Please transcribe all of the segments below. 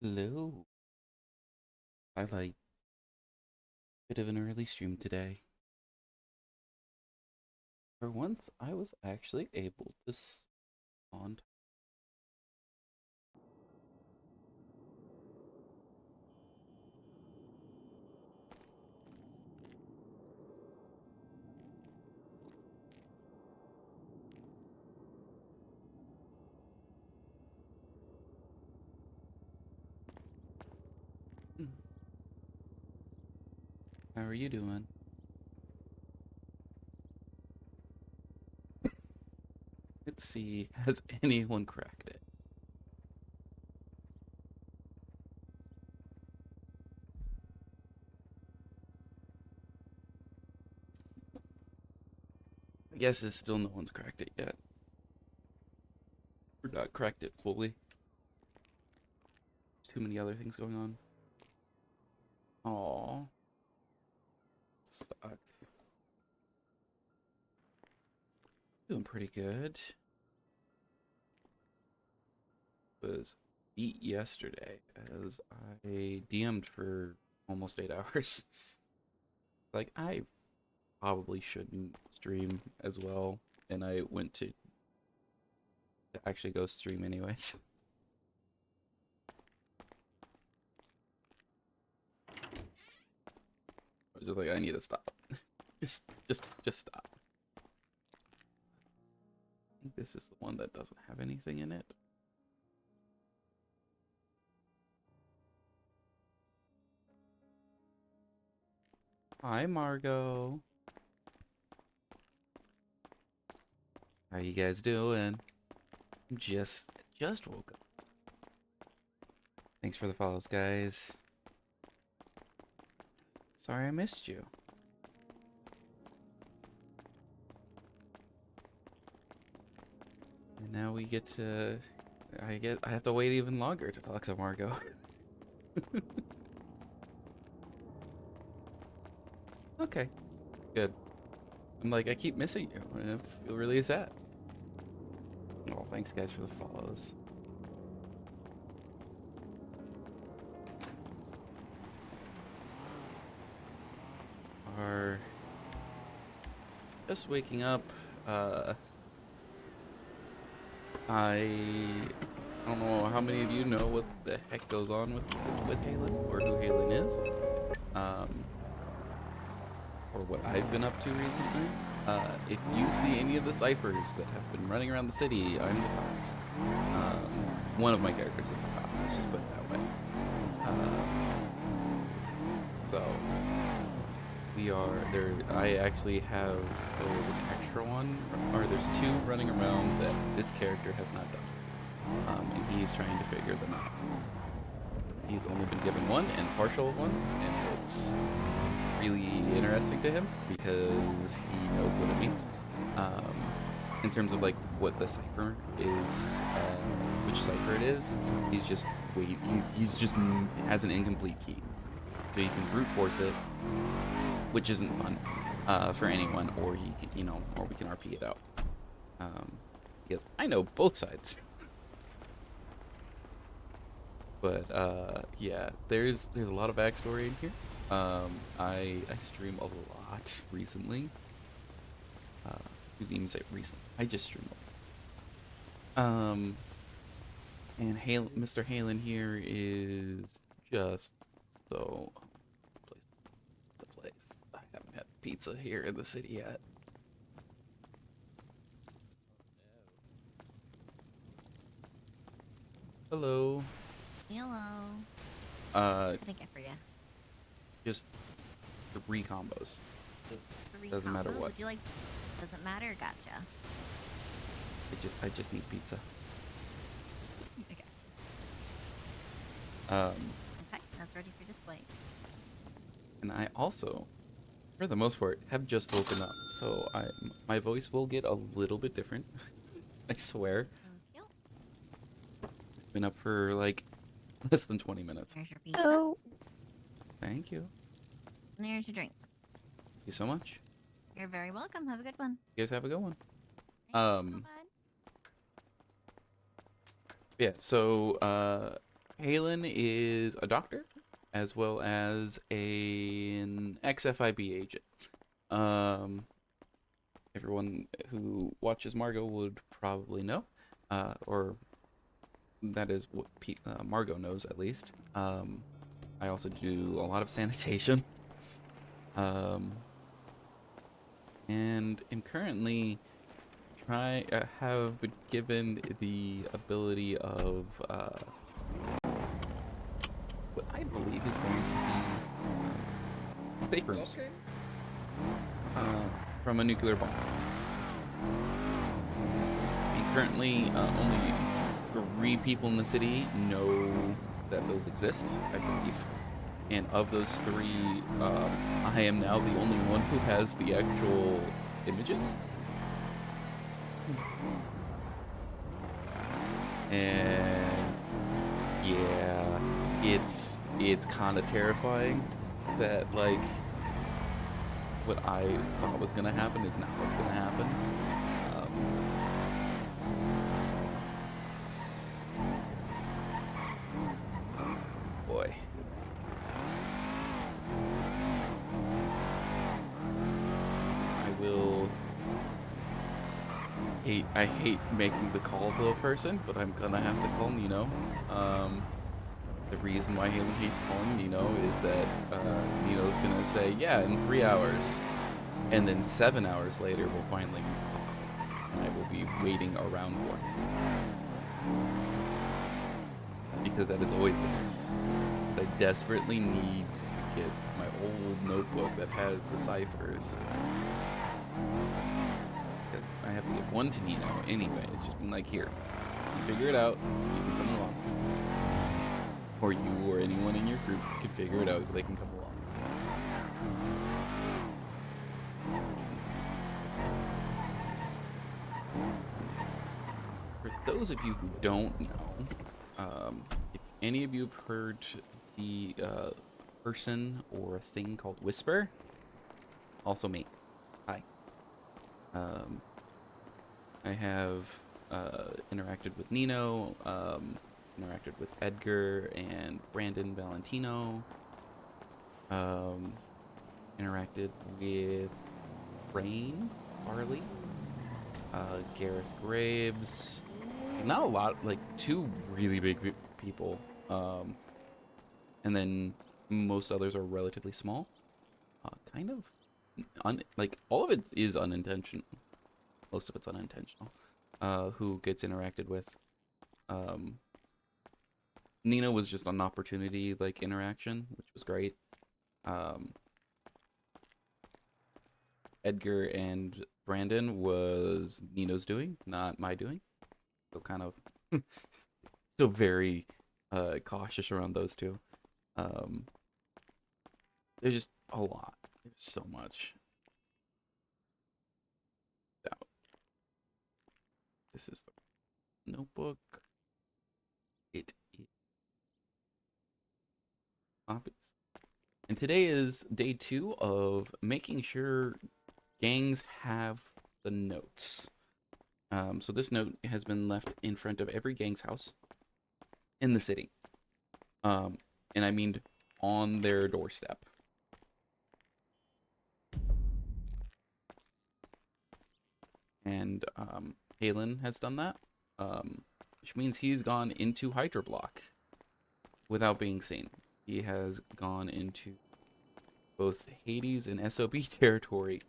Hello. I like bit of an early stream today. For once, I was actually able to spawn. How are you doing? Let's see. Has anyone cracked it? I guess it's still no one's cracked it yet. Or not cracked it fully. Too many other things going on. Aw. Sucks. Doing pretty good. Was beat yesterday as I DM'd for almost 8 hours. Like, I probably shouldn't stream as well, and I went to actually go stream anyways. I was just like, I need to stop. just stop. I think this is the one that doesn't have anything in it. Hi, Margot. How you guys doing? Just woke up. Thanks for the follows, guys. Sorry I missed you. And now we get to I have to wait even longer to talk to Margot. Okay, good. I'm like, I keep missing you, and I feel really sad. Oh, thanks guys for the follows. Are just waking up. I don't know how many of you know what the heck goes on with Halen or who Halen is, um, or what I've been up to recently. If you see any of the ciphers that have been running around the city, I'm the cause. One of my characters is the cause. Let's just put it that way. So we are there. I actually have there's an extra one, or there's two running around that this character has not done. And he's trying to figure them out. He's only been given one and partial one, and it's really interesting to him because he knows what it means. Um, in terms of like what the cipher is, which cipher it is, he's just he's just has an incomplete key, so you can brute force it, which isn't fun for anyone, or he can, or we can RP it out. Because I know both sides. But yeah, there's a lot of backstory in here. I stream a lot recently. Who's even say recent? I just stream a lot. And Mr. Halen here is just so the place. I haven't had pizza here in the city yet. Hello. Hello. Uh, What can I get for you? just 3 combos. Three Doesn't matter combos? what. Would you like? Doesn't matter. Gotcha. I just need pizza. Okay. Um, Okay, that's ready for display. and I also, for the most part, have just woken up, so my voice will get a little bit different. I swear. Thank you. Been up for like less than 20 minutes. Here's your pizza. Oh, Thank you. And here's your drinks. Thank you so much. You're very welcome. Have a good one. You guys have a good one. Thanks, Yeah, so Halen is a doctor as well as an ex-FIB agent. Um, Everyone who watches Margot would probably know, or that is what Margot knows at least. I also do a lot of sanitation, um, and am currently have been given the ability of what I believe is going to be safe rooms from a nuclear bomb. And currently, only 3 people in the city know that those exist, I believe. And of those 3, I am now the only one who has the actual images. And yeah, it's kind of terrifying that like what I thought was gonna happen is not what's gonna happen. Boy. I hate making the call to a person, but I'm gonna have to call Nino. The reason why Halen hates calling Nino is that Nino's gonna say, yeah, in 3 hours. And then 7 hours later, we'll finally talk. And I will be waiting around for him. Because that is always the case. I desperately need to get my old notebook that has the ciphers. Because I have to give one to Nino anyway. It's just been like, here, you figure it out, you can come along. Or you or anyone in your group can figure it out, they can come along. For those of you who don't know, if any of you have heard the person or thing called Whisper, also me. Hi. I have interacted with Nino, interacted with Edgar and Brandon Valentino, interacted with Rain, Harley, Gareth Graves, not a lot, like 2 really big people, and then most others are relatively small, kind of, like all of it is unintentional, most of it's unintentional, who gets interacted with. Nina was just an opportunity, like, interaction, which was great. Edgar and Brandon was Nino's doing, not my doing. So kind of still very cautious around those 2. There's just a lot. There's so much. This is the notebook. It is copies. And today is day 2 of making sure gangs have the notes. So this note has been left in front of every gang's house in the city. And I mean on their doorstep. And Halen has done that, which means he's gone into Hydra Block without being seen. He has gone into both Hades and SOB territory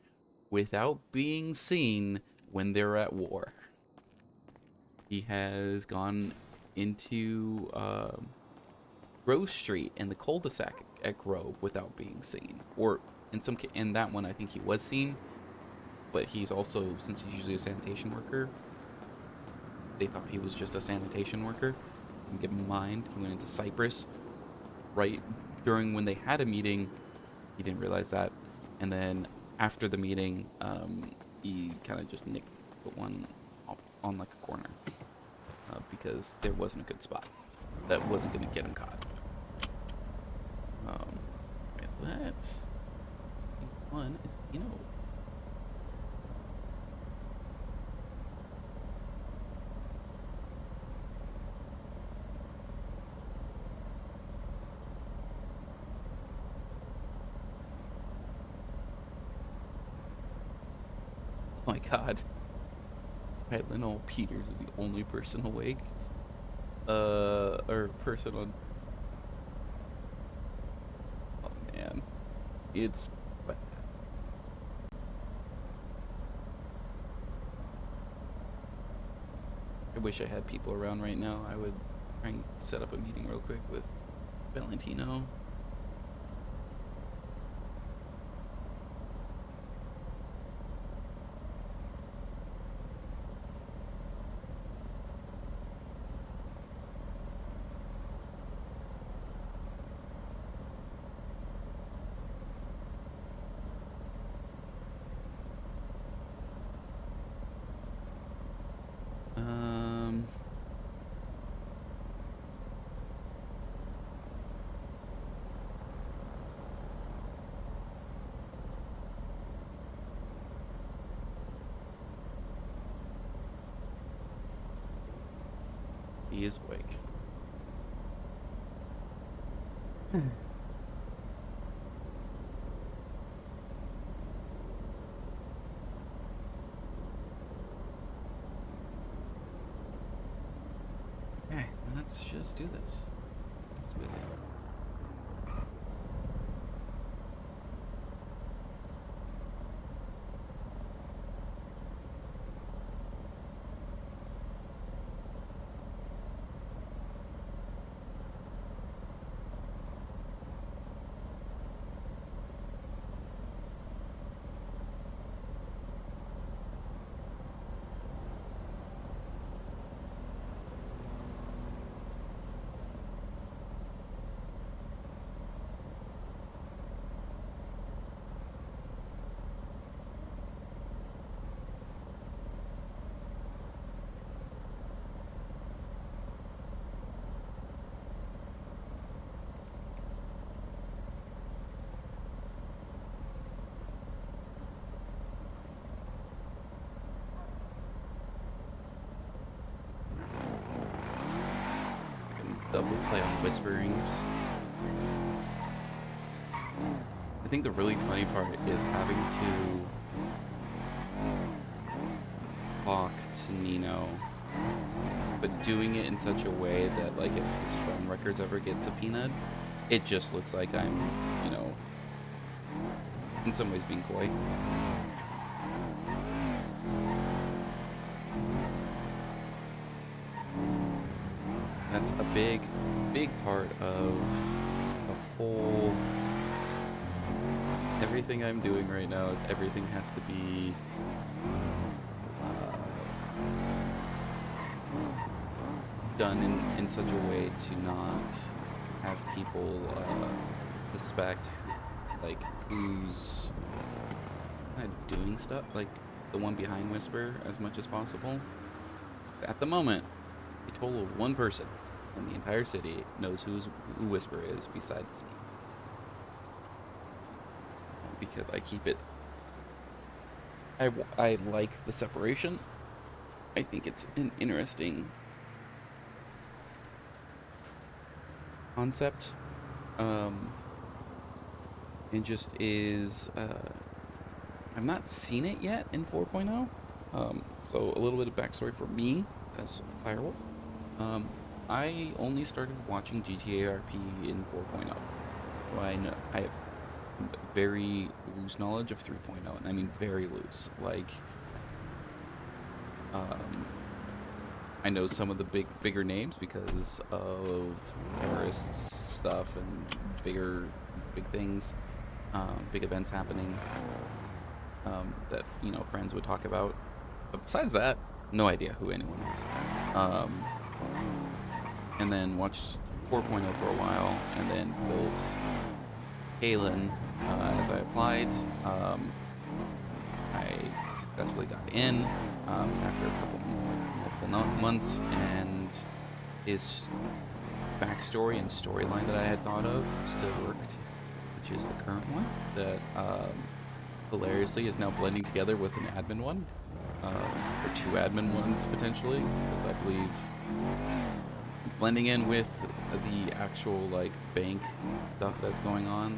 without being seen when they're at war. He has gone into Grove Street and the cul-de-sac at Grove without being seen. Or in that one, I think he was seen, but he's also, since he's usually a sanitation worker, they thought he was just a sanitation worker. And keep in mind, he went into Cyprus right during when they had a meeting. He didn't realize that, and then after the meeting, he kind of just put one on like a corner because there wasn't a good spot that wasn't going to get him caught. Right, let's see. One is Oh my god. Tylenol Peters is the only person awake. Or person on. Oh man. It's bad. I wish I had people around right now. I would try and set up a meeting real quick with Valentino. He is awake. Okay, let's just do this. It's busy. Double play on whisperings. I think the really funny part is having to talk to Nino, but doing it in such a way that, like, if his phone records ever get subpoenaed, it just looks like I'm, you know, in some ways being coy. That's a big part of the whole. Everything I'm doing right now is everything has to be done in such a way to not have people suspect, like, who's kind of doing stuff, like the one behind Whisper, as much as possible. At the moment, a total of one person in the entire city knows who Whisper is besides me. Because I keep it. I like the separation. I think it's an interesting concept. It just is. I've not seen it yet in 4.0. So a little bit of backstory for me as Firewolf. I only started watching GTA RP in 4.0. So I know I have very loose knowledge of 3.0, and I mean very loose. Like, I know some of the bigger names because of terrorists stuff and big things, big events happening that, you know, friends would talk about. But besides that, no idea who anyone is. And then watched 4.0 for a while, and then built Halen as I applied. I successfully got in after a couple multiple months, and his backstory and storyline that I had thought of still worked, which is the current one that hilariously is now blending together with an admin one, or two admin ones potentially, because I believe it's blending in with the actual, like, bank stuff that's going on.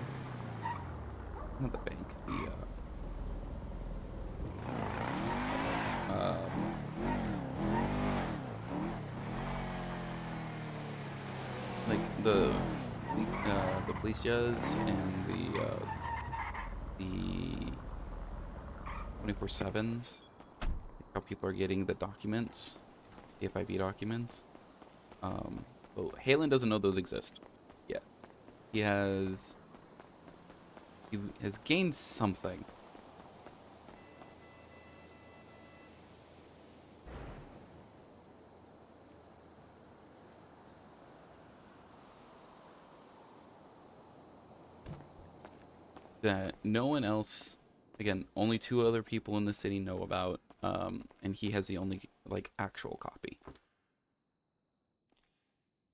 Not the bank, policias and the 24/7s, how people are getting the documents, AFIB documents. Well, Halen doesn't know those exist yet. He has gained something. That no one else, again, only 2 other people in the city know about, and he has the only like actual copy.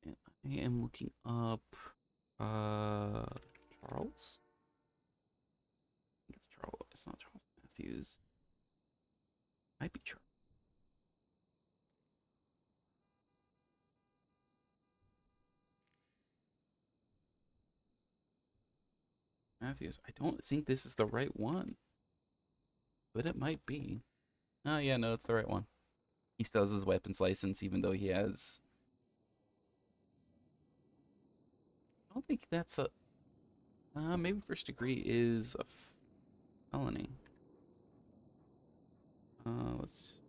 And I am looking up Charles. I think it's Charles. It's not Charles Matthews. Might be Charles Matthews. I don't think this is the right one, but it might be. Oh yeah, no, it's the right one. He still has his weapons license, even though he has. I don't think that's a. Maybe first degree is a felony. Let's.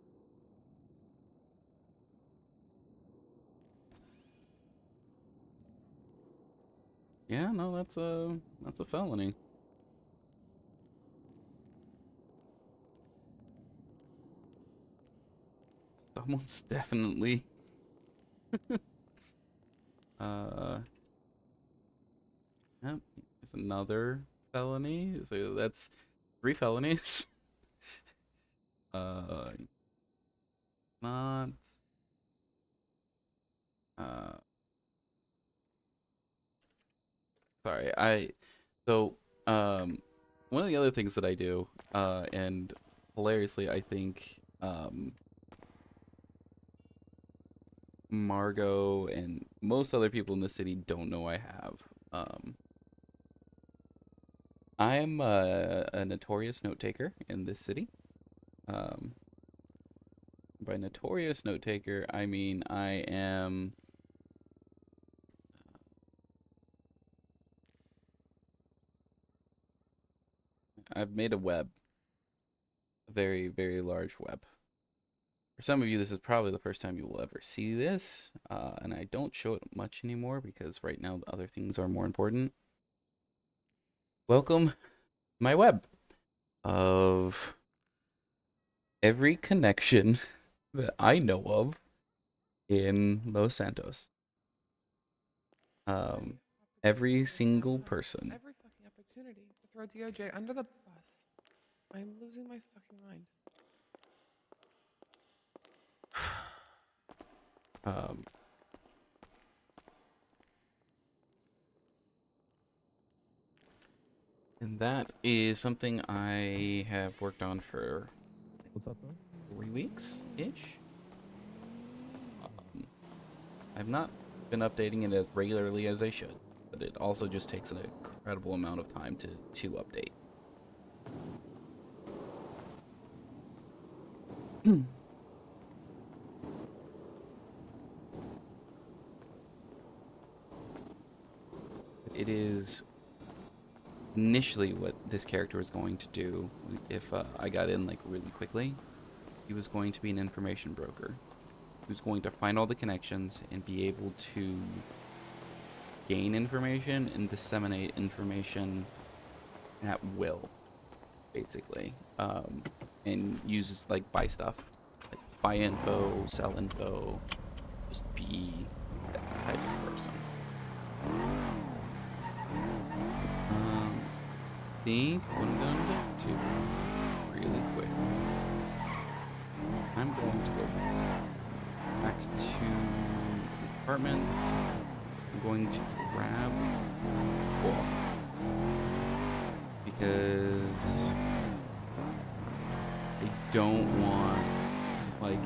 Yeah, no, that's a felony. Someone's definitely. uh, Yep, there's another felony. So that's 3 felonies. uh, not. Uh, Sorry. So one of the other things that I do, and hilariously, I think Margot and most other people in the city don't know I have. I am a notorious note taker in this city. Um, by notorious note taker, I mean I am. I've made a web, a very, very large web. For some of you, this is probably the first time you will ever see this, and I don't show it much anymore because right now the other things are more important. Welcome to my web of every connection that I know of in Los Santos. Every single person. Every fucking opportunity to throw DOJ under the bus. I'm losing my fucking mind. Um, and that is something I have worked on for 3 weeks ish. I've not been updating it as regularly as I should, but it also just takes an incredible amount of time to update. It is initially what this character was going to do if I got in like really quickly. He was going to be an information broker. He was going to find all the connections and be able to gain information and disseminate information at will, basically, and use like buy stuff, like buy info, sell info, just be that type of person. I think what I'm gonna do really quick, I'm going to go back to the apartments. I'm going to grab a book because I don't want like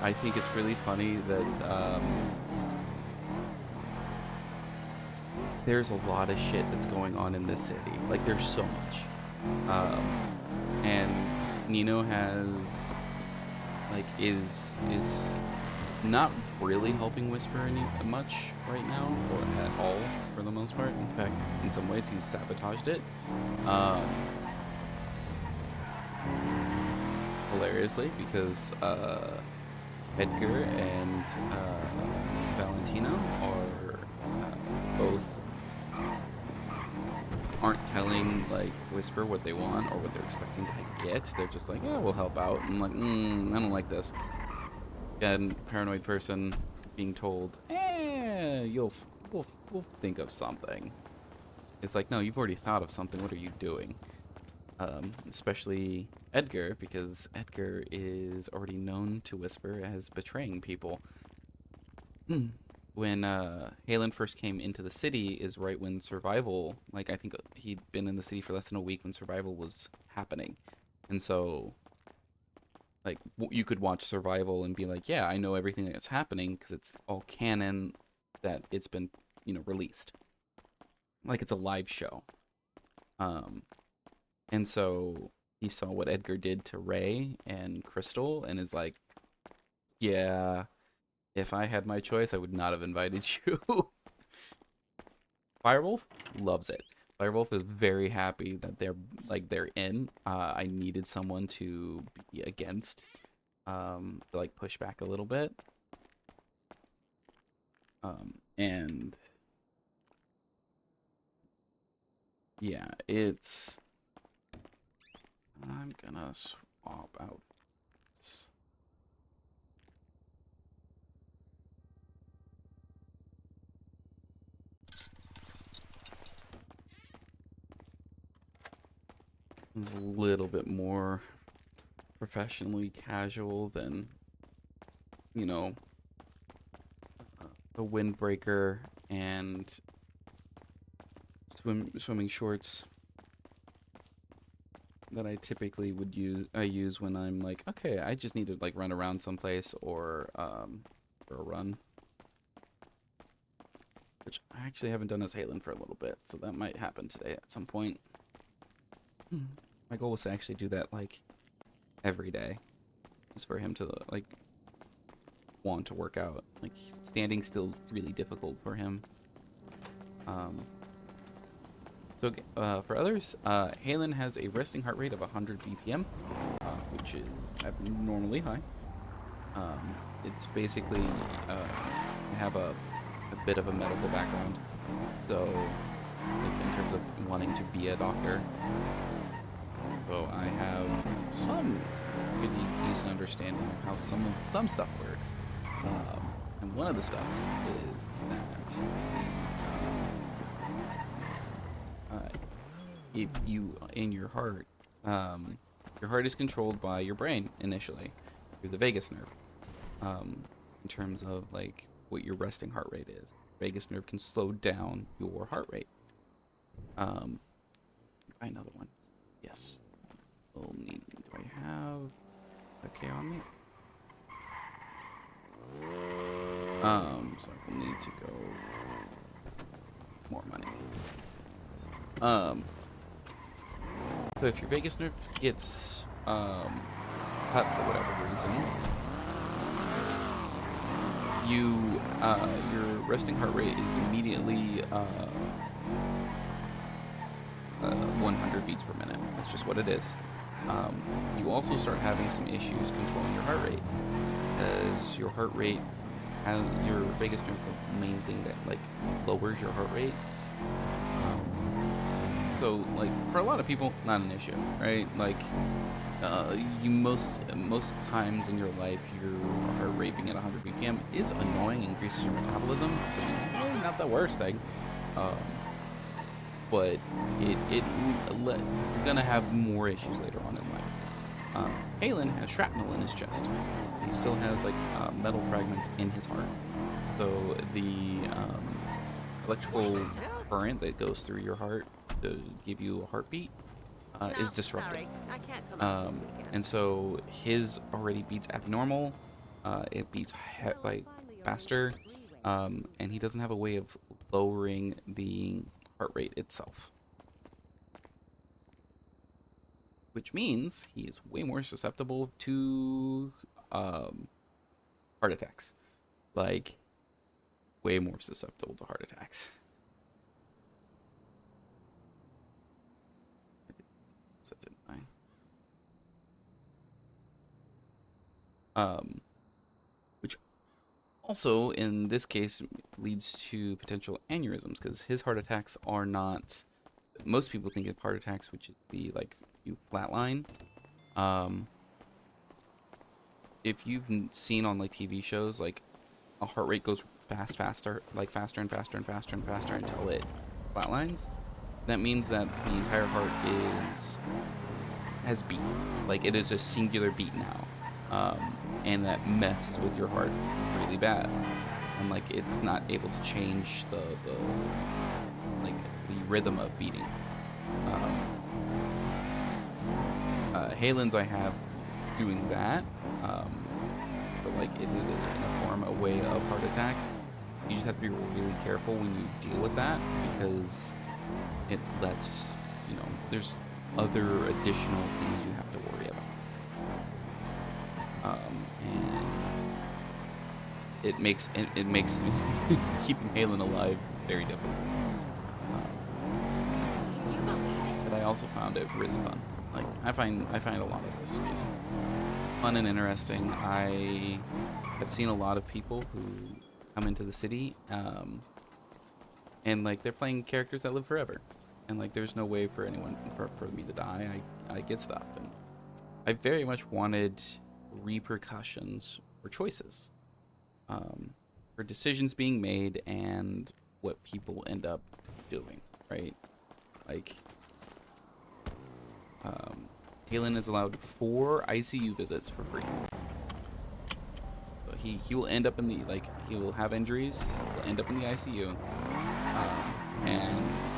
I think it's really funny that there's a lot of shit that's going on in this city. Like, there's so much. And Nino has, like, is not really helping Whisper any much right now, or at all for the most part. In fact, in some ways, he's sabotaged it. Hilariously, because Edgar and Valentina are both aren't telling like Whisper what they want or what they're expecting to get. They're just like, yeah, we'll help out. And I'm like, I don't like this. And paranoid person being told, we'll think of something. It's like, no, you've already thought of something. What are you doing? Especially Edgar, because Edgar is already known to Whisper as betraying people. When Halen first came into the city is right when Survival, like I think he'd been in the city for less than a week when Survival was happening. And so, like, you could watch Survival and be like, yeah, I know everything that's happening because it's all canon that it's been, released. Like it's a live show. And so he saw what Edgar did to Ray and Crystal and is like, yeah, if I had my choice, I would not have invited you. Firewolf loves it. Firewolf is very happy that they're in. I needed someone to be against, to like push back a little bit. And yeah, I'm gonna swap out. It's a little bit more professionally casual than, a windbreaker and swimming shorts that I typically would use when I'm like, okay, I just need to like run around someplace or for a run. Which I actually haven't done as Halen for a little bit, so that might happen today at some point. My goal was to actually do that like every day. Just for him to like want to work out. Like standing still really difficult for him. So for others, Halen has a resting heart rate of 100 BPM, which is abnormally high. It's basically have a bit of a medical background, so like, in terms of wanting to be a doctor. So I have some pretty decent understanding of how some stuff works. And one of the stuff is that if you in your heart is controlled by your brain initially through the vagus nerve. In terms of like what your resting heart rate is, vagus nerve can slow down your heart rate. Another one. Yes. Do I have okay on me? So I will need to go more money. So if your vagus nerve gets cut for whatever reason, your resting heart rate is immediately 100 beats per minute. That's just what it is. You also start having some issues controlling your heart rate, as your heart rate has your vagus nerve is the main thing that like lowers your heart rate. So like for a lot of people, not an issue, right? Like you most times in your life, your heart rate being at 100 BPM is annoying, increases your metabolism, so really not the worst thing. But you're gonna have more issues later on in life. Halen has shrapnel in his chest. He still has like metal fragments in his heart. So the electrical current that goes through your heart to give you a heartbeat is disrupted. And so his already beats abnormal. It beats like faster, and he doesn't have a way of lowering the heart rate itself. Which means he is way more susceptible to heart attacks. Like, way more susceptible to heart attacks. Set it at 9. Which also, in this case, leads to potential aneurysms, because his heart attacks are not... Most people think of heart attacks, which is the, like, you flatline. If you've seen on, like, TV shows, like, a heart rate goes faster, like, faster and faster and faster and faster until it flatlines, that means that the entire heart has beat. Like, it is a singular beat now. And that messes with your heart really bad. And, like, it's not able to change the rhythm of beating. Halen's I have doing that. But, like, it is in a form, a way of heart attack. You just have to be really careful when you deal with that, because it lets, you know, there's other additional things you have to worry about. And it makes keeping Halen alive very difficult. But I also found it really fun. Like, I find a lot of this just fun and interesting. I have seen a lot of people who come into the city, and, like, they're playing characters that live forever, and, like, there's no way for anyone for me to die. I get stuff, and I very much wanted repercussions for choices, for decisions being made and what people end up doing, right? Like, Halen is allowed 4 ICU visits for free. So he will end up in the, like, he will have injuries, he'll end up in the ICU, and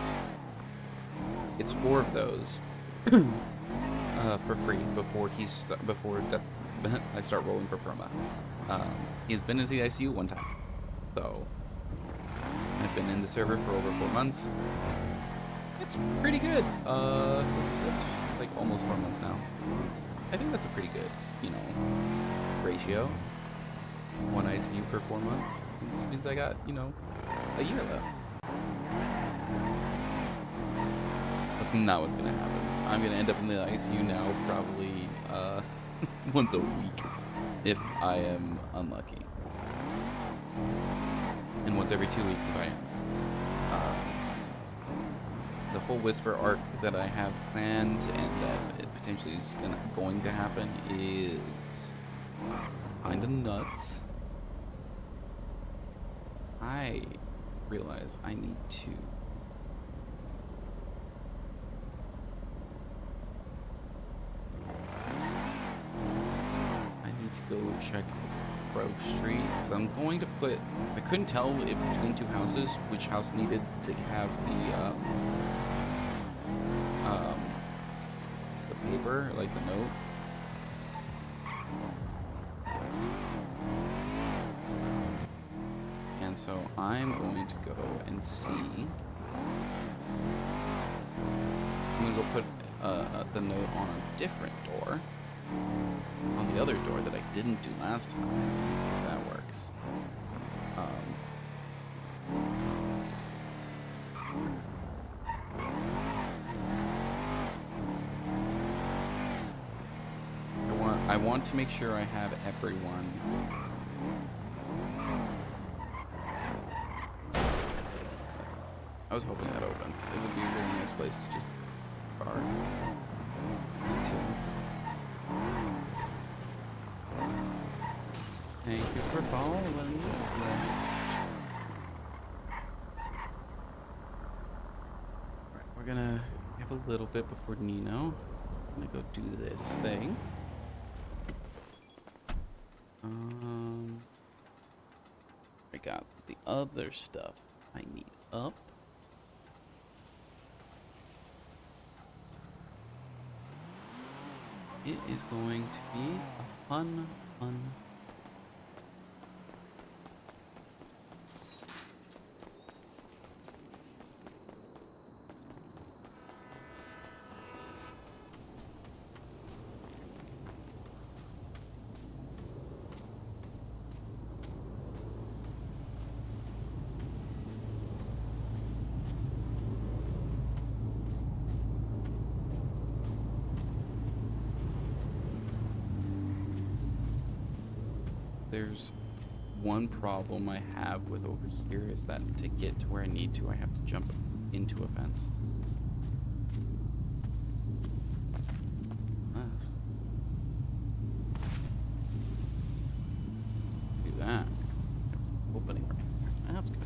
it's 4 of those for free before I start rolling for perma. He's been into the ICU 1 time, so I've been in the server for over 4 months. It's pretty good. That's like almost 4 months now. I think that's a pretty good, you know, ratio. 1 ICU per 4 months. This means I got, you know, a year left. That's not what's gonna happen. I'm gonna end up in the ICU now probably once a week if I am unlucky, and once every 2 weeks if I am. The whole Whisper arc that I have planned and that it potentially is going to happen is kind of nuts. I realize I need to go check Grove Street, because I'm going to put, I couldn't tell if between 2 houses which house needed to have the paper, like the note. And so I'm going to go and see. I'm going to go put the note on a different door, on the other door that I didn't do last time, and see if that works. I want to make sure I have everyone. I was hoping that opened. It would be a really nice place to just start into. Thank you for following. Alright, we're gonna have a little bit before Nino. I'm gonna go do this thing. I got the other stuff I need up. It is going to be a fun. There's one problem I have with over here is that to get to where I need to, I have to jump into a fence. Nice. Do that. It's opening right there. That's good.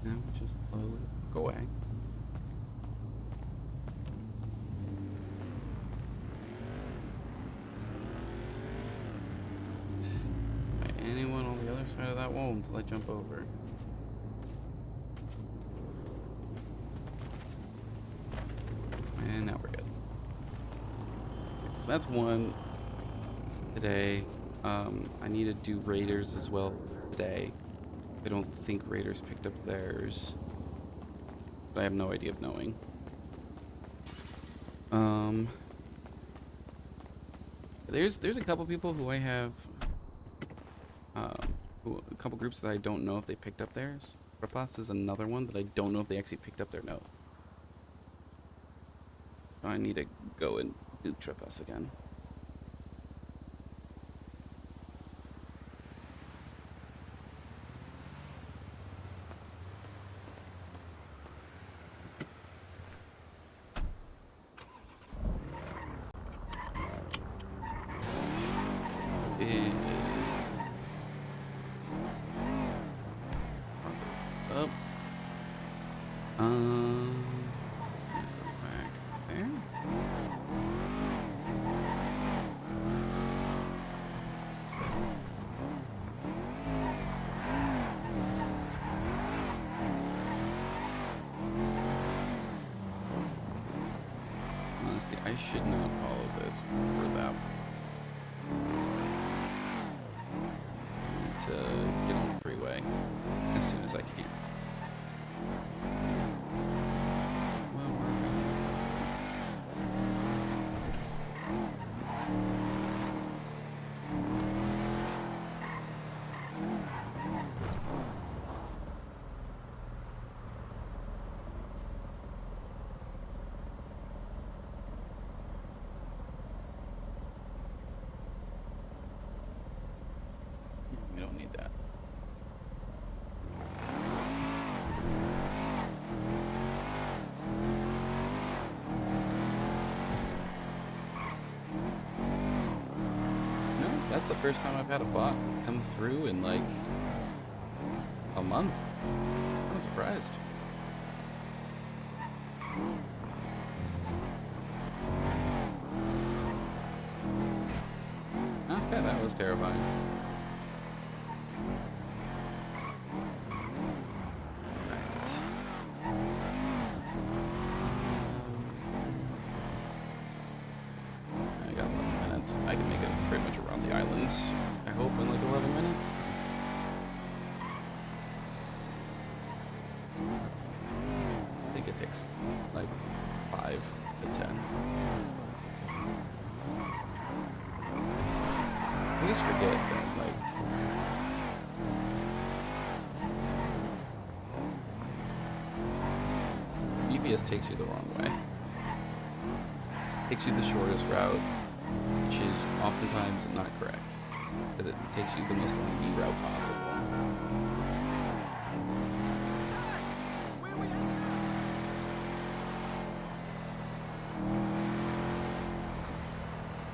Now we just slowly go away. Anyone on the other side of that wall until I jump over. And now we're good. So that's one today. I need to do Raiders as well today. I don't think Raiders picked up theirs, but I have no idea of knowing. There's a couple people who I have, a couple groups that I don't know if they picked up theirs. Rapas is another one that I don't know if they actually picked up their note. So I need to go and do Tripas again. Up. Back there. Honestly, I should not follow this for that. To get on the freeway as soon as I can. Well, we don't need that. No, that's the first time I've had a bot come through in like a month. I'm surprised. Okay, that was terrifying. I can make it pretty much around the island, I hope, in like 11 minutes. I think it takes like 5 to 10. I always forget that, like, GPS takes you the wrong way. Takes you the shortest route, which is oftentimes not correct, because it takes you the most windy route possible.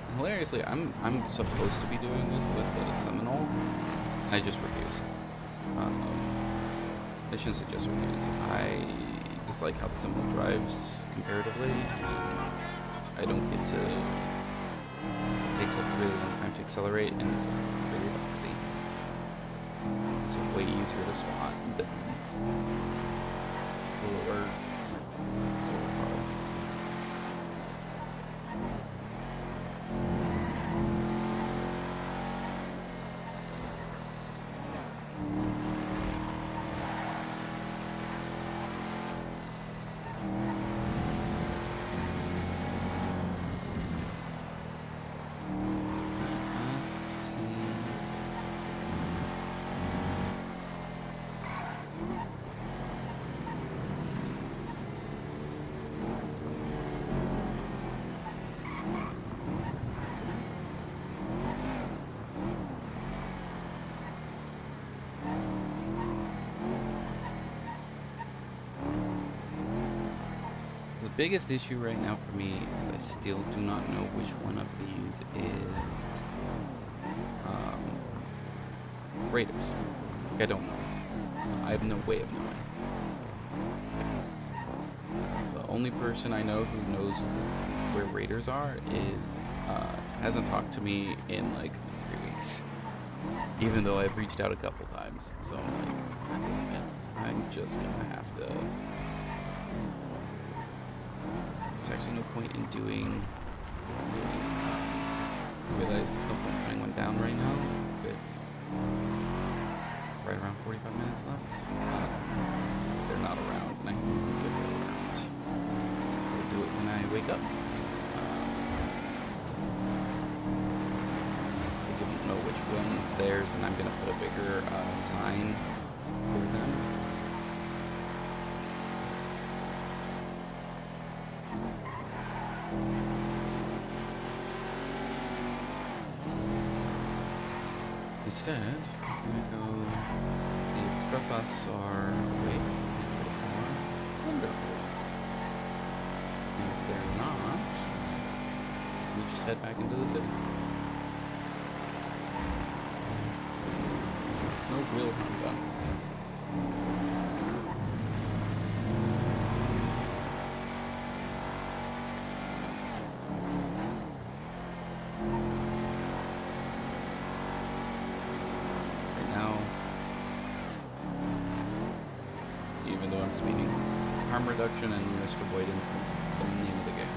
And hilariously, I'm supposed to be doing this with the Seminole, and I just refuse. I shouldn't say just refuse. I just like how the Seminole drives comparatively, and I don't get to. It takes a really long time to accelerate, and it's very boxy. It's way easier to spot than lower car. Let's see. The biggest issue right now for me is I still do not know which one of these is Raiders. I don't know. I have no way of knowing. The only person I know who knows where Raiders are is hasn't talked to me in like 3 weeks, even though I've reached out a couple times. So I'm like, I'm just gonna have to. There's actually no point in doing. I realize there's no point in putting one down right now with right around 45 minutes left. They're not around, and I can get them around. I'll do it when I wake up. I don't know which one's theirs, and I'm gonna put a bigger sign for them. Instead, I'm gonna go see if the truck buses are awake and if they are, wonderful. And if they're not, we just head back into the city. No real harm done. Harm reduction and risk avoidance is the name of the game.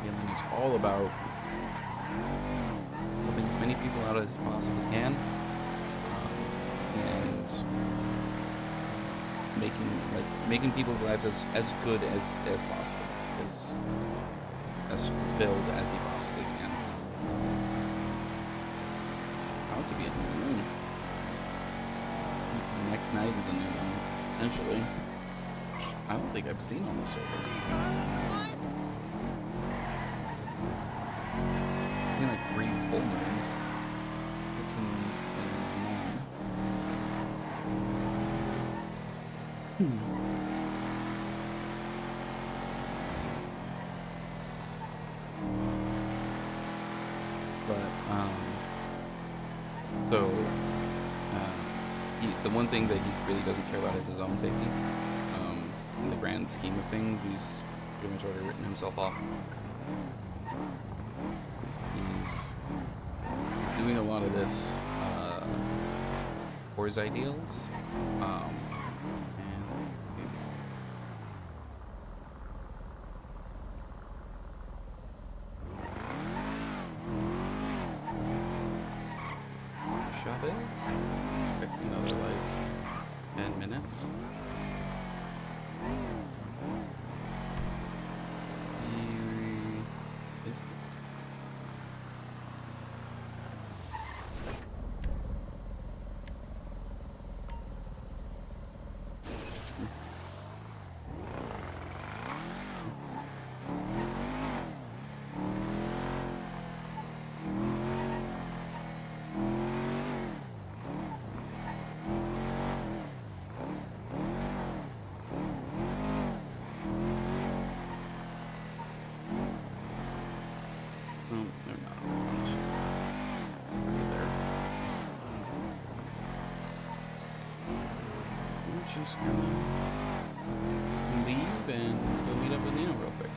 Healing is all about helping as many people out as you possibly can, and making people's lives as good as possible, as fulfilled as you possibly can. How to be a new moon. Next night is a new one, potentially. I don't think I've seen on the server. I've seen like 3 full moons. What's in the one thing that he really doesn't care about is his own safety. In the grand scheme of things, he's pretty much already written himself off. He's doing a lot of this for his ideals. Shop it. Expect another like 10 minutes. Just gonna leave and go meet up with Nino real quick.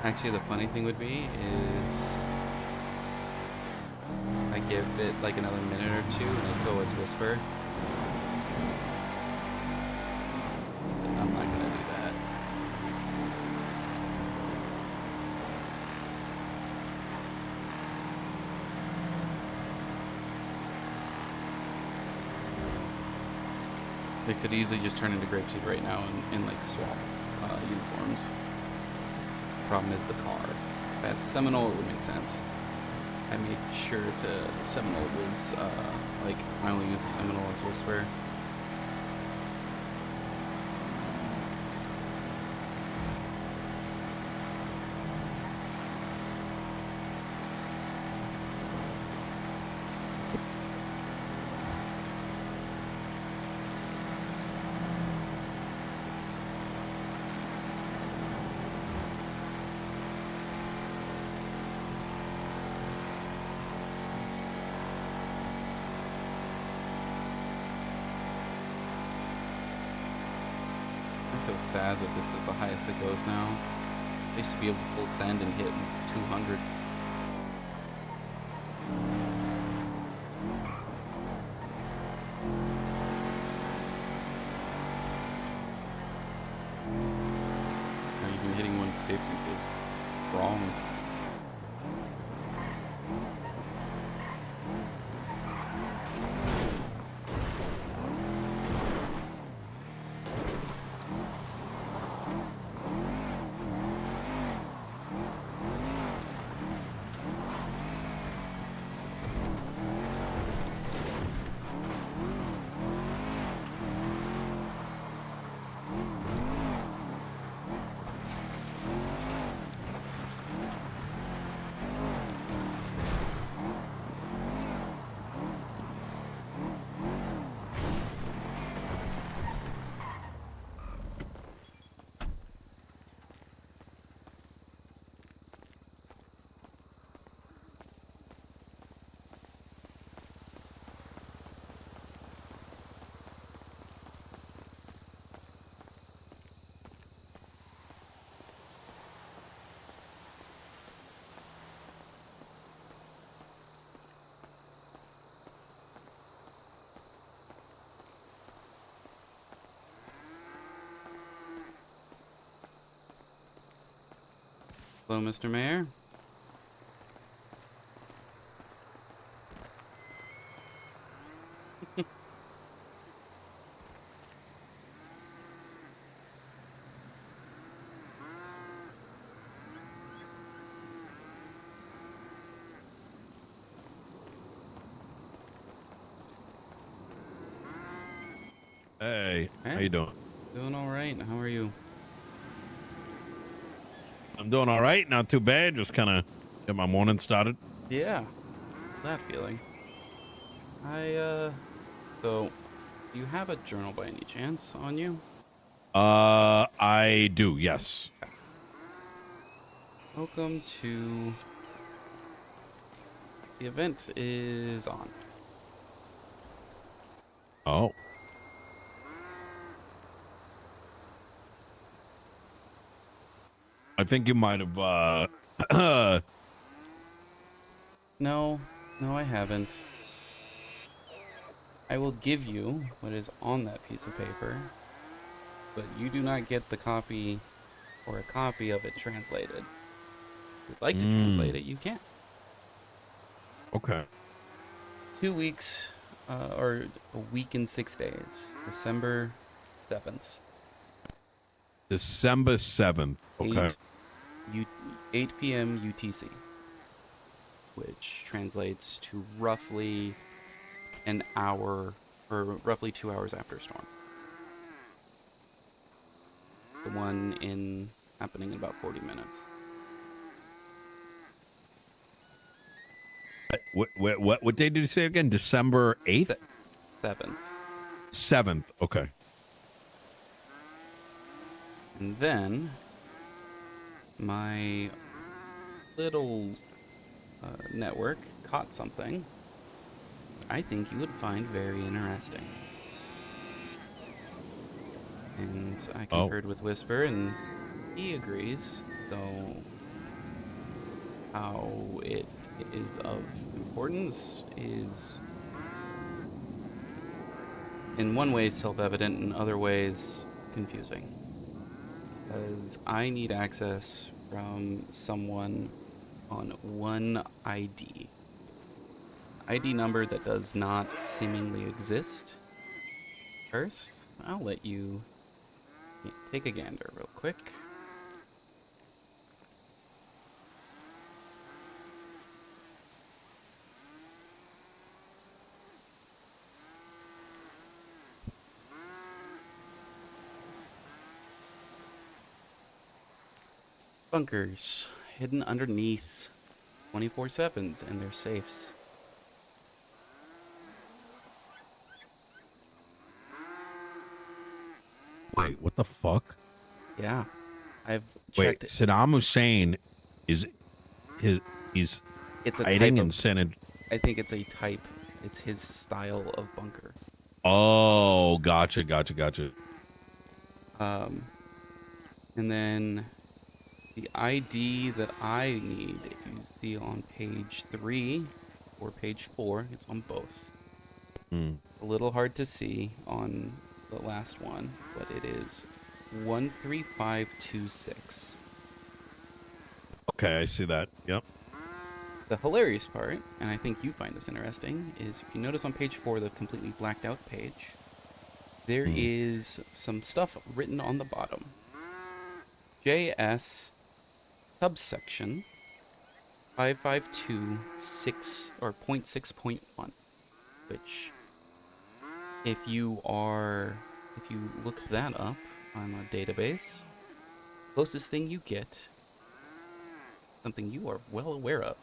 Actually, the funny thing would be is I give it like another minute or two and I go as Whisper. But I'm not gonna do that. They could easily just turn into Grapeseed right now in like swamp uniforms. Problem is the car. At Seminole, it would make sense. I made sure to Seminole was like I only use the Seminole as Whisper. I feel sad that this is the highest it goes now. I used to be able to pull send and hit 200. Now even hitting 150 feels wrong. Hello, Mr. Mayor. Hey, how Hey. you doing? Doing all right. How are you? I'm doing all right. Not too bad. Just kind of get my morning started. Yeah, that feeling. So, do you have a journal by any chance on you? I do. Yes. Welcome to... The event is on. Oh. I think you might have. No, I haven't. I will give you what is on that piece of paper, but you do not get the copy or a copy of it translated. If you'd like to translate it, you can. Okay. 2 weeks, or a week and 6 days. December 7th. December 7th. Okay. 8 p.m. UTC, which translates to roughly an hour or roughly 2 hours after storm. The one happening in about 40 minutes. What day did you say again? December 8th? 7th. 7th. Okay. And then my little network caught something I think you would find very interesting. And I conferred with Whisper, and he agrees, though how it is of importance is in one way self-evident, in other ways confusing. Because I need access from someone on one ID. ID number that does not seemingly exist. First, I'll let you take a gander real quick. Bunkers hidden underneath 24/7s and their safes. Wait, what the fuck? Yeah, I've Wait, checked. Saddam Hussein he's It's a hiding type in of. Senate. I think it's a type. It's his style of bunker. Oh, gotcha. And then the ID that I need, if you see on page 3 or page 4, it's on both. Hmm. A little hard to see on the last one, but it is 13526. Okay, I see that. Yep. The hilarious part, and I think you find this interesting, is if you notice on page 4, the completely blacked out page, there is some stuff written on the bottom. JS subsection 5526 or 0.6.1, which if you look that up on a database, closest thing you get, something you are well aware of,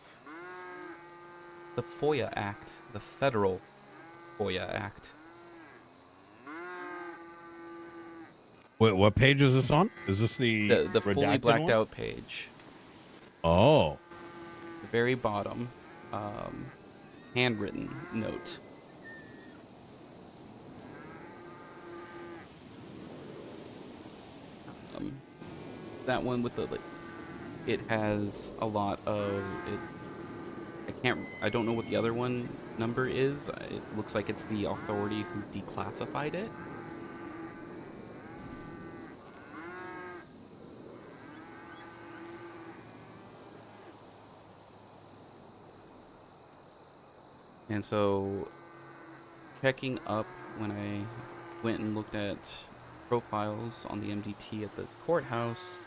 it's the FOIA Act, the federal FOIA Act. Wait, what page is this on? Is this the The fully redacted blacked one? out page, Oh, the very bottom, handwritten note. That one with the, it has a lot of it. I don't know what the other one number is. It looks like it's the authority who declassified it. And so, checking up when I went and looked at profiles on the MDT at the courthouse,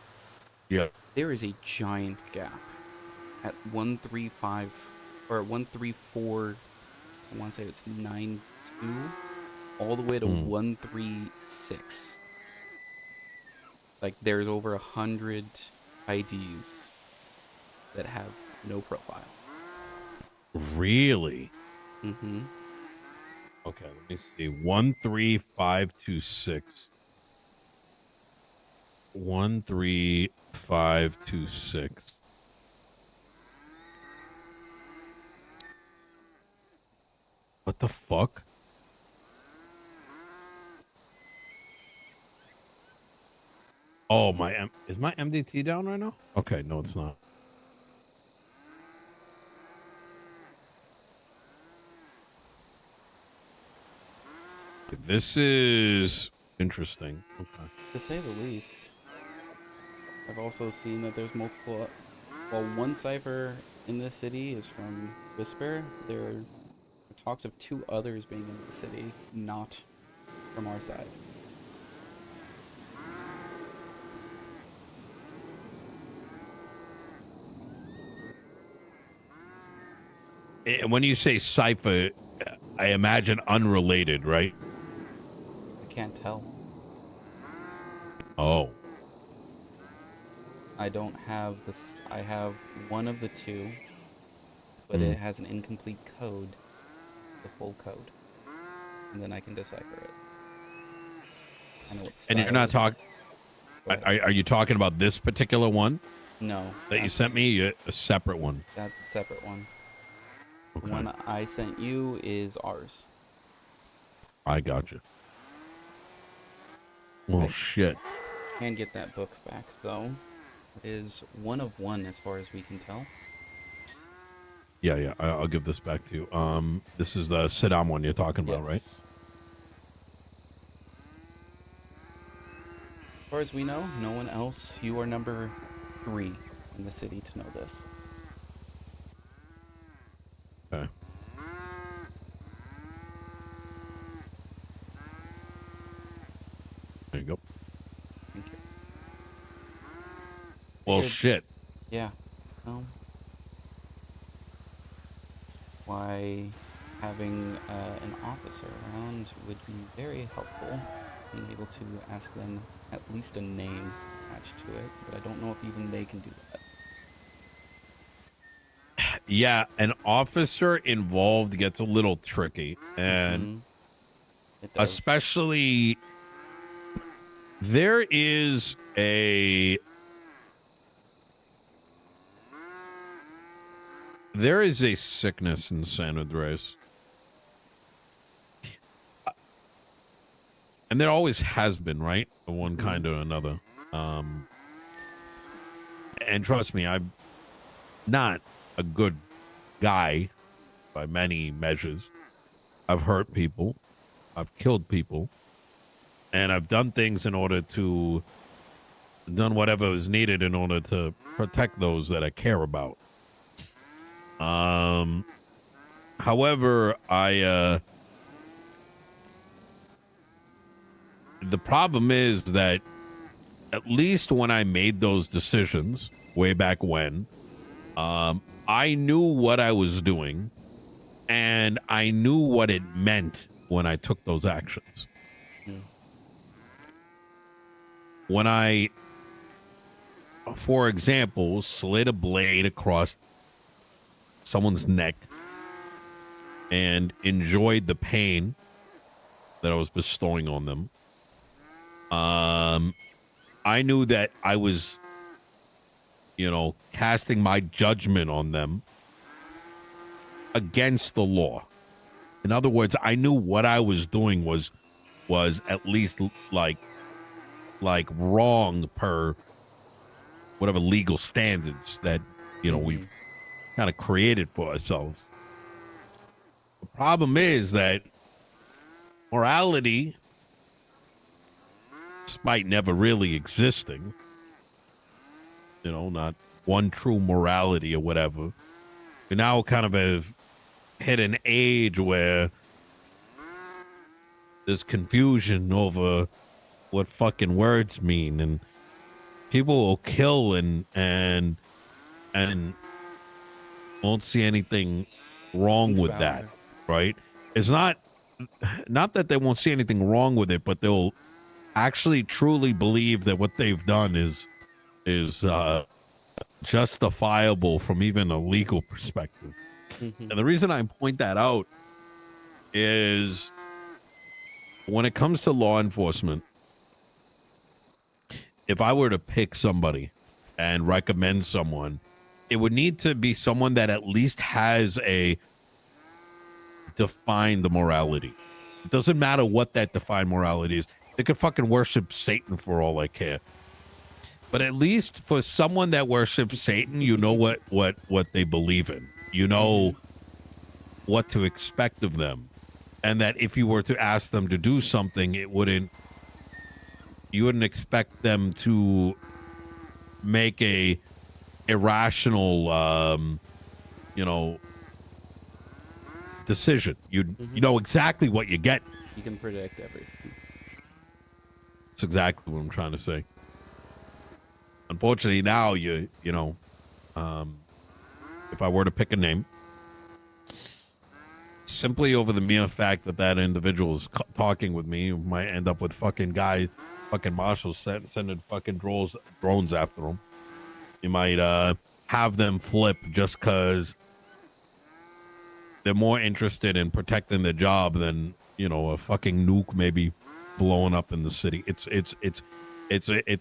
yeah. there is a giant gap at 135 or 134. I want to say it's 92, all the way to 136. Like there's over 100 IDs that have no profile. Really? Mm-hmm. Okay, let me see. 13526. 13526. What the fuck? Oh, is my MDT down right now? Okay, no, it's not. This is interesting. Okay. To say the least. I've also seen that there's multiple. While one cipher in this city is from Whisper, there are talks of 2 others being in the city, not from our side. When you say cipher, I imagine unrelated, right? I can't tell. Oh. I don't have this. I have one of the two, but Hmm. it has an incomplete code, the full code, and then I can decipher it. I know what And you're style not it is. talking. Go ahead. Are you talking about this particular one No, that you sent me? A separate one. that's a separate one. The Okay. one I sent you is ours. I got you. Well, I shit. can get that book back though. It is one of one as far as we can tell. Yeah, yeah. I'll give this back to you. This is the sit-down one you're talking about, right? Yes. As far as we know, no one else. You are number 3 in the city to know this. Okay. There you go. Thank you. Well, Figured- shit. Yeah. Um, why having an officer around would be very helpful. Being able to ask them at least a name attached to it, but I don't know if even they can do that. Yeah, an officer involved gets a little tricky, and Mhm. It does. especially there is a sickness in San Andreas, and there always has been, right? Of one kind or another. And trust me, I'm not a good guy by many measures. I've hurt people, I've killed people, and I've done things in order to done whatever was needed in order to protect those that I care about. However, the problem is that at least when I made those decisions way back when, I knew what I was doing and I knew what it meant when I took those actions. Mm. When I, for example, slid a blade across someone's neck and enjoyed the pain that I was bestowing on them, I knew that I was, casting my judgment on them against the law. In other words, I knew what I was doing was at least like wrong per whatever legal standards that we've kind of created for ourselves. The problem is that morality, despite never really existing, not one true morality or whatever, we now kind of have hit an age where there's confusion over what fucking words mean, and people will kill and won't see anything wrong It's with valid. that, right? It's not that they won't see anything wrong with it, but they'll actually truly believe that what they've done is justifiable from even a legal perspective. Mhm. And the reason I point that out is when it comes to law enforcement, if I were to pick somebody and recommend someone, it would need to be someone that at least has a defined morality. It doesn't matter what that defined morality is. They could fucking worship Satan for all I care. But at least for someone that worships Satan, you know what they believe in. You know what to expect of them. And that if you were to ask them to do something, you wouldn't expect them to make a irrational decision. You know exactly what you get. You can predict everything. That's exactly what I'm trying to say. Unfortunately, now if I were to pick a name, simply over the mere fact that that individual is talking with me. You might end up with fucking marshals sending fucking drones after them. You might have them flip just because they're more interested in protecting their job than, you know, a fucking nuke maybe blowing up in the city. It's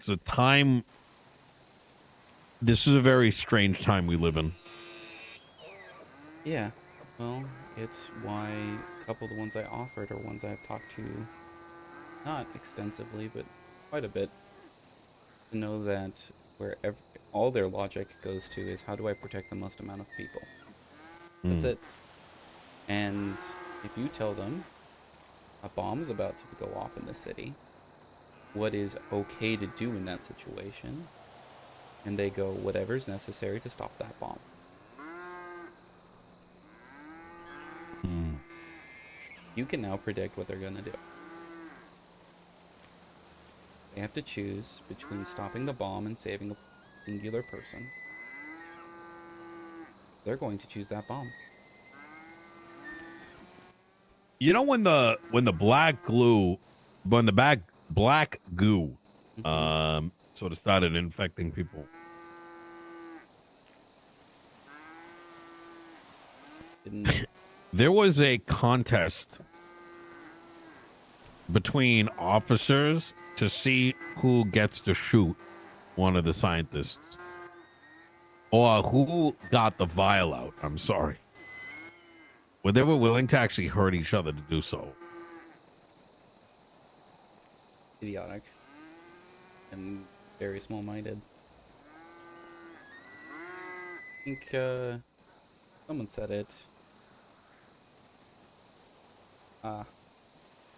a time. This is a very strange time we live in. Yeah. Well, it's why a couple of the ones I offered are ones I've talked to, not extensively, but quite a bit, to know that wherever all their logic goes to is how do I protect the most amount of people? That's Mm. it. And if you tell them a bomb is about to go off in the city, what is okay to do in that situation? And they go, whatever's necessary to stop that bomb. Mm. You can now predict what they're going to do. They have to choose between stopping the bomb and saving a singular person. They're going to choose that bomb. You know when the black glue, when the black goo, sort of started infecting people. There was a contest between officers to see who gets to shoot one of the scientists or who got the vial out. I'm sorry. Where they were willing to actually hurt each other to do so. Idiotic. And very small-minded. I think, someone said it.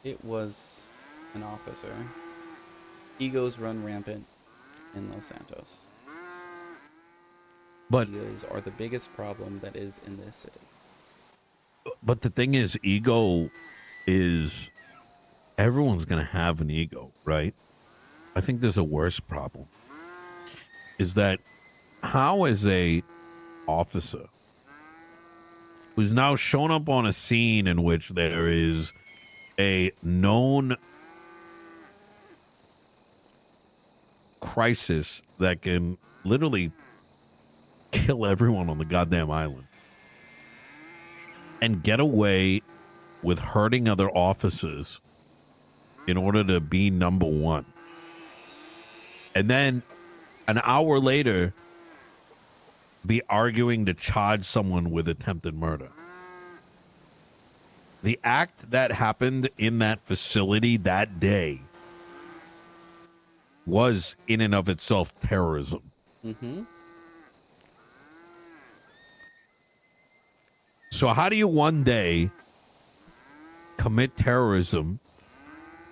It was an officer. Egos run rampant in Los Santos. But Egos are the biggest problem that is in this city. But the thing is, ego is everyone's going to have an ego, right? I think there's a worse problem. Is that how is a officer who's now shown up on a scene in which there is a known crisis that can literally kill everyone on the goddamn island and get away with hurting other officers in order to be number one. And then an hour later, be arguing to charge someone with attempted murder. The act that happened in that facility that day was in and of itself terrorism. Mm-hmm. So how do you one day commit terrorism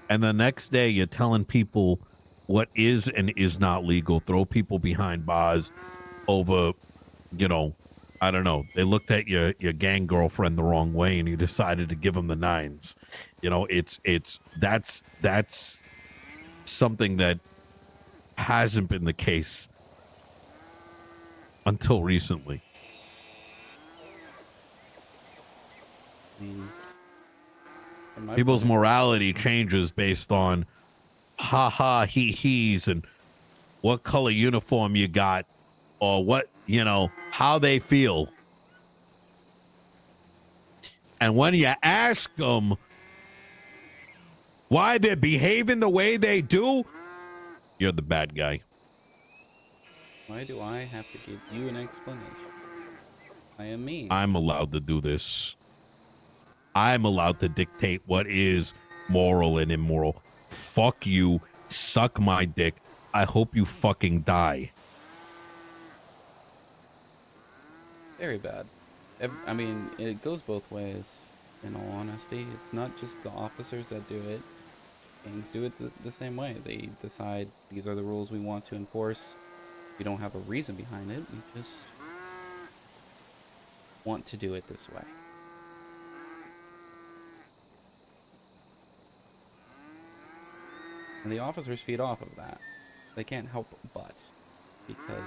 and the next day you're telling people what is and is not legal, throw people behind bars over, you know, I don't know, they looked at your gang girlfriend the wrong way and you decided to give them the nines. You know, that's something that hasn't been the case until recently. I mean, from my People's point of- morality changes based on ha he's and what color uniform you got or what, you know, how they feel. And when you ask them why they're behaving the way they do, you're the bad guy. Why do I have to give you an explanation? I am mean. I'm allowed to do this. I'm allowed to dictate what is moral and immoral. Fuck you. Suck my dick. I hope you fucking die. Very bad. I mean, it goes both ways, in all honesty. It's not just the officers that do it. Gangs do it the same way. They decide these are the rules we want to enforce. We don't have a reason behind it. We just want to do it this way. And the officers feed off of that. They can't help but, because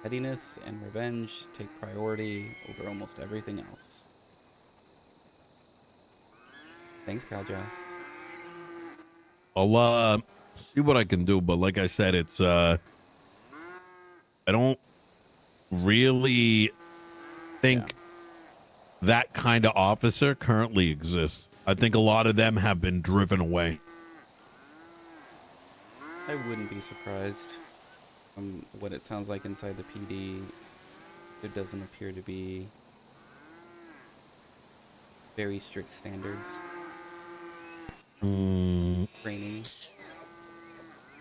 pettiness and revenge take priority over almost everything else. Thanks, Kajas. I'll see what I can do, but like I said, it's I don't really think that kind of officer currently exists. I think a lot of them have been driven away. I wouldn't be surprised. From what it sounds like inside the PD, there doesn't appear to be very strict standards. Training.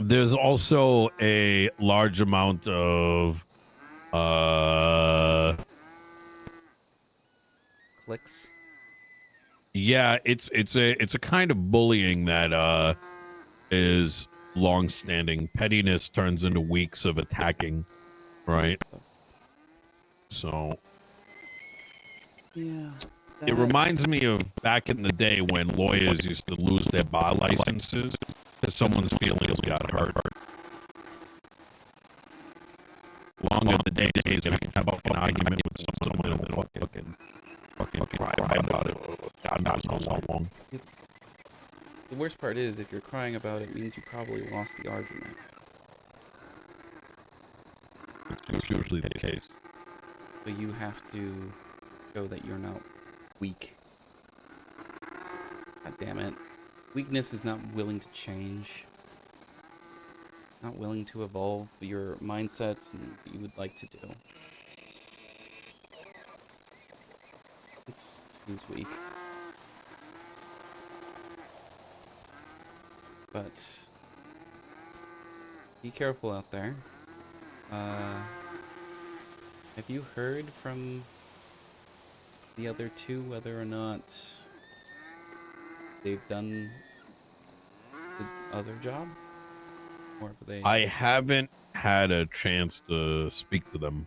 There's also a large amount of Clicks. yeah, it's a kind of bullying that is long-standing. Pettiness turns into weeks of attacking, right? So Yeah. it reminds me of back in the day when lawyers used to lose their bar licenses because someone's feelings got hurt. Longer the days you can have a fucking argument with someone and they'll fucking cry about it. God knows how long. The worst part is, if you're crying about it, means you probably lost the argument. It's usually the case. So you have to show that you're not weak. God damn it. Weakness is not willing to change. Not willing to evolve your mindset and what you would like to do. He's weak. But be careful out there. Have you heard from the other two whether or not they've done the other job? Or have they... I haven't had a chance to speak to them.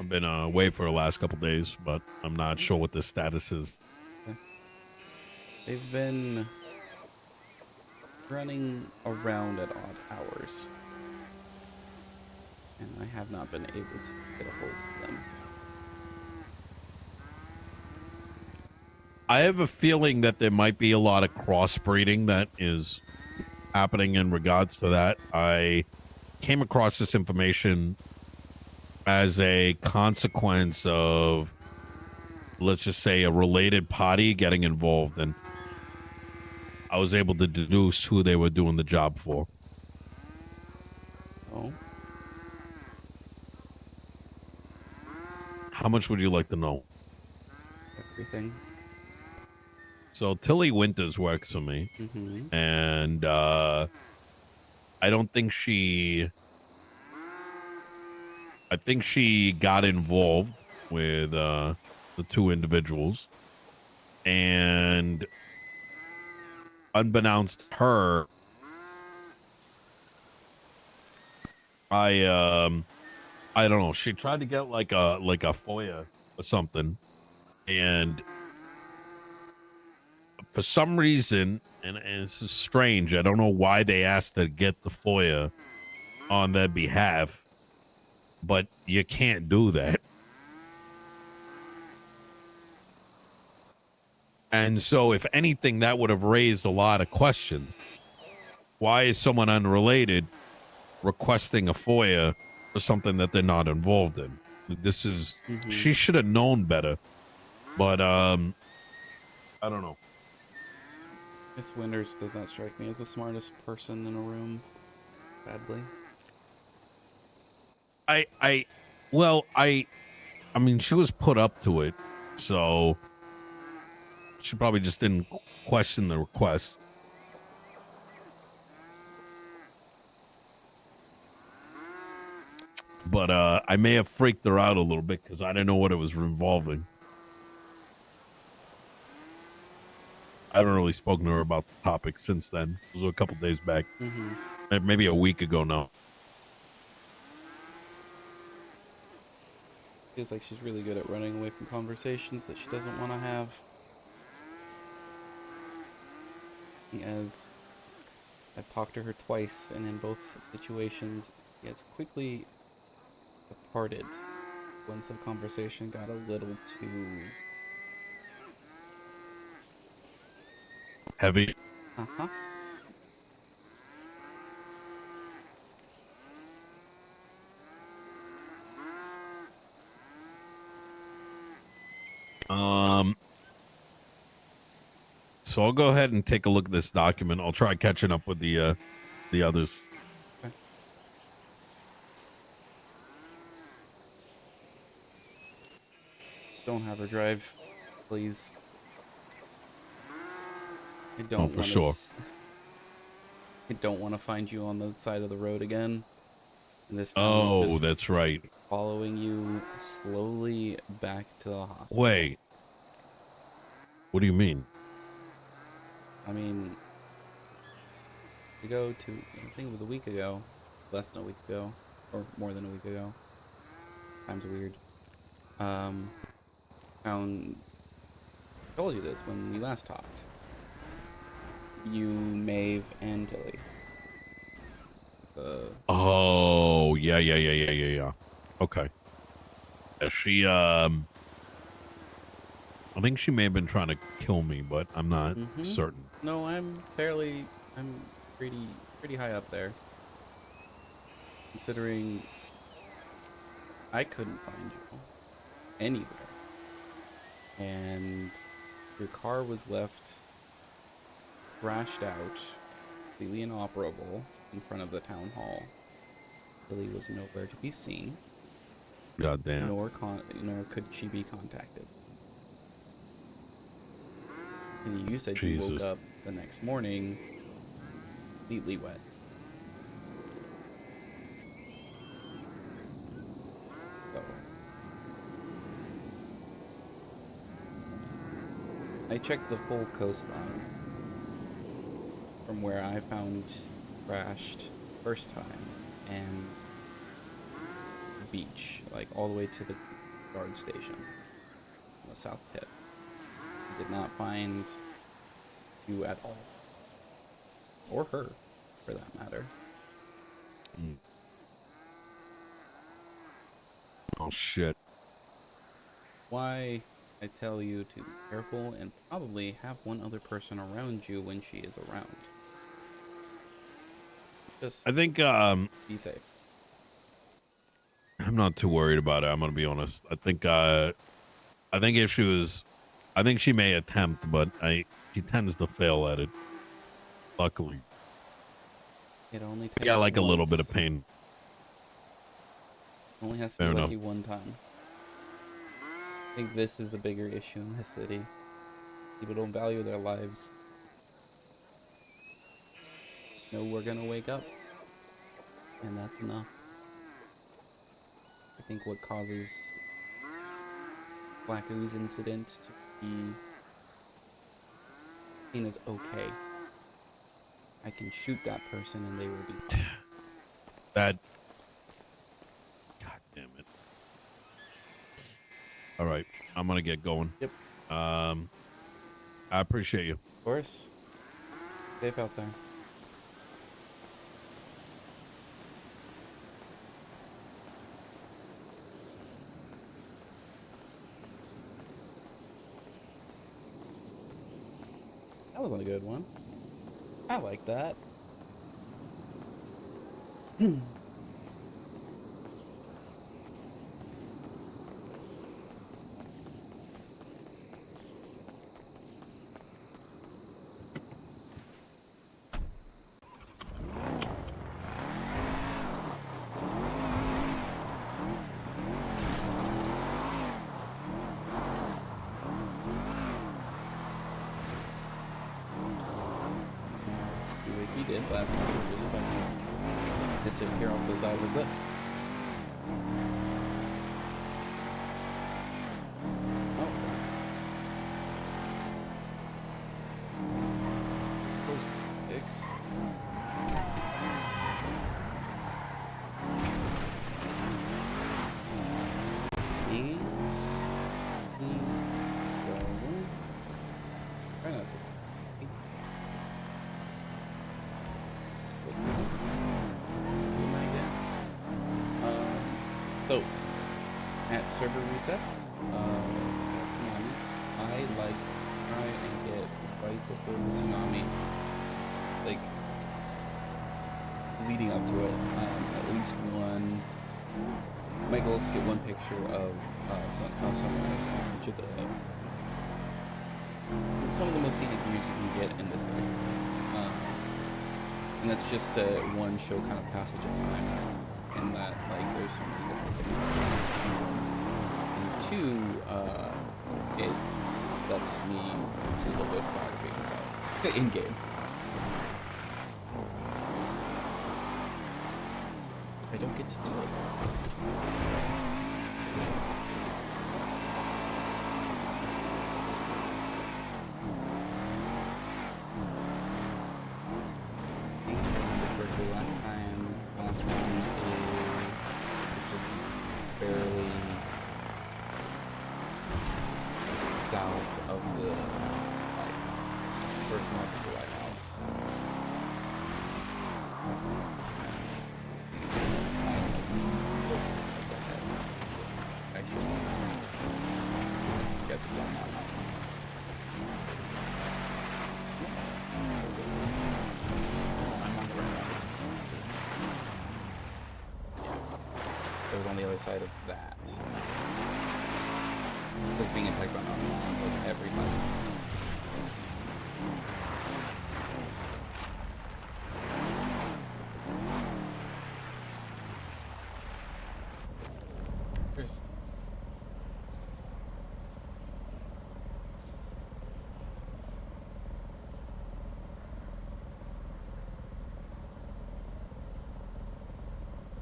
I've been away for the last couple days, but I'm not sure what the status is. They've been running around at odd hours. And I have not been able to get a hold of them. I have a feeling that there might be a lot of crossbreeding that is happening in regards to that. I came across this information as a consequence of, let's just say, a related party getting involved, and I was able to deduce who they were doing the job for. Oh? How much would you like to know? Everything. So Tilly Winters works for me, Mm-hmm. and I don't think she... I think she got involved with the two individuals, and unbeknownst to her, I don't know. She tried to get like a FOIA or something, and for some reason, and this is strange. I don't know why they asked to get the FOIA on their behalf, but you can't do that. And so, if anything, that would have raised a lot of questions. Why is someone unrelated requesting a FOIA for something that they're not involved in? This is... Mm-hmm. She should have known better. But I don't know. Miss Winters does not strike me as the smartest person in a room. Badly. I mean, she was put up to it, so she probably just didn't question the request. But I may have freaked her out a little bit because I didn't know what it was involving. I haven't really spoken to her about the topic since then. It was a couple days back. Mm-hmm. Maybe a week ago now. Feels like she's really good at running away from conversations that she doesn't want to have. As I've talked to her twice, and in both situations, she has quickly departed once the conversation got a little too Heavy. Uh-huh. So I'll go ahead and take a look at this document. I'll try catching up with the others. Okay. Don't have her drive, please. I Oh, don't for want sure. I don't want to find you on the side of the road again. And this time, Oh, just that's right. following you slowly back to the hospital. Wait. What do you mean? I mean, I think it was a week ago, less than a week ago, or more than a week ago. Time's weird. Found told you this when we last talked. You, Maeve, and Tilly. Oh, yeah. Okay. She I think she may have been trying to kill me, but I'm not certain. No, I'm pretty high up there. Considering I couldn't find you anywhere. And your car was left thrashed out, completely inoperable, in front of the town hall. Tilly was nowhere to be seen. God damn. Nor could she be contacted. And you said you woke up the next morning completely wet. So I checked the full coastline from where I found crashed first time and the beach, like all the way to the guard station on the south tip. Did not find you at all. Or her, for that matter. Oh, shit. Why I tell you to be careful and probably have one other person around you when she is around. Just I think be safe. I'm not too worried about it. I'm gonna be honest. I think if she was, I think she may attempt, but she tends to fail at it. Luckily, It only I takes got like once. a little bit of pain. Only has to Fair be enough. lucky one time. I think this is the bigger issue in this city. People don't value their lives. No, we're gonna wake up. And that's enough. I think what causes Black Ooze incident to be seen as okay. I can shoot that person and they will be fine. That. God damn it. All right, I'm gonna get going. Yep. I appreciate you. Of course. Safe out there. That was a good one. I like that. Like he did last night, just fucking disappear off the side of the cliff. Oh. Close to 6. Try not to. I guess. So, at server resets, tsunamis, I like try and get right before the tsunami, like leading up to it, at least one. My goal is to get one picture of sunrise on each of some of the most scenic views you can get in this area. And that's just to one show kind of passage of time, and that like there's so many different things. And two, it lets me do a little bit of photography in game. I don't get to do it. Last one is just barely south of the lighthouse, first north of the lighthouse. I should get the done now. I'm on the right one. It was on the other side of that. Because being attacked by mountain lions like every 5 minutes. There's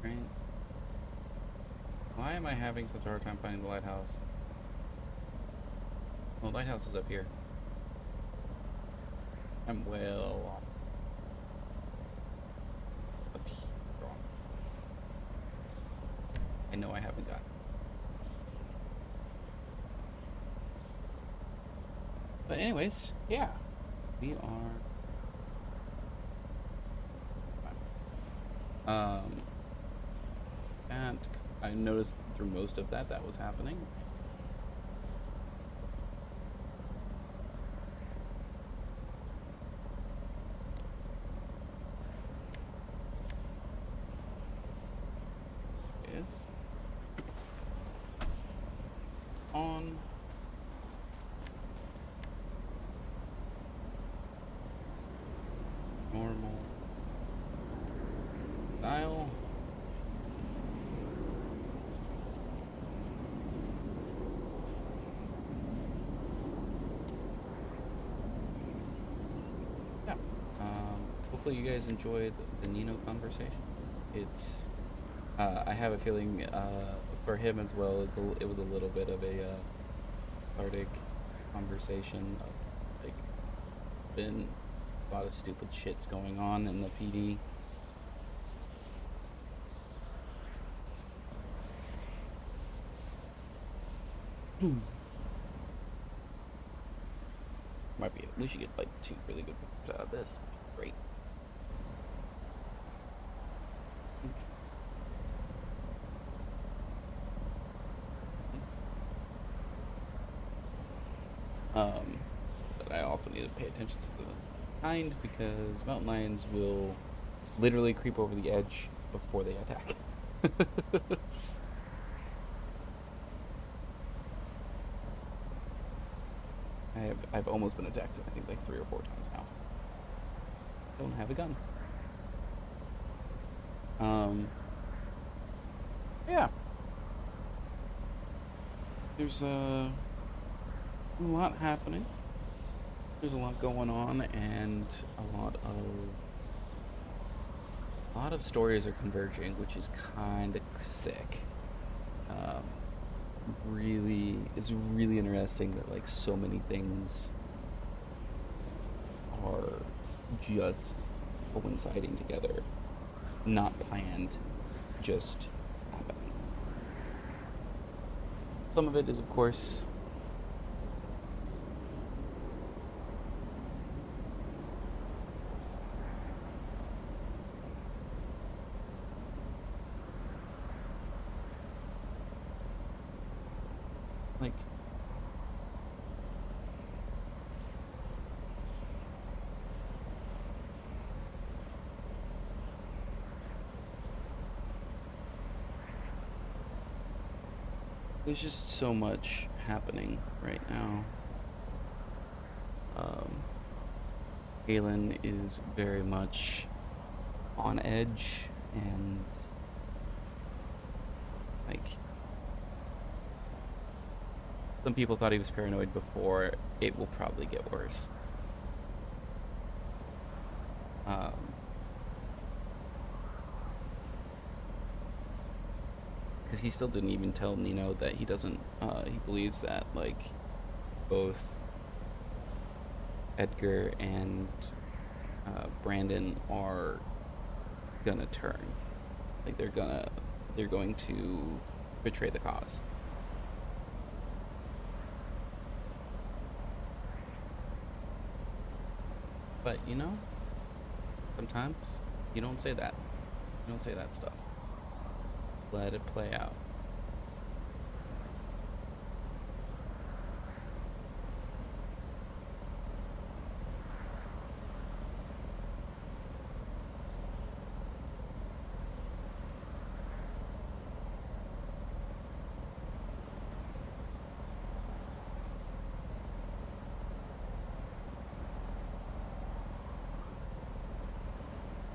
right. Why am I having such a hard time finding the lighthouse? Well, the lighthouse is up here. I'm well off. Up here. Wrong. I know I haven't got. But anyways, yeah. We are... and I noticed through most of that was happening. Is on normal dial. Hopefully you guys enjoyed the Nino conversation. It's, I have a feeling for him as well, it was a little bit of a cathartic conversation. Like, been a lot of stupid shits going on in the PD. Might be, we should get like 2 really good pictures out of this. Great. But I also need to pay attention to the kind, because mountain lions will literally creep over the edge before they attack. I've almost been attacked, I think like 3 or 4 times now. Don't have a gun. Yeah. There's a lot happening. There's a lot going on, and a lot of stories are converging, which is kind of sick. It's really interesting that like so many things are just coinciding together, not planned, just happening. Some of it is, of course, like There's just so much happening right now. Halen is very much on edge, and like some people thought he was paranoid before. It will probably get worse. Because he still didn't even tell Nino that he doesn't, he believes that, like, both Edgar and Brandon are gonna turn. Like, they're going to betray the cause. But, you know, sometimes you don't say that. You don't say that stuff. Let it play out.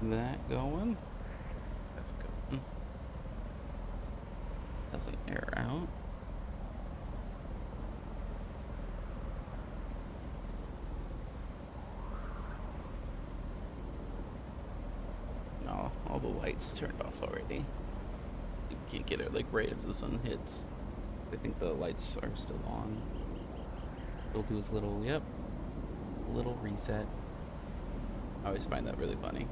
That going? That's a good one. Doesn't air out. No, all the lights turned off already. You can't get it like right as the sun hits. I think the lights are still on. He'll do his little, yep, little reset. I always find that really funny.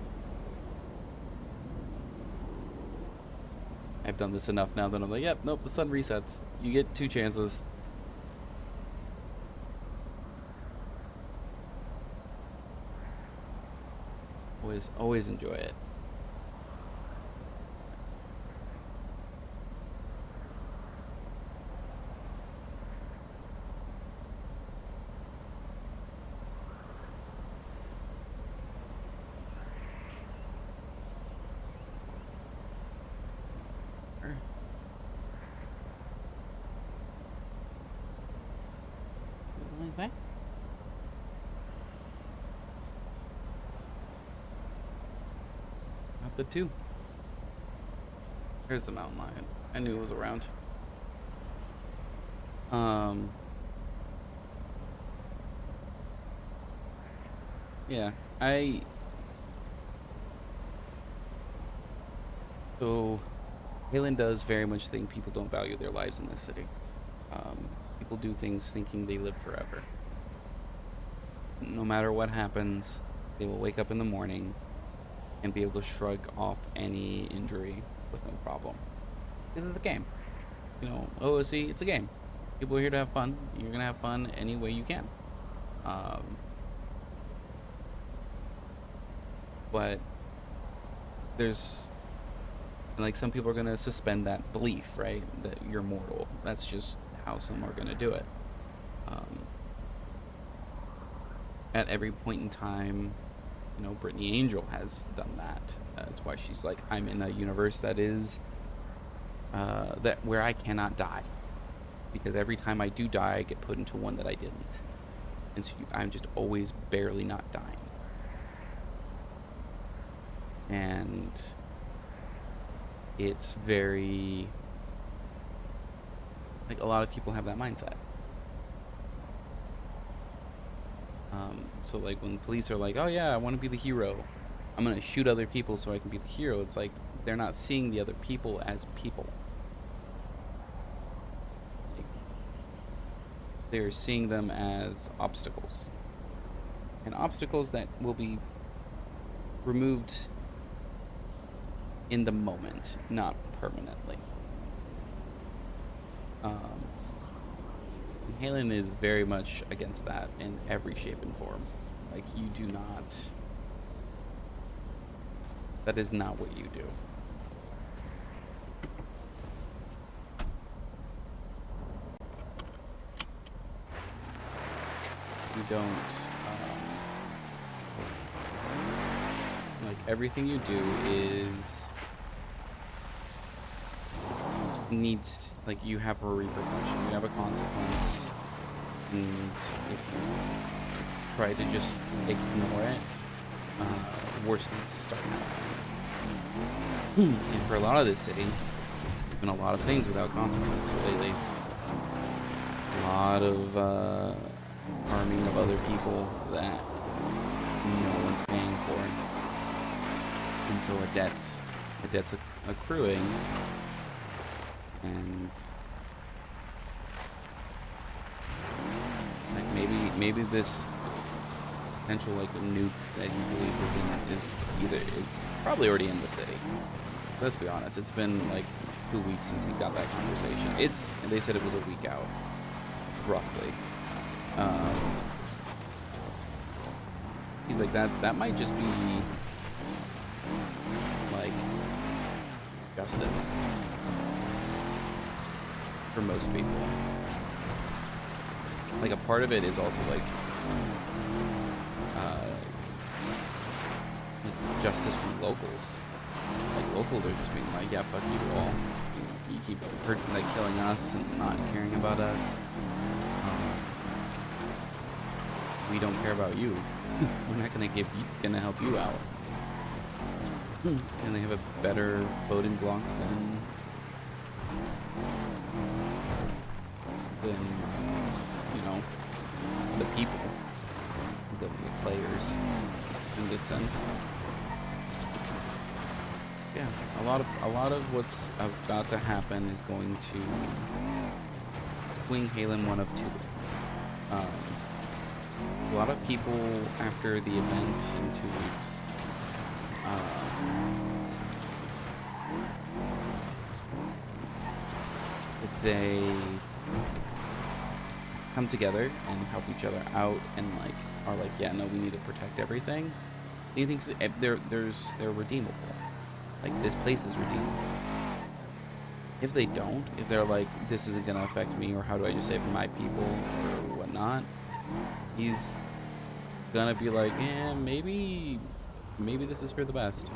I've done this enough now that I'm like, yep, nope, the sun resets. You get 2 chances. Always enjoy it. Back. Not the 2. Here's the mountain lion. I knew it was around. Yeah, so Halen does very much think people don't value their lives in this city. People do things thinking they live forever. No matter what happens, they will wake up in the morning and be able to shrug off any injury with no problem. This is a game. You know, OSC, it's a game. People are here to have fun. You're gonna have fun any way you can. But there's, like, some people are gonna suspend that belief, right? That you're mortal. That's just how some are gonna do it. At every point in time, you know, Brittany Angel has done that. That's why she's like, I'm in a universe that is that where I cannot die, because every time I do die, I get put into one that I didn't, and so I'm just always barely not dying. And it's very, like, a lot of people have that mindset. So like when police are like, oh yeah, I want to be the hero, I'm gonna shoot other people so I can be the hero, it's like they're not seeing the other people as people. Like, they're seeing them as obstacles, and obstacles that will be removed in the moment, not permanently. Halen is very much against that in every shape and form. Like, you do not, that is not what you do. You don't, like, everything you do is needs, like, you have a repercussion, you have a consequence, and if you try to just ignore it, worse things start happening. And for a lot of this city, there's been a lot of things without consequence lately. A lot of harming of other people that no one's paying for, and so a debt's accruing, and like maybe this potential like nuke that he believes is probably already in the city. Let's be honest, it's been like 2 weeks since he got that conversation. They said it was a week out, roughly. He's like, that might just be like justice for most people. Like a part of it is also like justice from locals. Like locals are just being like, yeah, fuck you all. You keep like killing us and not caring about us. We don't care about you. We're not gonna help you out. And they have a better voting bloc than you know, the people, the players, in this sense. Yeah, a lot of what's about to happen is going to swing Halen one of two ways. A lot of people after the event in 2 weeks they come together and help each other out and like are like, yeah, no, we need to protect everything. He thinks they're redeemable. Like this place is redeemable. If they don't, if they're like, this isn't gonna affect me, or how do I just save my people or whatnot, he's gonna be like, yeah, maybe this is for the best.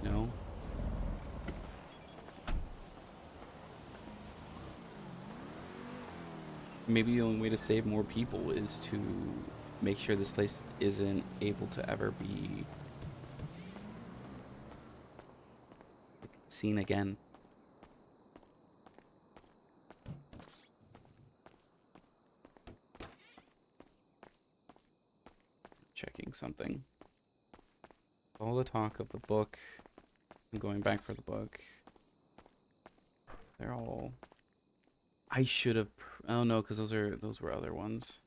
You know? Maybe the only way to save more people is to make sure this place isn't able to ever be seen again. Checking something. All the talk of the book. I'm going back for the book. They're all. I should have. Oh no, because those were other ones.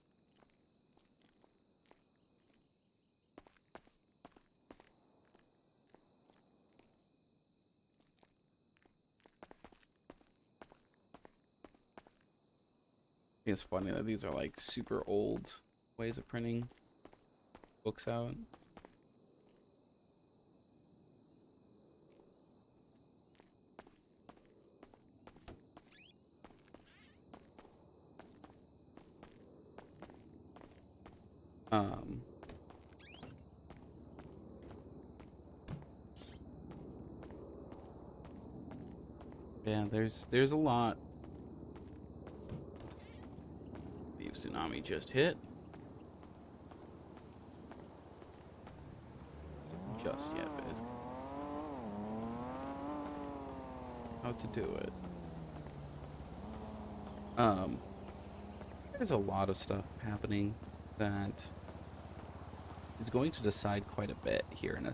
It's funny that these are like super old ways of printing books out. Um, yeah, there's a lot. The tsunami just hit. Just yet, Biz. How to do it. There's a lot of stuff happening that is going to decide quite a bit here in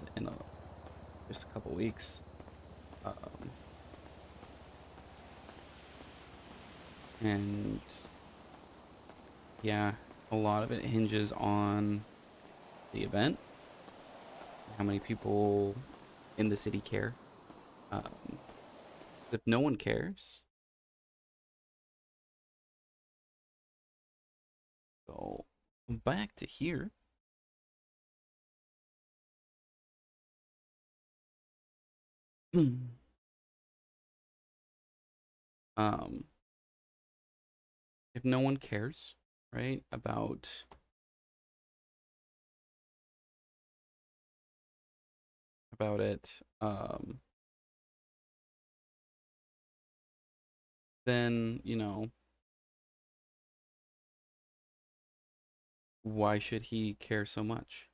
just a couple weeks. And yeah, a lot of it hinges on the event, how many people in the city care. If no one cares, so back to here. um, if no one cares, right, about it, then, why should he care so much?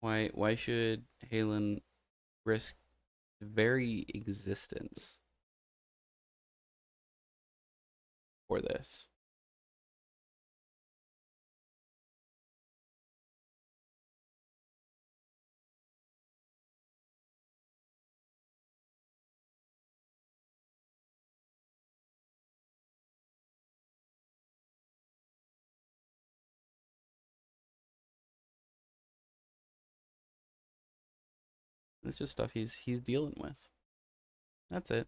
Why should Halen risk very existence for this? It's just stuff he's dealing with. That's it.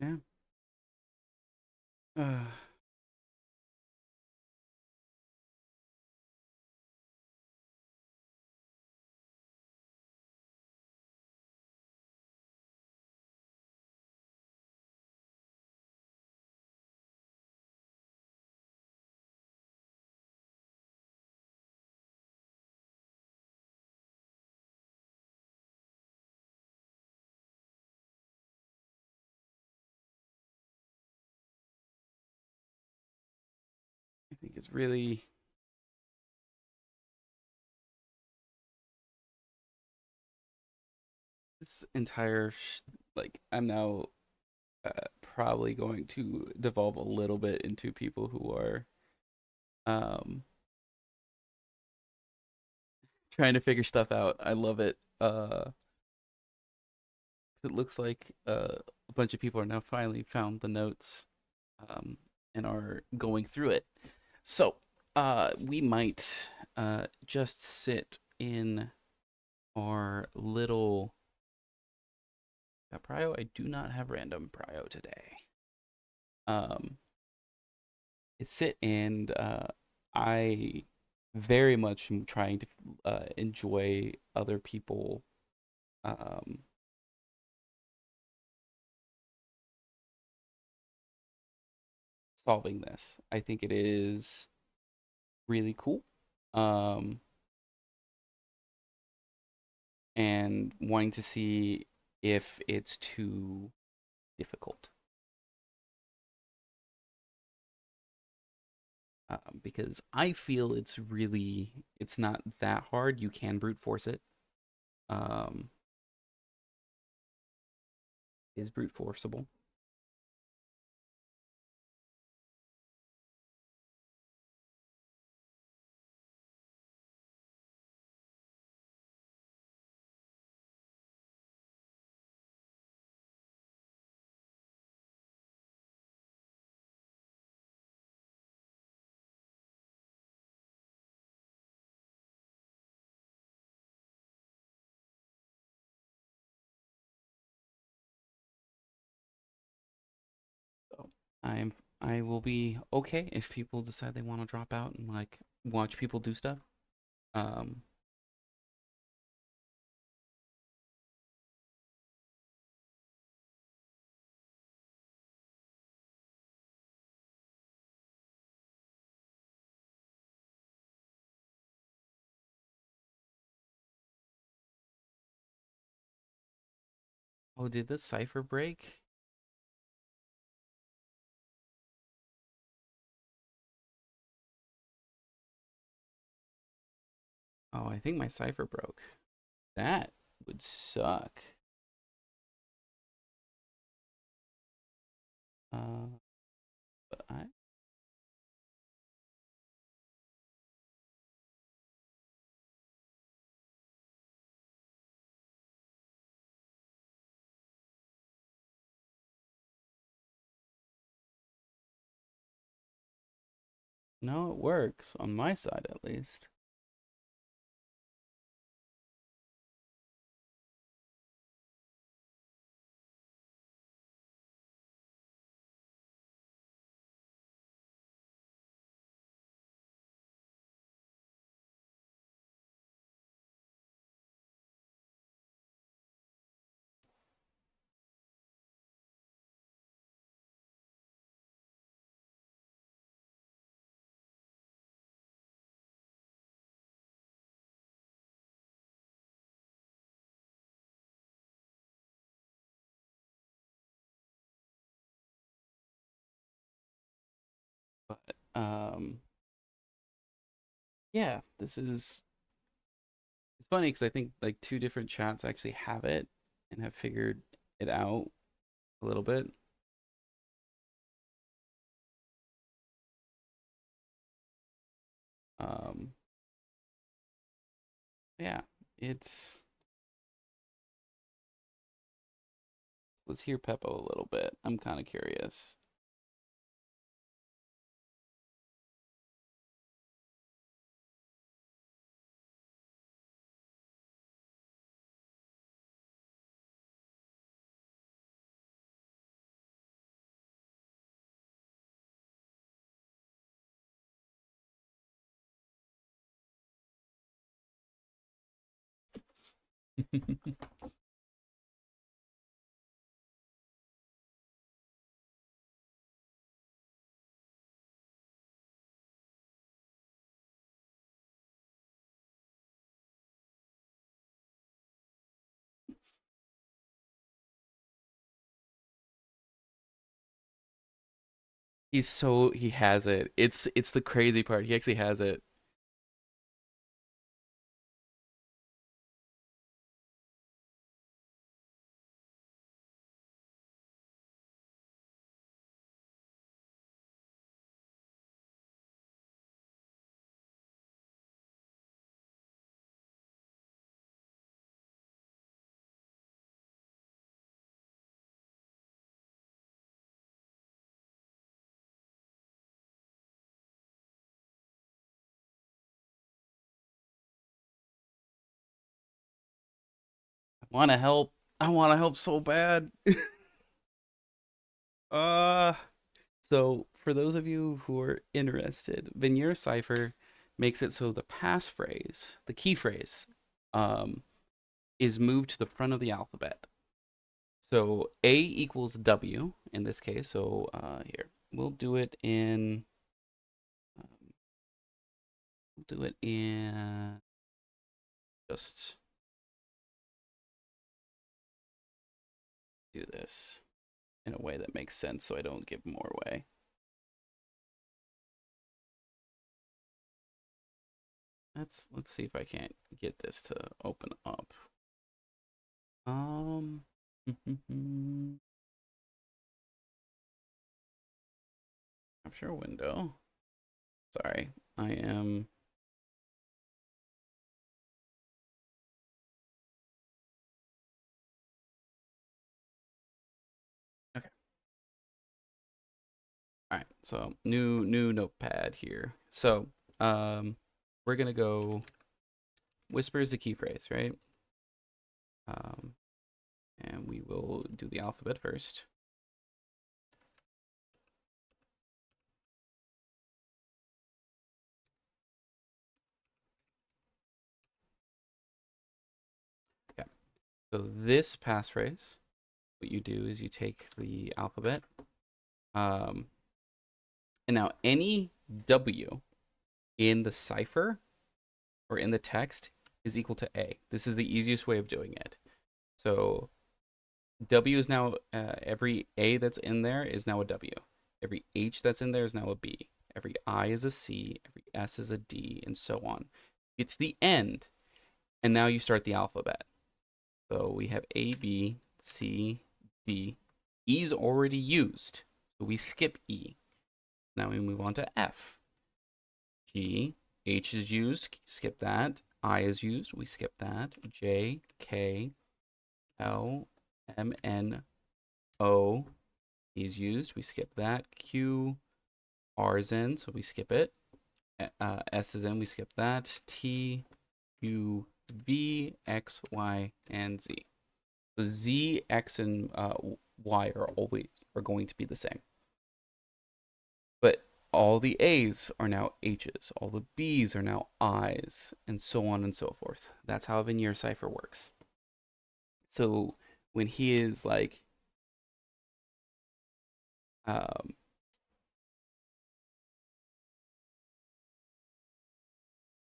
Yeah. I think it's really this entire like I'm now probably going to devolve a little bit into people who are um trying to figure stuff out. I love it. It looks like a bunch of people are now finally found the notes um and are going through it. So, we might just sit in our little prio. I do not have random prio today. Um, sit and I very much am trying to enjoy other people um, solving this. I think it is really cool. Um, and wanting to see if it's too difficult. Because I feel it's not that hard. You can brute force it. Um, is brute forceable. So I'm I will be okay if people decide they want to drop out and like watch people do stuff. Um, Oh, did the cipher break? Oh, I think my cipher broke. That would suck. But I no, it works on my side at least. But yeah, this is it's funny because I think like two different chats actually have it and have figured it out a little bit. Um, yeah, it's let's hear Peppo a little bit. I'm kind of curious. He has it. It's the crazy part. He actually has it. I want to help. I want to help so bad. uh So, for those of you who are interested, Veneer cipher makes it so the passphrase, the key phrase, um, is moved to the front of the alphabet. So A equals W in this case. So here we'll do it in. Um, we'll do it in just do this in a way that makes sense, so I don't give more away. Let's see if I can't get this to open up. Um, capture window. Sorry, I am. Okay. All right. So new notepad here. So we're gonna go. Whisper is the key phrase, right? Um, and we will do the alphabet first. Okay. So this passphrase, what you do is you take the alphabet, and now any W in the cipher or in the text is equal to A. This is the easiest way of doing it. So W is now every A that's in there is now a W. Every H that's in there is now a B. Every I is a C. Every S is a D, and so on. It's the end, and now you start the alphabet. So we have A, B, C, D. E is already used, so we skip E. Now we move on to F. G, H is used, skip that. I is used, we skip that. J, K, L, M, N, O is used, we skip that. Q, R is in, so we skip it. S is in, we skip that. T, U, V, X, Y, and Z. So Z, X, and Y are going to be the same. But all the A's are now H's, all the B's are now I's, and so on and so forth. That's how a veneer cipher works. So when he is like, um,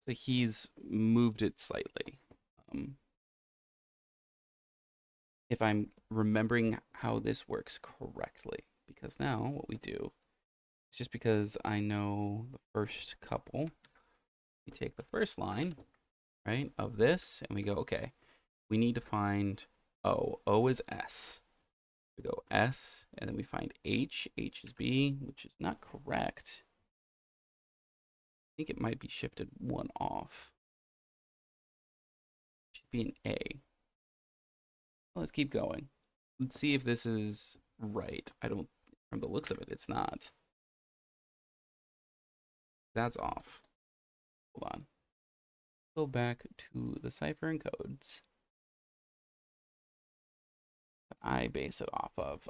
so he's moved it slightly. If I'm remembering how this works correctly, because now what we do is just because I know the first couple, we take the first line, right, of this, and we go, okay, we need to find O. O is S. We go S, and then we find H. H is B, which is not correct. I think it might be shifted one off. It should be an A. Well, let's keep going. Let's see if this is right. I don't, from the looks of it, it's not. That's off. Hold on. Go back to the cipher and codes that I base it off of.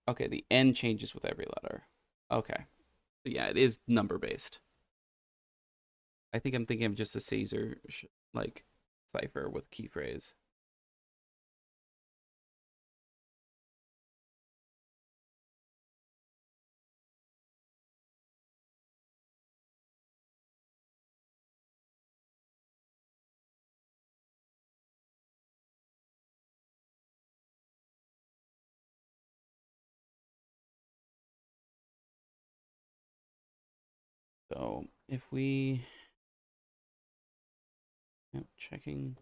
Okay, the N changes with every letter. Okay. So yeah, it is number based. I think I'm thinking of just a Caesar like cipher with key phrase. So if we checking.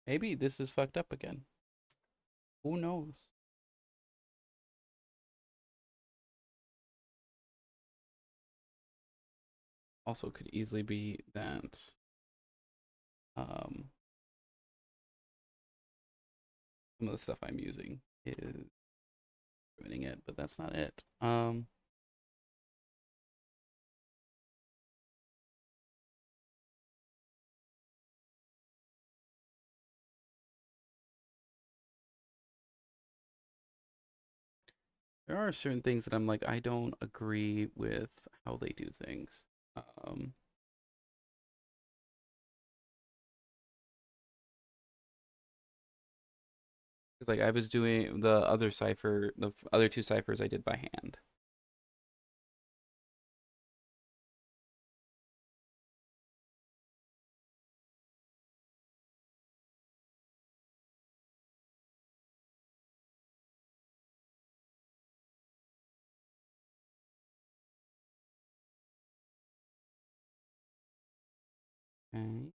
Maybe this is fucked up again. Who knows? Also could easily be that some of the stuff I'm using is ruining it, but that's not it. There are certain things that I'm like, I don't agree with how they do things. Because like I was doing the other cipher, the other two ciphers I did by hand. Okay.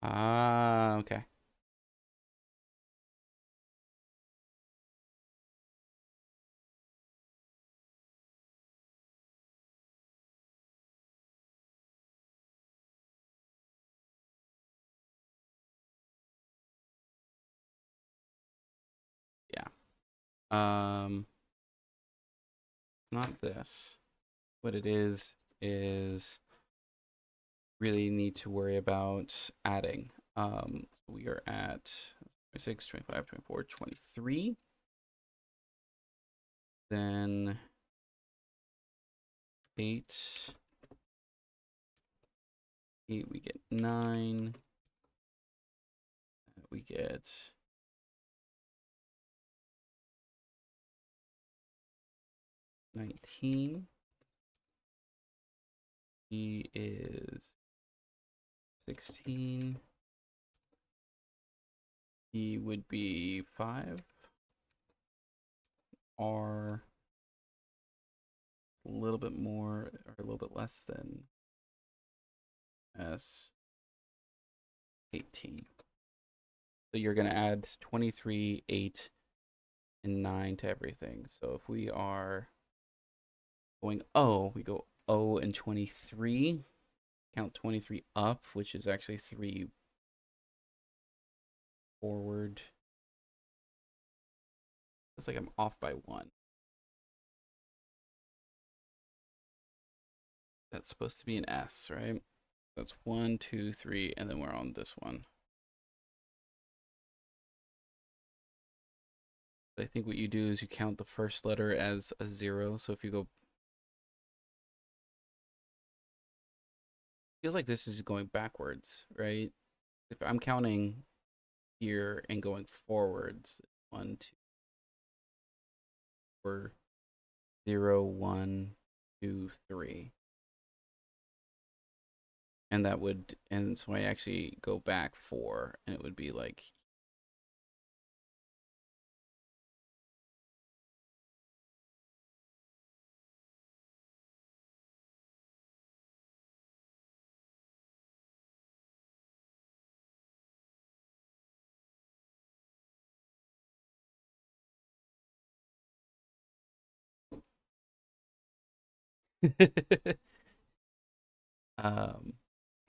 Ah, okay. Yeah. It's not this. What it is really need to worry about adding. So we are at 26, 25, 24, 23. Then 8. 8, we get 9. We get 19. He is 16. He would be 5. R a little bit more or a little bit less than S 18. So you're going to add 23, 8, and 9 to everything. So if we are going O, we go O and 23. Count 23 up, which is actually 3 forward. Looks like I'm off by 1. That's supposed to be an S, right? That's 1, 2, 3, and then we're on this one. I think what you do is you count the first letter as a 0. So if you go, feels like this is going backwards, right? If I'm counting here and going forwards, 1, 2, 4, 0, 1, 2, 3. And that would, and so I actually go back 4, and it would be like,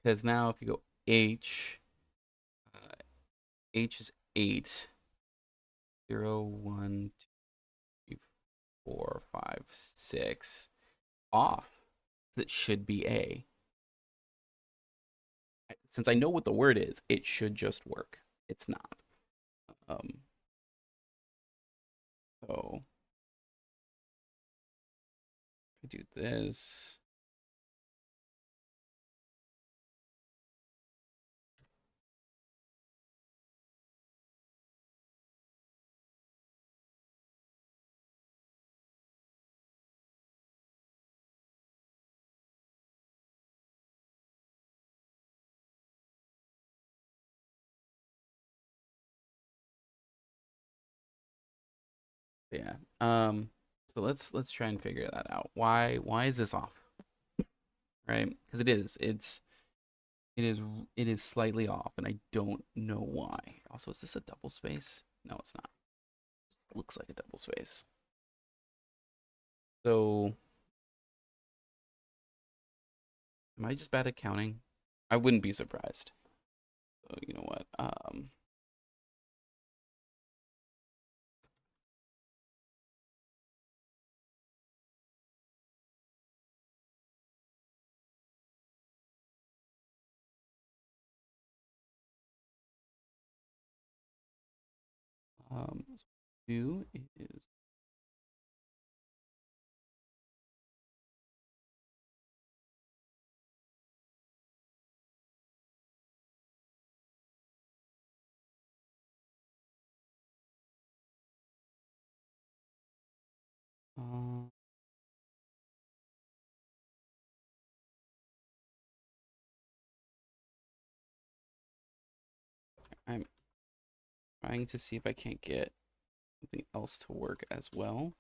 because now if you go H, H is 8, 0, 1, 2, 4, 5, 6, off. It should be A. Since I know what the word is, it should just work. It's not. So if I do this, yeah. So let's try and figure that out. Why is this off? Right? Because it is. It is slightly off, and I don't know why. Also, is this a double space? No, it's not. It looks like a double space. So am I just bad at counting? I wouldn't be surprised. So you know what? So do is um I'm trying to see if I can't get something else to work as well.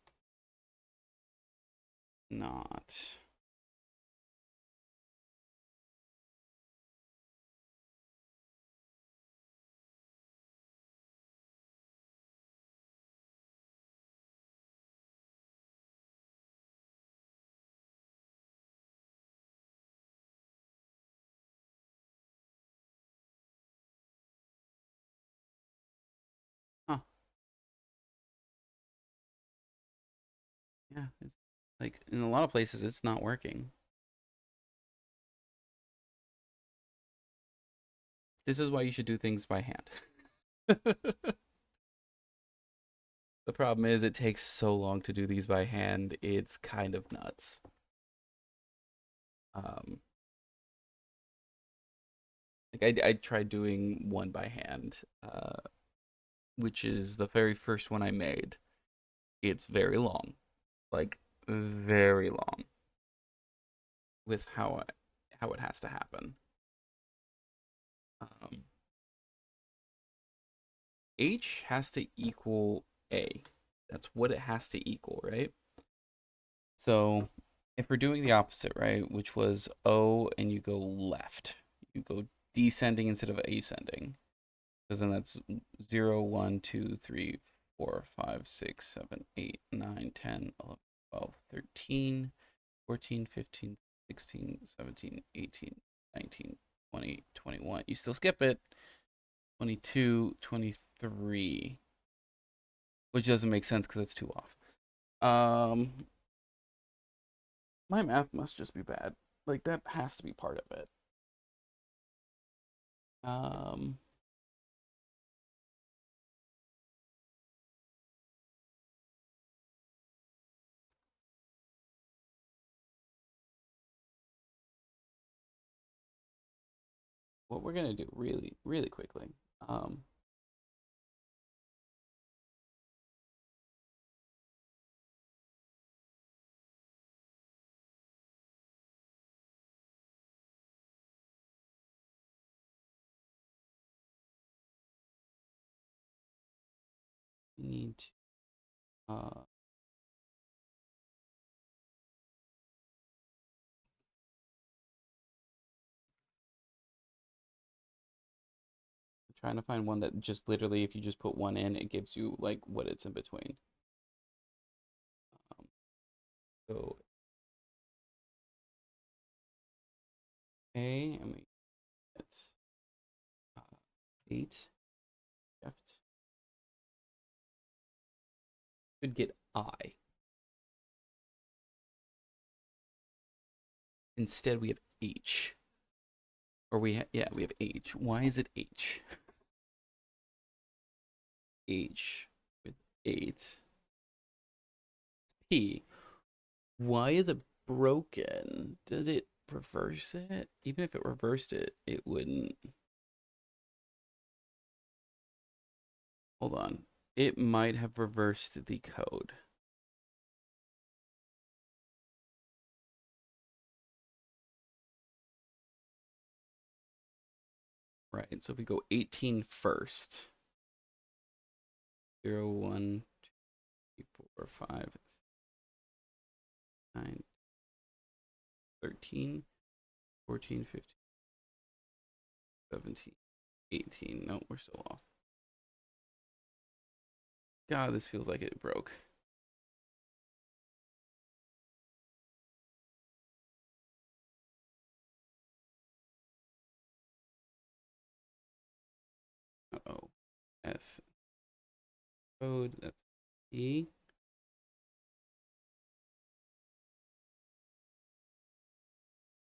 Not. Huh. Yeah, it's like in a lot of places it's not working. This is why you should do things by hand. The problem is it takes so long to do these by hand. It's kind of nuts. Um, like I tried doing one by hand, which is the very first one I made. It's very long, like very long, with how it has to happen. Um, H has to equal A. That's what it has to equal, right? So if we're doing the opposite, right, which was O and you go left, you go descending instead of ascending, because then that's 0, 1, 2, 3, 4, 5, 6, 7, 8, 9, 10, 11, 12, 13, 14, 15, 16, 17, 18, 19, 20, 21. You still skip it. 22, 23, which doesn't make sense because it's 2 off. My math must just be bad. Like, that has to be part of it. Um, what we're gonna do really, really quickly. We need to, I'm trying to find one that just literally, if you just put one in, it gives you like what it's in between. Um, so A, and it's 8. Left. Should get I. Instead, we have H. Or yeah, we have H. Why is it H? H with 8. P. Why is it broken? Did it reverse it? Even if it reversed it, it wouldn't. Hold on. It might have reversed the code. Right, so if we go 18 first. 0, 1, 2, 3, 4, 5, 6, 9, 13, 14, 15, 17, 18. No, we're still off. God, this feels like it broke. Uh-oh. S. Code, that's E.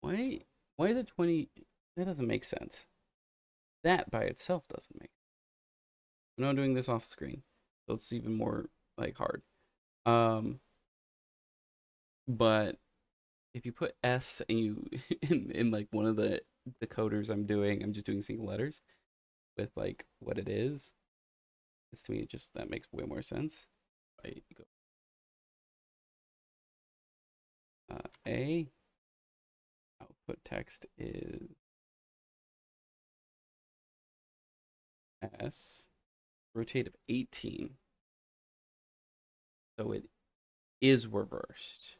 Why, why is it 20? That doesn't make sense. That by itself doesn't make. I'm not doing this off screen, so it's even more like hard. But if you put S and you in like one of the coders I'm doing, I'm just doing single letters with like what it is. This to me just that makes way more sense. I go A. Output text is S. Rotate of 18. So it is reversed.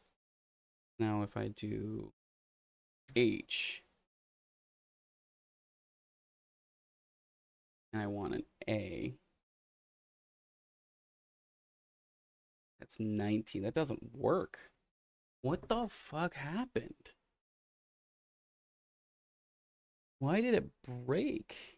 Now if I do H and I want an A, that's 19. That doesn't work. What the fuck happened? Why did it break?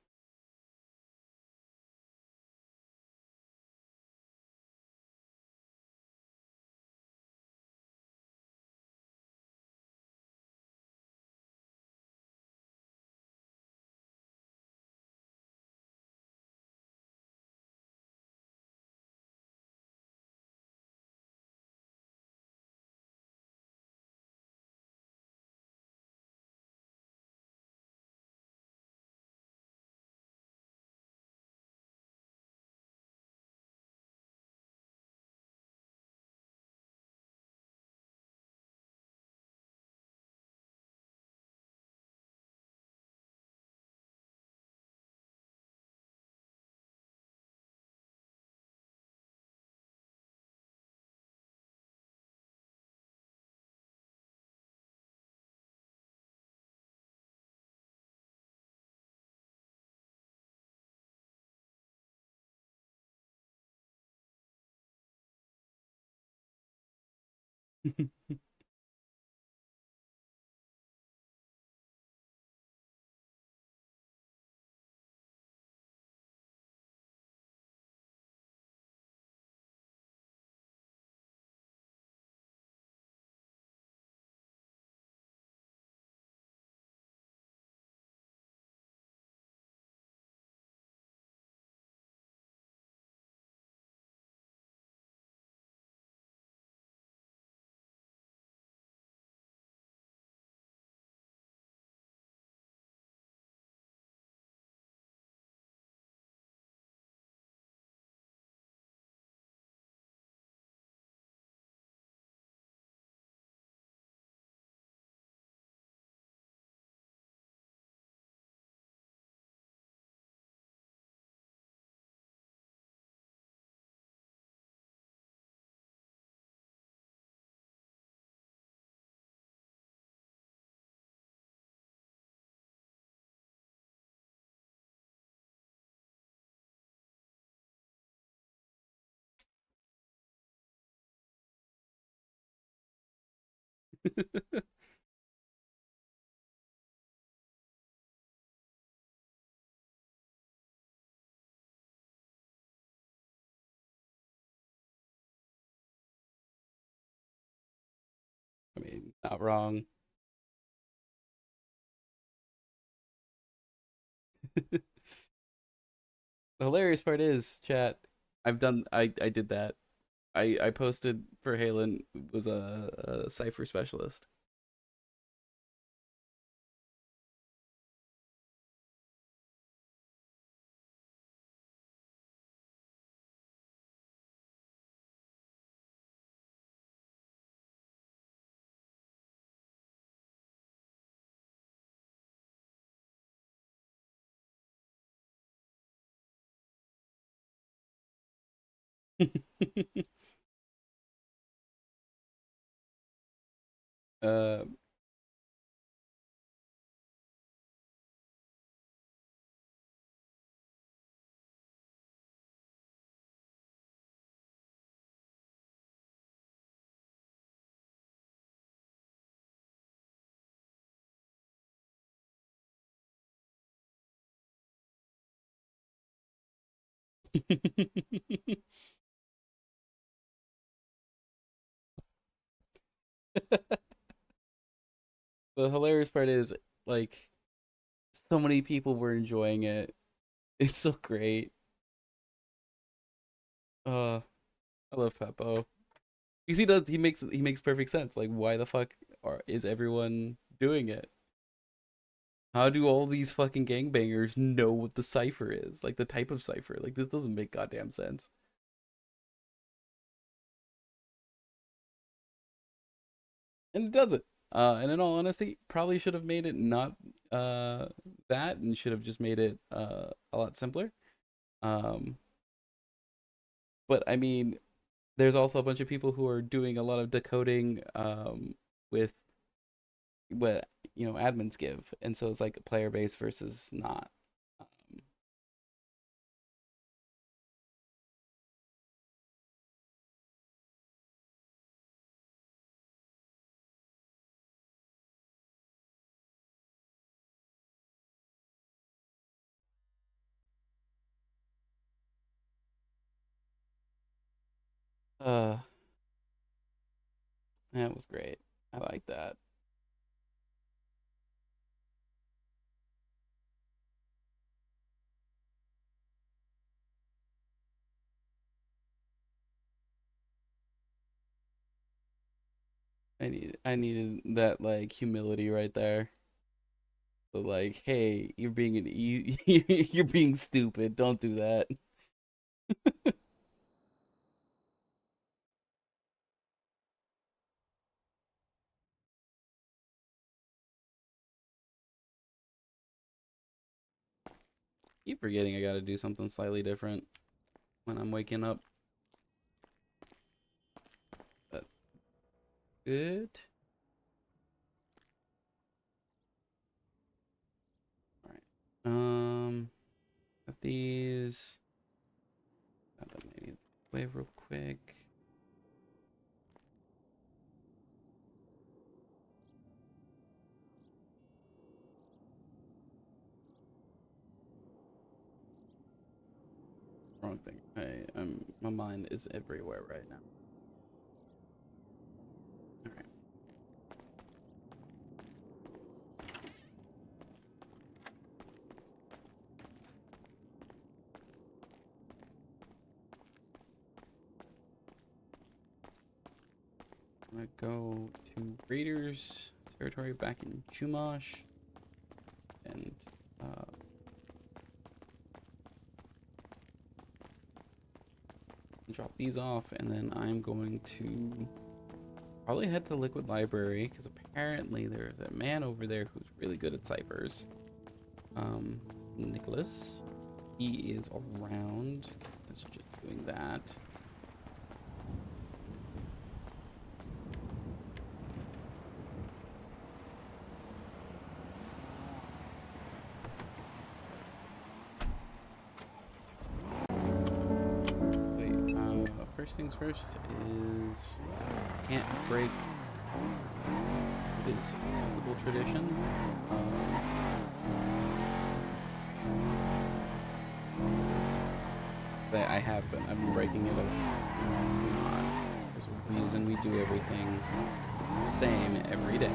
I mean, not wrong. The hilarious part is, chat. I did that. I posted for Halen was a cipher specialist. uh, the hilarious part is like so many people were enjoying it. It's so great. Uh, I love Peppo because he makes perfect sense. Like, why the fuck is everyone doing it? How do all these fucking gangbangers know what the cipher is? Like the type of cipher? Like this doesn't make goddamn sense. And it doesn't. And in all honesty, probably should have made it not that, and should have just made it a lot simpler. Um, but I mean, there's also a bunch of people who are doing a lot of decoding with what admins give, and so it's like player base versus not. Um, uh, that was great. I like that. I needed that like humility right there. So like, hey, you're being stupid. Don't do that. Keep forgetting I got to do something slightly different when I'm waking up. But good. All right. Got these. Got them maybe away real quick. Wrong thing. My mind is everywhere right now. All right. I'm gonna go to Raiders territory back in Chumash, and drop these off, and then I'm going to probably head to the Liquid Library because apparently there's a man over there who's really good at ciphers. Nicholas. He is around. Is just doing that. Wait, first things first is can't break what is acceptable tradition. That I've been breaking it a lot. There's a reason we do everything the same every day.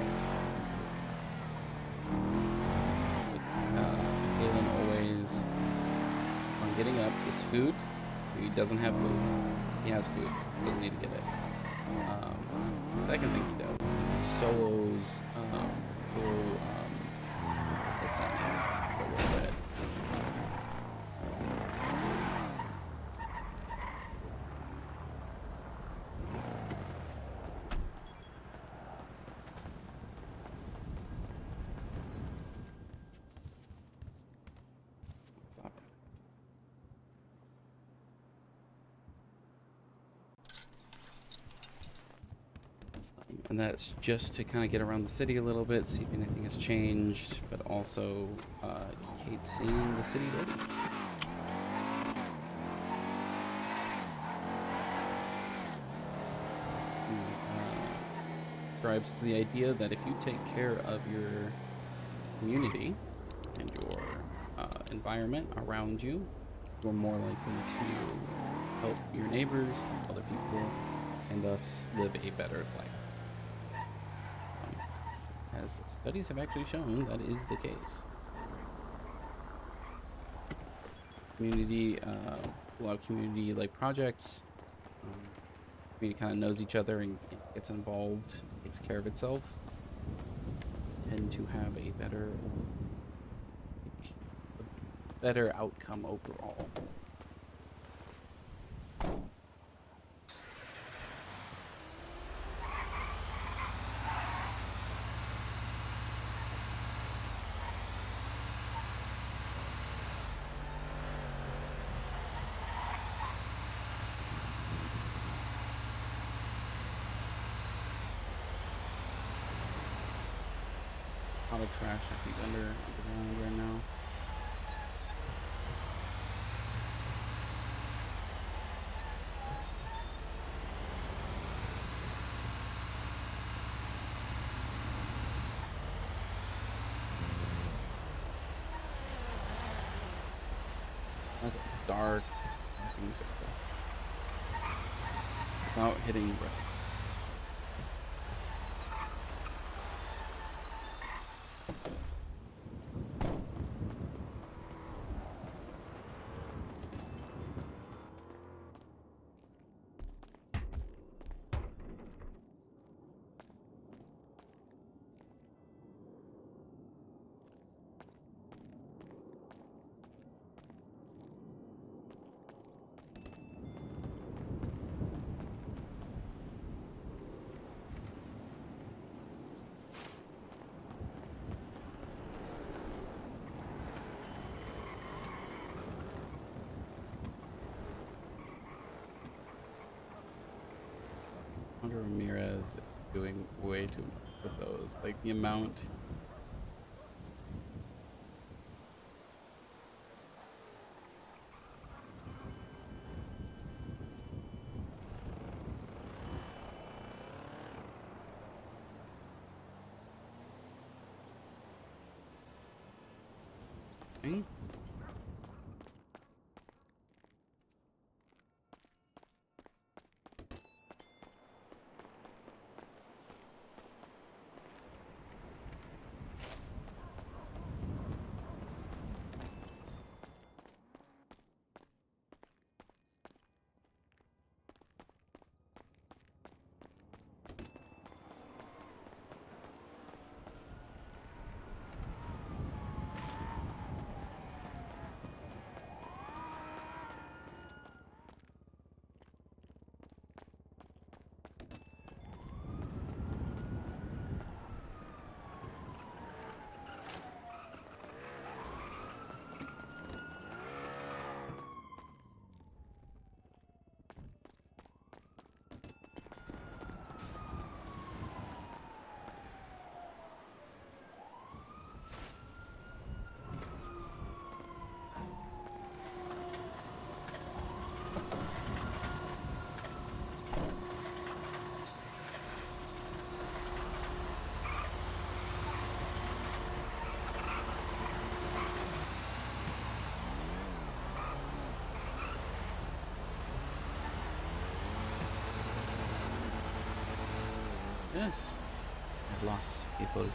Halen always, on getting up, gets food. If he doesn't have food, he has food. He doesn't need to get it. Second thing he does is he solos through ascending for a little bit. Stop it. And that's just to kind of get around the city a little bit, see if anything has changed, but also Kate seeing the city ready. Subscribes to the idea that if you take care of your community and your environment around you, you're more likely to help your neighbors, help other people, and thus live a better life. As studies have actually shown, that is the case. Community, a lot of community-like projects. Community kind of knows each other and gets involved, takes care of itself. Tend to have a better outcome overall. A lot of trash, I think, underground right now. That's a dark fucking circle. Without hitting red. Hunter Ramirez doing way too much with those. Like the amount. this? I lost some people.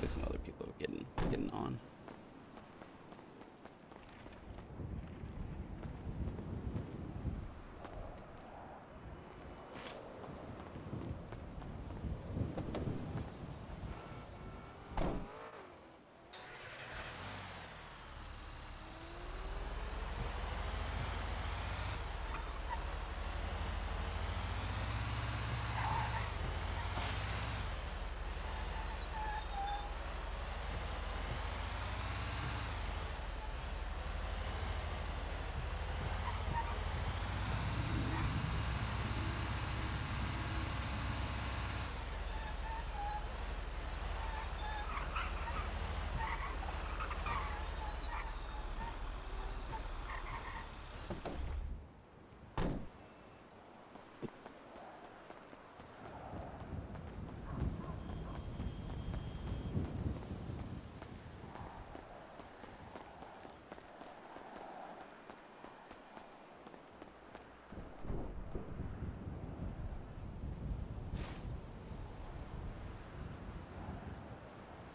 Like some other people getting on.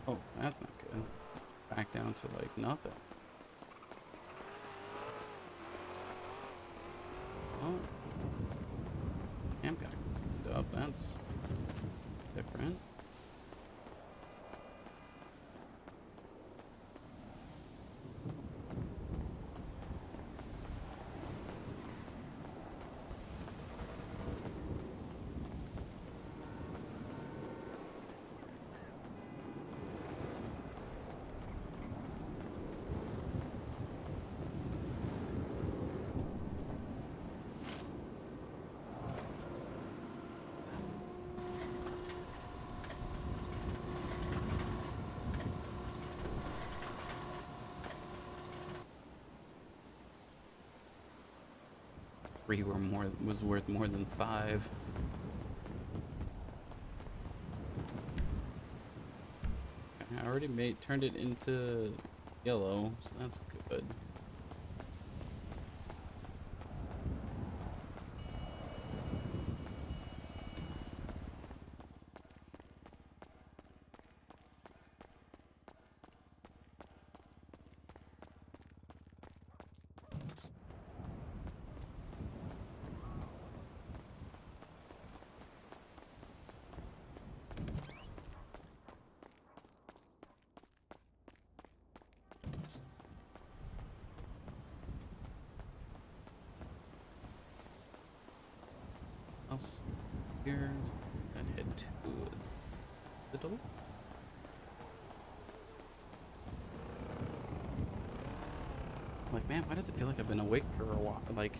Oh, that's not good. Back down to like nothing. Oh, camp got cleaned up. That's different. Three were was worth more than 5. I already turned it into yellow, so that's good. Else here, and head to the door. Like, man, why does it feel like I've been awake for a while? Like,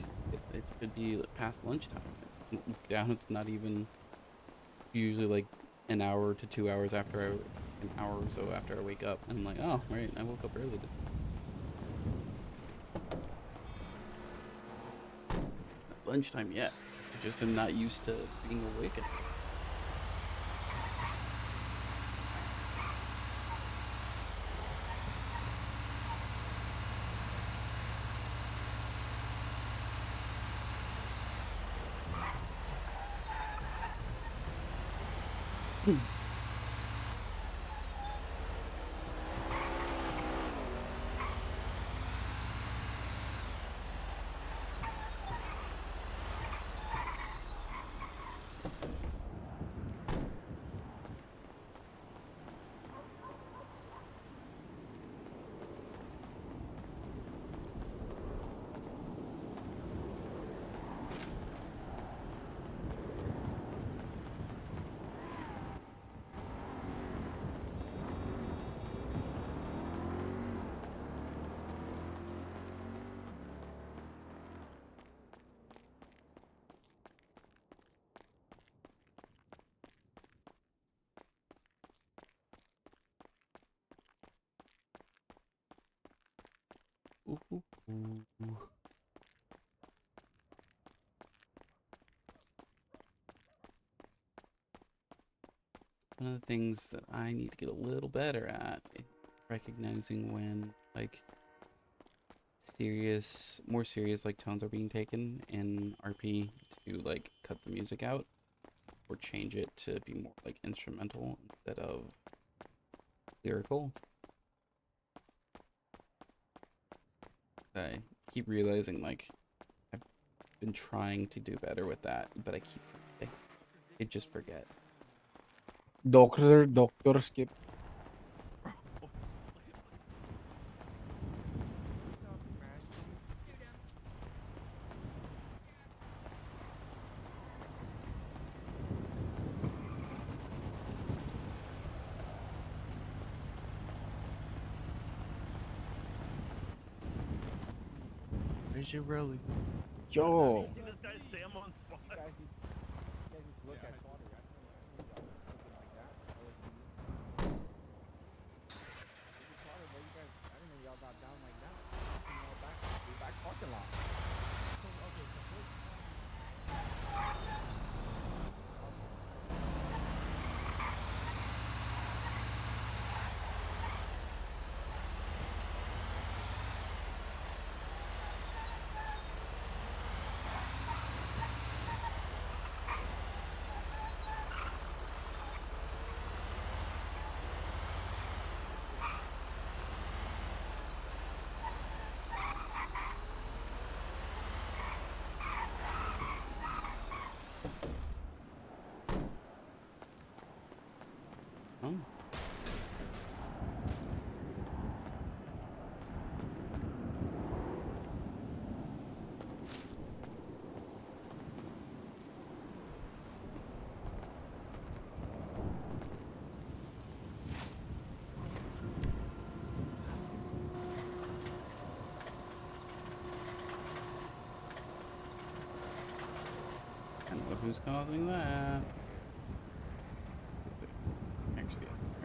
it could be past lunchtime. Look down, it's not even usually like an hour to 2 hours after an hour or so after I wake up. And I'm like, oh, right, I woke up early. Not lunchtime yet. I just am not used to being awake at times. Ooh, ooh, ooh. One of the things that I need to get a little better at is recognizing when, like, more serious like tones are being taken in RP to like cut the music out or change it to be more like instrumental instead of lyrical. I keep realizing like I've been trying to do better with that, but I keep forgetting. I just forget. Doctor skip. Where's your rolling? Yo. See this guy Sam on spot. You guys need to look at Twitter. I didn't know y'all was cooking like that. That was me. Look at Twitter, bro. You guys, I didn't know y'all got down like that. You know, back parking lot. Oh. I don't know who's causing that. Actually, up there.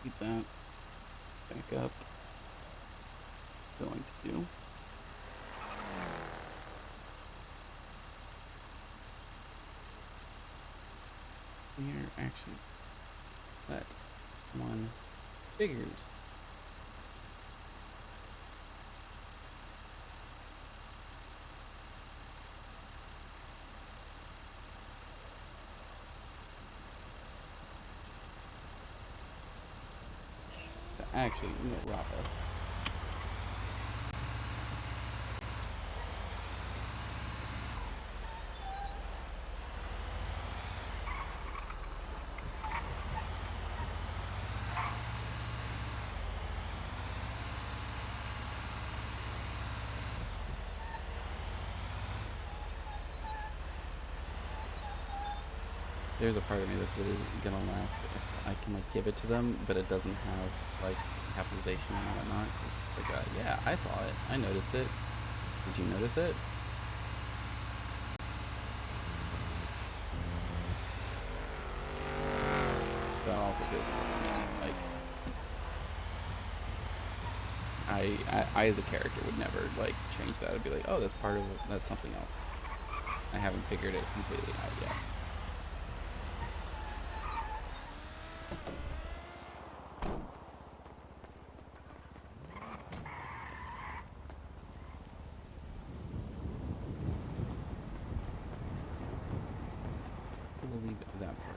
Keep that back up. Going to do. Here, actually, that one figures. So actually, you know, rob us. There's a part of me that's really gonna laugh if I can like give it to them, but it doesn't have like capitalization and whatnot. It's like, yeah, I saw it. I noticed it. Did you notice it? That also feels a little mean. Like, I as a character would never like change that. I'd be like, oh, that's something else. I haven't figured it completely out yet. We'll leave that part.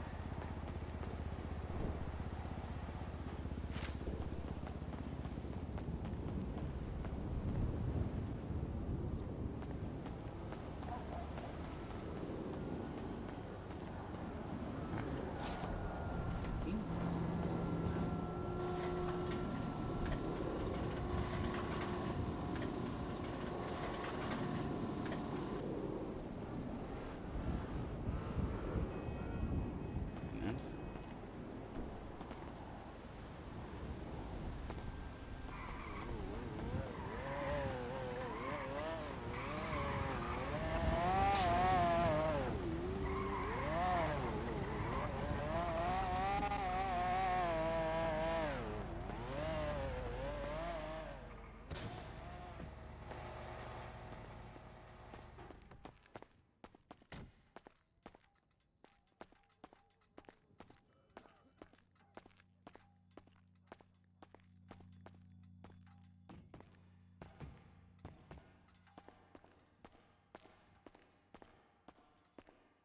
Yes.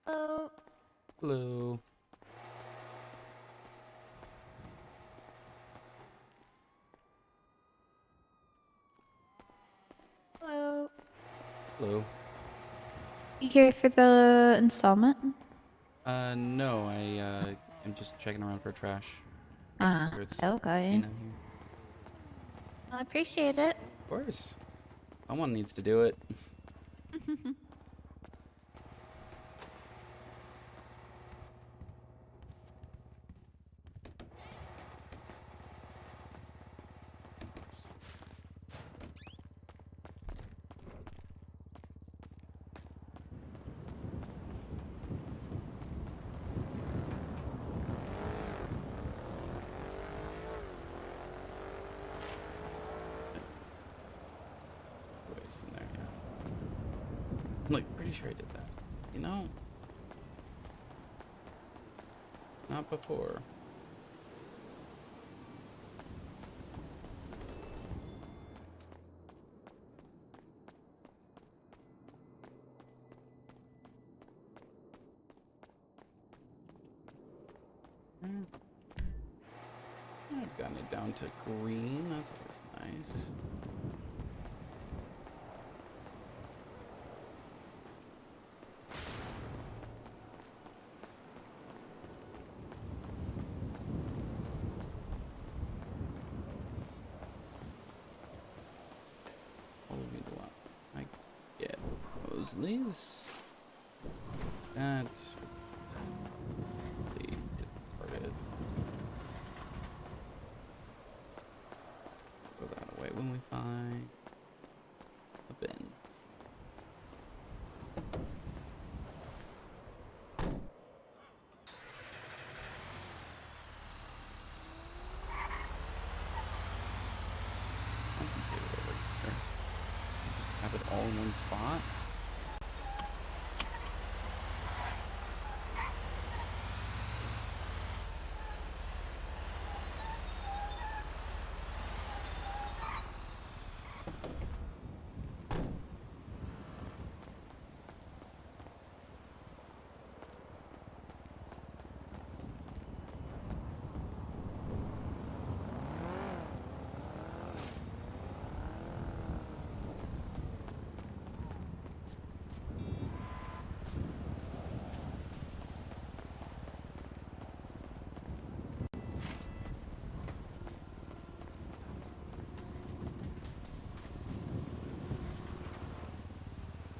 Oh, Hello. hello. Hello. You here for the installment? No, I'm just checking around for trash. Ah, Sure it's okay. clean in here. I appreciate it. Of course. Someone needs to do it. Waste in there, yeah. I'm like pretty sure I did that. You know? Not before. Hmm. I've gotten it down to green. That's always nice. What would be the one I get? Mosley's? That's really departed. Throw that away when we find a bin. Concentrate it over here. Just have it all in one spot.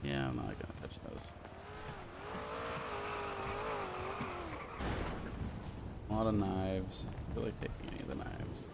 Yeah, I'm not gonna touch those. A lot of knives. I feel like taking any of the knives.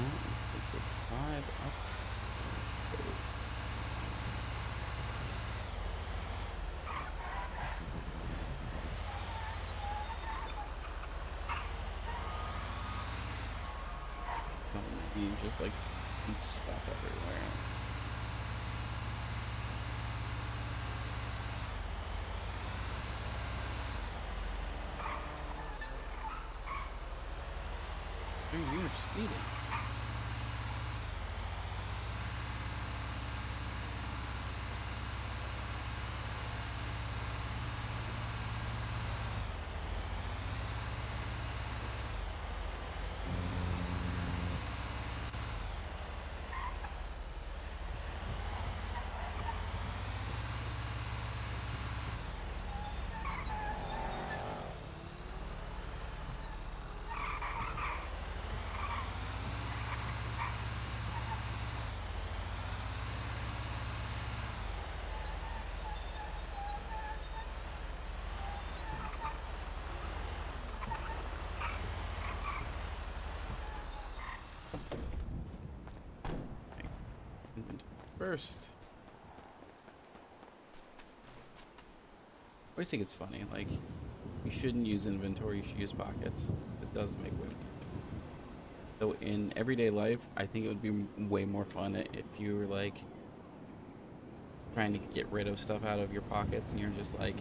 5 up. You just like stuff everywhere. Dude, you're speeding. First, I always think it's funny, like, you shouldn't use inventory, you should use pockets. It does make way. So in everyday life, I think it would be way more fun if you were like trying to get rid of stuff out of your pockets and you're just like,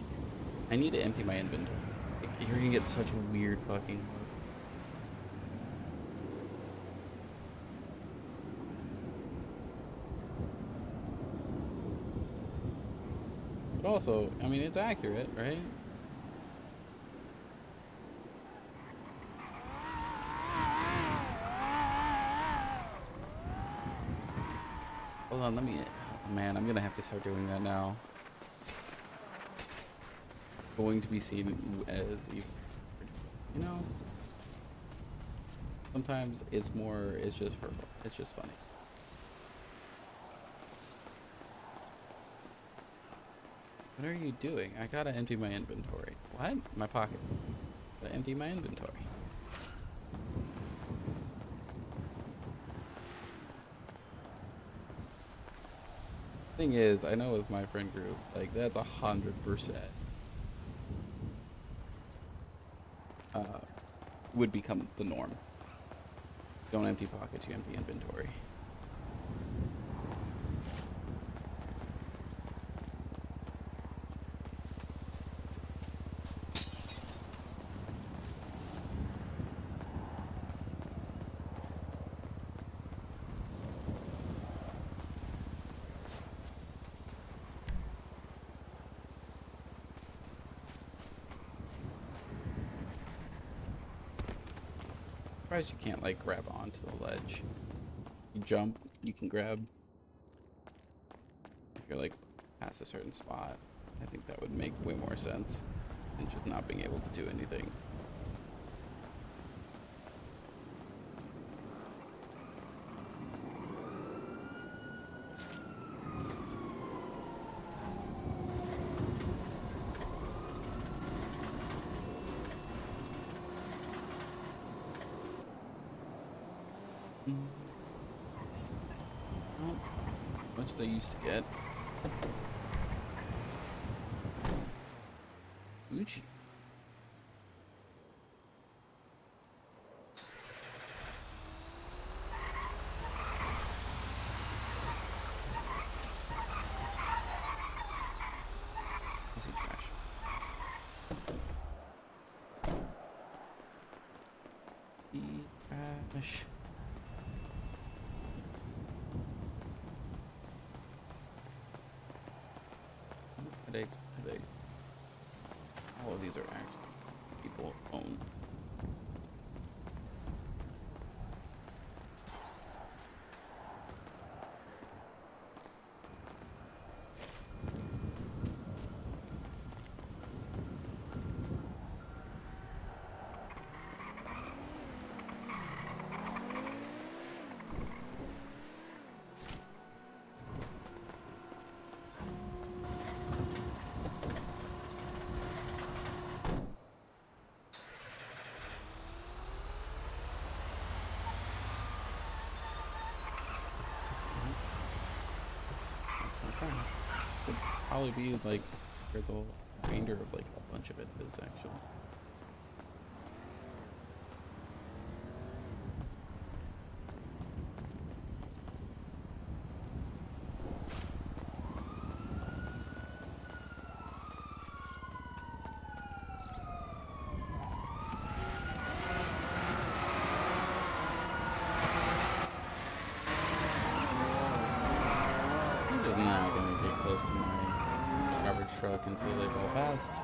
I need to empty my inventory. Like, you're gonna get such weird fucking looks. But also, I mean, it's accurate, right? Hold on, let me... Oh, man, I'm gonna have to start doing that now. Going to be seen as... You know? Sometimes it's more... It's just hurtful. It's just funny. What are you doing? I gotta empty my inventory. What? My pockets. Gotta empty my inventory. Thing is, I know with my friend group, like, that's 100% would become the norm. Don't empty pockets, you empty inventory. Surprised you can't like grab onto the ledge. You jump, you can grab. If you're like past a certain spot, I think that would make way more sense than just not being able to do anything. Well, much they used to get. Gucci. Easy trash. Trash. Headaches, headaches. All of these are actually people own. probably be like for the remainder of like a bunch of it is actually. I'm just not gonna get close to my garbage truck until they go past.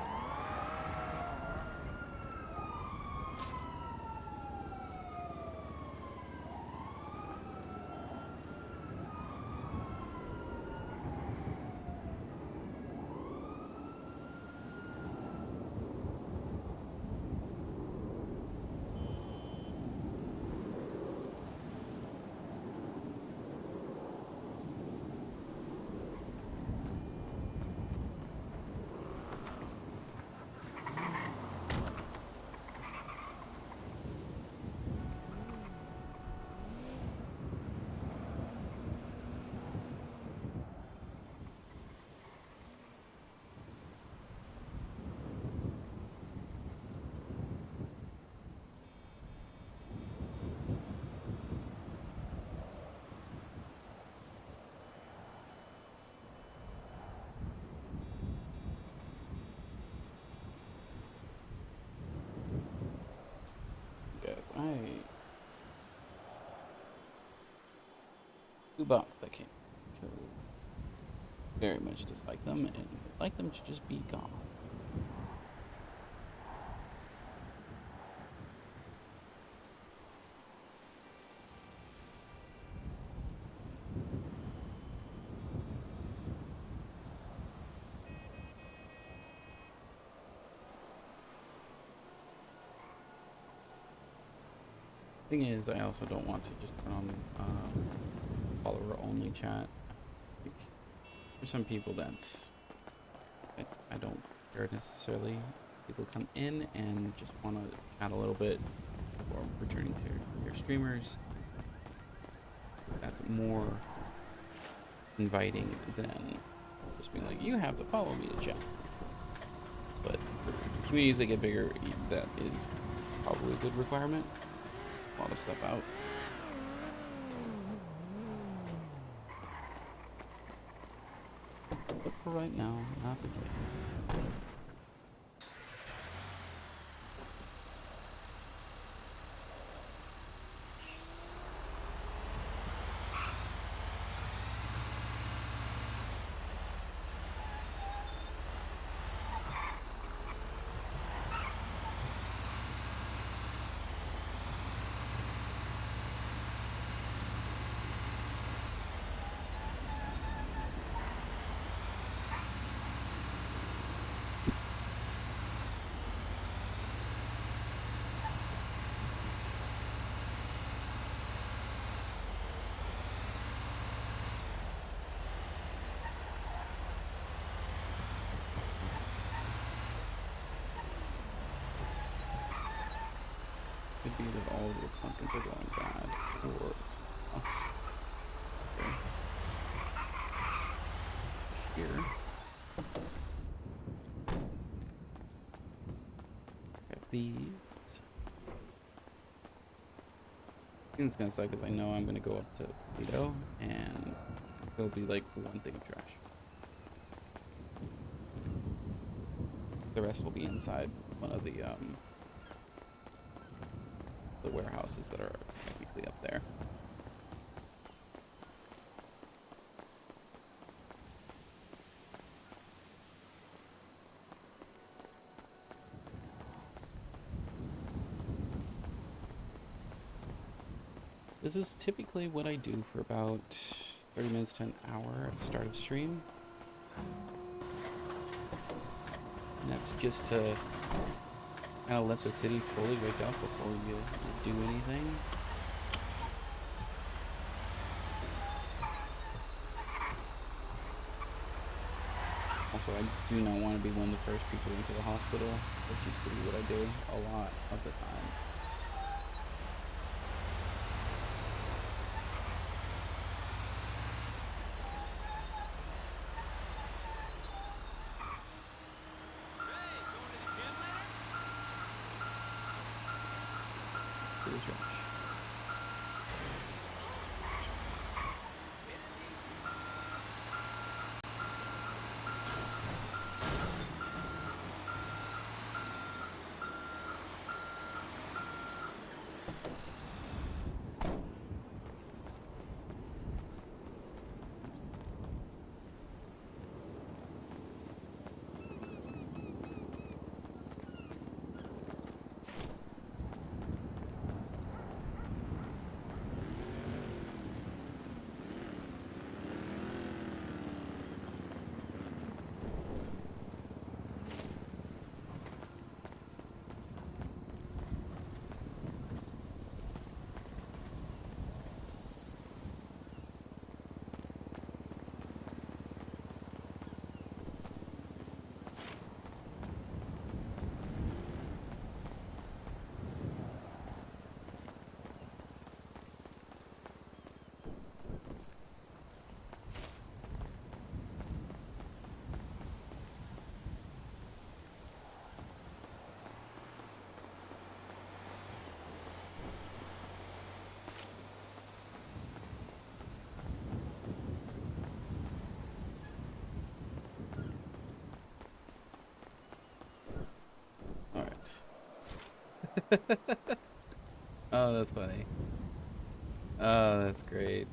Guys, I do bumps that came because very much dislike them and would like them to just be gone. Thing is, I also don't want to just turn on follower only chat. Like, for some people, that's I don't care necessarily. People come in and just want to chat a little bit before returning to their streamers. That's more inviting than just being like, you have to follow me to chat. But for communities that get bigger, that is probably a good requirement. A lot of stuff out. But for right now, not the case. Could be that all of the pumpkins are going bad, or it's us. Okay. Here. Got these. I think it's gonna suck because I know I'm gonna go up to Toledo and there'll be like one thing of trash. The rest will be inside one of the warehouses that are technically up there. This is typically what I do for about 30 minutes to an hour at the start of stream. And that's just to kind of let the city fully wake up before you do anything. Also, I do not want to be one of the first people into the hospital. That's just what I do a lot of the time. Where's Josh? All right. Oh, that's funny. Oh, that's great.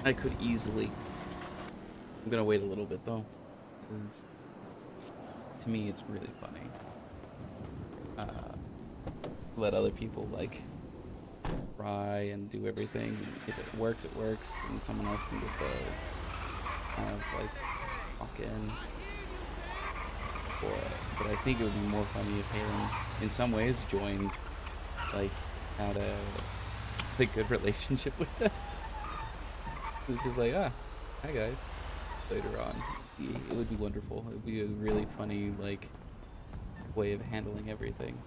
I could easily. I'm gonna wait a little bit though, 'cause to me it's really funny. Let other people like try and do everything. If it works, it works, and someone else can get the kind of like walk in. But I think it would be more funny if Halen, in some ways, joined, like, had a good relationship with them. It's just like, hi guys. Later on, it would be wonderful. It would be a really funny, like, way of handling everything.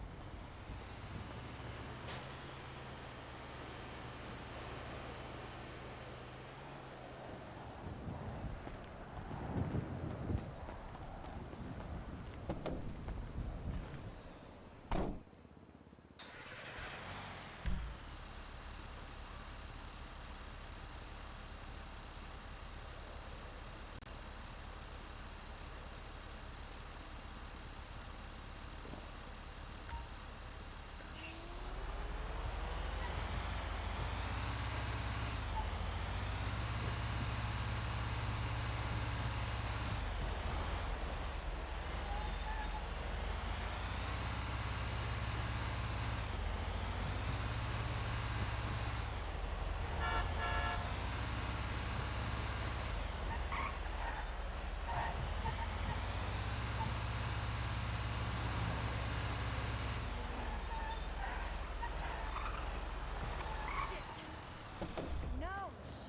No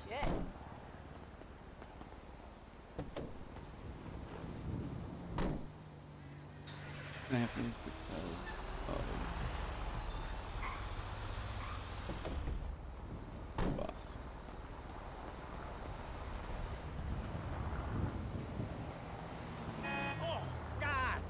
shit. I have to boss. Oh, God!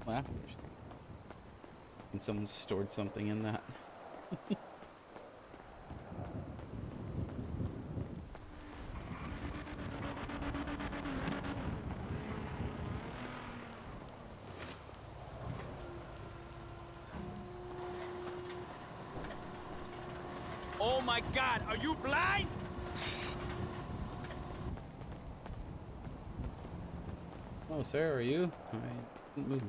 Well, after this. And someone stored something in that. Oh my God, are you blind? Oh, sir, are you? I didn't move.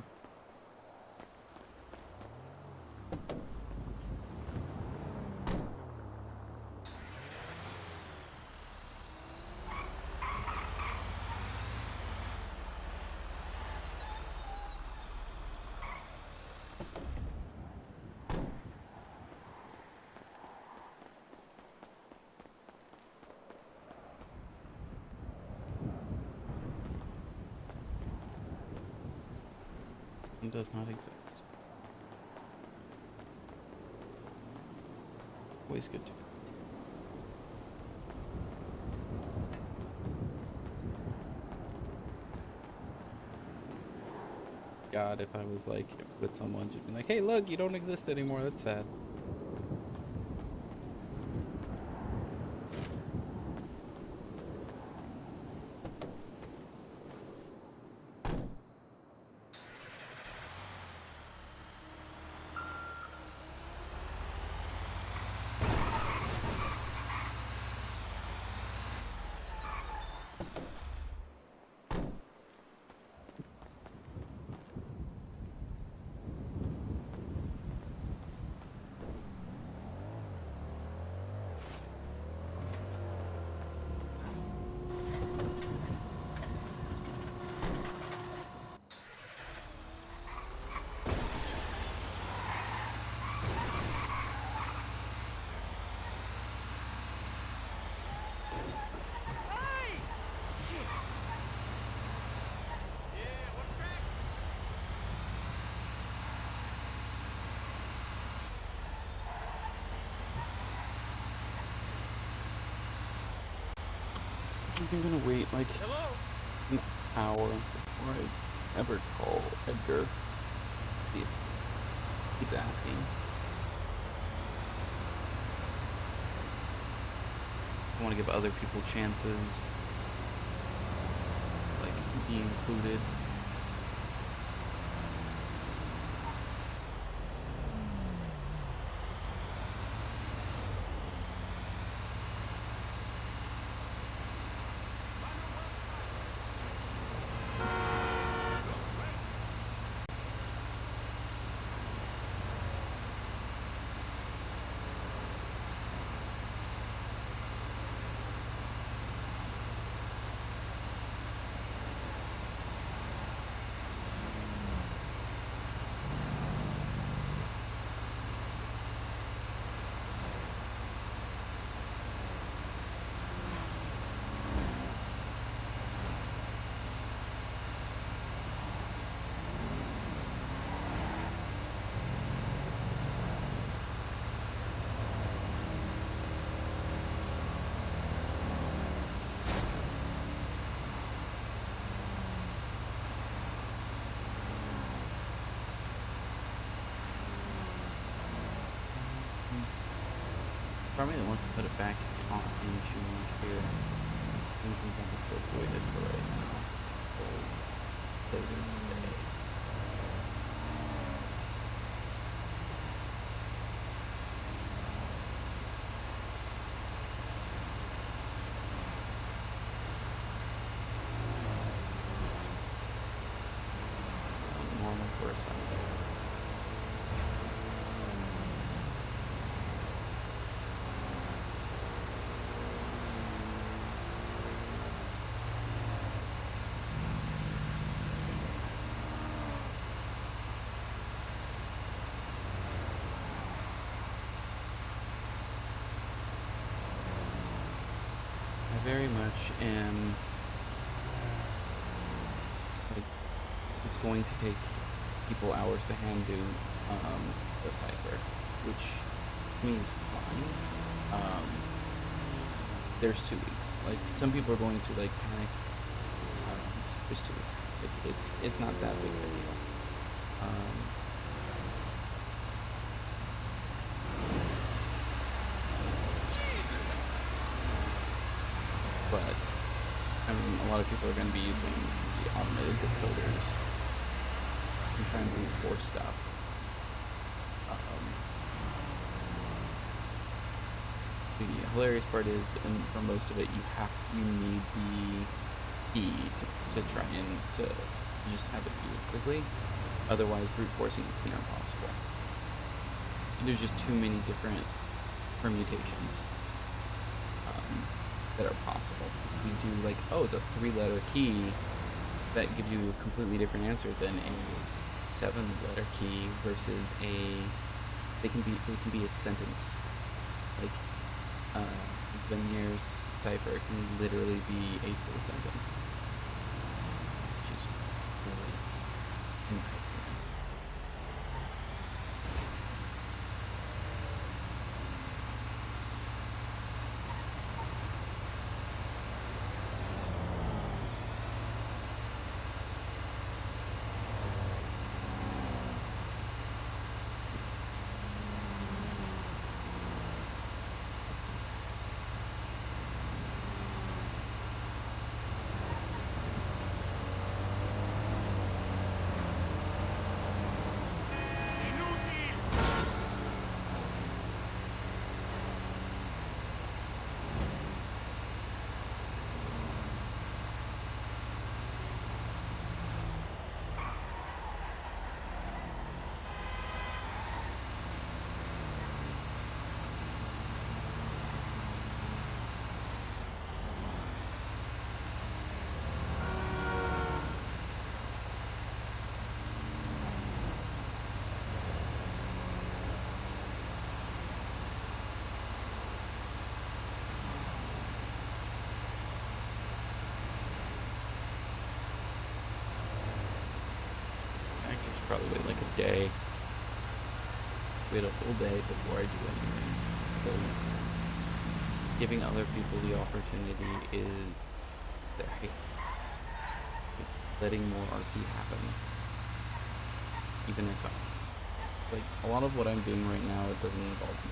It does not exist. Always good to. God, if I was like with someone, just be like, "Hey, look, you don't exist anymore." That's sad. I'm gonna wait like an hour before I ever call Edgar. See if he keeps asking. I want to give other people chances, like be included. Probably wants to put it back on in June here. I think he's going to avoid it for right now. So, later today. Normal for a Sunday. I very much am like, it's going to take people hours to hand do the cipher, which to me is fine. There's 2 weeks. Like some people are going to like panic. There's 2 weeks. It's not that big of a deal. lot of people are going to be using the automated decoders and trying to brute force stuff. The hilarious part is, and for most of it, you need the key to try and to just have it do it quickly. Otherwise, brute forcing it's near impossible. There's just too many different permutations that are possible. So if you do like, oh, it's a 3-letter key, that gives you a completely different answer than a 7-letter key versus they can be a sentence. Like Veneer's cipher can literally be a full sentence, which is brilliant in my opinion. Actually, should probably wait like a day. Wait a full day before I do anything. Because giving other people the opportunity is necessary. Letting more RP happen. Even if like a lot of what I'm doing right now, it doesn't involve me.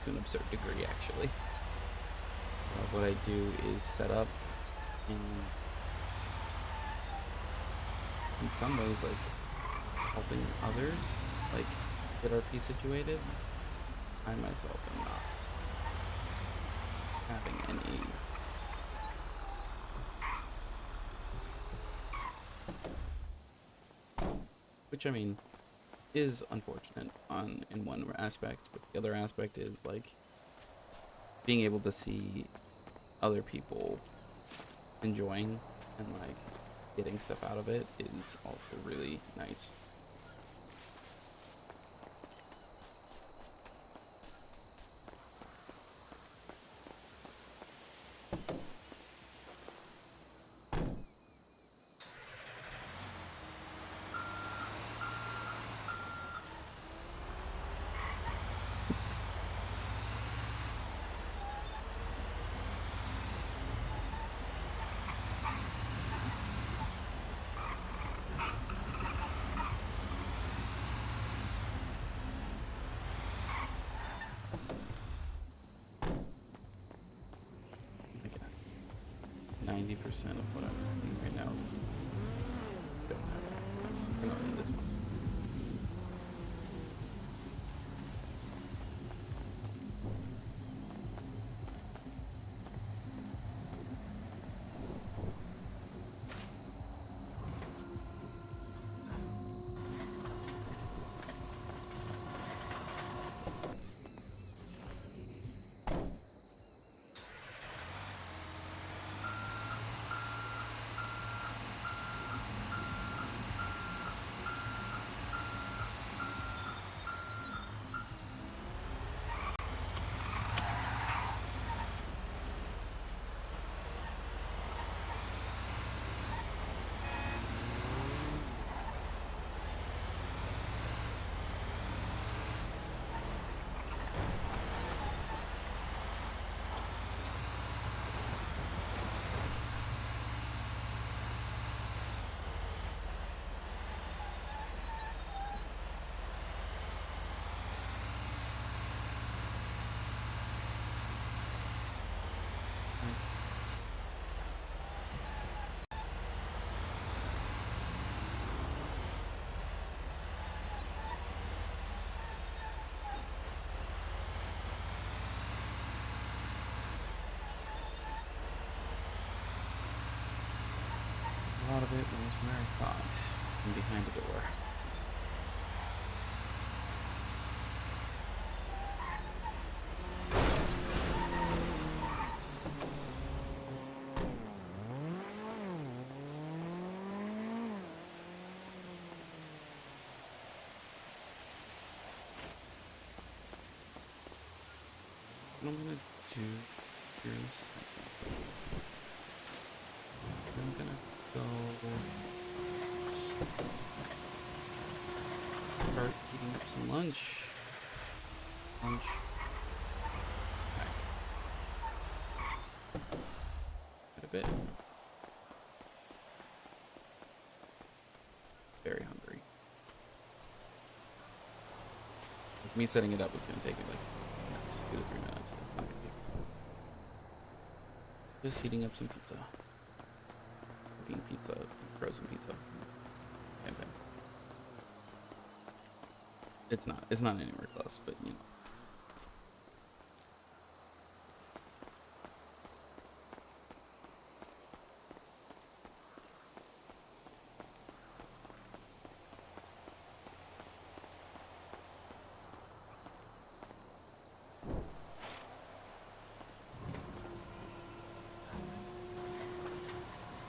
To an absurd degree, actually. What I do is set up and in some ways like helping others like get RP situated. I myself am not having any which I mean is unfortunate in one aspect, but the other aspect is like being able to see other people enjoying and like getting stuff out of it is also really nice. I guess 90% of what I'm seeing right now is don't have access. Or not in this one. thought of it was where I thought, from behind the door. What I'm gonna do here in a second. I'm gonna go start heating up some lunch. Lunch. Back. Quite a bit. Very hungry. Me setting it up was gonna take me like 2 to 3 minutes. Not a big deal. Just heating up some pizza. Cooking pizza, frozen pizza. Okay. It's not anywhere close, but you know.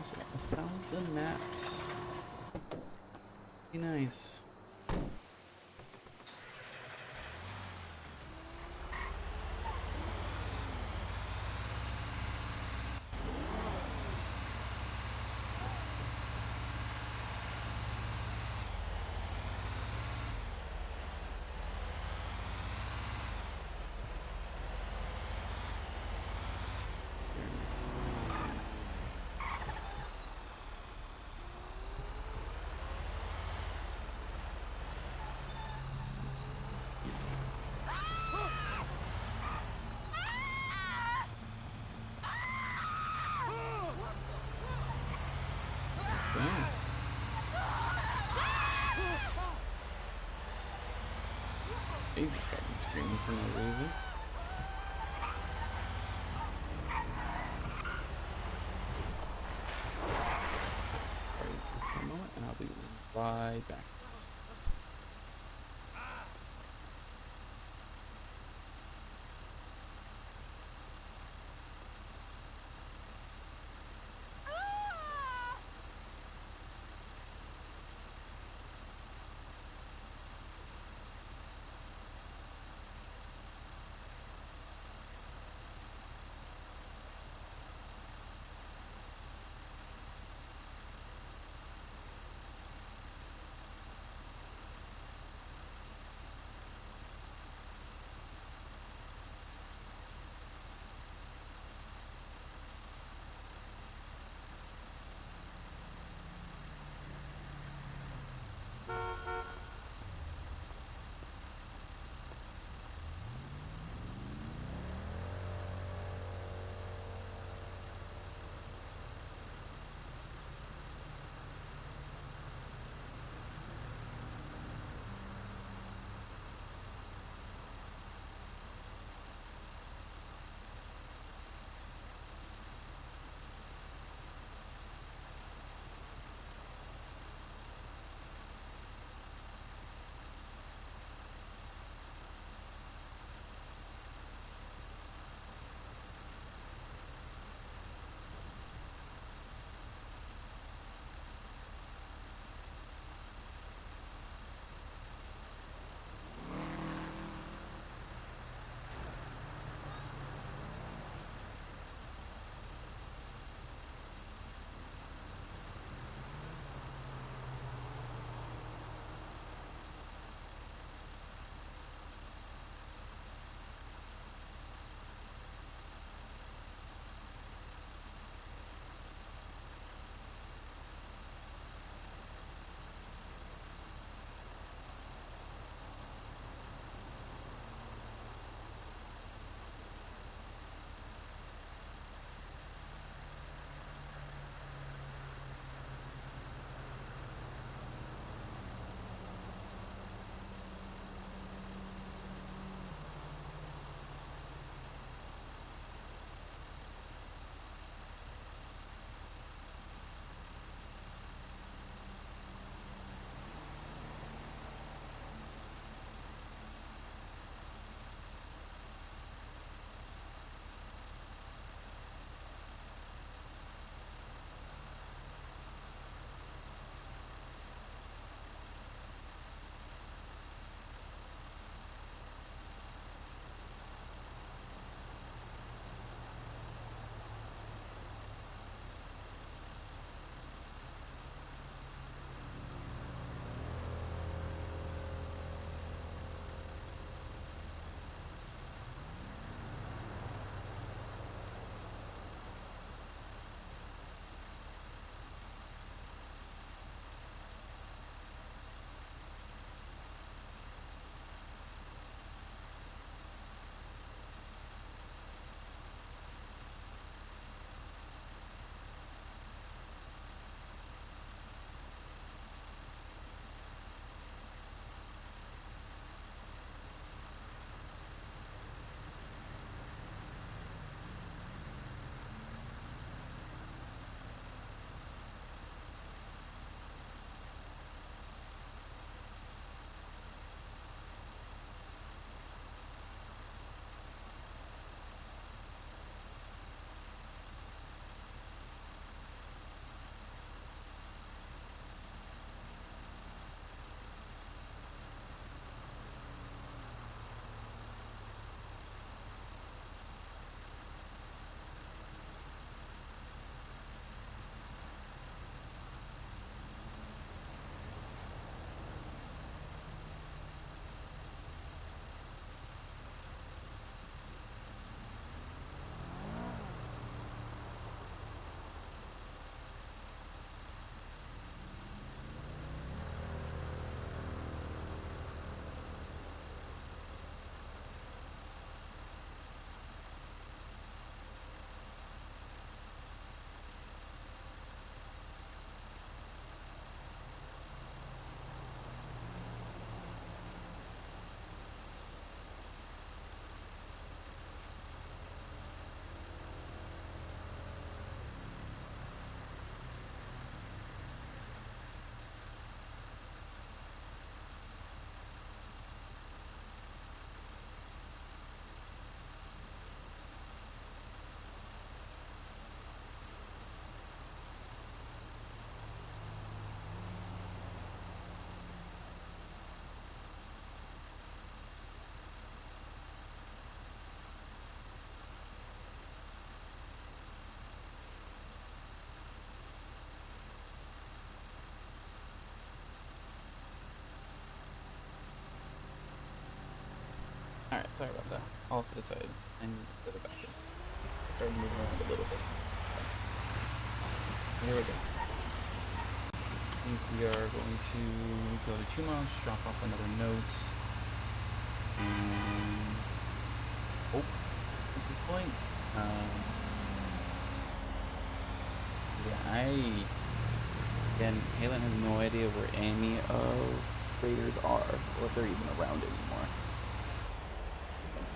So 1,000 mats. Be nice. Okay. He just started screaming for no reason. Wait for a moment, and I'll be right back. Alright, sorry about that. I'll set aside and put it back in. I started moving around a little bit. Here we go. I think we are going to go to Chumos, drop off another note, and hope at this point. Yeah, again, Halen has no idea where any of raiders are, or if they're even around anymore. Sense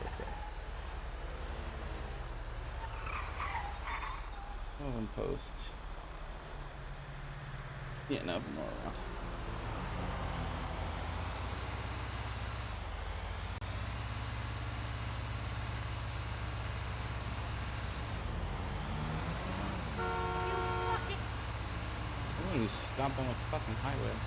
real quick. Oh, and post. Yeah, no, more around. Oh, you stopped on a fucking highway.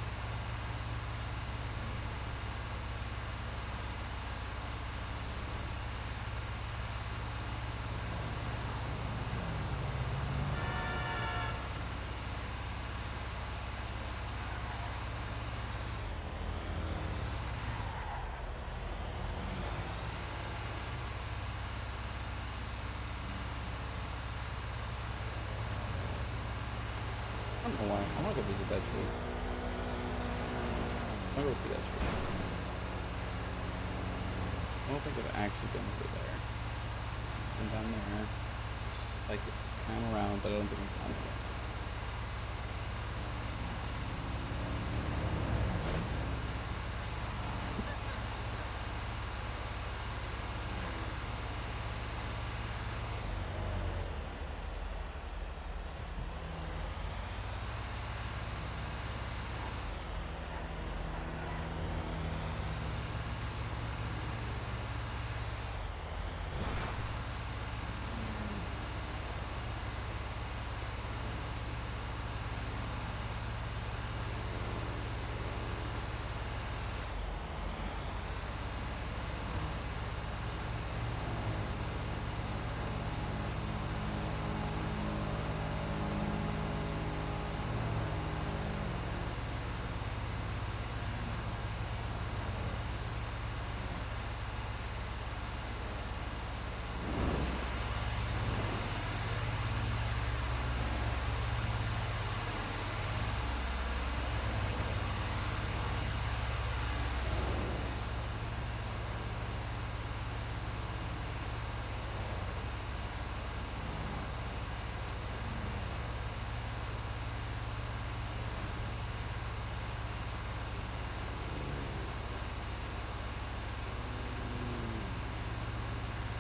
I don't know why. I want to go visit that tree. I want to go see that tree. I don't think I've actually been over there. Been down there. Just like I'm around, but I don't think I've gone to it.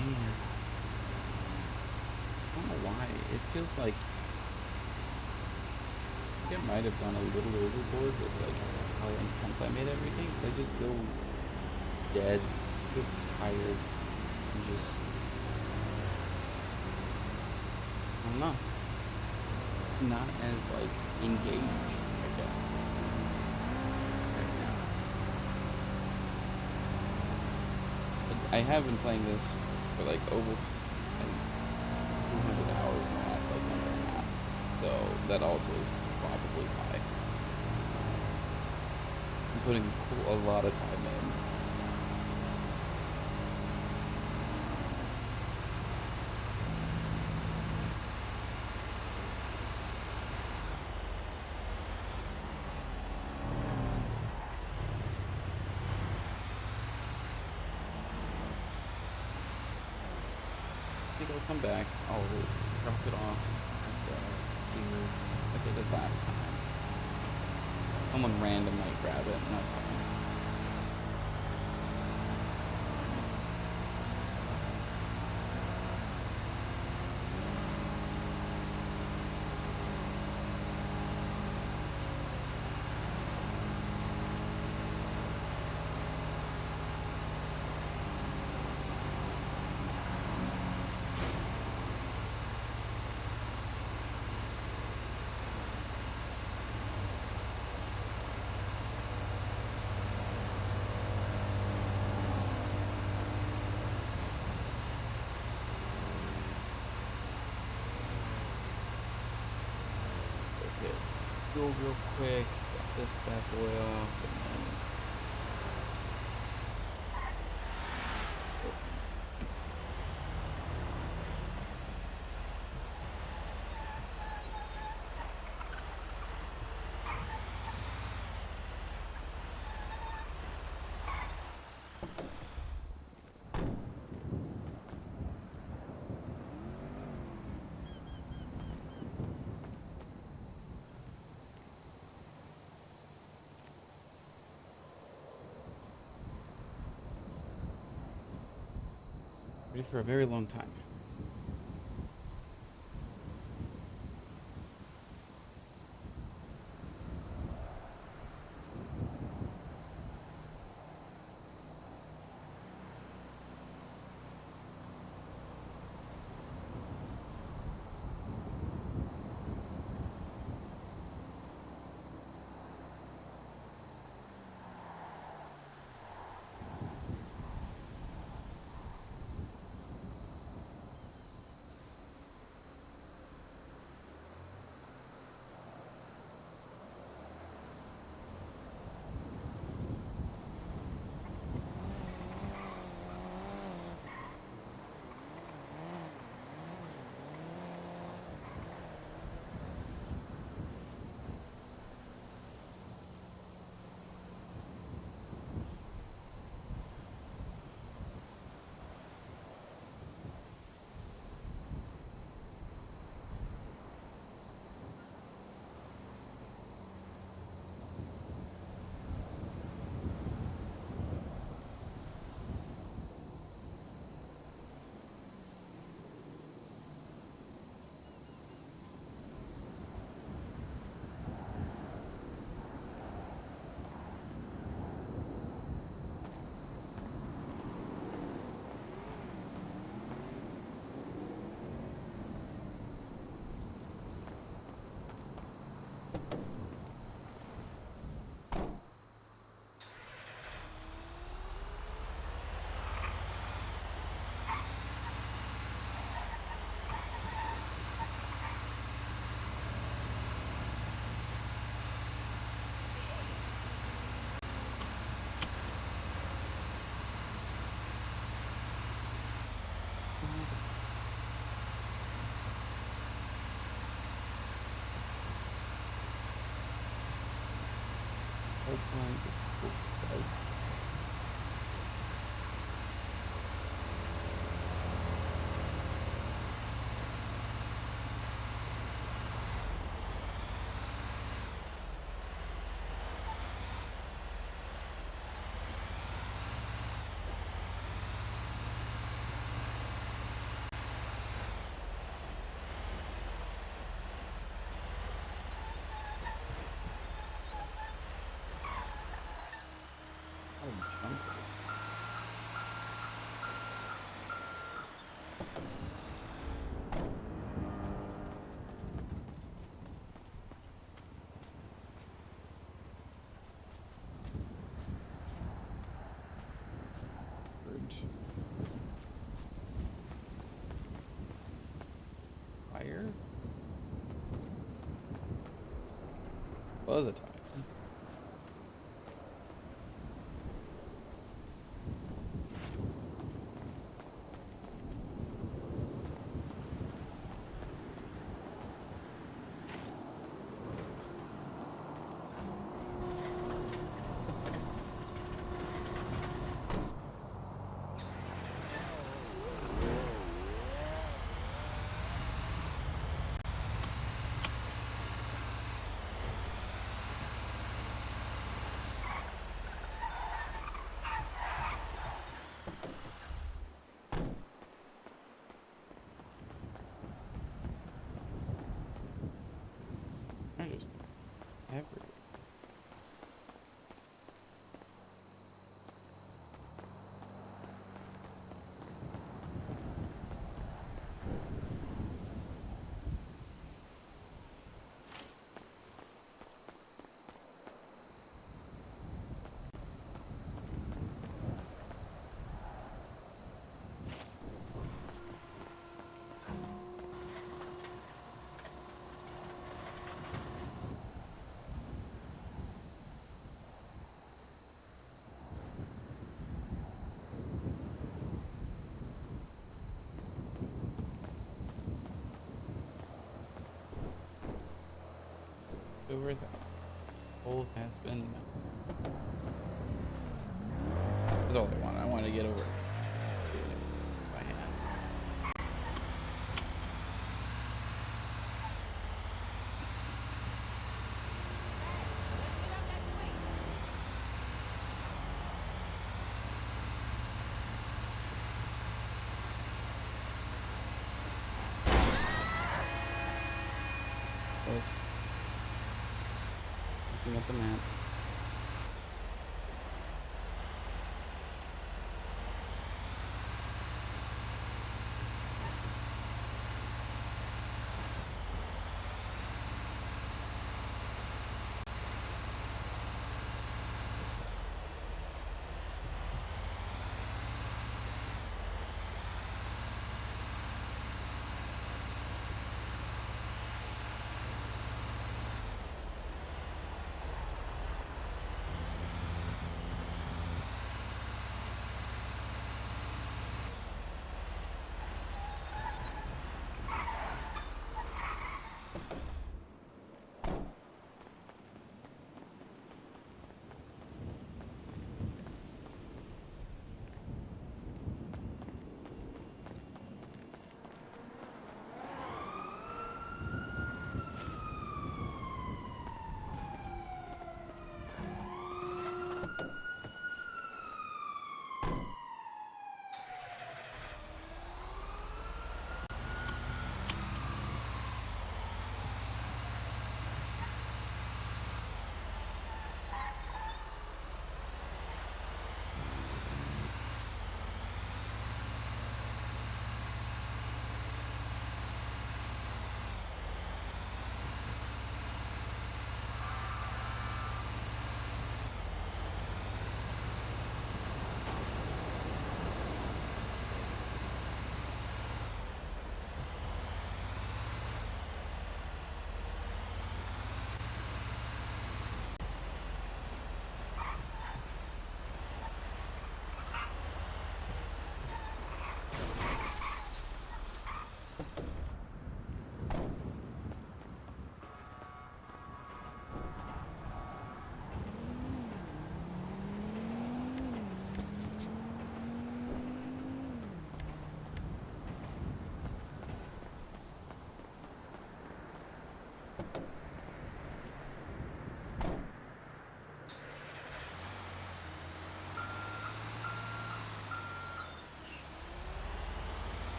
Man, I don't know why. It feels like I think I might have gone a little overboard with like how intense I made everything. I just feel dead, feel tired, and just I don't know, not as like engaged, I guess. Right now. I have been playing this for like over like 200 hours in the last like month and a half, so that also is probably high. I'm putting a lot of time in. I think I'll come back. I'll drop it off here like I did last time. Someone random might grab it, and that's fine. Get fuel real quick, get this bad boy off, and then Maybe for a very long time. Pipeline just goes south. Oh, jumper. Bridge. Fire? Was a tire. They're just everywhere. Over 1,000. Hole has been melted. That's all I want. I want to get over it. Doing it by hand. looking at the map.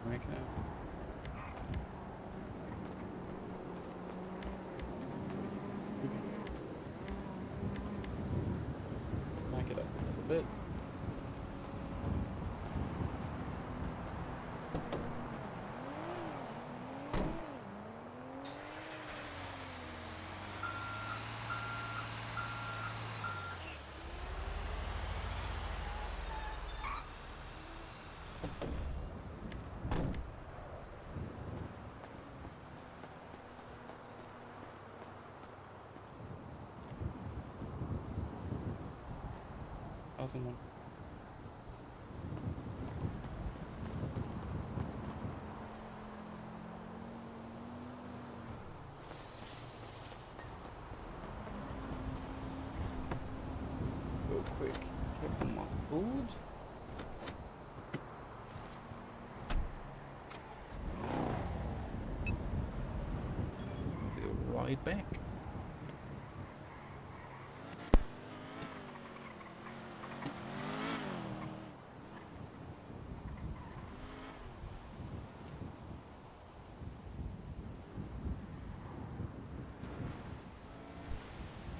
Like that. Back it up a little bit. Awesome one. Go quick. Check my food. Go right back.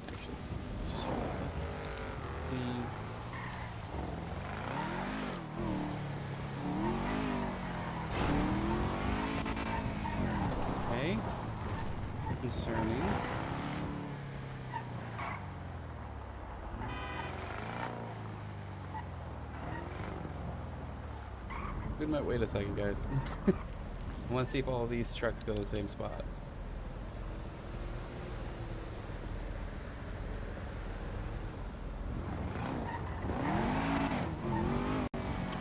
Actually, just so that's clean. Okay. Concerning. We might wait a second, guys. I want to see if all these trucks go to the same spot.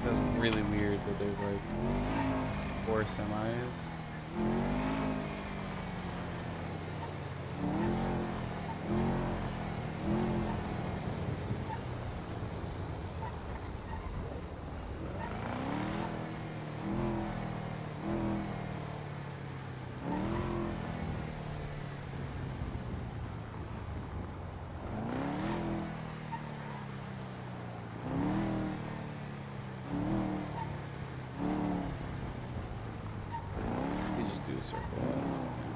That's really weird that there's like 4 semis. the circle. That's fine.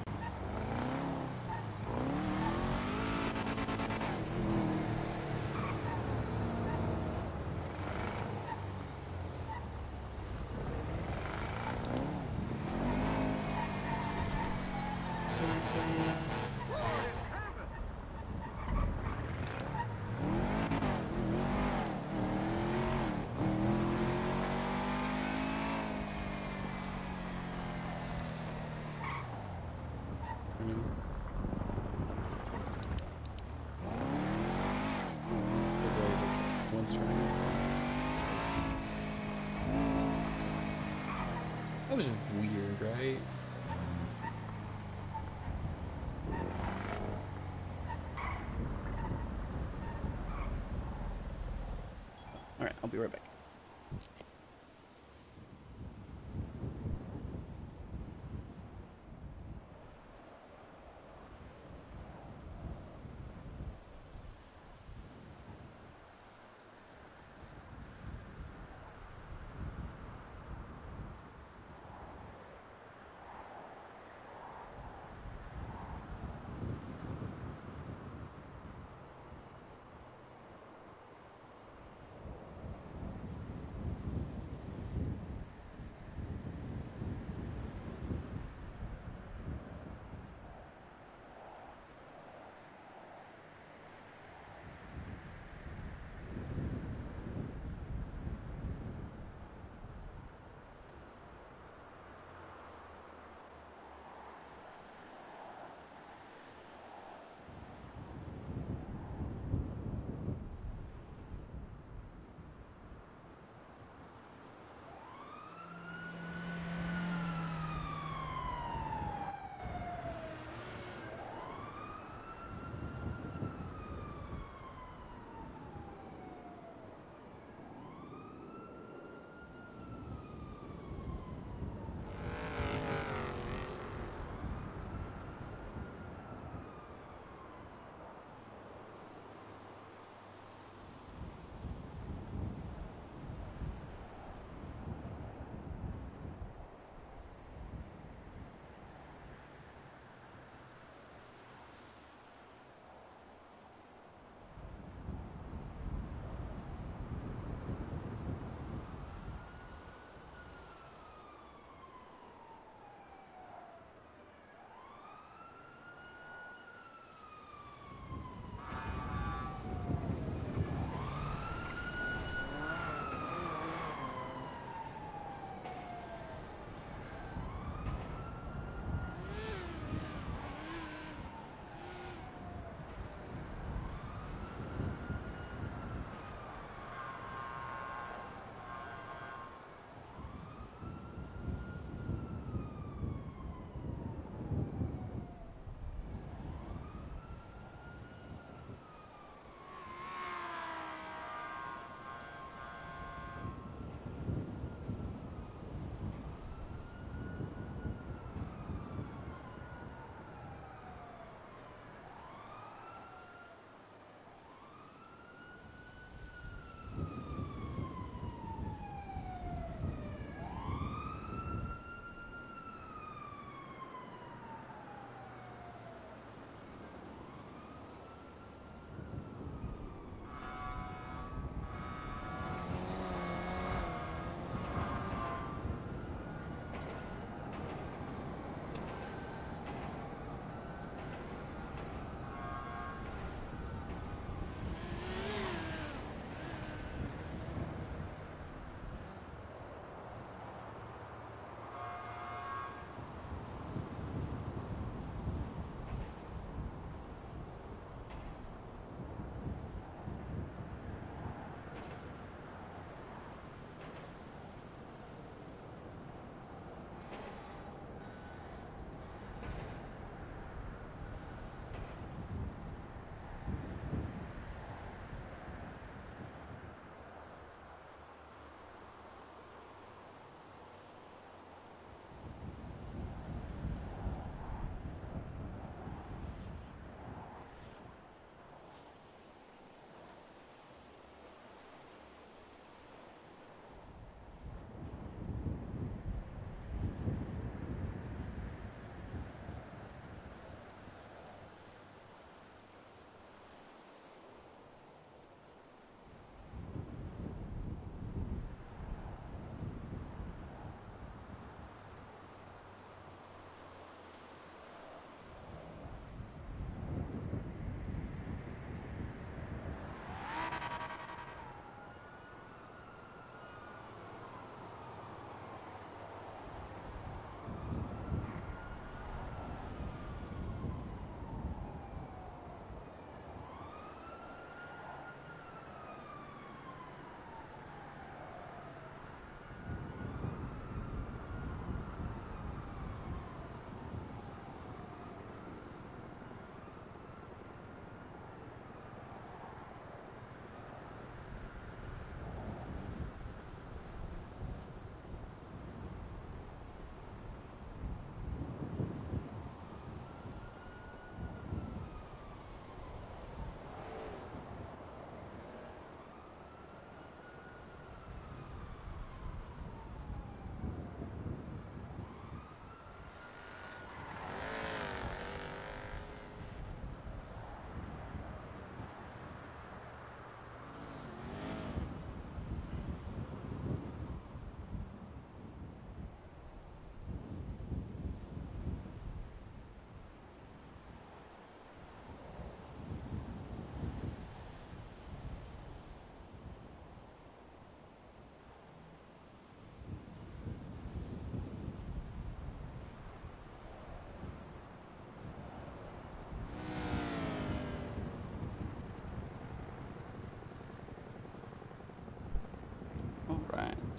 The girls are one's turning into one. That was just weird, right? All right, I'll be right back.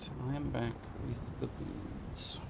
I am back with the boots.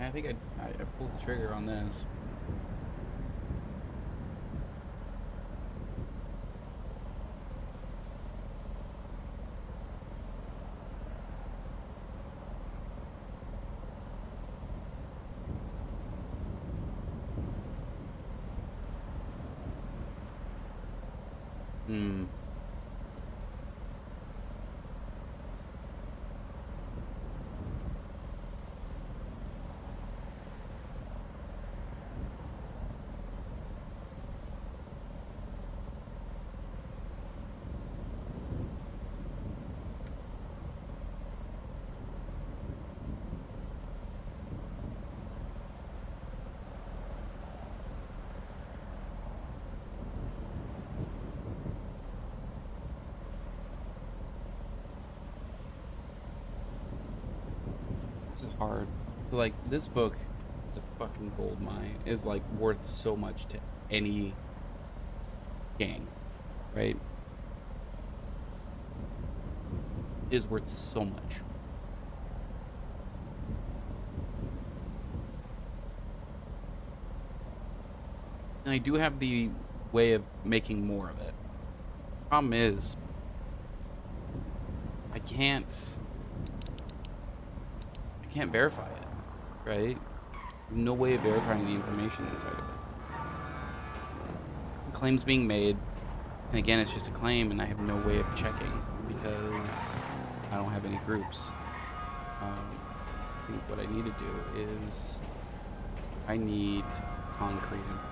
I think I pulled the trigger on this. Hmm. This is hard. So like this book is a fucking gold mine. Is like worth so much to any gang, right? It is worth so much. And I do have the way of making more of it. Problem is, I can't verify it, right? No way of verifying the information inside of it. Claims being made, and again, it's just a claim, and I have no way of checking because I don't have any groups. I think what I need to do is I need concrete information.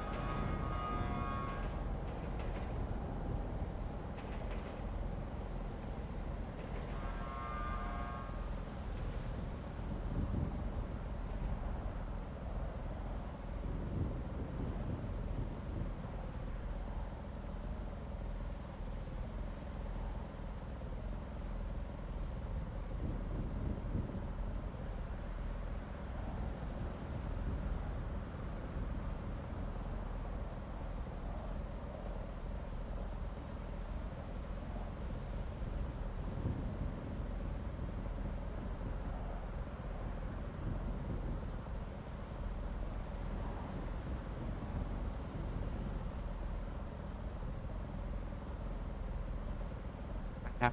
I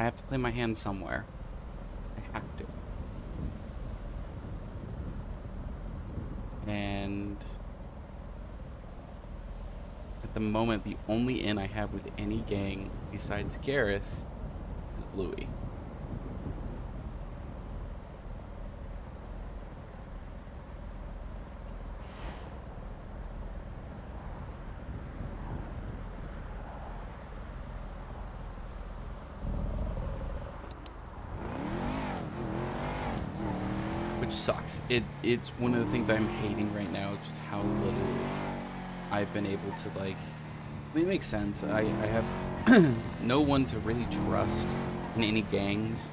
have to play my hand somewhere. I have to. And at the moment, the only in I have with any gang besides Gareth is Louis. Which sucks. It's one of the things I'm hating right now, just how little I've been able to, like, I mean, it makes sense. I have no one to really trust in any gangs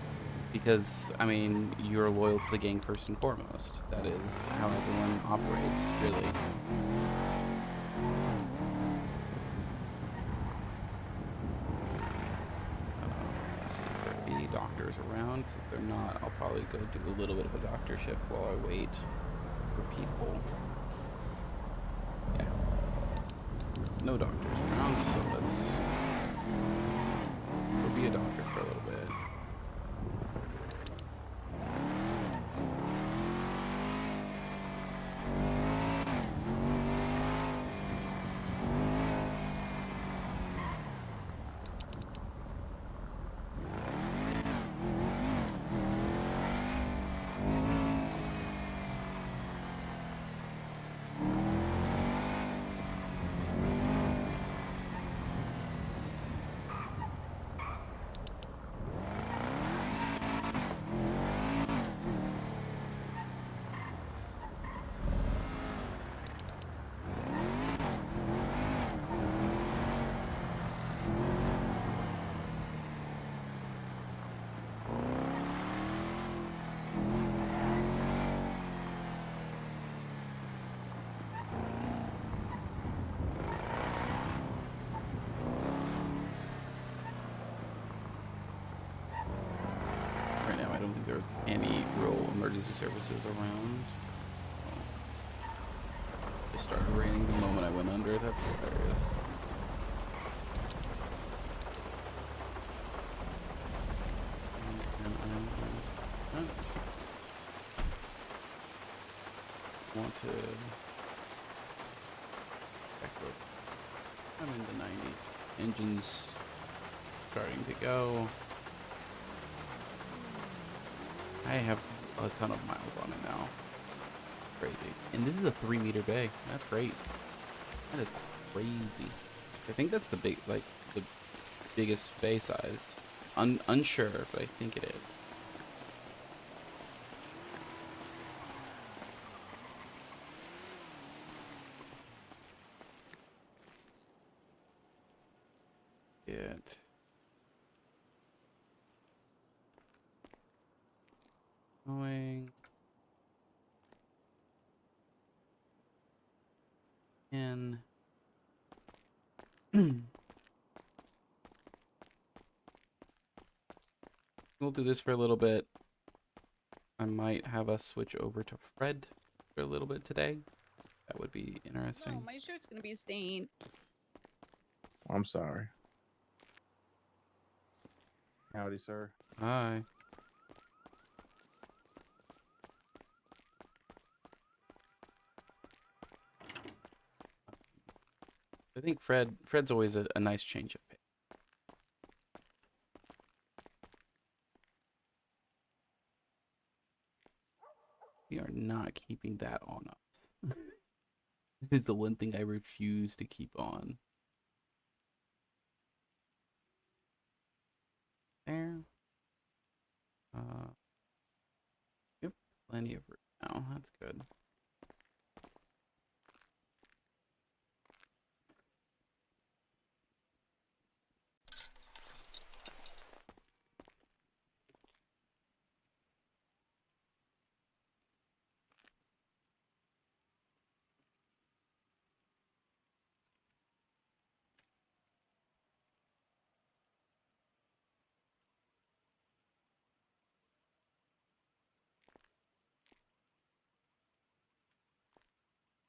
because, I mean, you're loyal to the gang first and foremost. That is how everyone operates, really. See if there are any doctors around. If they're not, I'll probably go do a little bit of a doctor shift while I wait for people. Yeah. No doctors around, so let's I don't think there are any real emergency services around. It started raining the moment I went under. That's hilarious. I want to back up. I'm in the 90. Engine's starting to go. I have a ton of miles on it now. Crazy. And this is a 3-meter bay. That's great. That is crazy. I think that's the the biggest bay size. Unsure, but I think it is. It. Going. In. We'll do this for a little bit. I might have us switch over to Fred for a little bit today. That would be interesting. No, my shirt's gonna be stained. I'm sorry. Howdy, sir. Hi. I think Fred's always a nice change of pace. We are not keeping that on us. This is the one thing I refuse to keep on. There. Yep, plenty of room now. That's good.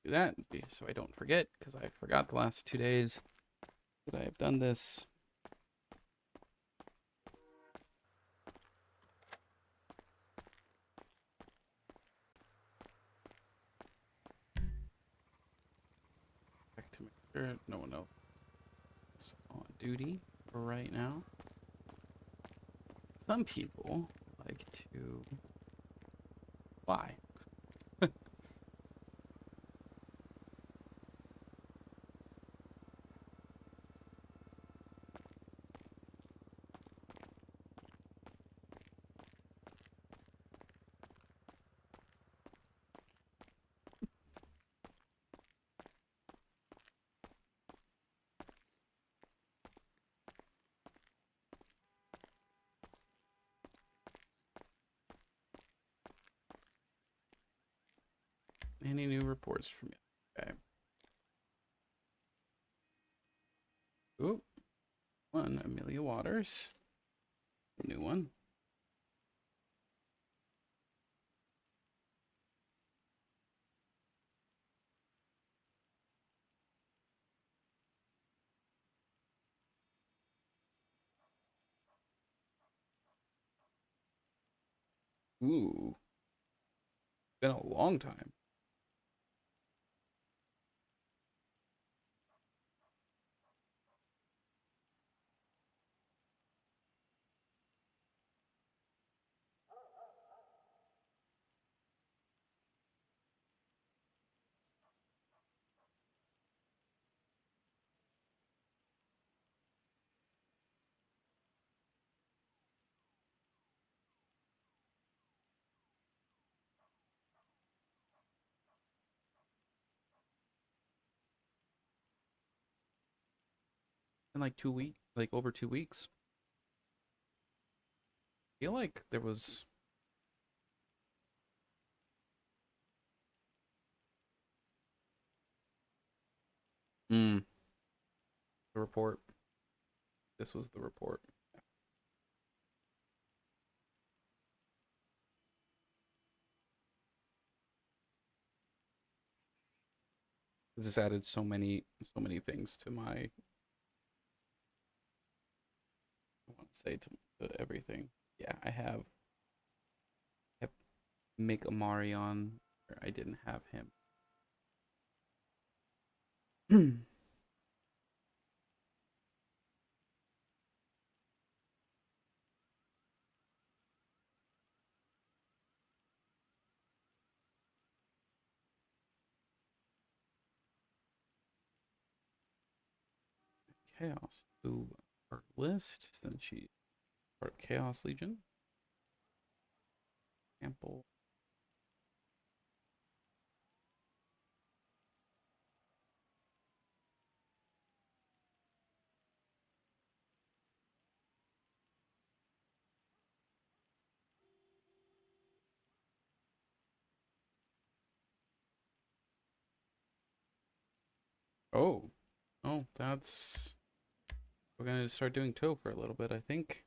Do that so I don't forget, because I forgot the last 2 days that I have done this. Back to make sure no one else is on duty for right now. Some people like to fly. Any new reports from you? Okay. Oop. One, Amelia Waters. New one. Ooh. Been a long time. In like 2 weeks, like over 2 weeks. I feel like there was. The report. This was the report. This added so many things to my, I want to say to everything. Yeah, I have Make Amarion. I didn't have him. Chaos to our list since she's part of Chaos Legion. Ample. Oh, oh, that's. We're gonna start doing toe for a little bit, I think.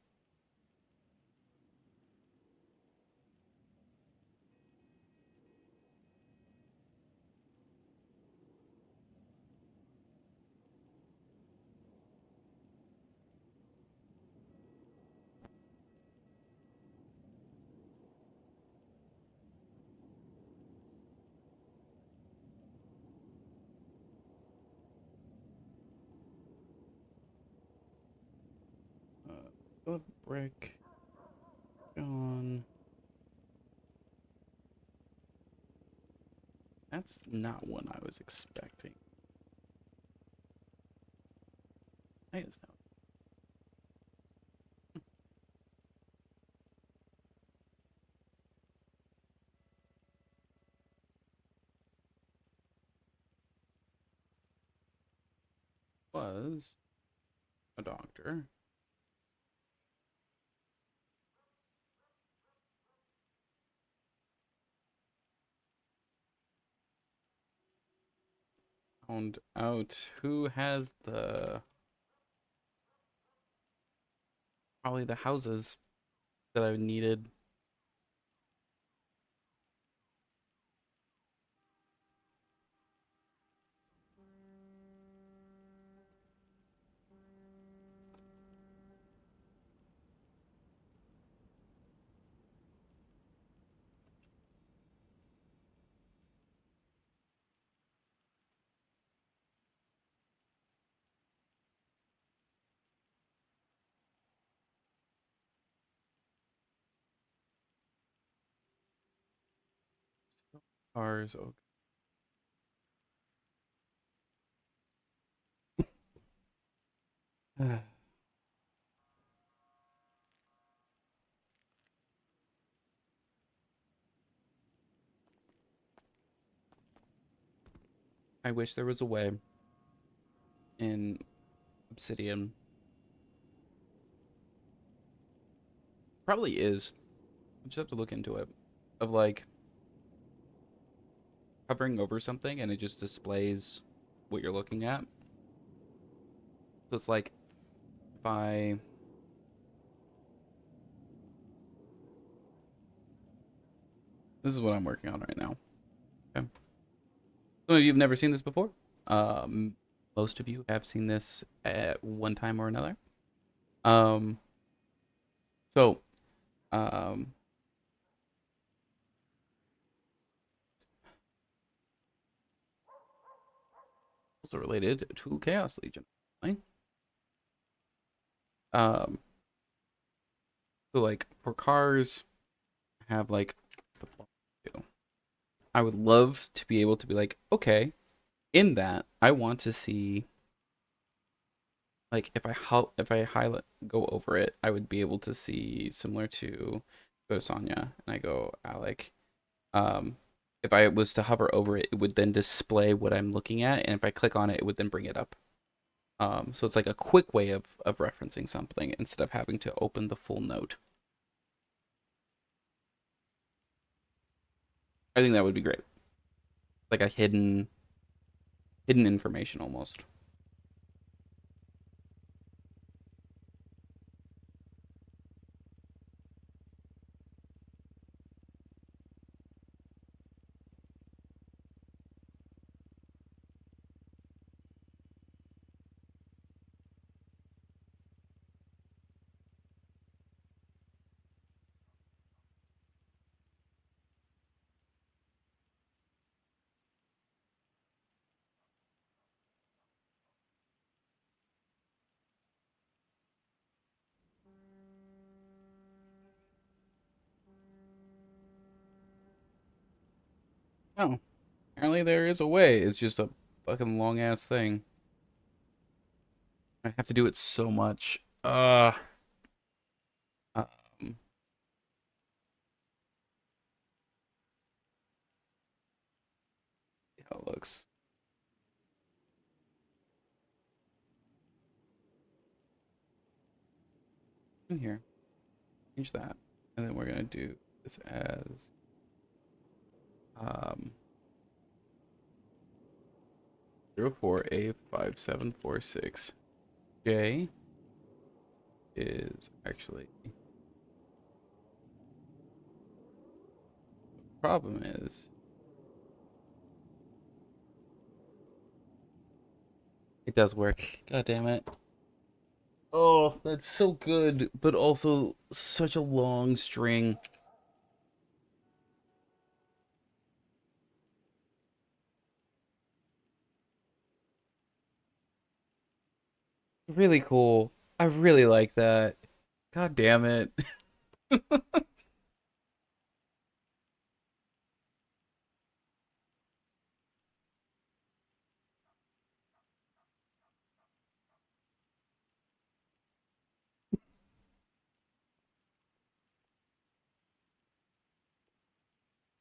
The brick. John. That's not one I was expecting. I is now. Was a doctor. Found out who has probably the houses that I needed. Cars. Okay. I wish there was a way in Obsidian. Probably is. I just have to look into it. Of like hovering over something and it just displays what you're looking at. So it's like if I this is what I'm working on right now. Okay. Some of you have never seen this before. Most of you have seen this at one time or another. Um, so, um, also related to Chaos Legion. Right? Um, so like for cars, have like the I would love to be able to be like, okay, in that I want to see like if I highlight go over it, I would be able to see similar to go to Sonya and I go Alec. Um, if I was to hover over it, it would then display what I'm looking at, and if I click on it, it would then bring it up. So it's like a quick way of referencing something instead of having to open the full note. I think that would be great. Like a hidden information almost. Oh, apparently there is a way. It's just a fucking long ass thing. I have to do it so much. Um, how it looks. In here, change that, and then we're gonna do this as 04A5746. J is actually, problem is it does work. God damn it. Oh, that's so good, but also such a long string. Really cool. I really like that. God damn it.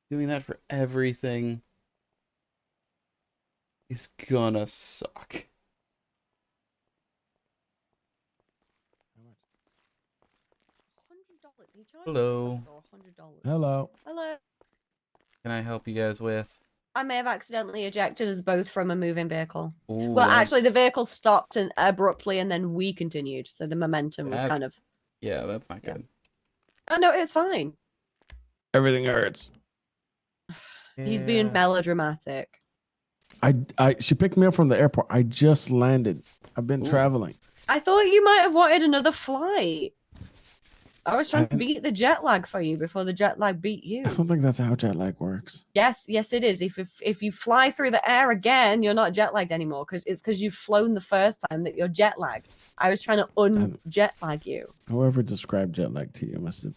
Doing that for everything is gonna suck. $100 each. Hello. $100. Hello. Hello. Can I help you guys with? I may have accidentally ejected us both from a moving vehicle. Ooh, Well, actually, the vehicle stopped and abruptly, and then we continued. So the momentum was That's- kind of. Yeah, that's not Yeah. good. Oh no, it's fine. Everything hurts. He's being Yeah. melodramatic. She picked me up from the airport. I just landed. I've been Ooh. traveling. I thought you might have wanted another flight. I was trying to I- beat the jet lag for you before the jet lag beat you. I don't think that's how jet lag works. Yes, it is. If you fly through the air again, you're not jet lagged anymore because you've flown the first time that you're jet lagged. I was trying to jet lag you. Whoever described jet lag to you must have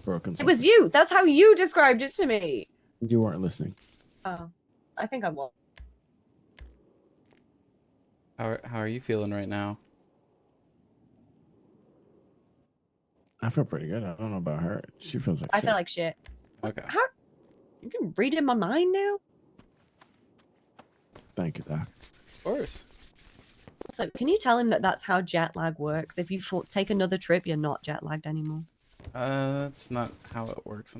broken It something. was you. That's how you described it to me. You weren't listening. Oh, I think I was. How are you feeling right now? I feel pretty good. I don't know about her. She feels like I shit. feel like shit. Okay. How? You can read in my mind now. Thank you, Doc. Of course. So, can you tell him that that's how jet lag works? If you take another trip, you're not jet lagged anymore. That's not how it works.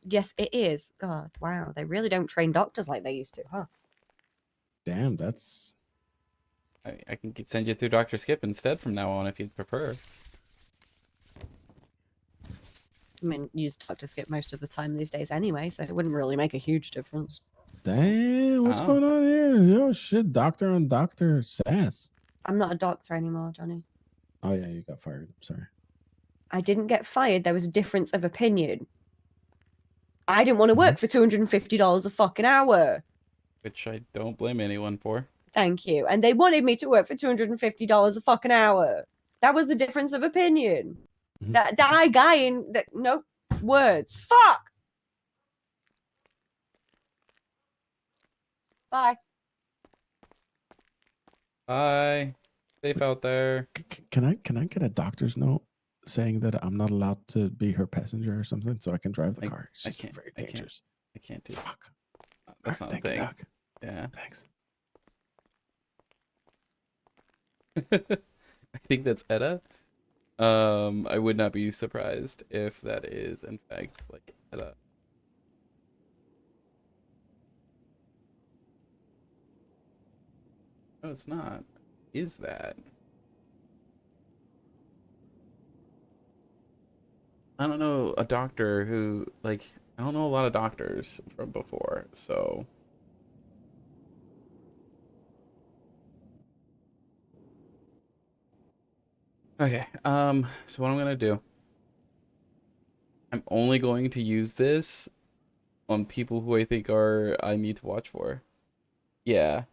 Yes, it is. God, wow, they really don't train doctors like they used to, huh? Damn, that's I can send you through Dr. Skip instead from now on if you'd prefer. I mean, use Dr. Skip most of the time these days anyway, so it wouldn't really make a huge difference. damn. What's Oh. going on here? Yo, shit, doctor on doctor sass. I'm not a doctor anymore, Johnny. Oh yeah, you got fired. I'm sorry. I didn't get fired. There was a difference of opinion. I didn't want to work for $250 a fucking hour. Which I don't blame anyone for. Thank you. And they wanted me to work for $250 a fucking hour. That was the difference of opinion. Mhm. That guy in that no words. Fuck. Bye. Bye. Safe out there. Can I get a doctor's note saying that I'm not allowed to be her passenger or something so I can drive the car? It's I just can't- very I can't. dangerous. I can't do it. Fuck. That's All not right, a thank you, thing. Doc. Yeah. Thanks. I think that's Etta. I would not be surprised if that is in fact like Etta. No, it's not. Is that? I don't know a doctor who like I don't know a lot of doctors from before, so okay. So what I'm gonna do, I'm only going to use this on people who I think I need to watch for. Yeah.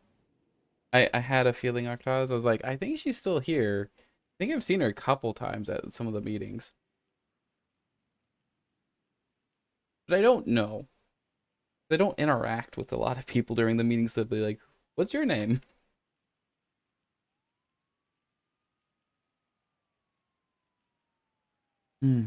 I had a feeling Arctaz. I was like, I think she's still here. I think I've seen her a couple times at some of the meetings. But I don't know. They don't interact with a lot of people during the meetings. They'll be like, "What's your name?" Hmm.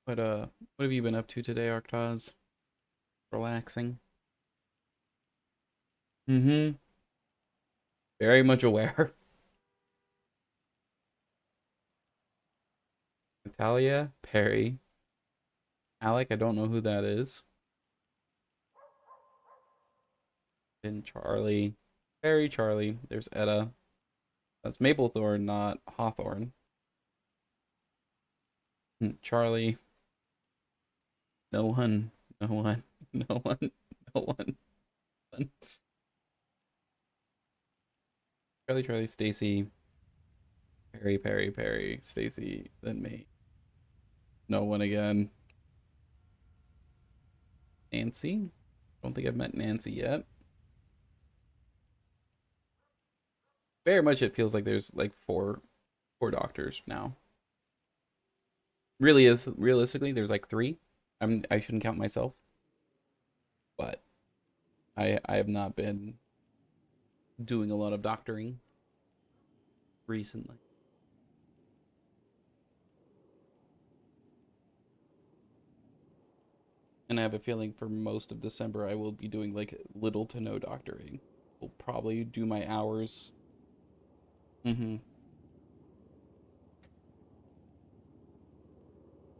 What have you been up to today, Arctaz? Relaxing. Mm-hmm. Very much aware. Natalia, Perry, Alec. I don't know who that is. And Charlie, Perry, Charlie. There's Etta. That's Maplethorn, not Hawthorne. Charlie. No one. No one. No one. No one. Charlie, Charlie, Stacy, Perry, Perry, Perry, Stacy, then me. No one again. Nancy? Don't think I've met Nancy yet. Very much it feels like there's like four doctors now. Really is realistically there's like three. I shouldn't count myself. But I have not been doing a lot of doctoring recently. And I have a feeling for most of December I will be doing like little to no doctoring. Will probably do my hours. Mm-hmm.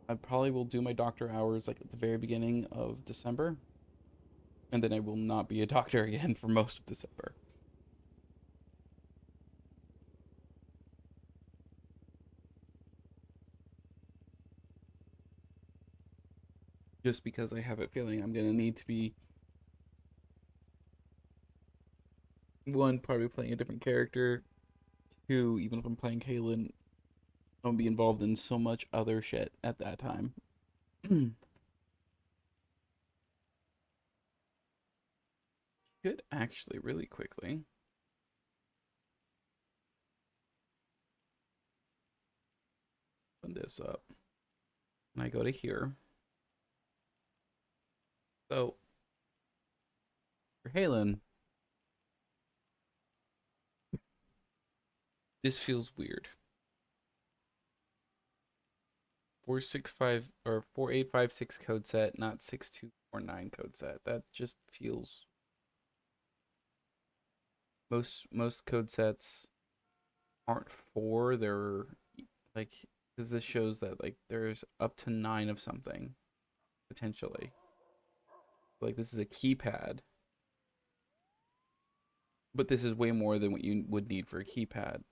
I probably will do my doctor hours like at the very beginning of December. And then I will not be a doctor again for most of December. Just because I have a feeling I'm gonna need to be one, probably playing a different character. Two, even if I'm playing Halen, I'm gonna be involved in so much other shit at that time. Could actually really quickly open this up. And I go to here. So for Halen, this feels weird. 465 or 4856 code set, not 6249 code set. That just feels most code sets aren't four. They're like because this shows that like there's up to 9 of something potentially. Like this is a keypad, but this is way more than what you would need for a keypad.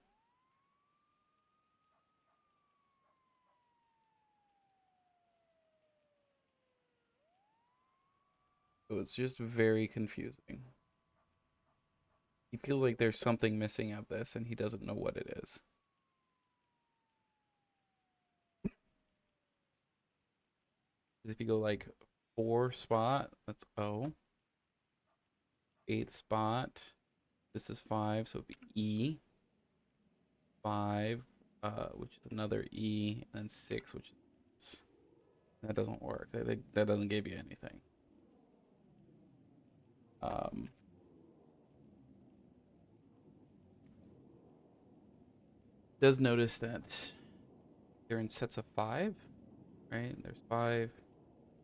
So it's just very confusing. He feels like there's something missing out of this and he doesn't know what it is. Because if you go like 4 spot, that's O. 8th spot, this is 5, so it'd be E. 5, which is another E, and then 6, which is that doesn't work. That doesn't give you anything. Does notice that they're in sets of 5, right? There's 5,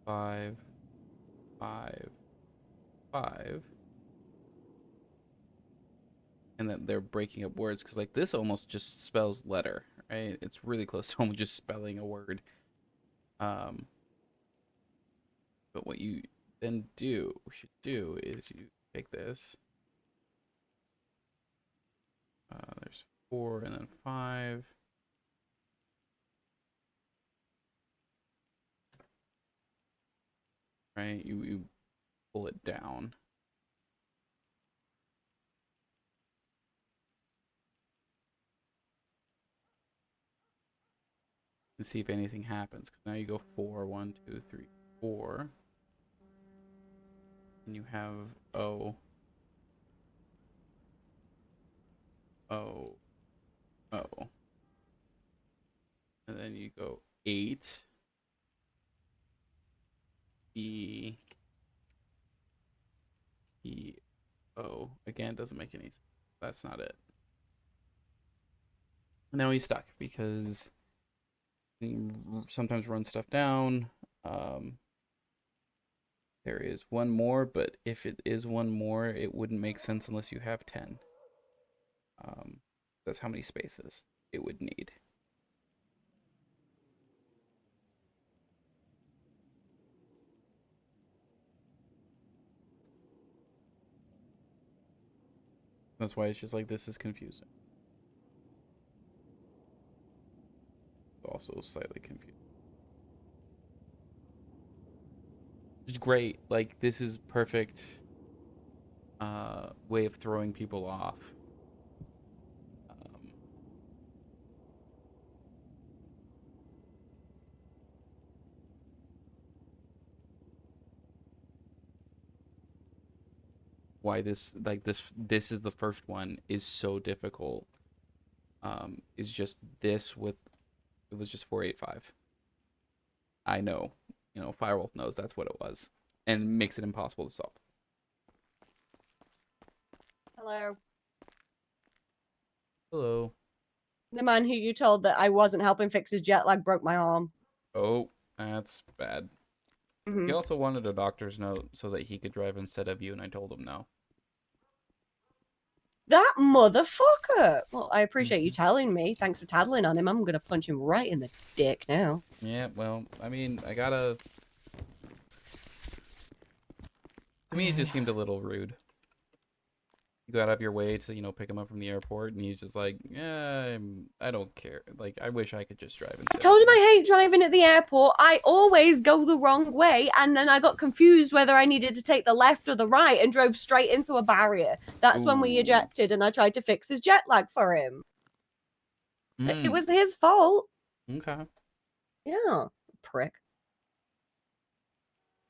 5, 5, 5. And that they're breaking up words because like this almost just spells letter, right? It's really close to almost just spelling a word. Um, but what you then should do is you take this. There's 4 and then 5. Right? You pull it down. And see if anything happens. Because now you go 4, 1, 2, 3, 4. And you have O. Oh. Oh. And then you go 8. E. E. O. Again, doesn't make any sense. That's not it. Now he's stuck because he sometimes runs stuff down. There is one more, but if it is one more, it wouldn't make sense unless you have 10. That's how many spaces it would need. That's why it's just like, this is confusing. Also slightly confusing. It's great. Like, this is perfect way of throwing people off. Why this, like, this is the first one is so difficult. Is just this with, it was just 485. I know, Firewolf knows that's what it was, and makes it impossible to solve. Hello. Hello. The man who you told that I wasn't helping fix his jet lag broke my arm. Oh, that's bad. He also wanted a doctor's note so that he could drive instead of you, and I told him no. That motherfucker! Well, I appreciate you telling me. Thanks for tattling on him. I'm gonna punch him right in the dick now. Yeah, well, I mean, I gotta... To me, it just seemed a little rude. You go out of your way to, pick him up from the airport, and he's just like, yeah, I don't care. Like, I wish I could just drive I instead told of him you. I hate driving at the airport. I always go the wrong way, and then I got confused whether I needed to take the left or the right and drove straight into a barrier. That's when we Ooh. ejected, and I tried to fix his jet lag for him. So it was his fault. Okay. Yeah, prick.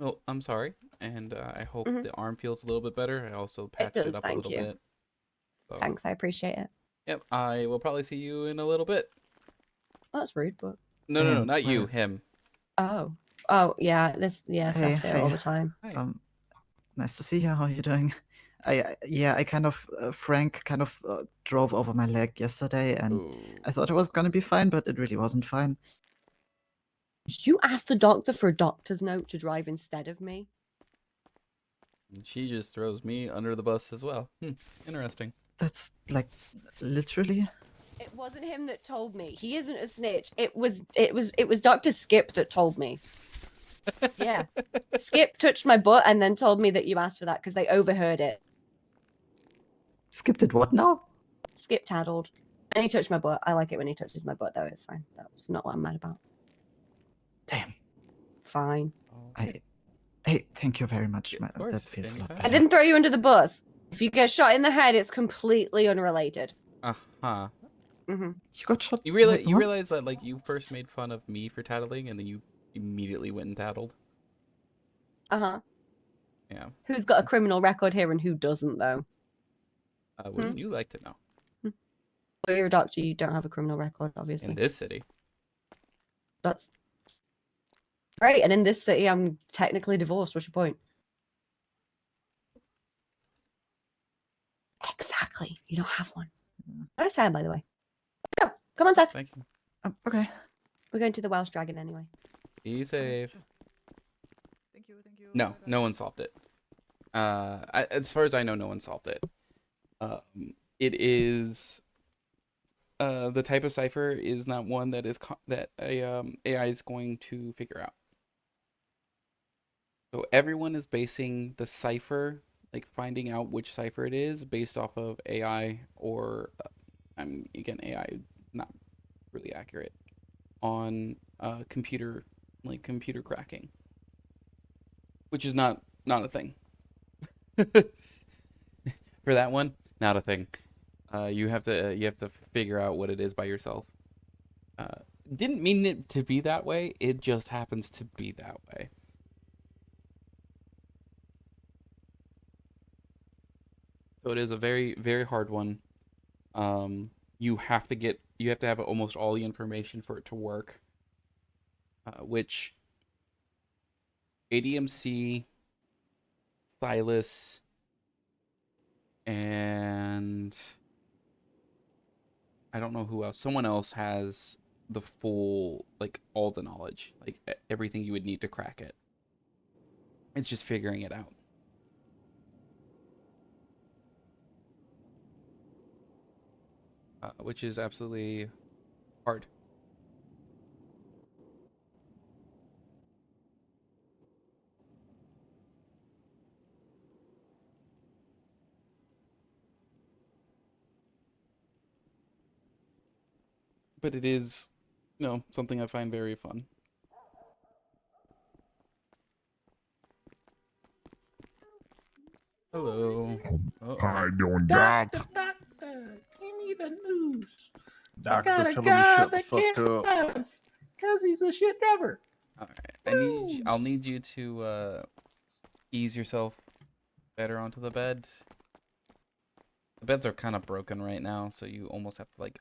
Well, I'm sorry, and I hope the arm feels a little bit better. I also patched does, it up a thank little you. bit. So, Thanks, I appreciate it. Yep, I will probably see you in a little bit. That's rude, but... No, not you, him. Oh, yeah, Hey, Seth's here all the time. Hi. Nice to see you. How are you doing? I kind of Frank kind of drove over my leg yesterday, and Ooh. I thought it was gonna be fine, but it really wasn't fine. You asked the doctor for a doctor's note to drive instead of me? And she just throws me under the bus as well. Interesting. That's like literally. It wasn't him that told me. He isn't a snitch. It was Dr. Skip that told me. Yeah. Skip touched my butt and then told me that you asked for that because they overheard it. Skip did what now? Skip taddled. And he touched my butt. I like it when he touches my butt, though. It's fine. That's not what I'm mad about. Damn. Fine. Hey, thank you very much. Of course, That feels a lot anytime. I better. didn't throw you under the bus. If you get shot in the head, it's completely unrelated. Uh-huh. You got shot. You Wait, what? realize that, like, you first made fun of me for tattling, and then you immediately went and tattled? Uh-huh. Yeah. Who's got a criminal record here and who doesn't, though? Wouldn't you like to know? Well, you're a doctor. You don't have a criminal record, obviously. In this city. That's great. And in this city, I'm technically divorced. What's your point? Exactly. You don't have one. Nice hair, by the way. Let's go. Come on, Seth. Thank you. Okay. We're going to the Welsh Dragon anyway. Be safe. Thank you. No, no one solved it. As far as I know, no one solved it. It is the type of cipher is not one that is that AI is going to figure out. So everyone is basing the cipher, like finding out which cipher it is, based off of AI or, again, AI not really accurate on computer cracking, which is not a thing. For that one, not a thing. You have to figure out what it is by yourself. Didn't mean it to be that way. It just happens to be that way. So it is a very, very hard one. you have to have almost all the information for it to work. Which ADMC, Silas, and I don't know who else. Someone else has the full, like, all the knowledge, like everything you would need to crack it. It's just figuring it out. Which is absolutely hard. But it is, something I find very fun. Hello. How you doing, Doc? Doctor, give me the news. Doctor, tell him to shut the fuck up. Because he's a shit driver. All right. I'll need you to ease yourself better onto the bed. The beds are kind of broken right now, so you almost have to, like,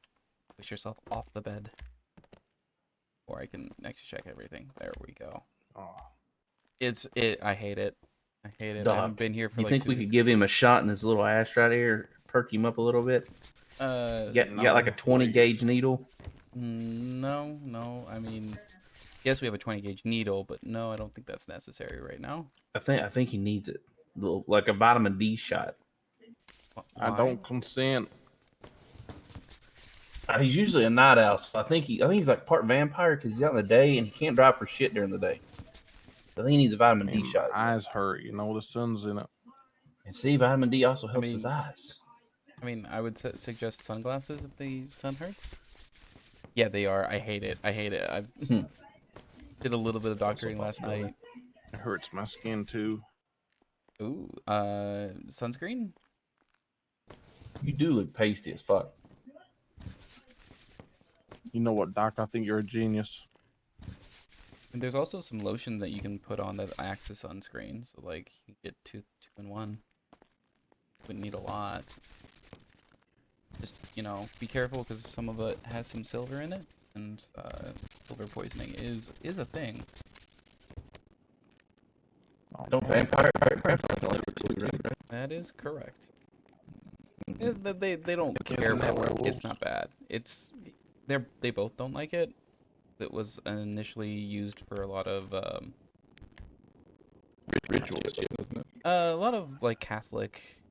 push yourself off the bed. Or I can actually check everything. There we go. Oh. I hate it. I hate it. I Doc, haven't been here for you like think 2 we could weeks. give him a shot in his little ass right here, perk him up a little bit? You got like a 20 gauge needle? No. I mean, yes, we have a 20 gauge needle, but no, I don't think that's necessary right now. I think he needs it, like a vitamin D shot. Why? I don't consent. He's usually a night owl, so I think he's like part vampire because he's out in the day and he can't drive for shit during the day. I think he needs a vitamin D Man, shot. my eyes hurt. The sun's in it. And see, vitamin D also helps his eyes. I mean, I would suggest sunglasses if the sun hurts. Yeah, they are. I hate it. I did a little bit of doctoring last night. It hurts my skin too. Ooh, sunscreen? You do look pasty as fuck. You know what, Doc? I think you're a genius. And there's also some lotion that you can put on that acts as sunscreen, so like you get two in one. Wouldn't need a lot. Just, be careful because some of it has some silver in it, and silver poisoning is a thing. Don't vampire liver too, right? That is correct. They don't care for it. It's not bad. They both don't like it. It was initially used for a lot of Rituals, wasn't it? a lot of like Catholic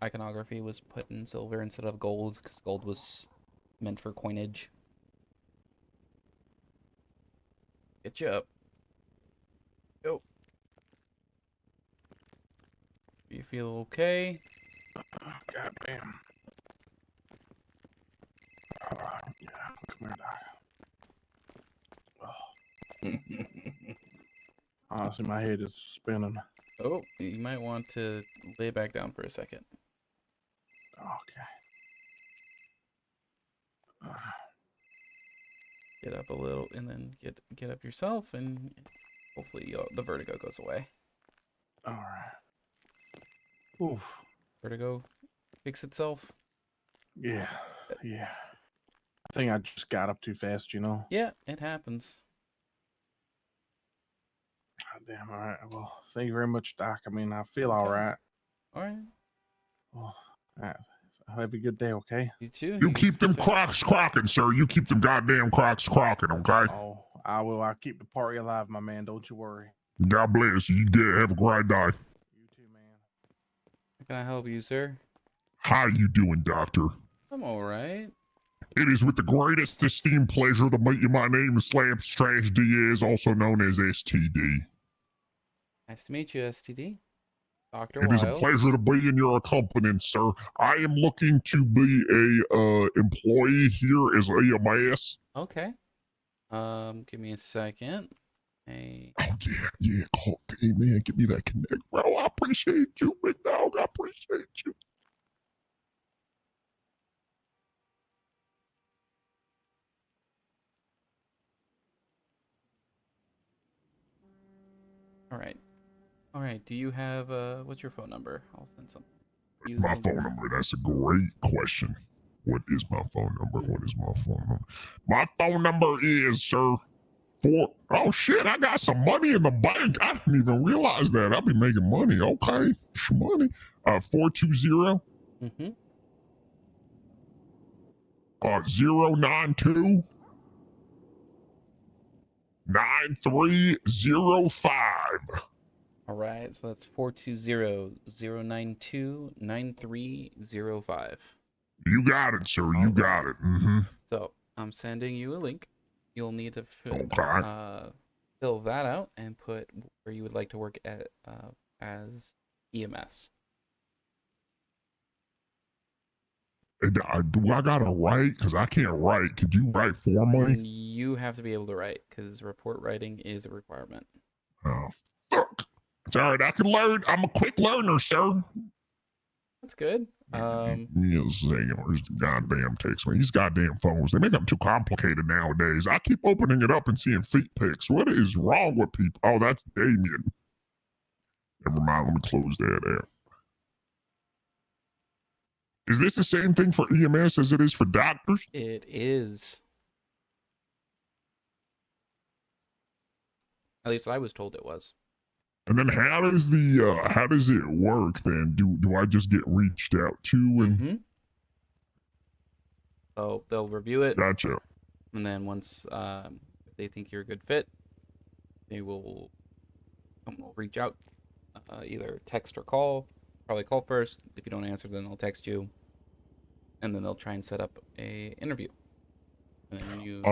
iconography was put in silver instead of gold because gold was meant for coinage. Get you up. Go. You feel okay? God damn. Yeah, come here, Doc. Honestly, my head is spinning. Oh, you might want to lay back down for a second. Okay. Get up a little, and then get up yourself, and hopefully the vertigo goes away. All right. Oof. Vertigo fix itself. Yeah. I think I just got up too fast, Yeah, it happens. God damn. All right. Well, thank you very much, Doc. I mean, I feel all right. All right. Well, have a good day, okay? You too. You keep them crocs crocking, sir. You keep them goddamn crocs crocking, okay? Oh, I will. I'll keep the party alive, my man. Don't you worry. God bless you. Have a great day. You too, man. How can I help you, sir? How you doing, doctor? I'm all right. It is with the greatest esteemed pleasure to meet you. My name is Slabs Trash Diaz, also known as STD. Nice to meet you, STD. Dr. It is a Wyld. pleasure to be in your accompaniment, sir. I am looking to be a employee here as EMS. Okay. Give me a second. Hey. Oh yeah. Hey man, give me that connect, bro. I appreciate you, big dog. I appreciate you. All right. Do you have what's your phone number? I'll send some. My phone number. That's a great question. What is my phone number? What is my phone number? My phone number is, sir, oh shit, I got some money in the bank. I didn't even realize that. I'll be making money. Okay. Money. 420 Mm-hmm. 092 9305. All right, so that's 420-092-9305. You got it, sir. You got it. Mm-hmm. So I'm sending you a link. You'll need to Okay. fill that out and put where you would like to work at as EMS. Do I gotta write? Because I can't write. Could you write for me? You have to be able to write because report writing is a requirement. Oh, fuck. It's all right. I can learn. I'm a quick learner, sir. That's good. Give me a second. Where's the goddamn text, man? These goddamn phones, they make them too complicated nowadays. I keep opening it up and seeing feet pics. What is wrong with people? Oh, that's Damien. Never mind. Let me close that out. Is this the same thing for EMS as it is for doctors? It is. At least I was told it was. And then how does it work then? Do I just get reached out to and So they'll review it. Gotcha. And then once if they think you're a good fit, they will reach out, either text or call. Probably call first. If you don't answer, then they'll text you, and then they'll try and set up a interview. And then you.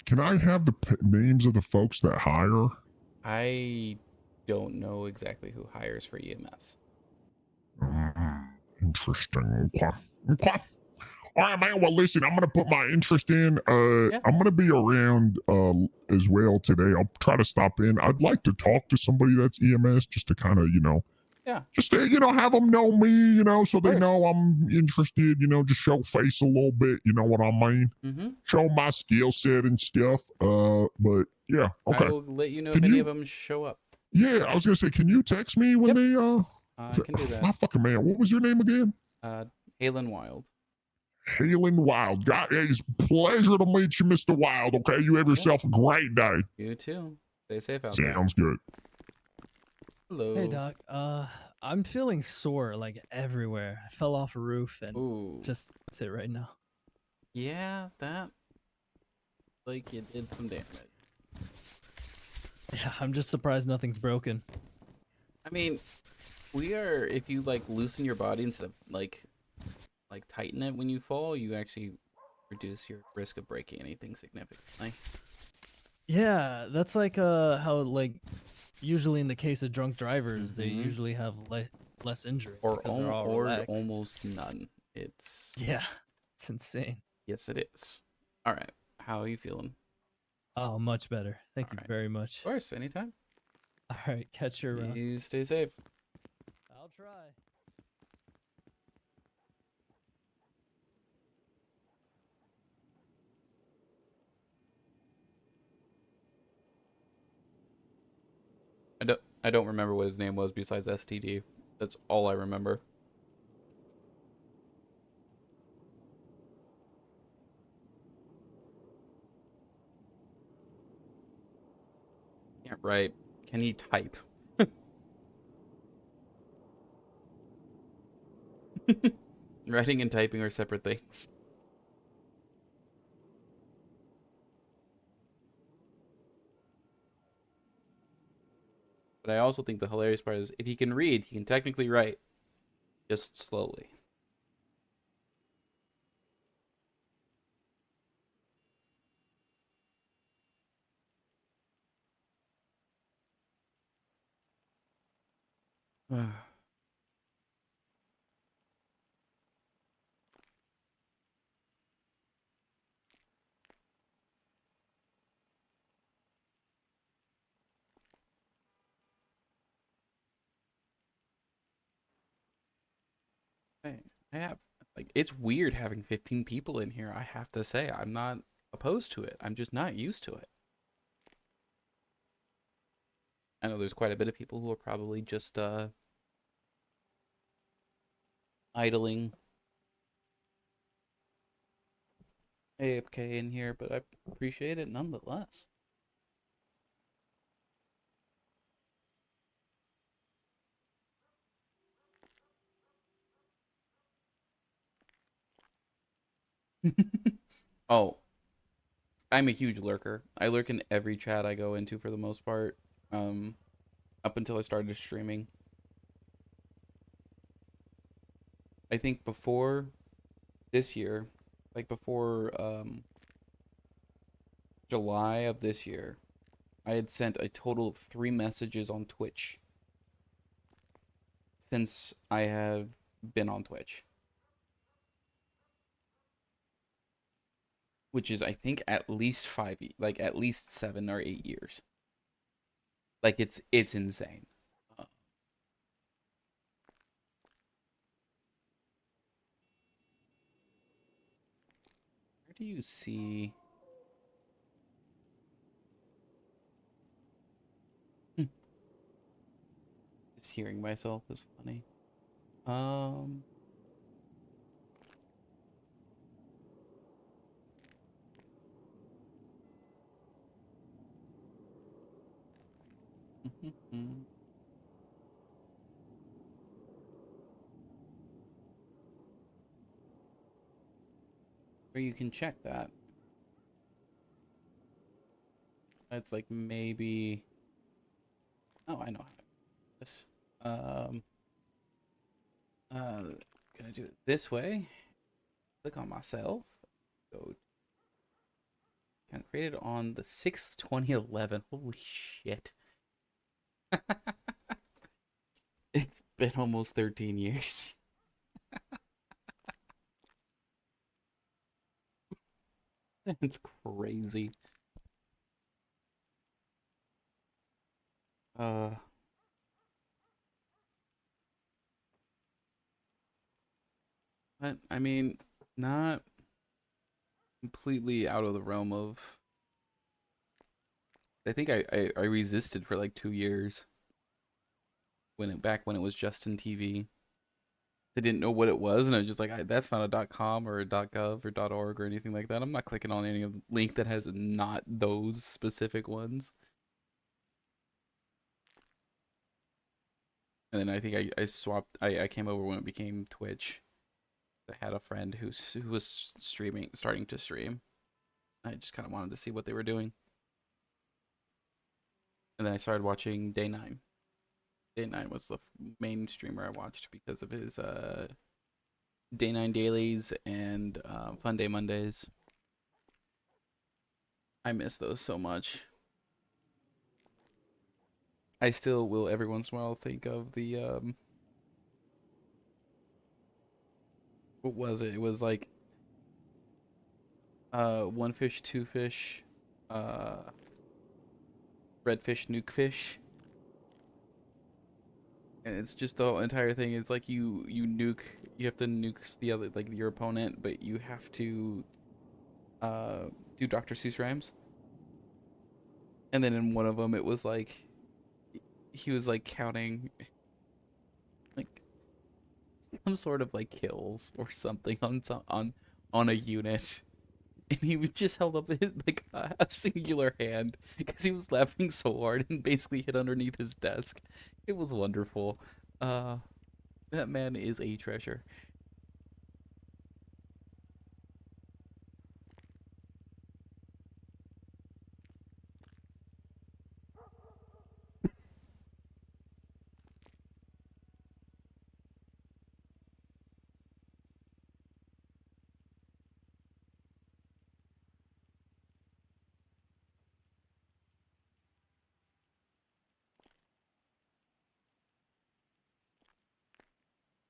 Can I have the names of the folks that hire? I don't know exactly who hires for EMS. Interesting. Okay. All right, man. Well, listen, I'm gonna put my interest in. I'm gonna be around as well today. I'll try to stop in. I'd like to talk to somebody that's EMS just to kind of, just to, have them know me, so they know I'm interested. Just show face a little bit. You know what I mean? Mm-hmm. Show my skill set and stuff. But yeah, okay. I will let you know if any of them show up. Yeah, I was gonna say, can you text me when they I can do that. My fucking man, what was your name again? Halen Wyld. Halen Wyld. God, it's a pleasure to meet you, Mr. Wyld. Okay, you have yourself a great day. You too. Stay safe out there. Sounds good. Hello. Hey Doc, I'm feeling sore like everywhere. I fell off a roof and just with it right now. Yeah, that like you did some damage. Yeah, I'm just surprised nothing's broken. I mean, if you like loosen your body instead of like tighten it when you fall, you actually reduce your risk of breaking anything significantly. Yeah, that's like how like usually in the case of drunk drivers, they usually have less injury or because they're all relaxed. almost none. It's insane. Yes, it is. All right, how are you feeling? Oh, much better. Thank you very much. Of course, anytime. All right, catch you around. You stay safe. I'll try. I don't remember what his name was besides STD. That's all I remember. Can't write. Can he type? Writing and typing are separate things. But I also think the hilarious part is if he can read, he can technically write, just slowly. I have it's weird having 15 people in here. I have to say, I'm not opposed to it. I'm just not used to it. I know there's quite a bit of people who are probably just idling AFK in here, but I appreciate it nonetheless. Oh, I'm a huge lurker. I lurk in every chat I go into for the most part. Up until I started streaming. I think before this year, like before July of this year, I had sent a total of 3 messages on Twitch since I have been on Twitch. Which is, I think, at least 5, like at least 7 or 8 years. Like it's insane. Where do you see? Just hearing myself is funny. Or you can check that. It's like maybe. Oh, I know how to do this. Gonna do it this way. Click on myself. Go. Kind of created on the 6th, 2011. Holy shit! It's been almost 13 years. It's crazy. But I mean, not completely out of the realm of. I think I resisted for like 2 years back when it was Justin TV. I didn't know what it was, and I was just like, that's not a .com or a .gov or .org or anything like that. I'm not clicking on any link that has not those specific ones. And then I think I swapped. I came over when it became Twitch. I had a friend who was starting to stream. I just kind of wanted to see what they were doing. And then I started watching Day 9. Day 9 was the main streamer I watched because of his Day 9 dailies and Fun Day Mondays. I miss those so much. I still will every once in a while think of the what was it? It was like one fish, two fish, red fish, nuke fish. And it's just the whole entire thing is like you have to nuke the other, like your opponent, but you have to do Dr. Seuss rhymes. And then in one of them it was like he was like counting like some sort of like kills or something on a unit, and he was just held up his, like a singular hand because he was laughing so hard and basically hid underneath his desk. It was wonderful. That man is a treasure.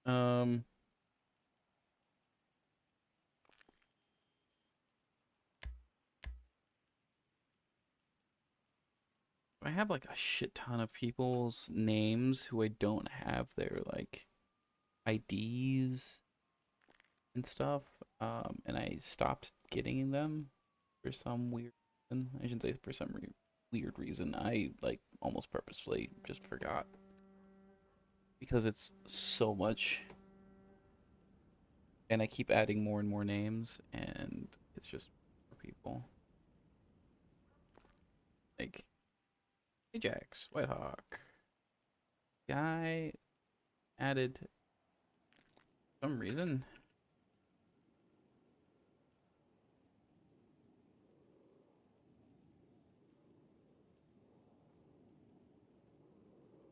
Um, I have like a shit ton of people's names who I don't have their like IDs and stuff. And I stopped getting them for some weird reason. I shouldn't say for some weird reason. I like almost purposefully just forgot because it's so much And I keep adding more and more names, and it's just for people. Like Ajax, Whitehawk. Guy added some reason.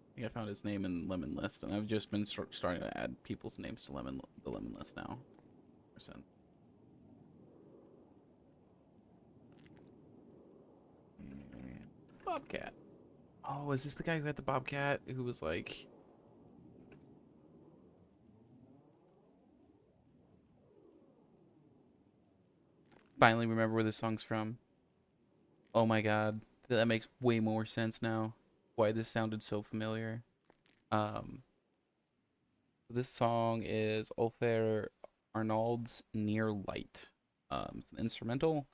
I think I found his name in Lemon List, and I've just been starting to add people's names to the Lemon List now. Bobcat. Oh, is this the guy who had the Bobcat who was like... Finally remember where this song's from. Oh my god, that makes way more sense now. Why this sounded so familiar. This song is Ulfer Arnold's Near Light. It's an instrumental.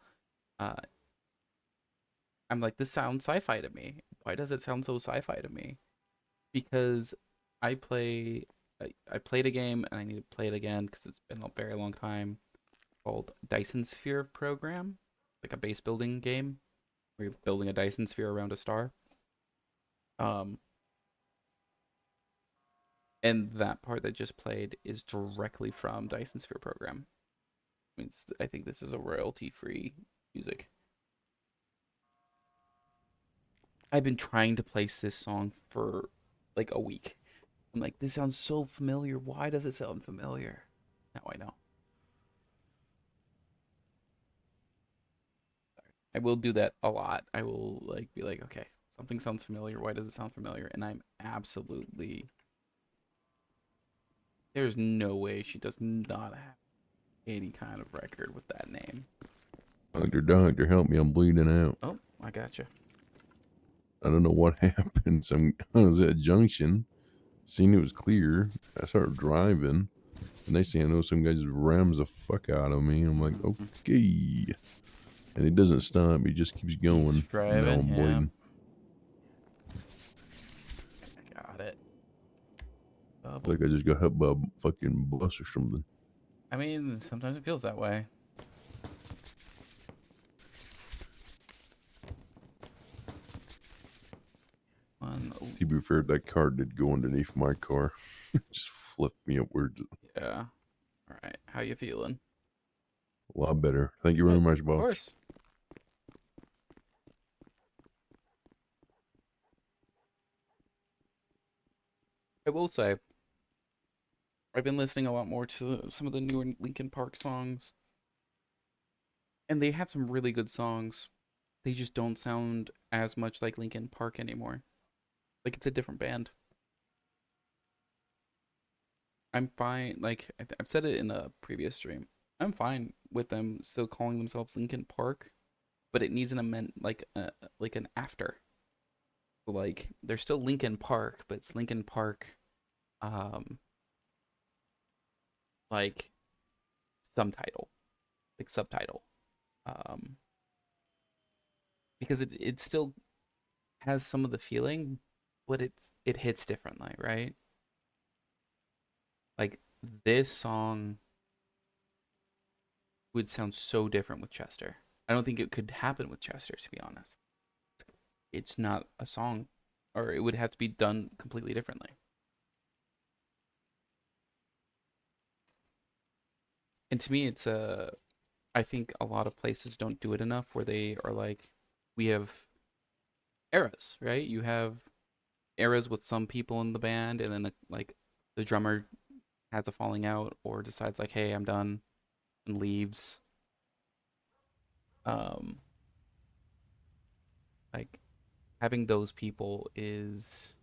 I'm like, this sounds sci-fi to me. Why does it sound so sci-fi to me? Because I played a game, and I need to play it again because it's been a very long time, called Dyson Sphere Program, like a base building game where you're building a Dyson sphere around a star. And that part that just played is directly from Dyson Sphere Program. I think this is a royalty-free music. I've been trying to place this song for like a week. I'm like, this sounds so familiar. Why does it sound familiar? Now I know. I will do that a lot. I will like be like, okay, something sounds familiar. Why does it sound familiar? And I'm absolutely... There's no way she does not have any kind of record with that name. Doctor, help me. I'm bleeding out. Oh, I gotcha. I don't know what happened. I was at a junction, seen it was clear. I started driving. The next thing I know, some guy just rams the fuck out of me. I'm like, okay. And he doesn't stop. He just keeps going. He's driving, now I'm bleeding. I got it. Like I just got hit by a fucking bus or something. I mean, sometimes it feels that way. To be fair, that car did go underneath my car. Just flipped me upwards. Yeah. All right. How you feeling? A lot better. Thank you very much, boss. Of course. I will say, I've been listening a lot more to some of the newer Linkin Park songs. And they have some really good songs. They just don't sound as much like Linkin Park anymore. Like, it's a different band. I'm fine. Like, I've said it in a previous stream. I'm fine with them still calling themselves Linkin Park, but it needs an amend, like an after. Like, they're still Linkin Park, but it's Linkin Park, like subtitle, because it still has some of the feeling, but it hits differently, right? Like, this song would sound so different with Chester. I don't think it could happen with Chester, to be honest. It's not a song, or it would have to be done completely differently. And to me, it's I think a lot of places don't do it enough, where they are like, we have eras, right? You have eras with some people in the band, and then like the drummer has a falling out or decides like, hey, I'm done, and leaves. Like, having those people is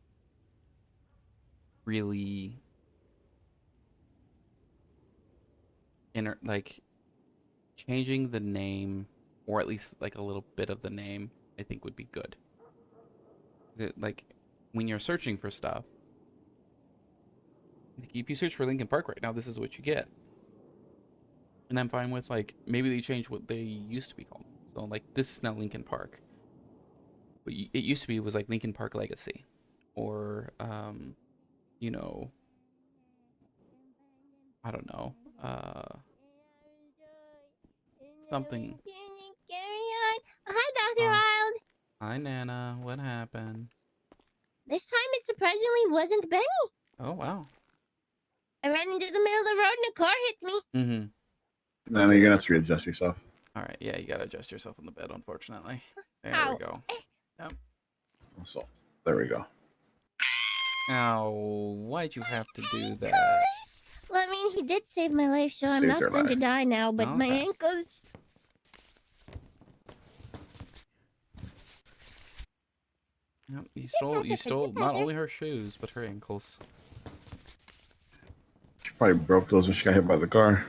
really like changing the name, or at least like a little bit of the name, I think would be good. Like, when you're searching for stuff, like, if you search for Linkin Park right now, this is what you get. And I'm fine with, like, maybe they changed what they used to be called. So, like, this is now Linkin Park. But it used to be, was like Linkin Park Legacy. Or, you know, I don't know. something. Hi, Dr. Oh. Wyld. Hi, Nana. What happened? This time it surprisingly wasn't Benny. Oh, wow. I ran into the middle of the road and a car hit me. Mm-hmm. Nana, you're gonna have to readjust yourself. All right. Yeah, you gotta adjust yourself on the bed, unfortunately. There Ow. we go. Yep. So, there we go. Ow, why'd you have to do that? Well, I mean, he did save my life, so I'm Saved not your going to life. die now, but my Okay. ankles... Yep, you stole not only her shoes, but her ankles. She probably broke those when she got hit by the car.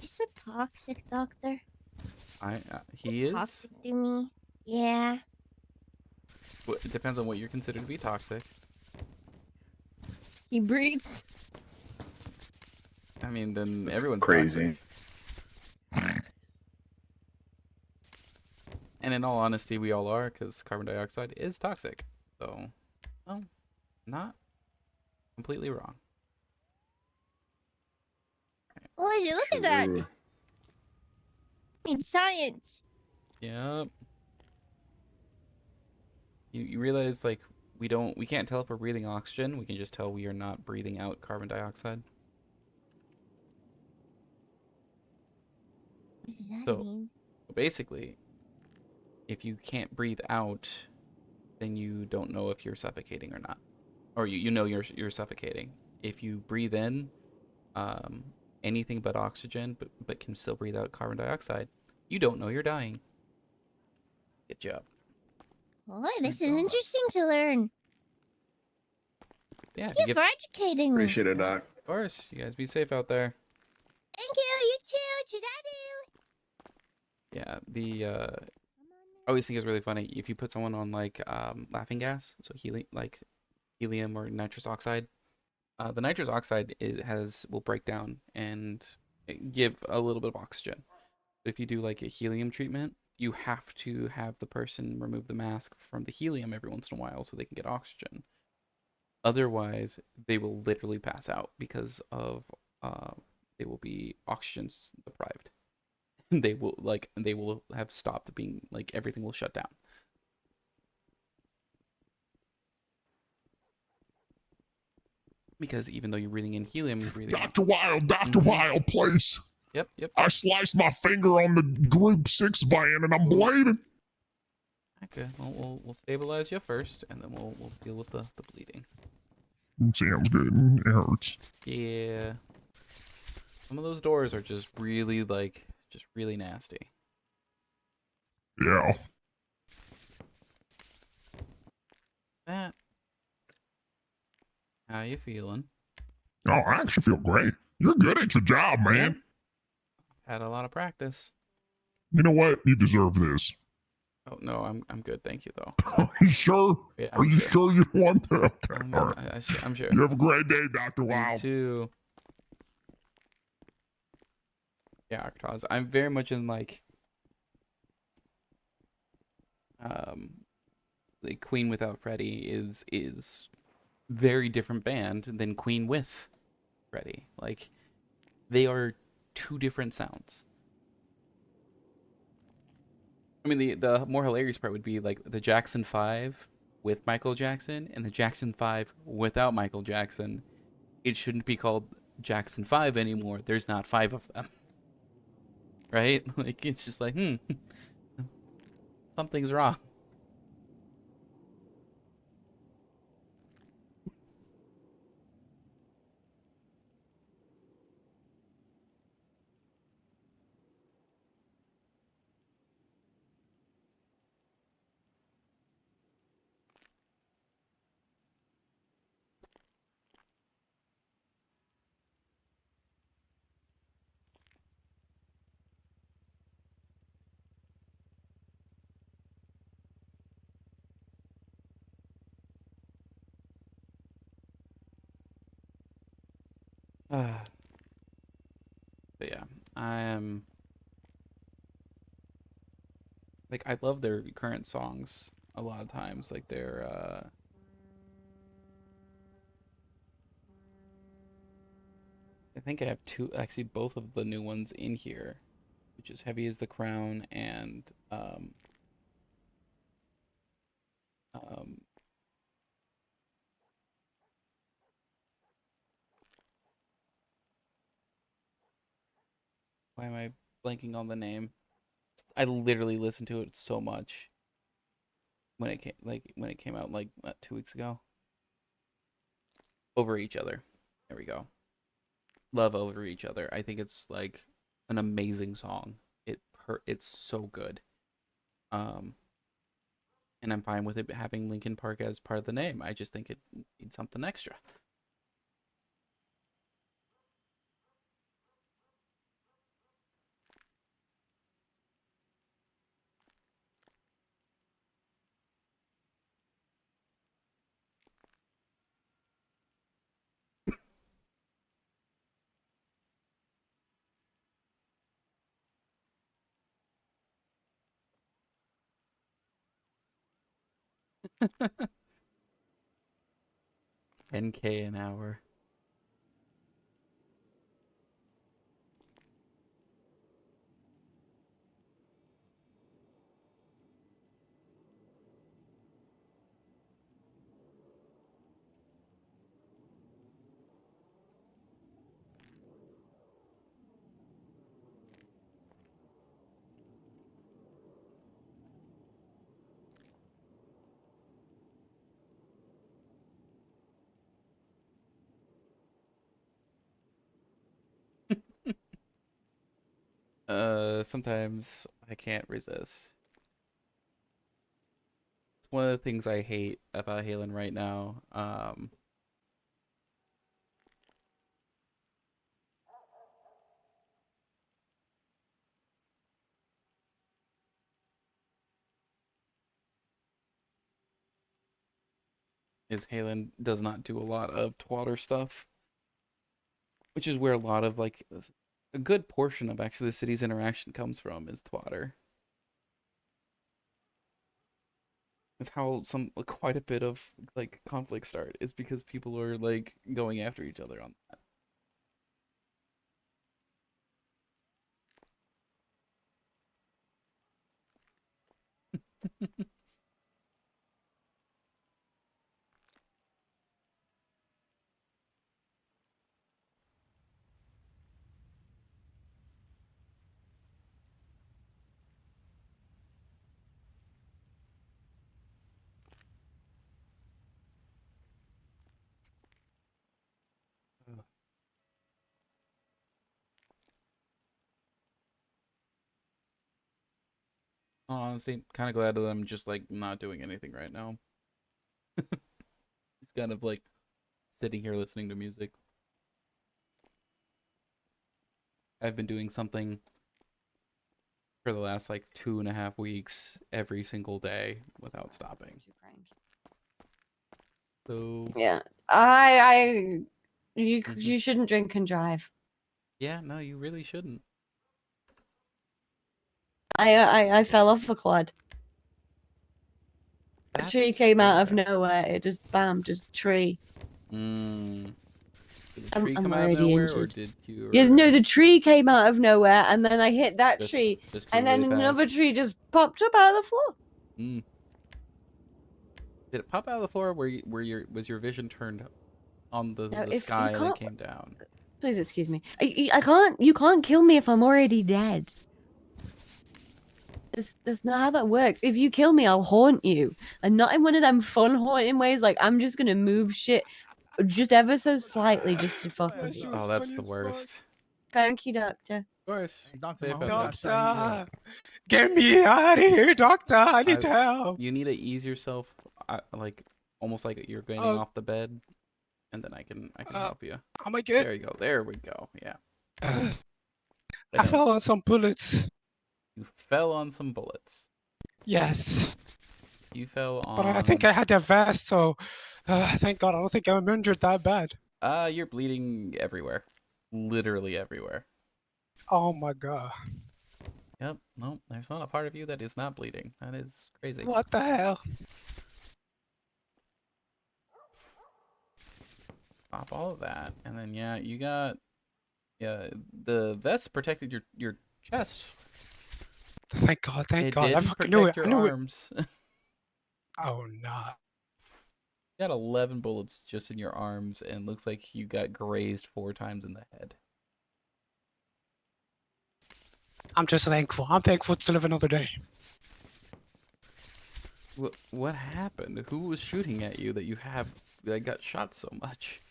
He's a toxic doctor. He is? Toxic to me. Yeah. It depends on what you're considered to be toxic. He breathes. I mean, then That's everyone's crazy. toxic. And in all honesty, we all are, because carbon dioxide is toxic. So, well, not completely wrong. Oh, you look at that. True. It's science. Yep. You realize, like, we can't tell if we're breathing oxygen. We can just tell we are not breathing out carbon dioxide. What does that So, mean? basically, if you can't breathe out, then you don't know if you're suffocating or not. Or you know you're suffocating. If you breathe in anything but oxygen, but can still breathe out carbon dioxide, you don't know you're dying. Good job. Oh, this is interesting to learn. Yeah, Thank you for educating me. Appreciate it, Doc. Of course. You guys be safe out there. Thank you. You too. Chidadu. Yeah, I always think it's really funny if you put someone on like laughing gas, so helium or nitrous oxide. The nitrous oxide will break down and give a little bit of oxygen. But if you do like a helium treatment, you have to have the person remove the mask from the helium every once in a while so they can get oxygen. Otherwise, they will literally pass out because of they will be oxygen deprived. They will have stopped being, like, everything will shut down. Because even though you're breathing in helium, you're breathing Dr. Wyld, Dr. Wyld, please. Yep. I sliced my finger on the Group 6 van and I'm bleeding. Okay, well, we'll stabilize you first, and then we'll deal with the bleeding. Sounds good. It hurts. Yeah. Some of those doors are just really, really nasty. Yeah. Matt, how you feeling? Oh, I actually feel great. You're good at your job, man. Had a lot of practice. You know what? You deserve this. Oh no, I'm good, thank you though. Are you sure? Yeah, Are you sure you want that? Okay, all right. I'm sure. You have a great day, Dr. You Wyld. too. Yeah, Arctos. I'm very much in like Queen without Freddie is very different band than Queen with Freddie. Like, they are two different sounds. I mean, the more hilarious part would be like the Jackson 5 with Michael Jackson and the Jackson 5 without Michael Jackson. It shouldn't be called Jackson 5 anymore. There's not 5 of them. Right? Like, it's just like, something's wrong. But yeah, I am like, I love their current songs a lot of times. Like their think I have two, actually both of the new ones in here, which is Heavy as the Crown and um, why am I blanking on the name? I literally listened to it so much when it came out like what, 2 weeks ago. Over Each Other. There we go. Love Over Each Other. I think it's like an amazing song. It's so good. And I'm fine with it having Linkin Park as part of the name. I just think it needs something extra. $10K an hour. Sometimes I can't resist. It's one of the things I hate about Halen right now. Is Halen does not do a lot of twatter stuff, which is where a lot of like a good portion of actually the city's interaction comes from is twatter. It's how quite a bit of like conflict start is because people are like going after each other on that. Honestly, kind of glad that I'm just like not doing anything right now. It's kind of like sitting here listening to music. I've been doing something for the last like 2.5 weeks every single day without stopping. So Yeah, you shouldn't drink and drive. yeah, no, you really shouldn't. I fell off a quad. A That's tree came out of nowhere. It just bam, just tree. Did the I'm tree come out of already nowhere, or injured. did you? Yeah, no, the tree came out of nowhere, and then I hit that tree, just and grew then really another fast? tree just popped up out of the floor. Did it pop out of the floor where was your vision turned on No, the if you sky and then can't, came down? please excuse me. I can't. You can't kill me if I'm already dead. That's not how that works. If you kill me, I'll haunt you, and not in one of them fun haunting ways. Like I'm just gonna move shit, just ever so slightly, just to fuck with you. Oh, that's the worst. Thank you, doctor. Of course. Doctor, Safe my out there. Doctor, get me out of here, doctor. I need help. You need to ease yourself, like almost like you're getting off the bed, and then I can help you. Am I good? There you go. There we go. Yeah. I fell on some bullets. You fell on some bullets. Yes. You fell on. But I think I had a vest, so thank God. I don't think I'm injured that bad. You're bleeding everywhere. Literally everywhere. Oh my God. Yep. No, there's not a part of you that is not bleeding. That is crazy. What the hell? Pop all of that, and then yeah, you got Yeah, the vest protected your chest. Thank God, thank It God. I didn't fucking knew it. protect I your knew it. arms. Oh, nah. You got 11 bullets just in your arms, and looks like you got grazed 4 times in the head. I'm just thankful. I'm thankful to live another day. What happened? Who was shooting at you that got shot so much?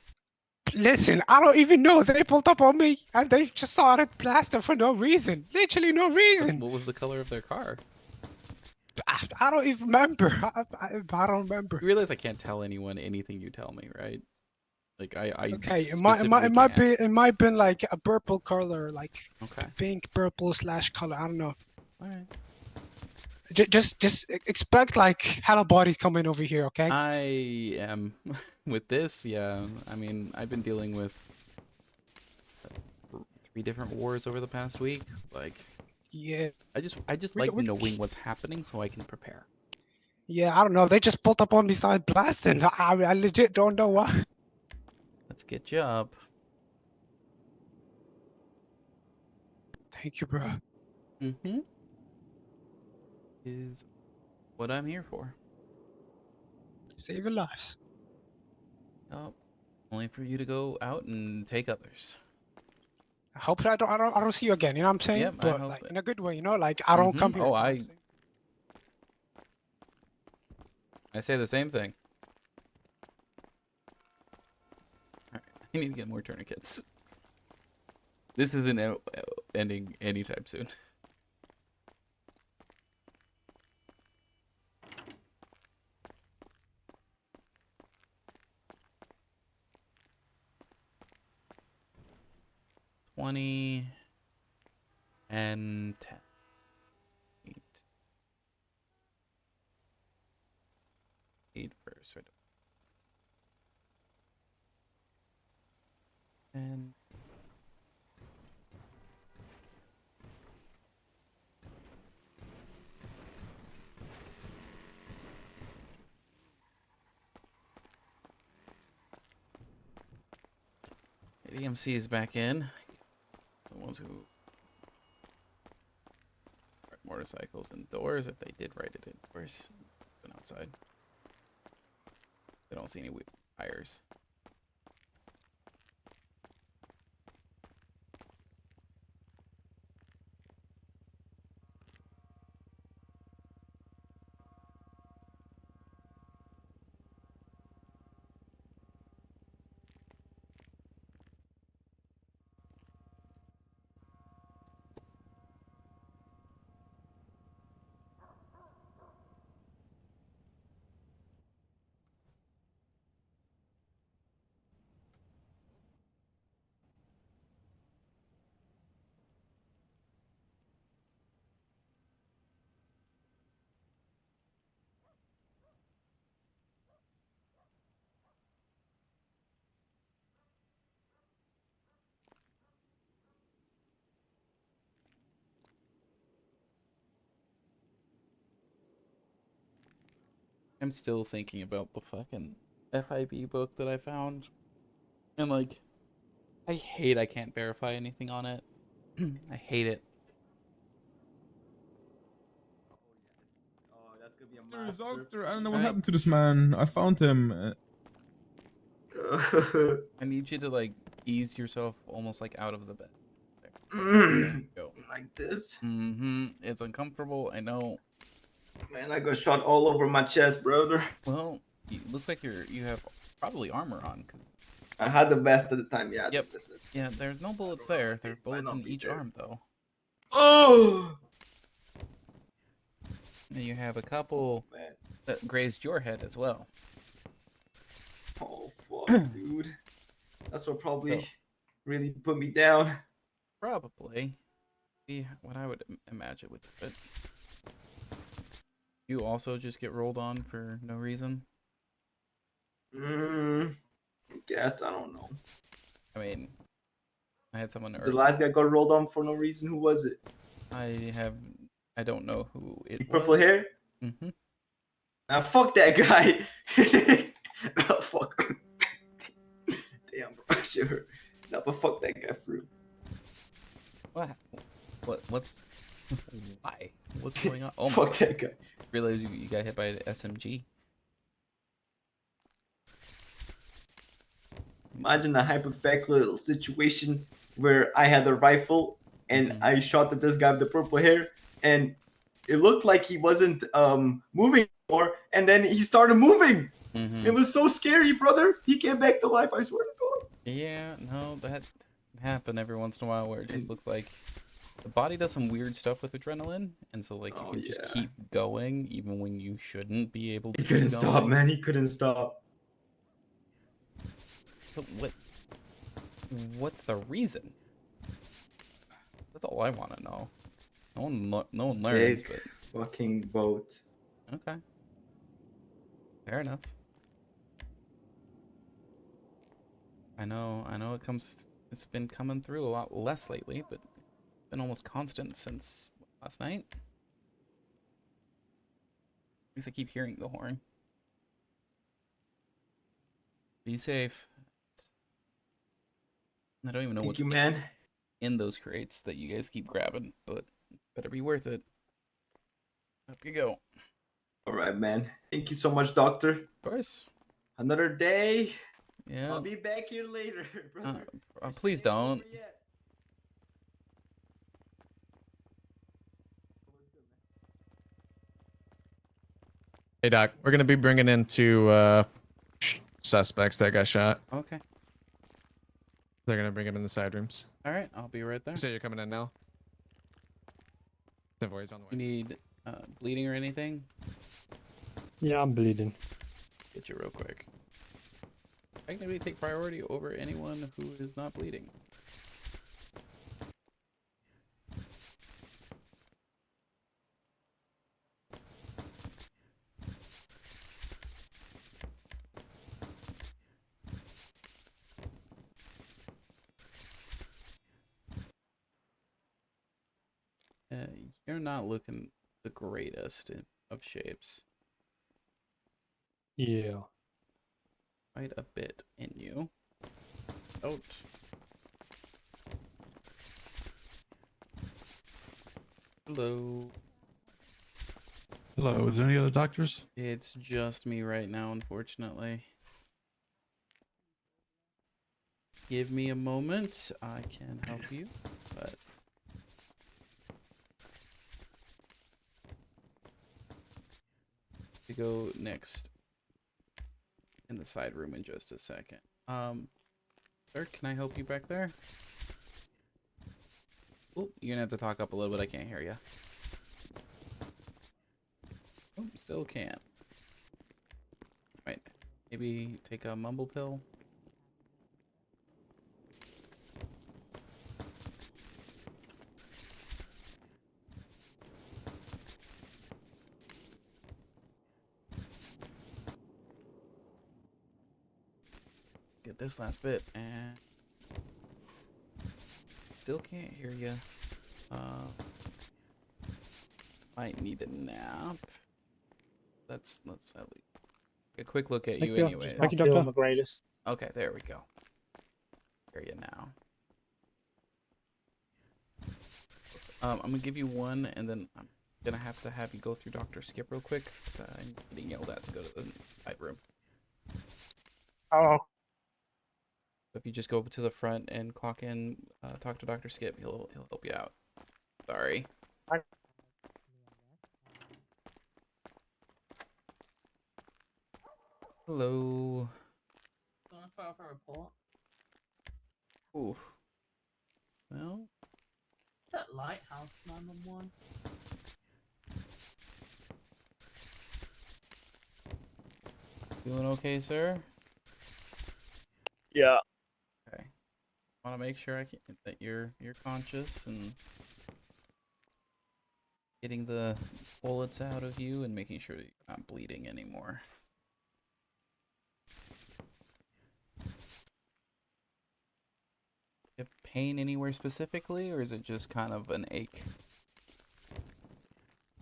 Listen, I don't even know. They pulled up on me and they just started blasting for no reason. Literally no reason. What was the color of their car? I don't even remember. I don't remember. You realize I can't tell anyone anything you tell me, right? Like I Okay, it specifically might can't. be, it might been like a purple color, like Okay. pink purple / color. I don't know. All right. Just expect like hella bodies coming over here, okay? I am with this. Yeah, I mean I've been dealing with 3 different wars over the past week. Like, Yeah. I just like knowing what's happening so I can prepare. Yeah, I don't know. They just pulled up on me, started blasting. I legit don't know why. Let's get you up. Thank you, bro. Mm-hmm. Is what I'm here for. Saving lives. Oh, only for you to go out and take others. I hope I don't see you again. You know what I'm saying? Yep, I But hope like it. in a good way, you know. Like I don't come here. Oh, you know what I'm saying? I say the same thing. All right, I need to get more tourniquets. This isn't ending anytime soon. $20 and 10. 8. 8 first, right? And AMC is back in. The ones who ride motorcycles indoors, if they did ride it indoors, been outside. I don't see any tires. I'm still thinking about the fucking FIB book that I found. And like, I hate I can't verify anything on it. I hate it. Doctor, I don't know what happened to this man. I found him. I need you to like ease yourself almost like out of the bed. Go. Like this? Mm-hmm. It's uncomfortable, I know. Man, I got shot all over my chest, brother. Well, it looks like you have probably armor on. I had the vest at the time, yeah. Yep. Yeah, there's no bullets there. There are bullets in each arm, though. Oh! And you have a couple that grazed your head as well. Oh, fuck, dude. That's what probably really put me down. Probably. Be what I would imagine would do it. You also just get rolled on for no reason? I guess, I don't know. I mean, I had someone The last guy got rolled on for no reason. Who was it? I don't know who it was. Purple hair? Mm-hmm. Nah, fuck that guy. Nah, fuck. Damn, bro. Sure. Nah, but fuck that guy for real. What's why? What's going on? Oh my Fuck God. that guy. Realize you got hit by an SMG. Imagine a hypothetical situation where I had a rifle and I shot at this guy with the purple hair, and it looked like he wasn't moving anymore, and then he started moving. It was so scary, brother. He came back to life. I swear to God. Yeah, no, that happen every once in a while where it just looks like the body does some weird stuff with adrenaline, and so like you can just keep going even when you shouldn't be able to. He couldn't stop, man. He couldn't stop. But what's the reason? That's all I want to know. No one learns, Big but fucking boat. okay, fair enough. I know it's been coming through a lot less lately, but it's been almost constant since last night. At least I keep hearing the horn. Be safe. I don't even know Thank what's you, man. in those crates that you guys keep grabbing, but better be worth it. Up you go. All right, man. Thank you so much, doctor. Of course. Another day. Yeah. I'll be back here later, brother. Please don't. Hey Doc, we're gonna be bringing in two suspects that got shot. Okay. They're gonna bring him in the side rooms. All right, I'll be right there. So you're coming in now? Devoy's on the way. You need bleeding or anything? Yeah, I'm bleeding. Get you real quick. I can maybe take priority over anyone who is not bleeding. You're not looking the greatest of shapes. Yeah. Quite a bit in you. Out. Hello. Hello, is there any other doctors? It's just me right now, unfortunately. Give me a moment. I can help you, but to go next in the side room in just a second. Sir, can I help you back there? Oh, you're gonna have to talk up a little bit. I can't hear you. Oh, still can't. Right. Maybe take a mumble pill. Get this last bit and still can't hear you. Might need a nap. Let's at least a quick look at you anyways. Thank you, Doctor. Okay, there we go. Hear you now. I'm gonna give you one, and then I'm gonna have you go through Dr. Skip real quick because I'm getting yelled at to go to the side room. Oh. If you just go to the front and clock in, talk to Dr. Skip, he'll help you out. Sorry. Hello. Want to file for a report? Ooh. Well. That lighthouse 911. Doing okay, sir? Yeah. Okay. Want to make sure that you're conscious and getting the bullets out of you and making sure that you're not bleeding anymore. You have pain anywhere specifically, or is it just kind of an ache?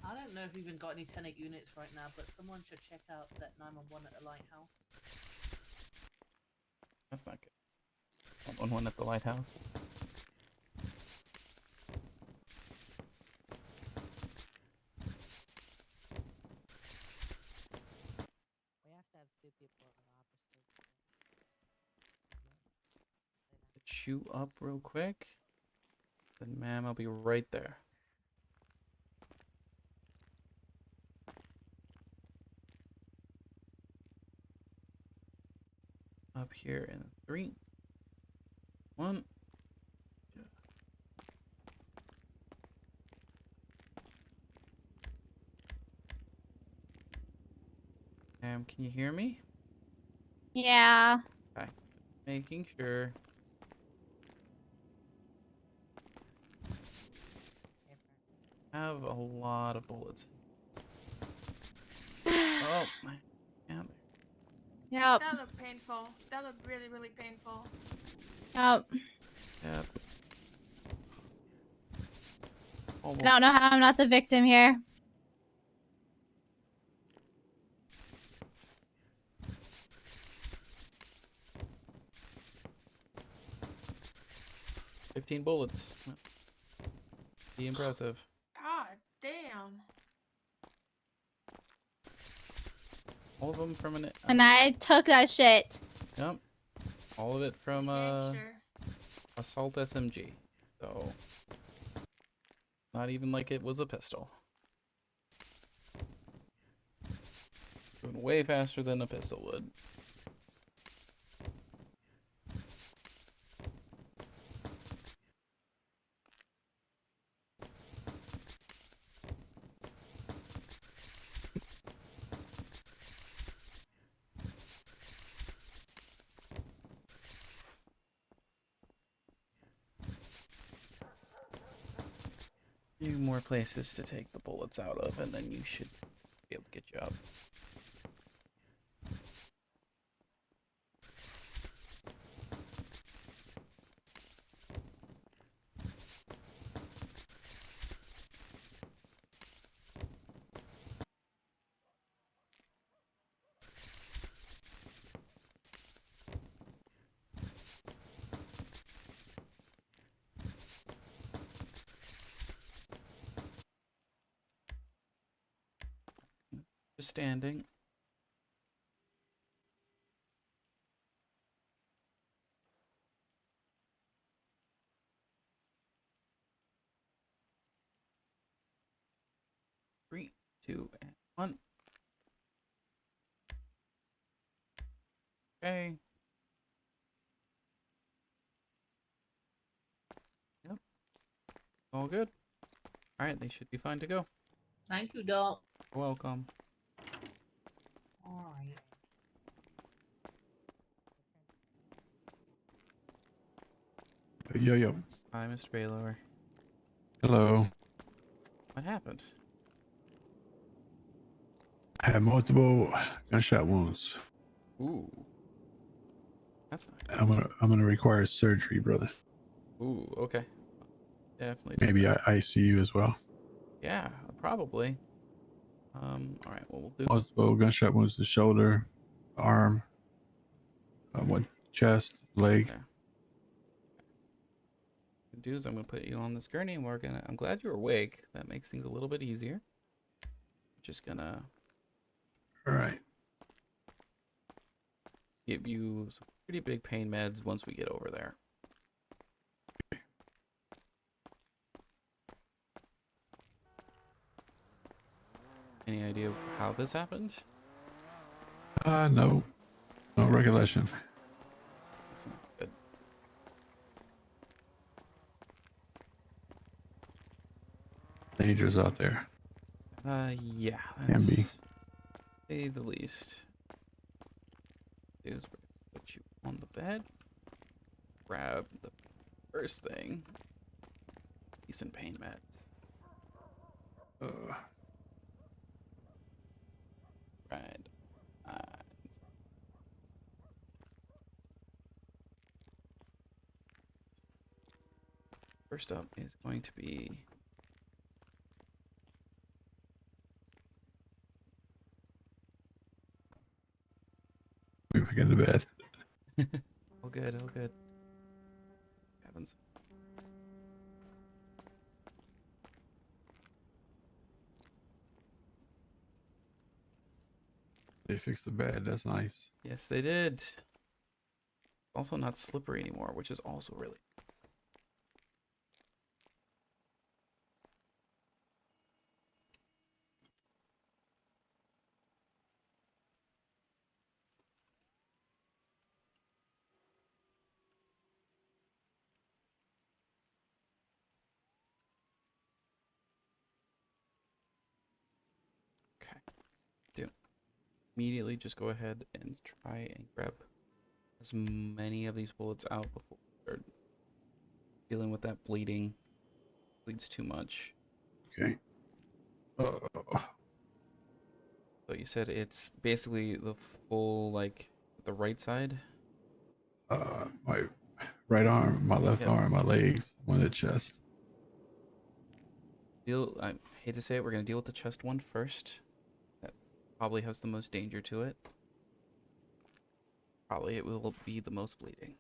I don't know if we've even got any tenant units right now, but someone should check out that 911 at the lighthouse. That's not good. 911 at the lighthouse. you up real quick. Then, ma'am, I'll be right there. Up here in 3, 1. Ma'am, can you hear me? Yeah. Okay. Making sure. Have a lot of bullets. Oh my god. Yep. That looked painful. That looked really, really painful. Yep. Yep. I don't know how I'm not the victim here. $15 bullets. Be impressive. God damn. All of them from an. And I took that shit. Yep. All of it from assault SMG. So not even like it was a pistol. Going way faster than a pistol would. Few more places to take the bullets out of, and then you should be able to get you up. Just standing. Three, 2, and 1. Okay. Yep. All good. Alright, they should be fine to go. Thank you, Doc. You're welcome. Alright. Yo. Hi, Mr. Baylor. Hello. What happened? I have multiple gunshot wounds. Ooh. That's not I'm gonna require surgery, brother. Ooh, okay. Definitely. Maybe ICU as well. Yeah, probably. Alright, what we'll do. Multiple gunshot wounds to shoulder, arm, one chest, leg. Okay. What do is I'm gonna put you on this gurney, and I'm glad you're awake. That makes things a little bit easier. Just gonna All right. give you some pretty big pain meds once we get over there. Any idea of how this happened? No recollection. That's not good. Dangerous out there. Yeah, Can be. say the least. Is we're gonna put you on the bed. Grab the first thing. Decent pain meds. Right. First up is going to be We back in the bed. all good, all good. Happens. They fixed the bed. That's nice. Yes, they did. Also not slippery anymore, which is also really nice. Okay. Do immediately just go ahead and try and grab as many of these bullets out before we start dealing with that bleeding. Bleeds too much. Okay. So you said it's basically the full, like, the right side? My right arm, my left Yep. arm, my legs, one of the chest. I hate to say it, we're going to deal with the chest one first. That probably has the most danger to it. Probably it will be the most bleeding.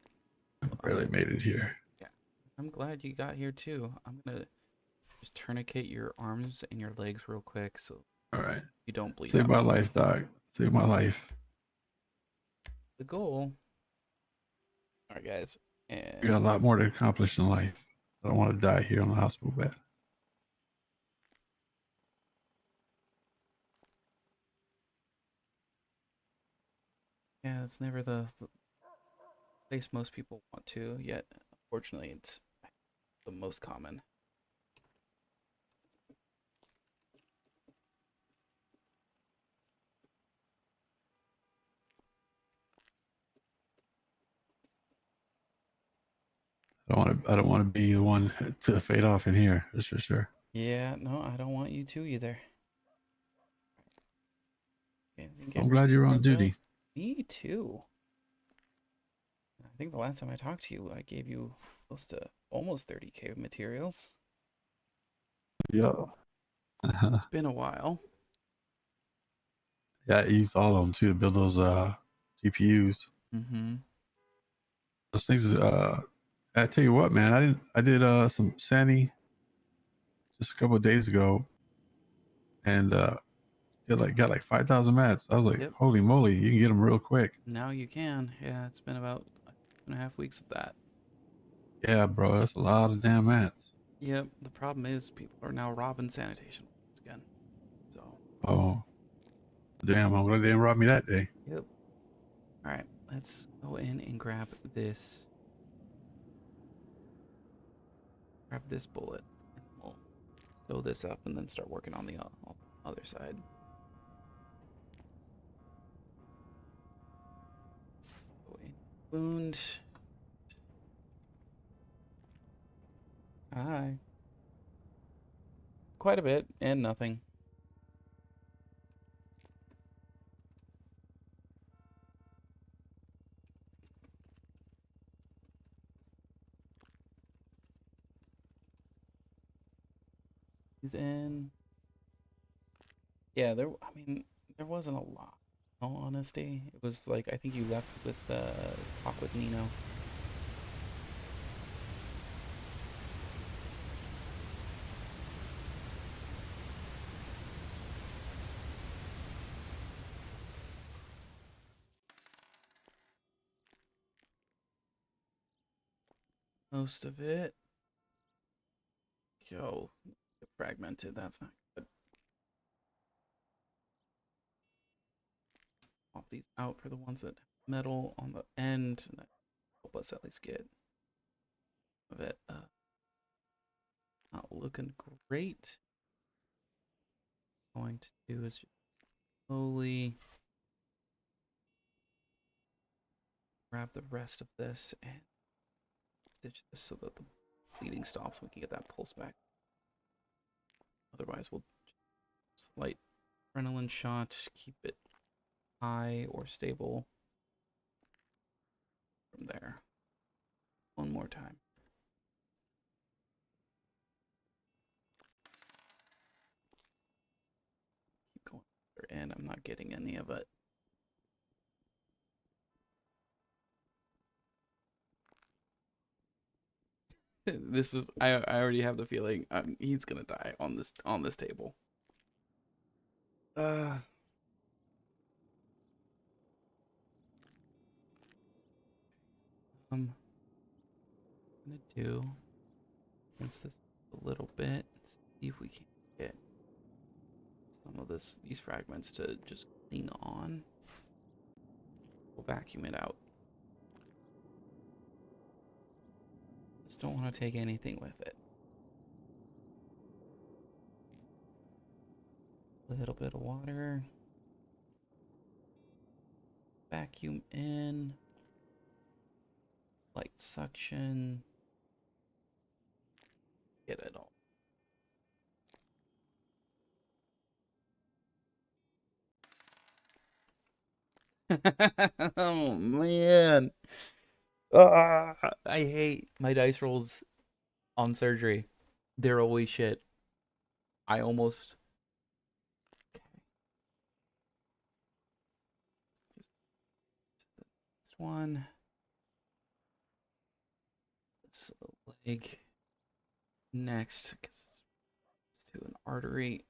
Barely made it here. Yeah. I'm glad you got here too. I'm going to just tourniquet your arms and your legs real quick so All right. you don't bleed Save out. my life, Doc. Save my life. The goal. All right, guys. And We got a lot more to accomplish in life. I don't want to die here on the hospital bed. yeah, it's never the place most people want to, yet unfortunately it's the most common. I don't want to be the one to fade off in here. That's for sure. Yeah, no, I don't want you to either. Okay, I think I'm glad you're on everything duty. went well. Me too. I think the last time I talked to you, I gave you close to almost 30K of materials. Yeah. It's been a while. Yeah, I used all of them too to build those GPUs. Mm-hmm. Those things I tell you what, man, I did some Sani just a couple of days ago and got like 5,000 mats. I was like, Yep. holy moly, you can get them real quick. Now you can. Yeah, it's been about 2.5 weeks of that. Yeah, bro, that's a lot of damn mats. Yep. The problem is people are now robbing sanitation again. So. Oh, damn, I'm glad they didn't rob me that day. Yep. All right, let's go in and grab this. Grab this bullet, and we'll sew this up, and then start working on the other side. Go in. Wound. Hi. Quite a bit, and nothing. He's in. Yeah, I mean, there wasn't a lot. In all honesty, it was like I think you left with talk with Nino. Most of it. Yo, fragmented. That's not good. Pop these out for the ones that have metal on the end. That help us at least get of it. Not looking great. Going to do is just slowly grab the rest of this and stitch this so that the bleeding stops and we can get that pulse back. Otherwise, we'll slight adrenaline shot, keep it high or stable from there. One more time. Keep going and I'm not getting any of it. This is I already have the feeling he's gonna die on this table. I'm gonna do against this a little bit. See if we can get some of these fragments to just cling on. We'll vacuum it out. Just don't want to take anything with it. A little bit of water. Vacuum in. Light suction. Get it all. Oh man. I hate my dice rolls on surgery. They're always shit. I almost this one. This leg next because it's to an artery.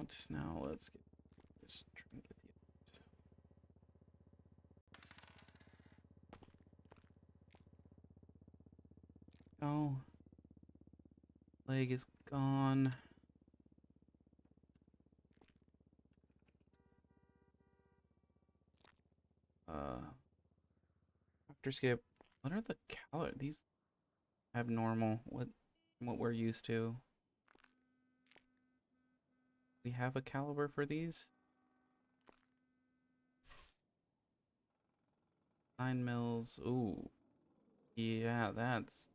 Just now, let's get just try and get the others. Oh, leg is gone. Dr. Skip, what are the calories? These abnormal. What we're used to? We have a caliber for these. 9 mils. Ooh, yeah, that's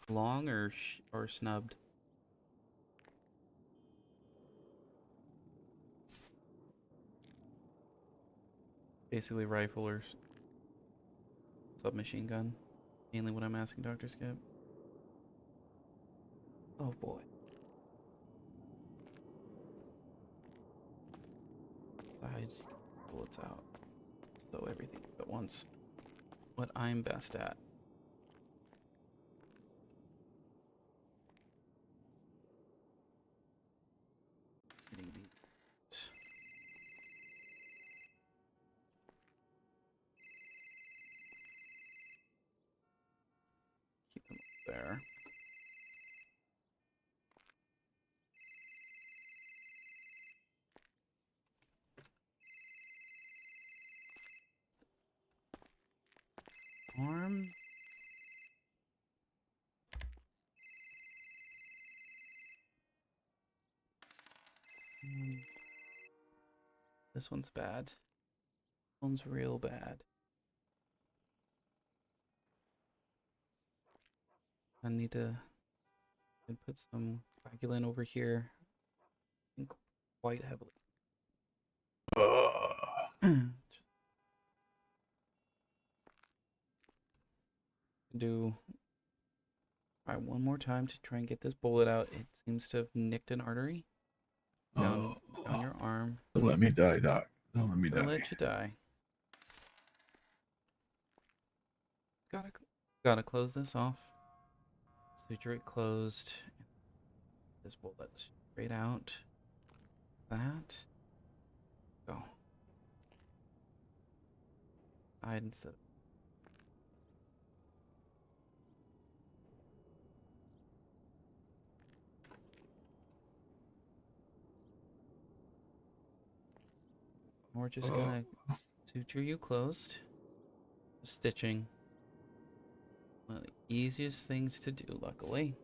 long or snubbed. Basically rifle or submachine gun. Mainly what I'm asking, Dr. Skip. Oh boy. Sides, bullets out. So everything at once. What I'm best at. Hitting these. Keep them up there. Arm. This one's bad. This one's real bad. I need to put some coagulant over here. I think quite heavily. Do try one more time to try and get this bullet out. It seems to have nicked an artery down your arm. Don't let me die, Doc. Don't let me Don't die. let you die. Gotta close this off. Suture it closed. This bullet straight out. That. Go. Side instead. We're just gonna suture you closed. Stitching. One of the easiest things to do, luckily.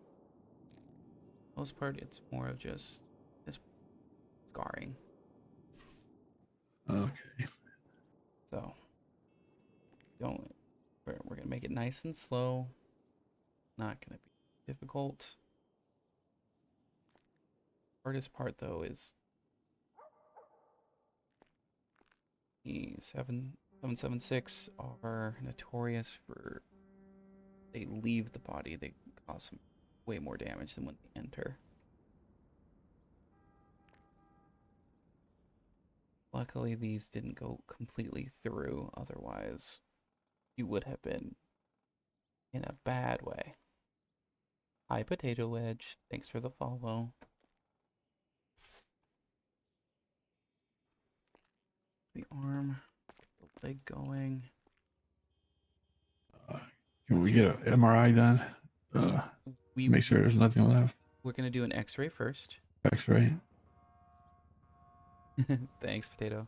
Most part, it's more of just this scarring. Okay. So, we're gonna make it nice and slow. Not gonna be difficult. Hardest part though is the 776 are notorious for they leave the body, they cause way more damage than when they enter. Luckily, these didn't go completely through. Otherwise, you would have been in a bad way. Hi, Potato Wedge. Thanks for the follow. The arm. Let's get the leg going. Can we get an MRI done? We Make sure there's nothing left. We're gonna do an X-ray first. X-ray. Thanks, Potato.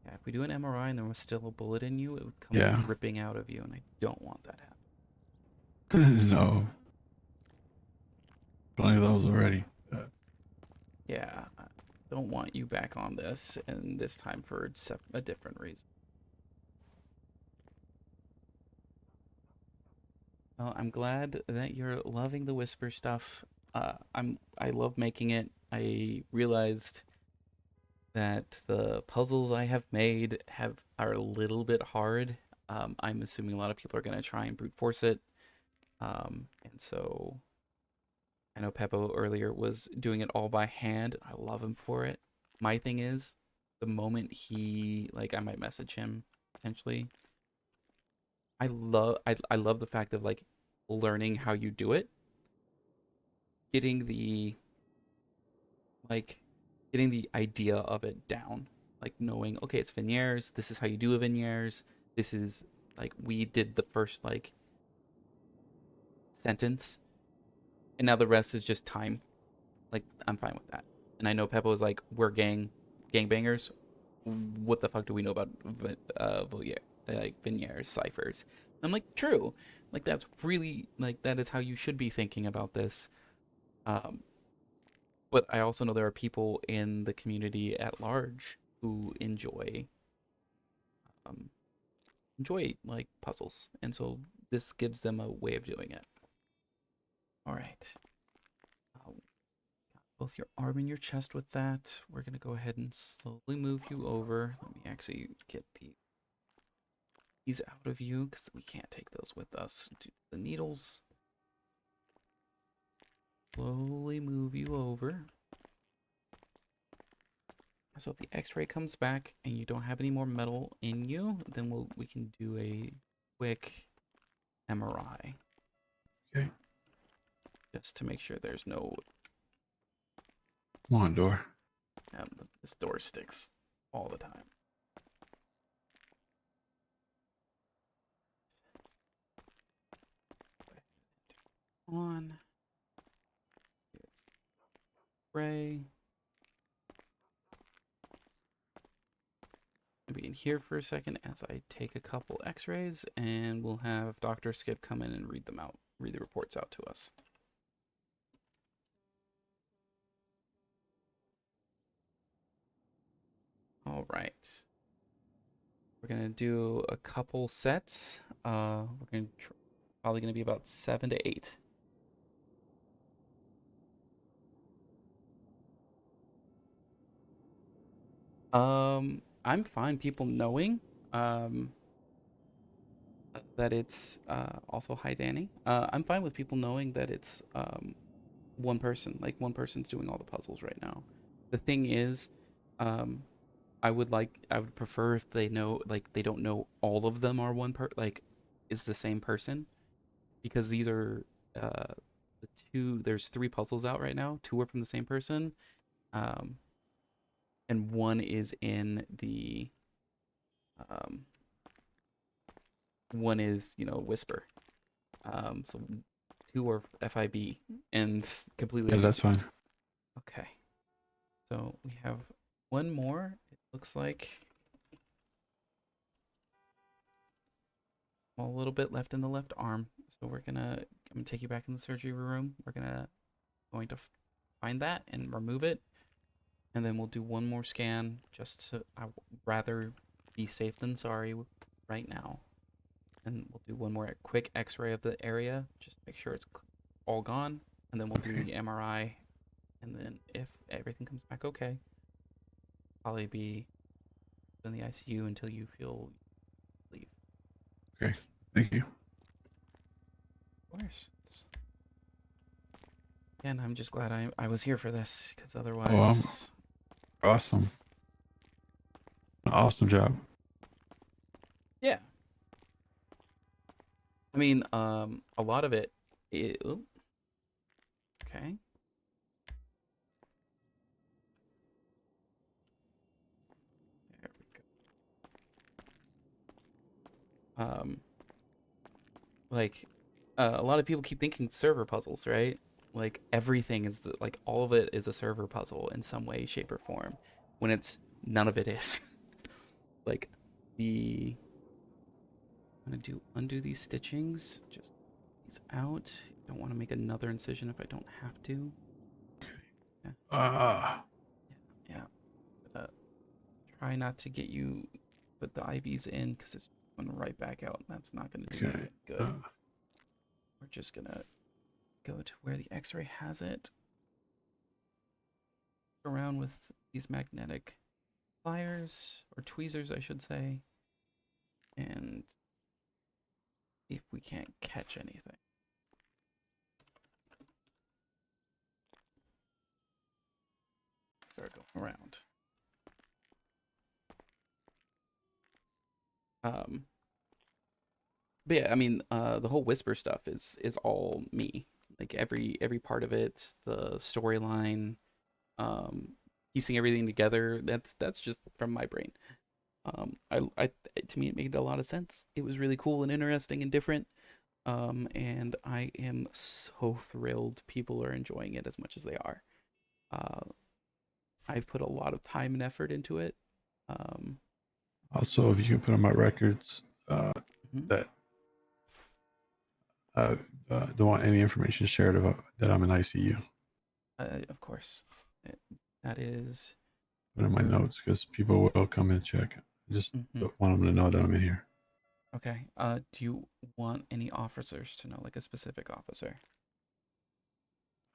Yeah, if we do an MRI and there was still a bullet in you, it would come ripping out of you, and I don't want that to happen. No. Plenty of those already. Yeah, I don't want you back on this, and this time for a different reason. Well, I'm glad that you're loving the whisper stuff. I love making it. I realized that the puzzles I have made are a little bit hard. I'm assuming a lot of people are gonna try and brute force it. And so I know Peppo earlier was doing it all by hand. I love him for it. My thing is, the moment he I might message him potentially. I love the fact of learning how you do it, getting the idea of it down, knowing, okay, it's vigneres, this is how you do a vigneres, this is we did the first sentence, and now the rest is just time. I'm fine with that. And I know Peppo is we're gangbangers. What the fuck do we know about vigneres, ciphers? I'm true. That's really that is how you should be thinking about this. But I also know there are people in the community at large who enjoy puzzles, and so this gives them a way of doing it. All right. Both your arm and your chest with that. We're gonna go ahead and slowly move you over. Let me actually get these out of you because we can't take those with us. Do the needles. Slowly move you over. So if the X-ray comes back and you don't have any more metal in you, then we can do a quick MRI. Okay. Just to make sure there's no. Come on, door. This door sticks all the time. On. Spray. I'll be in here for a second as I take a couple X-rays, and we'll have Dr. Skip come in and read the reports out to us. All right. We're gonna do a couple sets. We're probably gonna be about 7 to 8. I'm fine people knowing that it's also hi Danny. I'm fine with people knowing that it's one person. One person's doing all the puzzles right now. The thing is, I would prefer if they know they don't know all of them are is the same person, because these are the two. There's 3 puzzles out right now. 2 are from the same person. And 1 is in the one is Whisper. So 2 are FIB and completely. Yeah, that's fine. Okay. So we have 1 more. It looks like a little bit left in the left arm. So I'm gonna take you back in the surgery room. We're going to find that and remove it. And then we'll do 1 more scan I'd rather be safe than sorry right now. And we'll do 1 more quick X-ray of the area, just to make sure it's all gone. And then we'll do the MRI. And then if everything comes back okay, probably be in the ICU until you feel leave. Okay, thank you. Of course. Again, I'm just glad I was here for this, because otherwise. Oh, awesome. Awesome job. Yeah. I mean, a lot of it. Oop. Okay. There we go. Like, a lot of people keep thinking server puzzles, right? Like everything is like all of it is a server puzzle in some way, shape, or form. When it's none of it is. Like the I'm gonna undo these stitchings. Just these out. Don't want to make another incision if I don't have to. Ah. Yeah. Try not to get you put the IVs in because it's going right back out. And that's not going to do you good. We're just gonna go to where the X-ray has it. Around with these magnetic pliers or tweezers, I should say, and see if we can't catch anything. Start going around. But yeah, I mean, the whole whisper stuff is all me. Like every part of it, the storyline, piecing everything together. That's just from my brain. To me, it made a lot of sense. It was really cool and interesting and different. And I am so thrilled people are enjoying it as much as they are. I've put a lot of time and effort into it. Also, if you can put on my records that don't want any information shared about that I'm in ICU. Of course, that is. Put in my notes because people will come and check. Just want them to know that I'm in here. Okay. Do you want any officers to know, like a specific officer?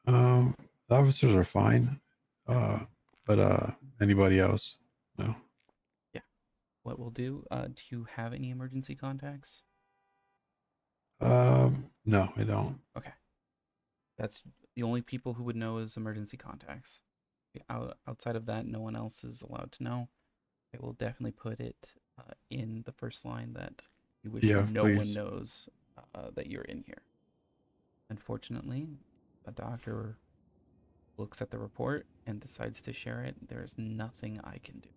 The officers are fine, but anybody else, no. Yeah. What we'll do? Do you have any emergency contacts? No, I don't. Okay. That's the only people who would know is emergency contacts. Outside of that, no one else is allowed to know. I will definitely put it in the first line that you wish no one knows that you're in here. Unfortunately, a doctor looks at the report and decides to share it. There's nothing I can do.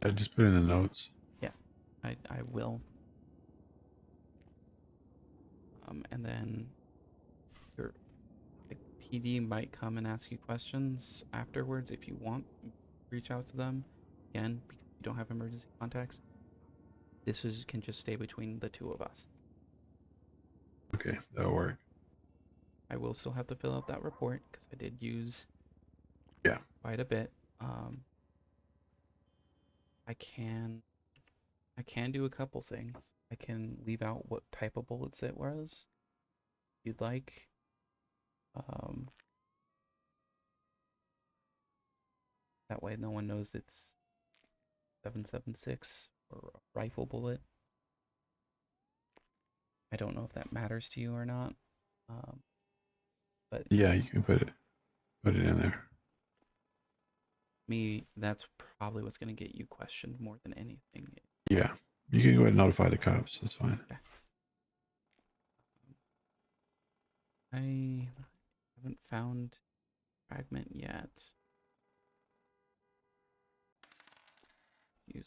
Yeah, just put in the notes. Yeah, I will. And then your PD might come and ask you questions afterwards if you want. Reach out to them again because you don't have emergency contacts. This can just stay between the two of us. Okay, that'll work. I will still have to fill out that report because I did use quite a bit. I can do a couple things. I can leave out what type of bullets it was, if you'd like. That way no one knows it's 7.76 or a rifle bullet. I don't know if that matters to you or not. But yeah, you can put it in there. That's probably what's going to get you questioned more than anything. Yeah, you can go ahead and notify the cops. That's fine. Okay. I haven't found fragment yet. Use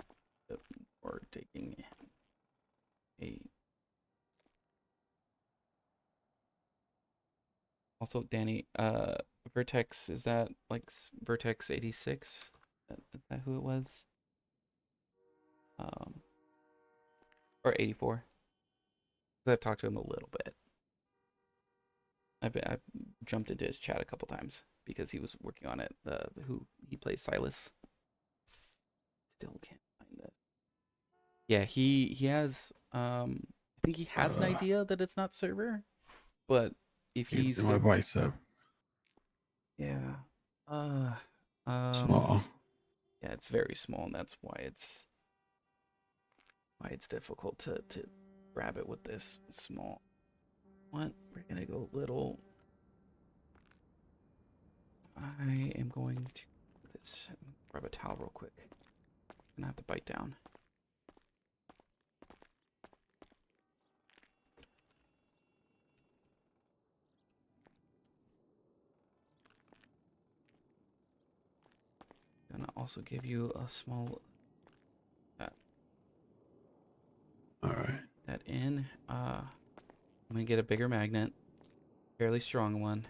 the or taking a. Also, Danny, Vertex, is that like Vertex 86? Is that who it was? Or 84? I've talked to him a little bit. I've jumped into his chat a couple times because he was working on it. He plays Silas. Still can't find this. Yeah, he has. I think he has an idea that it's not server, but if he's in my bicep. Yeah. Small. Yeah, it's very small, and that's why it's difficult to grab it with this small. What? We're gonna go little. I am going to grab a towel real quick. gonna have to bite down. Gonna also give you a small All right. that in. I'm gonna get a bigger magnet, fairly strong one.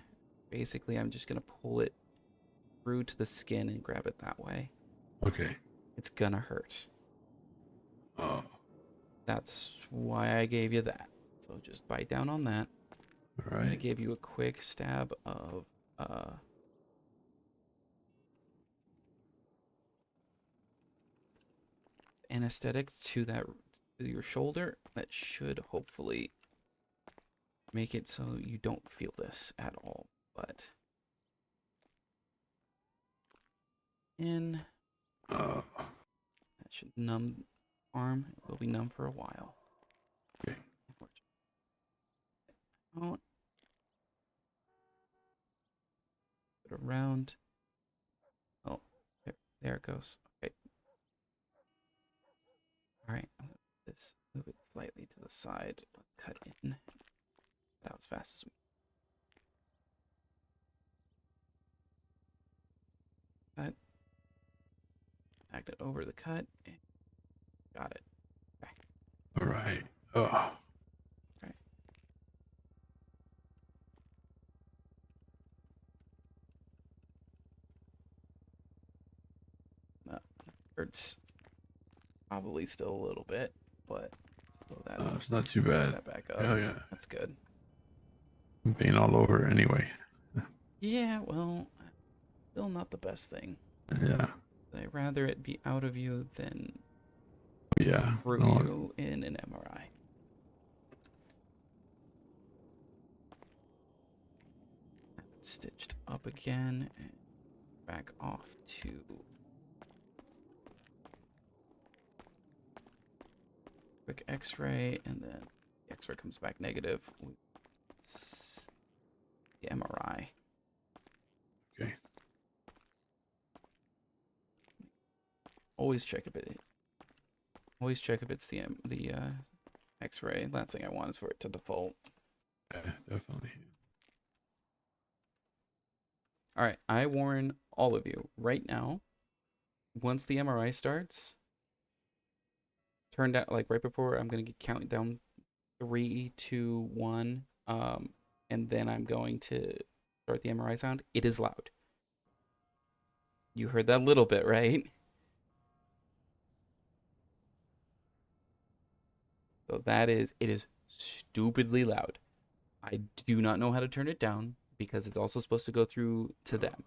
Basically, I'm just gonna pull it through to the skin and grab it that way. Okay. It's gonna hurt. Oh. That's why I gave you that. So just bite down on that. All I'm gonna right. give you a quick stab of anesthetic to your shoulder. That should hopefully make it so you don't feel this at all. But in that should numb arm. It will be numb for a while. Okay. Oh. Put it around. Oh, there it goes. Okay. All right. Let's move it slightly to the side. Let's cut in. That was fast as we. Cut. Back it over the cut. And got it. Back. All right. Oh. Right. No, hurts probably still a little bit, but so that It's not too bad. that back up. Hell yeah. That's good. I'm pain all over anyway. Yeah, well, still not the best thing. Yeah. I'd rather it be out of you than Yeah. through No, you in an MRI. Stitched up again and back off to quick x-ray, and then the x-ray comes back negative. It's the MRI. Okay. Always check if it's the x-ray. Last thing I want is for it to default. Yeah, definitely. All right, I warn all of you right now, once the MRI starts, turned out like right before I'm going to count down 3, 2, 1, and then I'm going to start the MRI sound. It is loud. You heard that little bit, right? So it is stupidly loud. I do not know how to turn it down because it's also supposed to go through to them.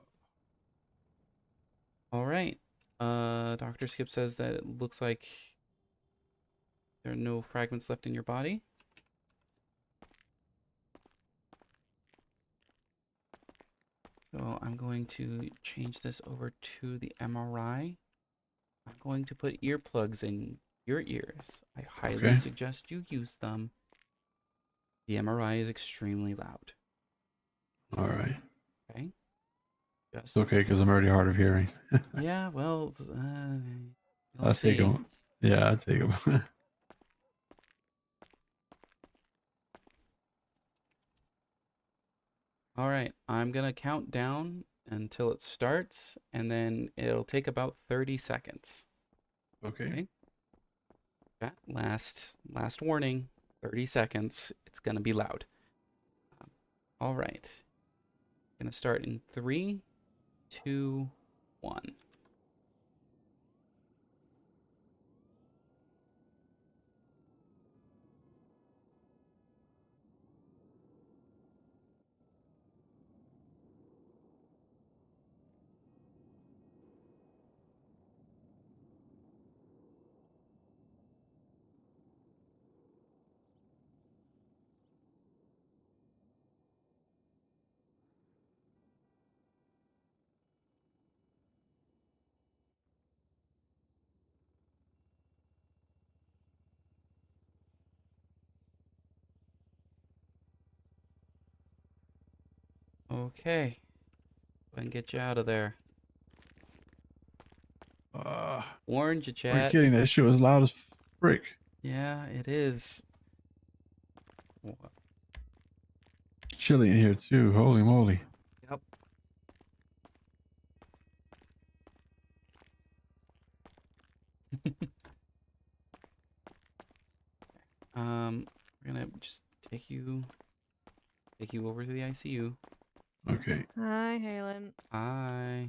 All right. Dr. Skip says that it looks like there are no fragments left in your body. So I'm going to change this over to the MRI. I'm going to put earplugs in your ears. I highly suggest you use them. The MRI is extremely loud. All right. Okay. It's okay because I'm already hard of hearing. Yeah, well, I'll take them. Yeah, I'll take them. All right, I'm going to count down until it starts, and then it'll take about 30 seconds. Okay. That last warning, 30 seconds. It's going to be loud. All right. Going to start in 3, 2, 1. Okay. Go ahead and get you out of there. Warned you, Are chat. you kidding? That shit was loud as frick. Yeah, it is. Chilly in here too. Holy moly. Yep. We're gonna just take you over to the ICU. Okay. Hi, Halen. Hi.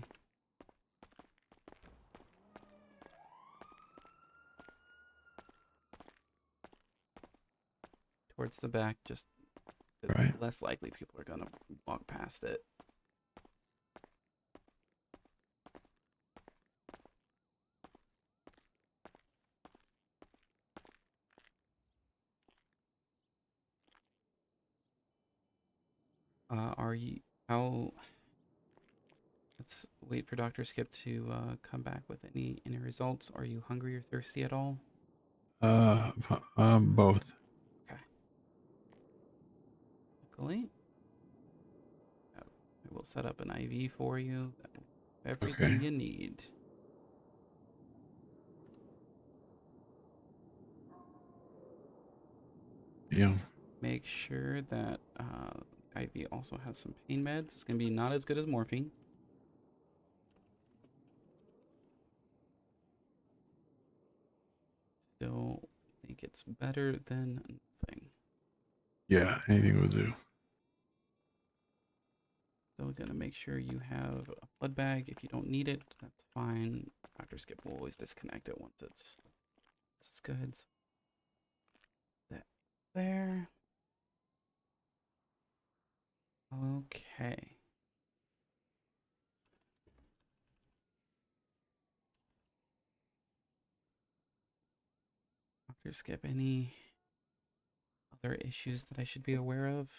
Towards the back, just Right. less likely people are gonna walk past it. Are you how? Let's wait for Dr. Skip to come back with any results. Are you hungry or thirsty at all? Both. Okay. Luckily, I will set up an IV for you. That will have everything Okay. you need. Yeah. Make sure that IV also has some pain meds. It's gonna be not as good as morphine. Still think it's better than nothing. Yeah. Anything will do. Still gonna make sure you have a blood bag. If you don't need it, that's fine. Dr. Skip will always disconnect it once it's good. So that there. Okay. Dr. Skip, any other issues that I should be aware of?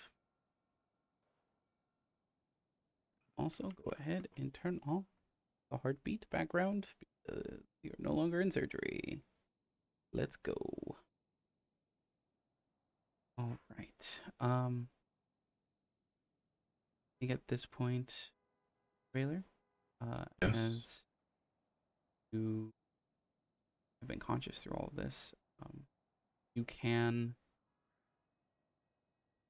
Also, go ahead and turn off the heartbeat background because you're no longer in surgery. Let's go. All right. I think at this point, trailer, Yes. as you have been conscious through all of this, you can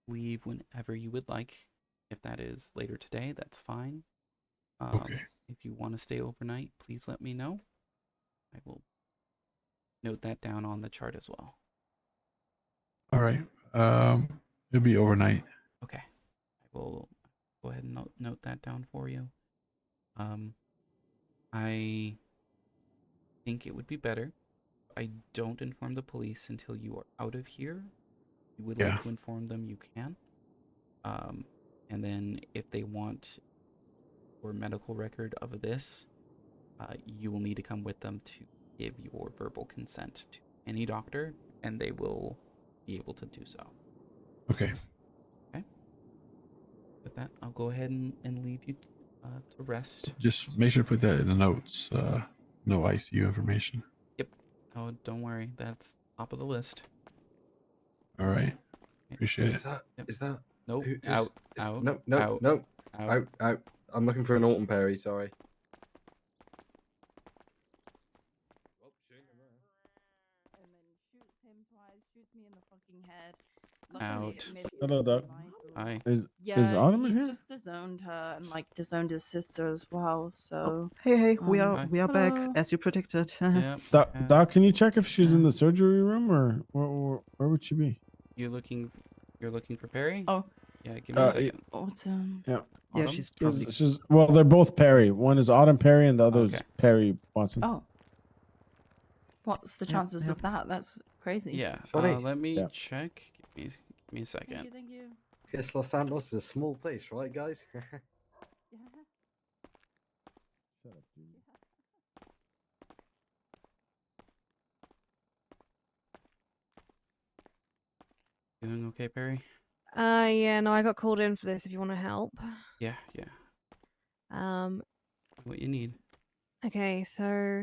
leave whenever you would like. If that is later today, that's fine. Okay. If you want to stay overnight, please let me know. I will note that down on the chart as well. All right. It'll be overnight. Okay. I will go ahead and note that down for you. I think it would be better if I don't inform the police until you are out of here. If you would Yeah. like to inform them, you can. And then if they want your medical record of this, you will need to come with them to give your verbal consent to any doctor, and they will be able to do so. Okay. Okay. With that, I'll go ahead and leave you to rest. Just make sure to put that in the notes. No ICU information. Yep. Oh, don't worry. That's top of the list. All right. Appreciate it. Is that? Is that? Nope. who's- Out. is- Out. No. No. Out. No. Out. Out. I'm looking for an Alton Perry. Sorry. And then shoots him twice, shoots me in the fucking head. Out. Hello, Doc. Hi. Is Yeah, Autumn in he's here? just disowned her and like disowned his sister as well. So Hey, we Hi. are back Hello. as you predicted. Yeah. Doc, can you check if she's in the surgery room or where would she be? You're looking for Perry? Oh. Yeah, give me a second. Autumn. Yeah. Yeah, Autumn? she's probably. She's well, they're both Perry. One is Autumn Perry and the other is Okay. Perry Watson. Oh. What's the chances of that? That's crazy. Yeah. Funny. Let me Yeah. check. Give me a second. Thank you. Guess Los Santos is a small place, right, guys? Doing okay, Perry? Yeah, no, I got called in for this if you want to help. Yeah. What you need? Okay, so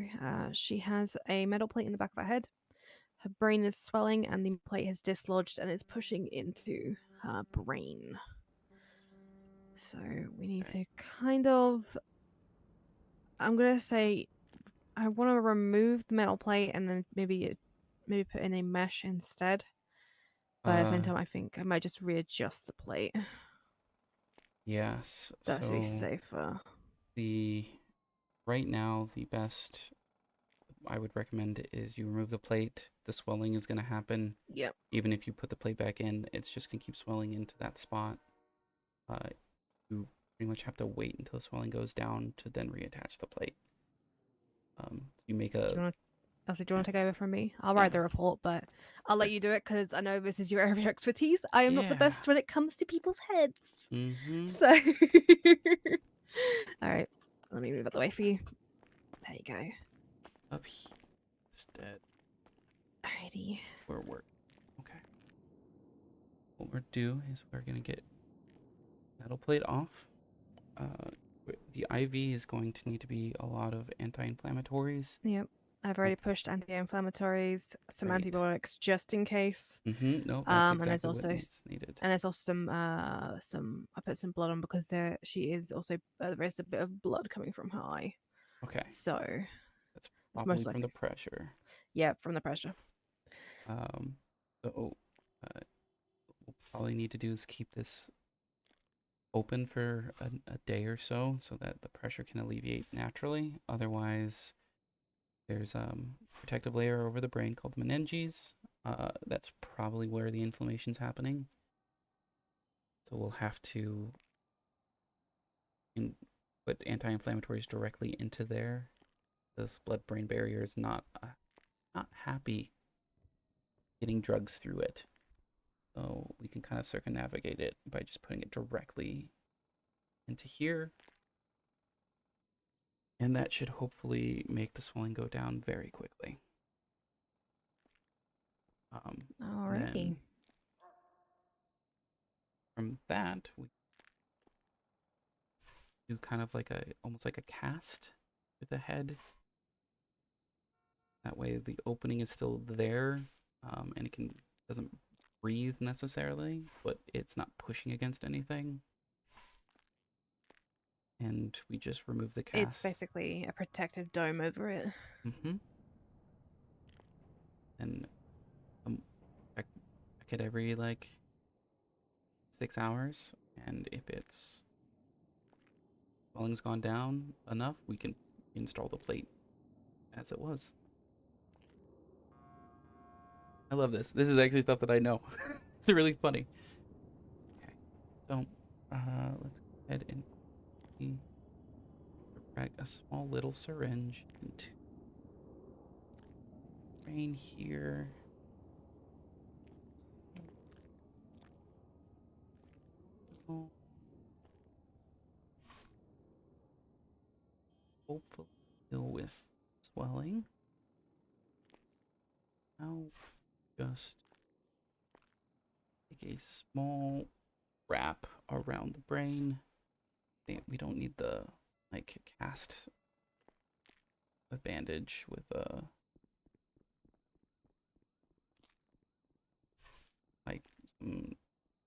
she has a metal plate in the back of her head. Her brain is swelling and the plate has dislodged and is pushing into her brain. So we need to kind of, I'm going to say, I want to remove the metal plate and then maybe put in a mesh instead. But at the same time, I think I might just readjust the plate. Yes. That'd be So safer. right now the best I would recommend is you remove the plate. The swelling is going to happen. Yep. Even if you put the plate back in, it's just going to keep swelling into that spot. You pretty much have to wait until the swelling goes down to then reattach the plate. You make a. Do you want to take over from me? I'll write the report, but I'll let you do it because I know this is your area of expertise. I am not the best when it comes to people's heads. So, all right, let me move out of the way for you. There you go. Up here instead. Alrighty. We're working. Okay. What we're do is we're gonna get metal plate off. The IV is going to need to be a lot of anti-inflammatories. Yep. I've already pushed anti-inflammatories, some antibiotics just in case. No, that's exactly and there's what also needed. And there's also some I put some blood on because there is a bit of blood coming from her eye. Okay. So that's it's probably most from likely the pressure. Yeah, from the pressure. What we'll probably need to do is keep this open for a day or so that the pressure can alleviate naturally. Otherwise, there's protective layer over the brain called the meninges. That's probably where the inflammation's happening. So we'll have to put anti-inflammatories directly into there. This blood-brain barrier is not happy getting drugs through it. So we can kind of circumnavigate it by just putting it directly into here. And that should hopefully make the swelling go down very quickly. Alrighty. From that, we do kind of like almost like a cast with the head. That way the opening is still there, and it doesn't breathe necessarily, but it's not pushing against anything. And we just remove the cast. It's basically a protective dome over it. And check it every like 6 hours, and if it's swelling's gone down enough, we can install the plate as it was. I love this. This is actually stuff that I know. It's really funny. Okay, so let's go ahead and drag a small little syringe into the brain here. Hopefully deal with swelling. Now just take a small wrap around the brain. We don't need the cast a bandage with some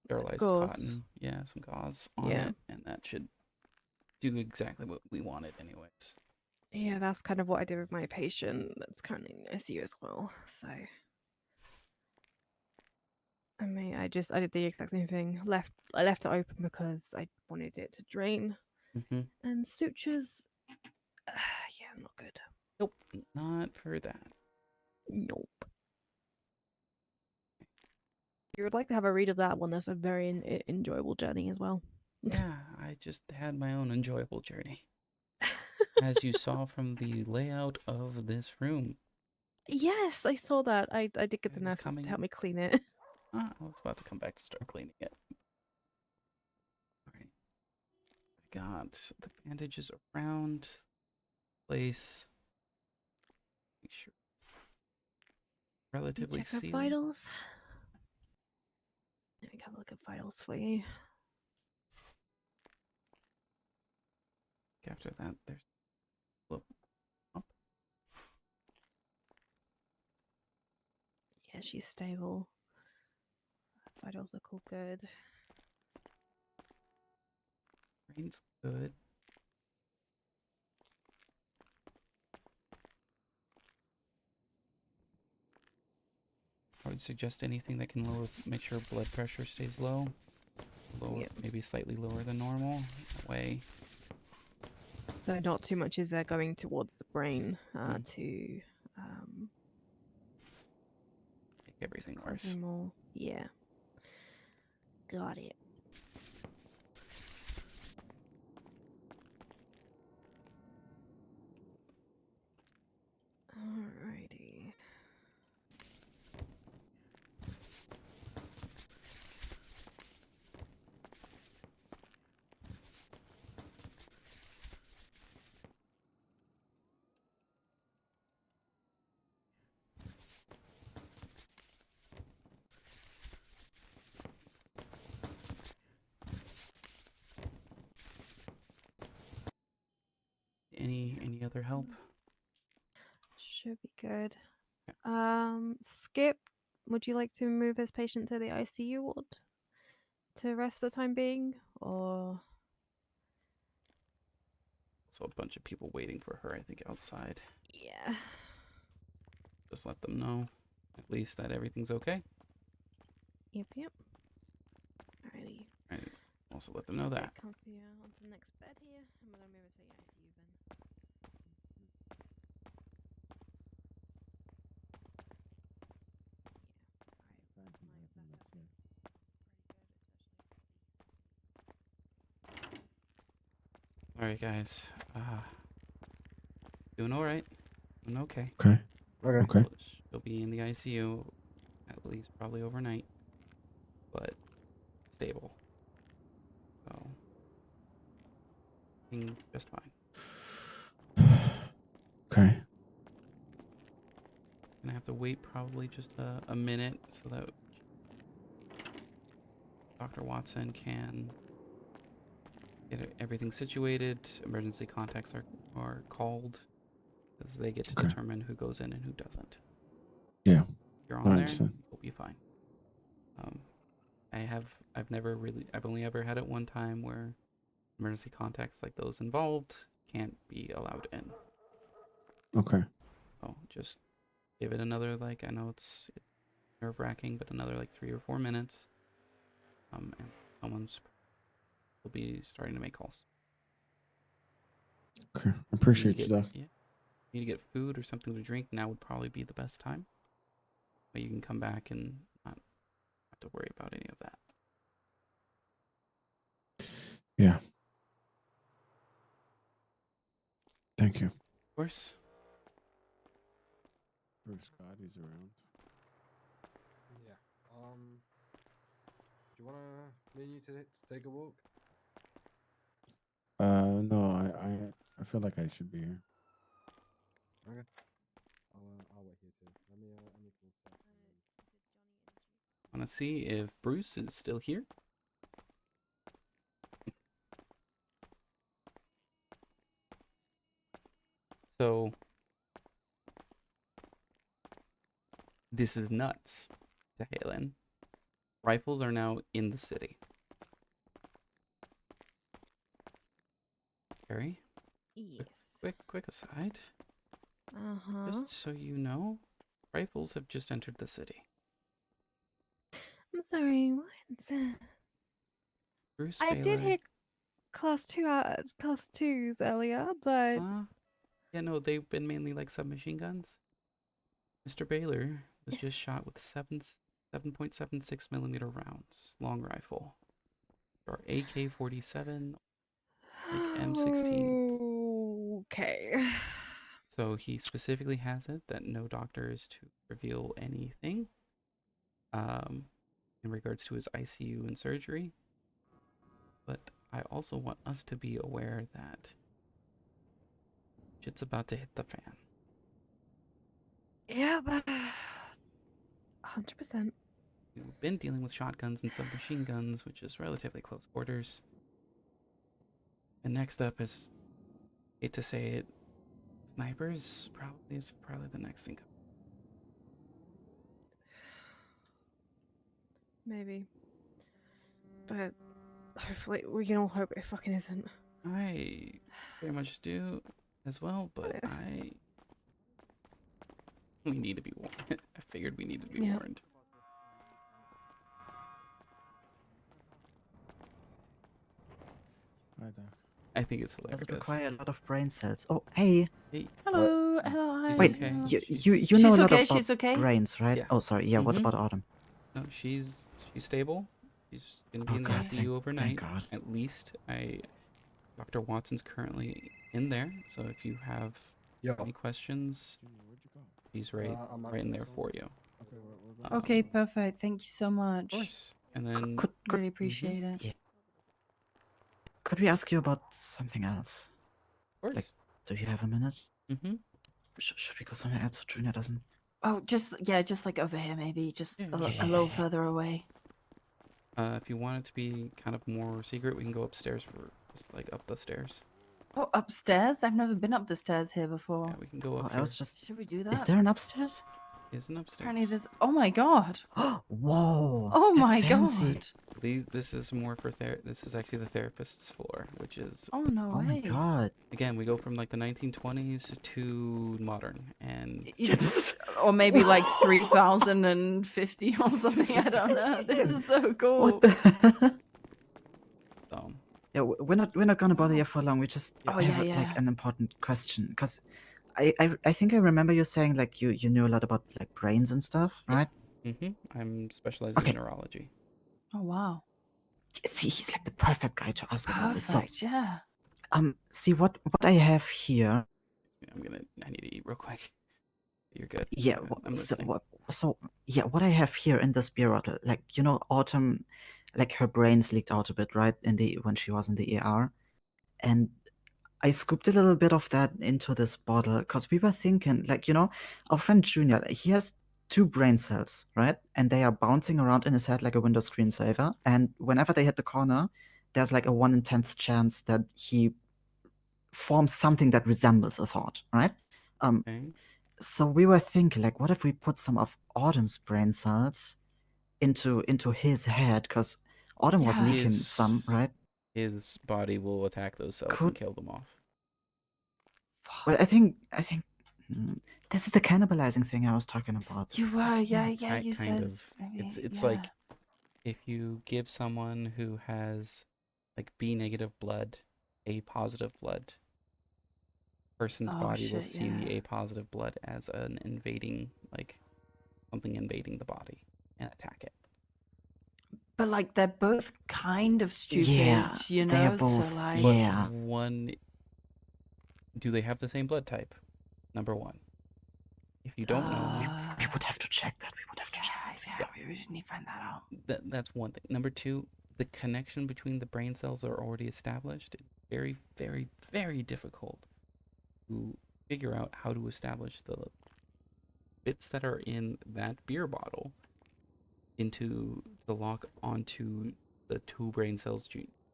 sterilized gauze. cotton. Yeah, some gauze on it, and that should do exactly what we wanted anyways. Yeah, that's kind of what I did with my patient that's currently in ICU as well. So I mean, I did the exact same thing. I left it open because I wanted it to drain. And sutures, yeah, not good. Nope, not for that. Nope. If you would like to have a read of that one, that's a very enjoyable journey as well. Yeah, I just had my own enjoyable journey. As you saw from the layout of this room. Yes, I saw that. I did get the nurses to help me clean it. I was about to come back to start cleaning it. Alright. I got the bandages around the place. Make sure it's relatively Check our sealed. vitals. Let me have a look at vitals for you. After that, there's up. Yeah, she's stable. Vitals look all good. Brain's good. I would suggest anything that can make sure blood pressure stays low. Maybe slightly lower than normal. That way. So not too much is going towards the brain to make everything worse. causing more. Yeah. Got it. Alrighty. Any other help? Should be good. Skip, would you like to move this patient to the ICU ward to rest for the time being, or? Also, a bunch of people waiting for her, I think, outside. Yeah. Just let them know, at least, that everything's okay. Yep. Alrighty. And also let them know that. Comfy onto the next bed here. I'm gonna move it to the ICU then. All right, guys. Doing all right. Doing okay. Okay. Okay. She'll be in the ICU at least probably overnight, but stable. So, being just fine. Okay. Gonna have to wait probably just a minute so that Dr. Watson can get everything situated. Emergency contacts are called because they get to determine who goes in and who doesn't. Yeah. If you're I on there, understand. you'll be fine. I've only ever had it one time where emergency contacts like those involved can't be allowed in. Okay. So just give it another, like, I know it's nerve-wracking, but another like 3 or 4 minutes. And will be starting to make calls. Okay. I appreciate you, Doc. Yeah. Need to get food or something to drink, now would probably be the best time. But you can come back and not have to worry about any of that. Yeah. Thank you. Of course. Bruce Scotty's around. Yeah. Do you wanna me and you to take a walk? No, I feel like I should be here. Okay. I'll wait here too. Let me call Seth. Want to see if Bruce is still here? So this is nuts to Halen. Rifles are now in the city. Carrie? Yes. Quick aside. Uh-huh. Just so you know, rifles have just entered the city. I'm sorry, what? Bruce I did Baylor. hear class 2s earlier, but Yeah, no, they've been mainly like submachine guns. Mr. Baylor was just shot with 7.76 millimeter rounds, long rifle, or AK-47, like M16. Okay. So he specifically has it that no doctor is to reveal anything in regards to his ICU and surgery. But I also want us to be aware that shit's about to hit the fan. Yeah, but 100%. We've been dealing with shotguns and submachine guns, which is relatively close quarters. And next up is, hate to say it, snipers is probably the next thing. Maybe. But hopefully, we can all hope it fucking isn't. I very much do as well, but we need to be warned. I figured we needed to be warned. Hi, Doc. I think it's Does hilarious. it require a lot of brain cells? Oh, hey. Hey. Hello, hello. She's Wait, okay. you know a lot about She's okay. brains, right? Yeah. Oh, sorry. Yeah. What Mhm. about Autumn? No, she's stable. She's gonna be in the Okay, ICU overnight. thank God. At least Dr. Watson's currently in there. So if you have any questions, he's right in there for you. Okay, perfect. Thank you so much. Of course. And then Really appreciate it. Yeah. Could we ask you about something else? Of course. Like, do you have a minute? Mm-hmm. Should we go somewhere else so Junior doesn't? Oh, just like over here, maybe just a Yeah. little further away. If you want it to be kind of more secret, we can go upstairs for just like up the stairs. Oh, upstairs? I've never been up the stairs here before. Yeah, we can go up I here. was just. Should we do that? Is there an upstairs? Is an upstairs. Apparently there's. Oh my god. Whoa. Oh that's my fancy. god. This is more for This is actually the therapist's floor, which is. Oh no Oh my way. god. Again, we go from like the 1920s to modern, and Yeah, or maybe like 3050 or something. I don't know. This is so cool. What the? So, Yeah, we're not gonna bother you for long. We just Oh, have yeah, like yeah. an important question because I think I remember you saying like you knew a lot about like brains and stuff, right? I'm specializing in neurology. Oh wow. See, he's like the perfect guy to ask about this. So, Perfect. Yeah. see what I have here. I need to eat real quick. You're good. Yeah. I'm listening. What I have here in this beer bottle, like Autumn, like her brains leaked out a bit, right? When she was in the ER, and I scooped a little bit of that into this bottle because we were thinking, like, our friend Junior, like, he has 2 brain cells, right? And they are bouncing around in his head like a Windows screensaver. And whenever they hit the corner, there's like a 1 in 10th chance that he forms something that resembles a thought, right? So we were thinking, like, what if we put some of Autumn's brain cells into his head? Because Autumn was leaking some, right? His body will attack those cells and kill them off. Well, I think this is the cannibalizing thing I was talking about. You were, yeah, you Kind said. of. Maybe, It's yeah. like if you give someone who has like B negative blood, A positive blood, person's Oh, body will shit, see the yeah. A positive blood as an invading, like something invading the body and attack it. But like they're both kind of stupid, Yeah, you they are know. both- So like, yeah. Do they have the same blood type? Number one. If you don't know, we would have to check that. We would have to check. Yeah, we should need to find that out. that's one thing. Number two, the connection between the brain cells are already established. It's very, very, very difficult to figure out how to establish the bits that are in that beer bottle into the lock onto the 2 brain cells,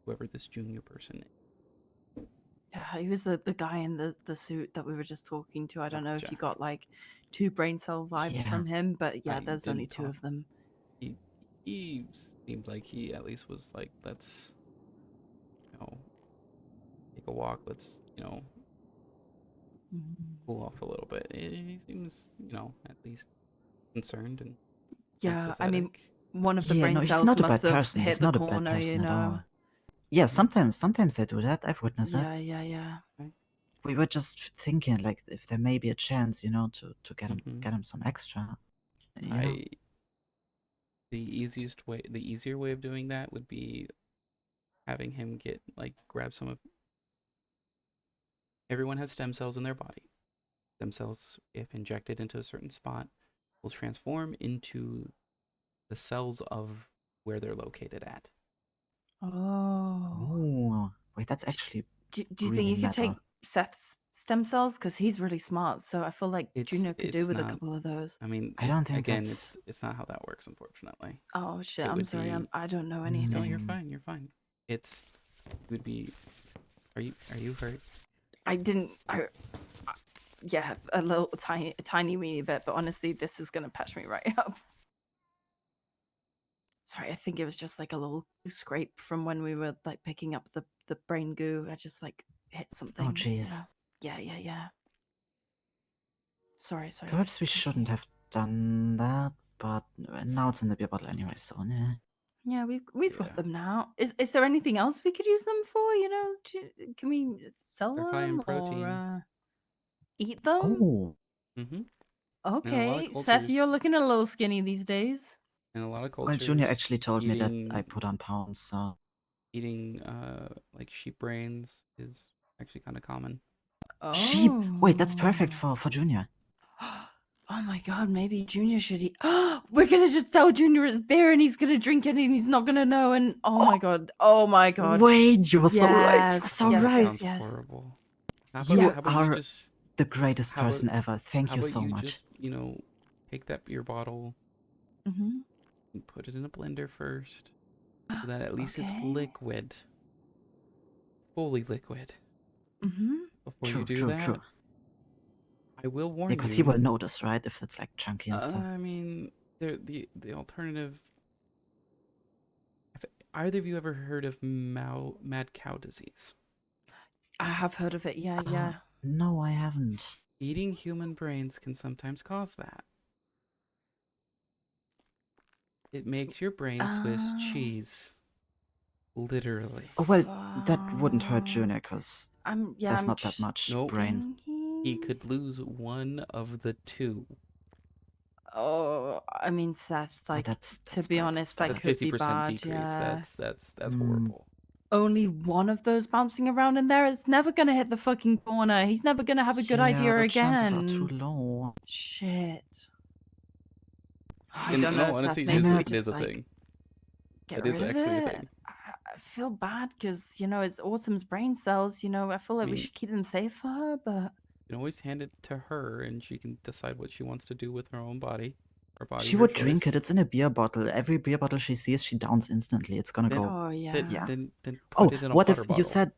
whoever this junior person is. Yeah, he was the guy in the suit that we were just talking to. I don't know if you got like 2 brain cell vibes Yeah. from him, but yeah, I there's only didn't 2 of them. He seemed like he at least was like, let's, take a walk. Let's, cool off a little bit. He seems, at least concerned and Yeah, I mean, sympathetic. one of the Yeah, brain no, he's cells not a must bad have person. hit He's the not a bad corner, you person at all. know. Yeah, sometimes they do that. I've witnessed Yeah, it. yeah. We were just thinking, like, if there may be a chance, to get him Mhm. get him some extra. You know? The easier way of doing that would be having him grab some of. Everyone has stem cells in their body. Stem cells, if injected into a certain spot, will transform into the cells of where they're located at. Oh. Ooh, wait, that's actually. Do you really think you could take meta. Seth's stem cells? Because he's really smart, so I feel like Junior could do it's with a not- couple of those. I mean, I don't think again, that's- it's not how that works, unfortunately. Oh shit! It I'm would sorry. be- I don't know No, anything. you're fine. You're fine. It would be. Are you hurt? I didn't. Yeah, a little tiny weeny bit, but honestly, this is gonna patch me right up. Sorry, I think it was just like a little scrape from when we were like picking up the brain goo. I just like hit something. you jeez. know? Yeah. Sorry. Perhaps we shouldn't have done that, but now it's in the beer bottle anyway, so nah. Yeah, we've got them now. Is there anything else we could use them for? You know, can we sell They're high in them protein. or eat them? Oh, Mm-hmm. Okay, Seth, you're looking a little skinny these days. In a lot of well, cultures, Junior actually told me that eating- I put on pounds, so eating like sheep brains is actually kind of common. sheep. Wait, that's Oh. perfect for Junior. Oh my god, maybe Junior should eat. We're gonna just tell Junior it's beer and he's gonna drink it and he's not gonna know. And oh my god, oh my god. Wait, you were so right. You were Yes, so yes, right. yes, yes. Horrible. How You about, how about are you just the greatest how about- person ever. Thank how you about so you much. Just take that beer bottle Mm-hmm. and put it in a blender first, so that at least it's Okay. liquid, fully liquid. Mm-hmm. Before True, you do true, that, true. I will warn Yeah, because you. he will notice, right? If it's like chunky and stuff. I mean, the alternative. Have either of you ever heard of mad cow disease? I have heard of it. Yeah, yeah. No, I haven't. Eating human brains can sometimes cause that. It makes your brain Swiss cheese. Literally. Oh well, that wouldn't hurt Junior because there's I'm not that just much Nope. brain. He could lose one of the two. Oh, I mean, Seth, like, to be honest, that That's could be 50% bad. decrease. Yeah. That's horrible. Only one of those bouncing around in there is never gonna hit the fucking corner. He's never gonna have a good Yeah, idea the again. chances are too low. Shit. I In don't know, all honesty, Seth. Maybe we it is just a like thing. get It rid is of actually a it. thing. I feel bad because it's Autumn's brain cells. I feel like we mean- should keep them safe for her, but You can always hand it to her, and she can decide what she wants to do with her own body. Her body. She her would drink choice. it. It's in a beer bottle. Every beer bottle she sees, she downs instantly. It's gonna Then- go. oh yeah. Then Oh, put it in a what if water you bottle. said?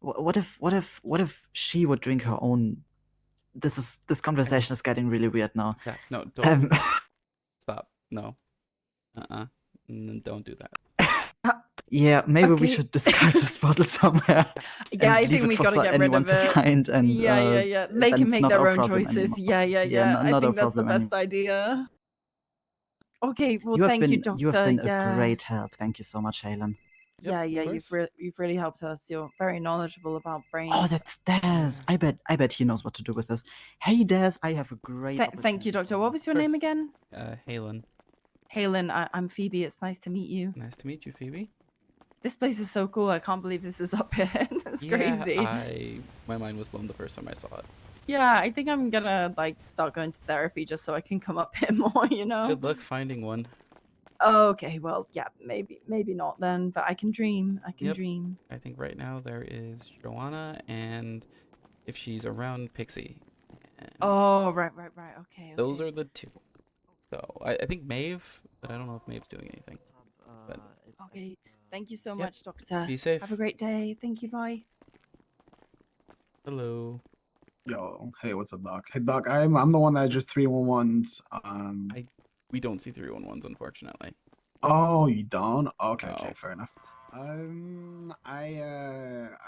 What if she would drink her own? This conversation is getting really weird now. Yeah, no, don't Um, stop. No. Don't do that. yeah, maybe we Okay. should discard this bottle somewhere. Yeah, I and think leave it we for gotta get rid anyone of to it. find. And Yeah. They then can it's make not their our own problem choices. anymore. Yeah. I not our think that's the problem best anymore. idea. Okay, well, You have thank been you, Doctor. you have been yeah. a great help. Thank you so much, Halen. Yeah, you've really helped us. You're very knowledgeable about brains. Oh, that's Daz. I bet he knows what to do with this. Hey, Daz, I have a great. Thank you, Doctor. What was your name again? Halen. Halen. I'm Phoebe. It's nice to meet you. Nice to meet you, Phoebe. This place is so cool. I can't believe this is up here. That's crazy. My mind was blown the first time I saw it. Yeah, I think I'm gonna start going to therapy just so I can come up here more. Good luck finding one. Okay, well, yeah, maybe not then, but I can dream. I can Yep. dream. I think right now there is Joanna, and if she's around, Pixie. And Oh, right. Okay. those are the two. So I think Maeve, but I don't know if Maeve's doing anything. But Okay. Thank you so Yep. much, Doctor. Be safe. Have a great day. Thank you. Bye. hello. Yo, hey, what's up, Doc? Hey, Doc, I'm the one that just 311s. We don't see 311s, unfortunately. Oh, you don't? Okay, No. okay, fair enough. I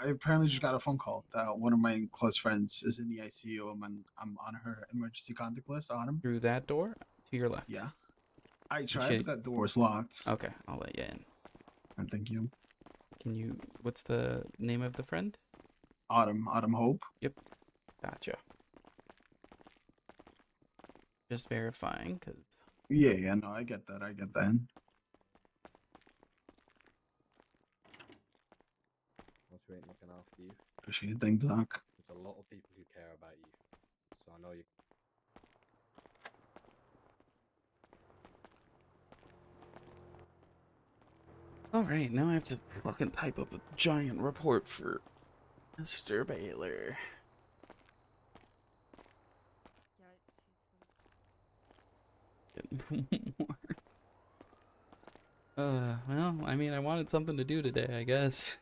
apparently just got a phone call that one of my close friends is in the ICU and I'm on her emergency contact list on him. Through that door to your left. Yeah. I tried, should- but that door was locked. Okay, I'll let you in. And thank you. What's the name of the friend? Autumn Hope. Yep. Gotcha. Just verifying, because Yeah, no, I get that. Once we ain't looking after you, Appreciate it. Thanks, Doc. there's a lot of people who care about you. So I know you. Alright, now I have to fucking type up a giant report for Mr. Baylor. Getting more. Well, I mean, I wanted something to do today, I guess.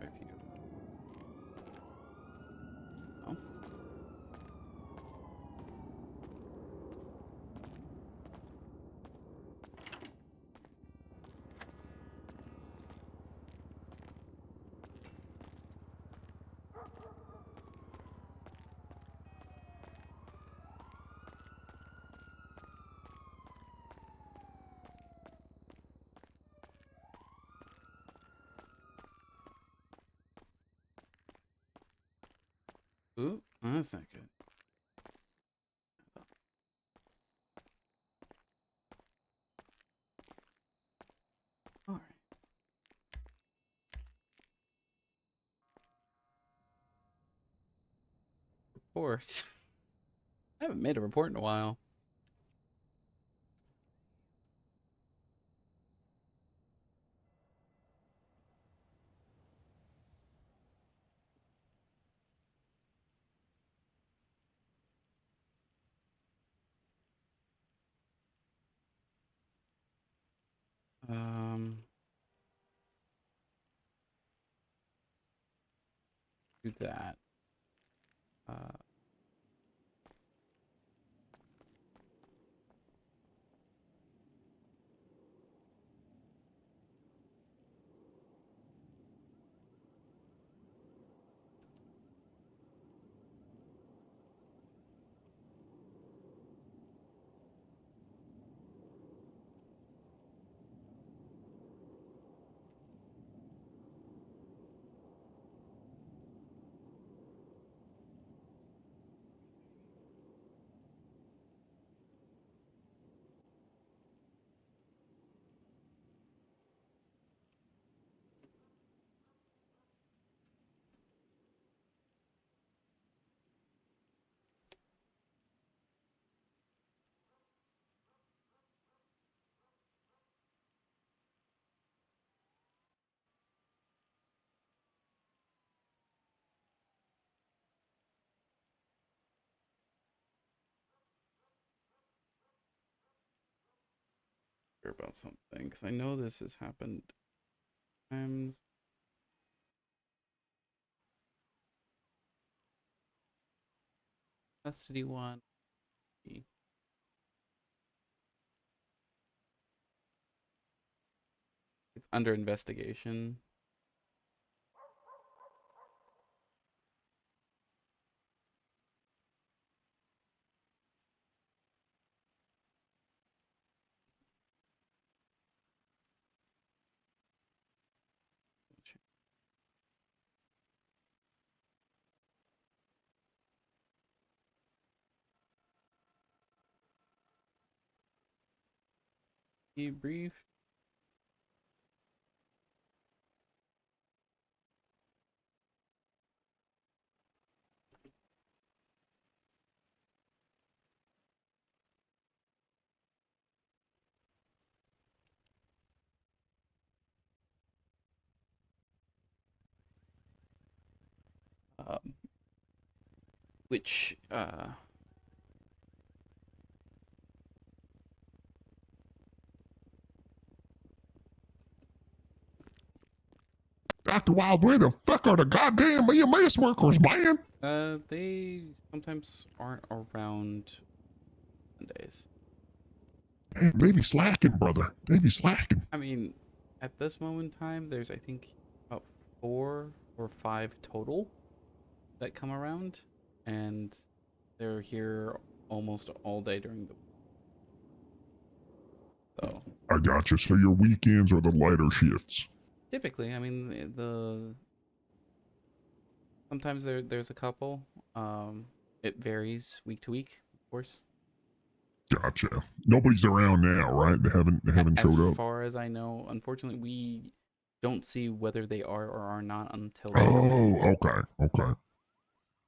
Back to you. Oh. Ooh, that's not good. All right. Report. I haven't made a report in a while. Do that. About something because I know this has happened times. Custody one. It's under investigation. Debrief. Which Dr. Wild, where the fuck are the goddamn EMS workers, man? they sometimes aren't around Mondays. Hey, they be slacking, brother. They be slacking. I mean, at this moment in time, there's I think about 4 or 5 total that come around, and they're here almost all day during the week. So I gotcha. So your weekends are the lighter shifts. typically, I mean, sometimes there's a couple. It varies week to week, of course. Gotcha. Nobody's around now, right? They haven't As showed up. far as I know, unfortunately, we don't see whether they are or are not until they come Oh, in. okay.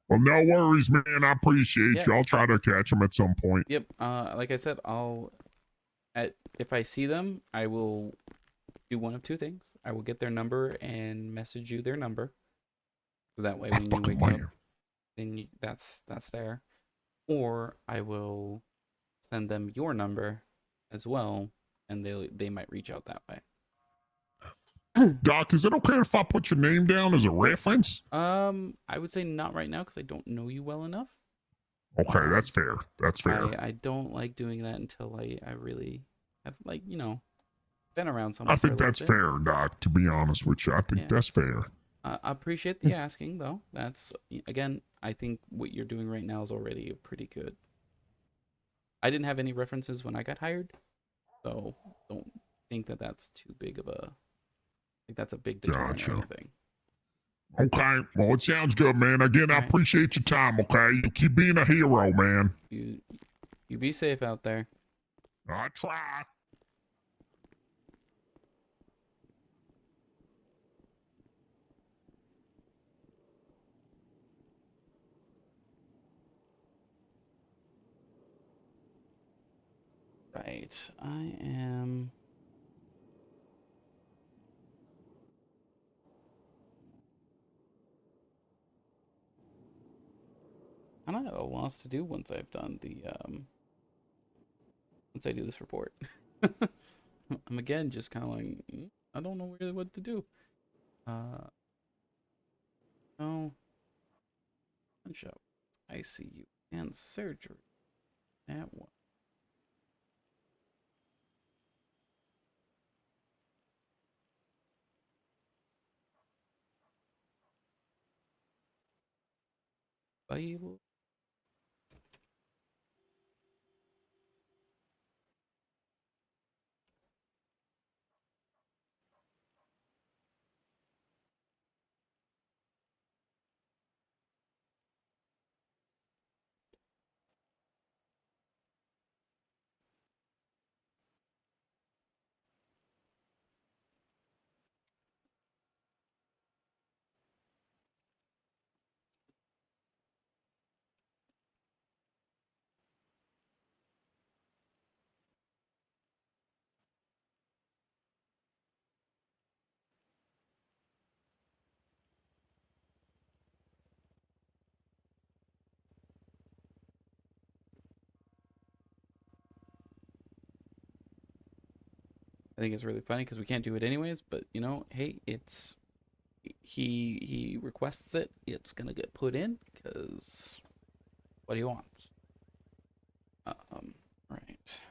Well, no worries, man. I appreciate Yeah, you. I'll try to catch them at some point. Yep. Like I said, if I see them, I will do one of two things. I will get their number and message you their number. So that way, when you wake up, then that's there. Or I will send them your number as well, and they might reach out that way. Doc, is it okay if I put your name down as a reference? I would say not right now because I don't know you well enough. Okay, that's fair. That's fair. I don't like doing that until I really have, like, you know, been around I someone for a think little that's bit. fair, Doc, to be honest with you. I think Yeah. that's fair. I appreciate the asking, though. That's, again, I think what you're doing right now is already pretty good. I didn't have any references when I got hired, so don't think that that's too big of a, like, that's a big deterrent or Gotcha. anything. Okay, well, it sounds good, man. Again, I appreciate your time, okay? You keep being a hero, man. You be safe out there. I try. Right, I am... I don't know what else to do once I've done the, once I do this report. I'm again just kind of like, I don't know really what to do. No. Show. ICU and surgery. That one. Wyld. I think it's really funny because we can't do it anyways, but you know, hey, it's he requests it, it's gonna get put in because what he wants. Right.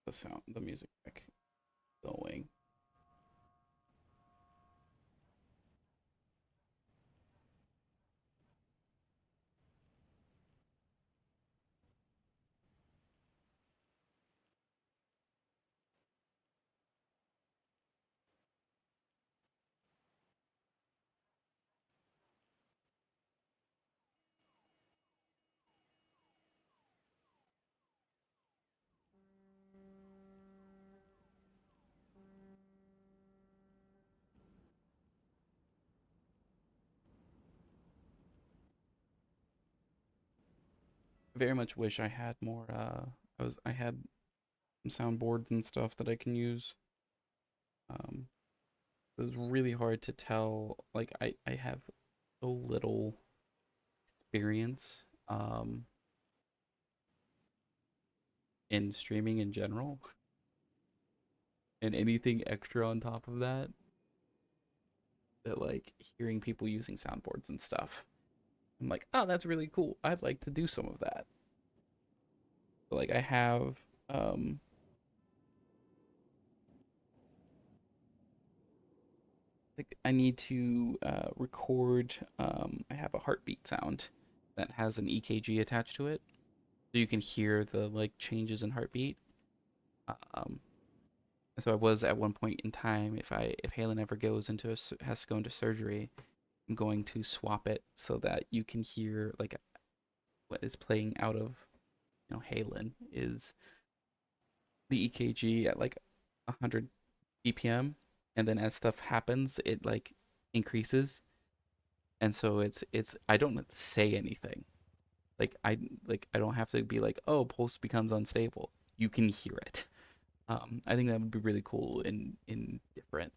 The sound, the music going. I very much wish I had more. I had some soundboards and stuff that I can use. It was really hard to tell. Like I have so little experience in streaming in general, and anything extra on top of that, that like hearing people using soundboards and stuff. I'm like, oh, that's really cool. I'd like to do some of that. But, like I have like I need to record. I have a heartbeat sound that has an EKG attached to it, so you can hear the like changes in heartbeat. Um, and so I was at one point in time, if Halen ever goes into has to go into surgery, I'm going to swap it so that you can hear like what is playing out of Halen is the EKG at like 100 BPM, and then as stuff happens, it like increases, and so it's I don't have to say anything. I don't have to be like, oh, pulse becomes unstable. You can hear it. I think that would be really cool in different.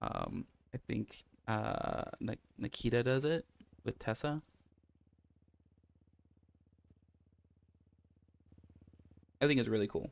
I think Nikita does it with Tessa. I think it's really cool.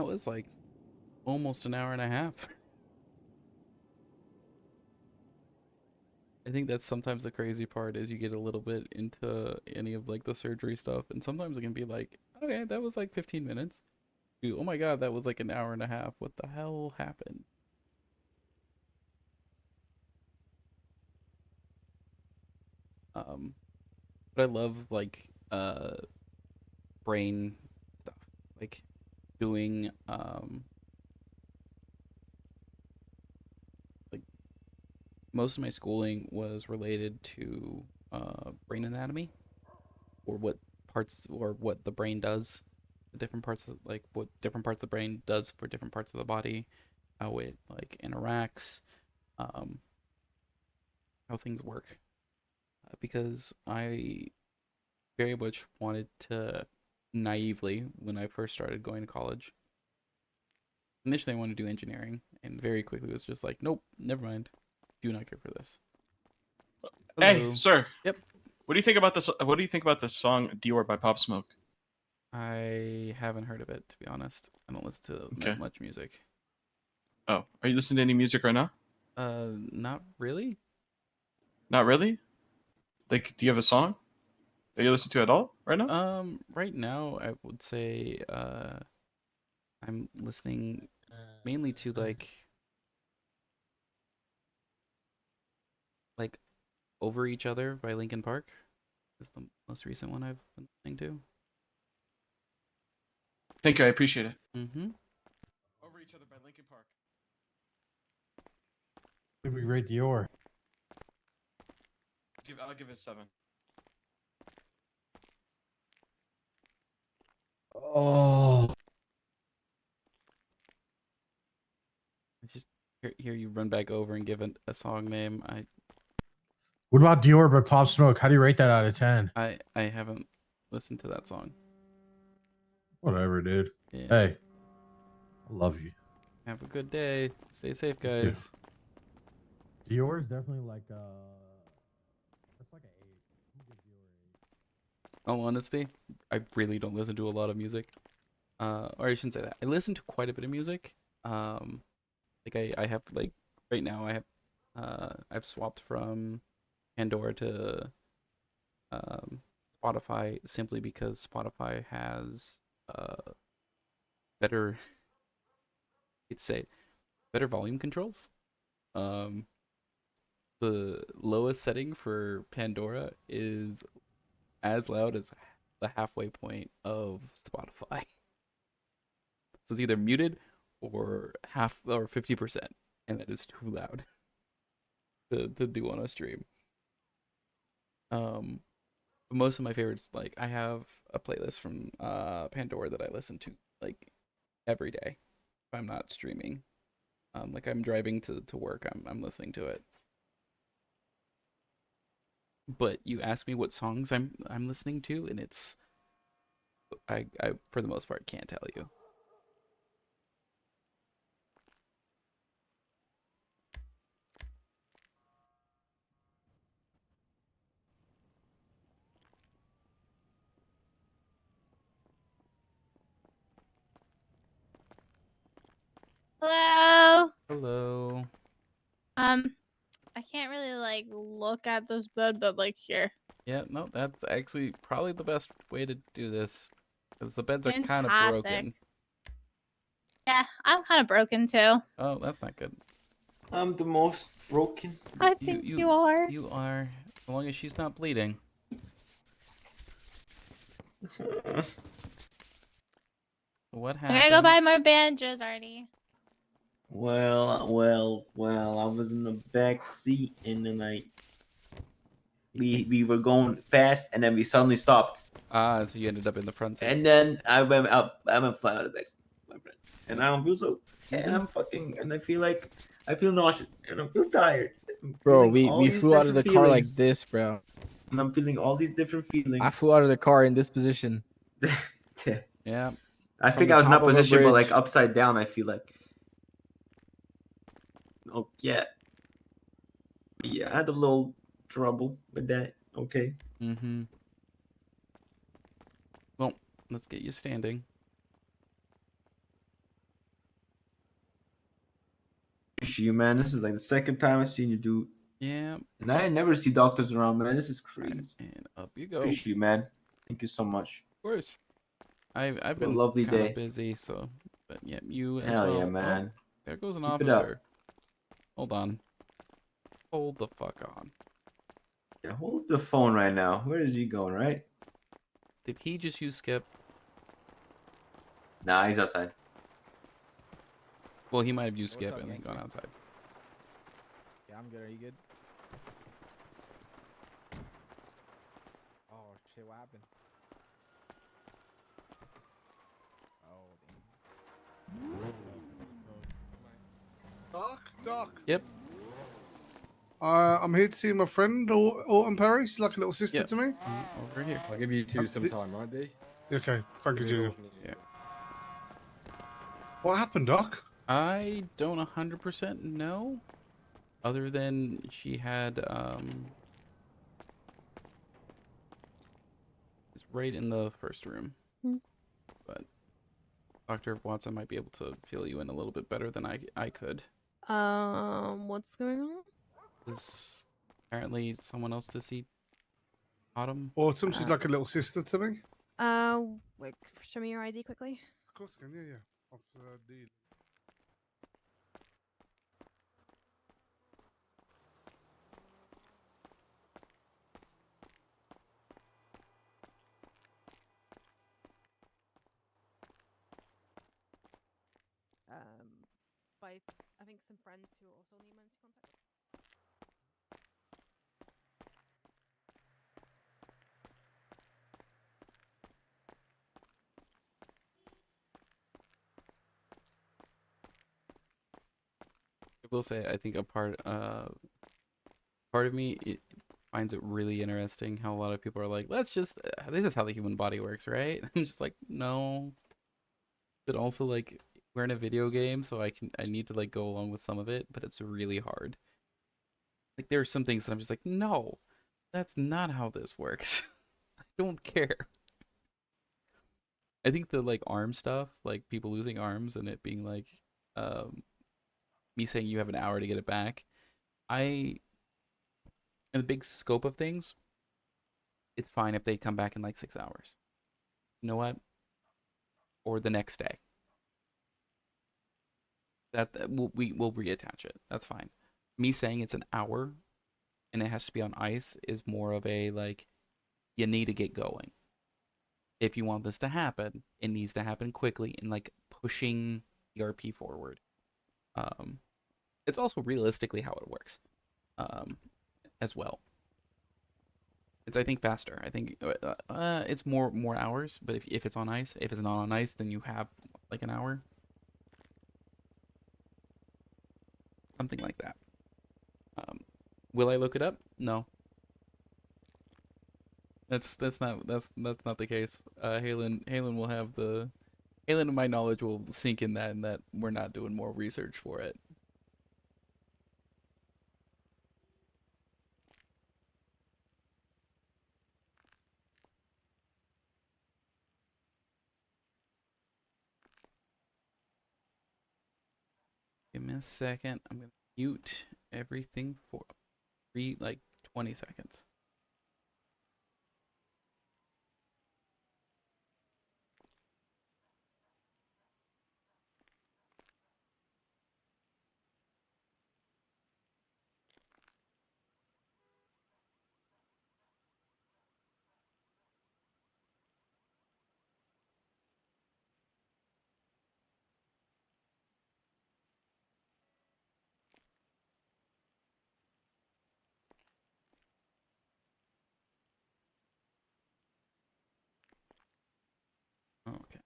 that was like almost an hour and a half. I think that's sometimes the crazy part is you get a little bit into any of like the surgery stuff, and sometimes it can be like, okay, that was like 15 minutes. Oh my god, that was like an hour and a half. What the hell happened? But I love like brain stuff, like doing like most of my schooling was related to brain anatomy, or what parts, or what the brain does, the different parts of, like what different parts of the brain does for different parts of the body, how it like interacts, um, how things work. Because I very much wanted to, naively, when I first started going to college, initially I wanted to do engineering, and very quickly was just like, nope, never mind, do not care for this. Hey, Hello. sir. Yep. What do you think about this? What do you think about the song "Dior" by Pop Smoke? I haven't heard of it, to be honest. I don't listen to Okay. much music. Oh, are you listening to any music right now? Not really. Not really. Like, do you have a song that you listen to at all right now? Right now I would say I'm listening mainly to like Over Each Other by Linkin Park. Is the most recent one I've been listening to. Thank you. I appreciate it. Mm-hmm. Over Each Other by Linkin Park. Did we rate Dior? I'll give it a 7. Oh. I just hear you run back over and give a song name. What about Dior by Pop Smoke? How do you rate that out of 10? I haven't listened to that song. Whatever, dude. Yeah. Hey, I love you. Have a good day. Stay safe, You too. guys. Dior is definitely like that's like an 8. Oh, honesty, I really don't listen to a lot of music. Or I shouldn't say that. I listen to quite a bit of music. Like I have like right now I have I've swapped from Pandora to Spotify simply because Spotify has better, let's say, better volume controls. The lowest setting for Pandora is as loud as the halfway point of Spotify. So it's either muted or 50%, and that is too loud to do on a stream. But most of my favorites, like I have a playlist from Pandora that I listen to like every day if I'm not streaming. Like I'm driving to work, I'm listening to it. But you ask me what songs I'm listening to, and it's I for the most part can't tell you. Hello. Hello. I can't really like look at this bed, but like here. Yeah, no, that's actually probably the best way to do this, because the beds are kind of Fantastic. broken. Yeah, I'm kind of broken too. Oh, that's not good. I'm the most broken. I think you are. You are, so long as she's not bleeding. What I'm happened? gonna go buy my bandages, Artie. Well, I was in the back seat and then we were going fast and then we suddenly stopped. Ah, so you ended up in the front seat. And then I went flat out of the back seat, my friend. And I don't feel so, and I'm fucking, and I feel nauseous and I feel tired. Bro, we flew out of the car like this, bro. And I'm feeling all these different feelings. I flew out of the car in this position. Yeah. I From think the I was in that top of a position, but like bridge. upside down. I feel like. Oh yeah. Yeah, I had a little trouble with that. Okay. Mm-hmm. Well, let's get you standing. Appreciate you, man. This is like the second time I've seen you, dude. Yeah. And I never see doctors around, man. This is crazy. And up you go. Appreciate you, man. Thank you so much. Of course. I've Have a been lovely kind day. of busy, so but yeah, you as Hell well. yeah, Oh, man. there goes an Keep it up. officer. Hold on. Hold the fuck on. Yeah, hold the phone right now. Where is he going, right? Did he just use skip? Nah, he's outside. Well, he might have used What's skip up, and then gangster? gone outside. Yeah, I'm good. Are you good? Oh shit! What happened? Oh Doc. Yep. I'm here to see my friend, Autumn Perry. She's like a little sister Yep. to me. Over here. I'll give you two some time, right, D? Okay, thank you, Give me a Junior. call if you need Yeah. What happened, Doc? I don't 100% know. Other than she had it's right in the first room. Hmm. But Dr. Watson might be able to fill you in a little bit better than I could. What's going on? Is apparently someone else to see Autumn. Autumn, she's like a little sister to me. Wait, show me your ID quickly. Of course, I can. Yeah. Officer D. By I think some friends who also need emergency contact. I will say I think a part of me finds it really interesting how a lot of people are like, let's just this is how the human body works, right? I'm just like, no. But also like we're in a video game, so I need to like go along with some of it, but it's really hard. Like there are some things that I'm just like, no, that's not how this works. I don't care. I think the like arm stuff, like people losing arms and it being like me saying you have an hour to get it back. In the big scope of things, it's fine if they come back in like 6 hours. You know what? Or the next day. We'll reattach it. That's fine. Me saying it's an hour and it has to be on ice is more of a like, you need to get going. If you want this to happen, it needs to happen quickly and like pushing ERP forward. It's also realistically how it works, as well. It's I think faster. I think it's more hours. But if it's on ice, if it's not on ice, then you have like an hour, something like that. Will I look it up? No. That's not the case. Halen will have the Halen and my knowledge will sink in that, and that we're not doing more research for it. Give me a second. I'm gonna mute everything for 20 seconds. Okay.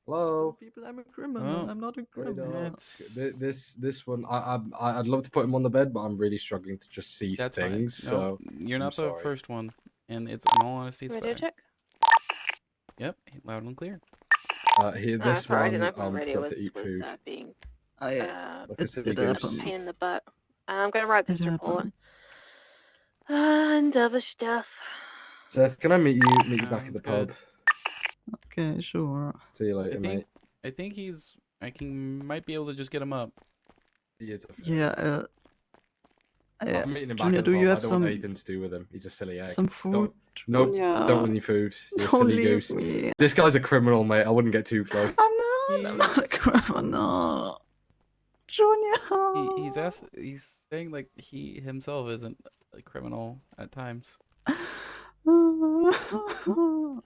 Hello. People, I'm a criminal. Oh, I'm not a criminal. This one, I'd love to put him on the bed, but I'm really struggling to just see That's things. fine. No, So you're I'm not the sorry. first one, and it's in all honesty, it's Radio better. check. Yep, loud and clear. This sorry, I didn't one open the radio. forgot to eat food. Being Like a silly it goose. happens. pain in the butt. I'm gonna write this It report. happens. And other stuff. Seth, can I meet you back at the pub? Okay, sure. See you later, mate. I think might be able to just get him up. He is. Yeah. I'm meeting him back Junior, at the do pub. you I have don't want some anything to do with him. He's a silly egg. some food? Don't, nope, Junior? don't want any food. You're a Don't silly leave goose. me. This guy's a criminal, mate. I wouldn't get too close. I'm not a criminal. Junior. He's saying like he himself isn't a criminal at times. You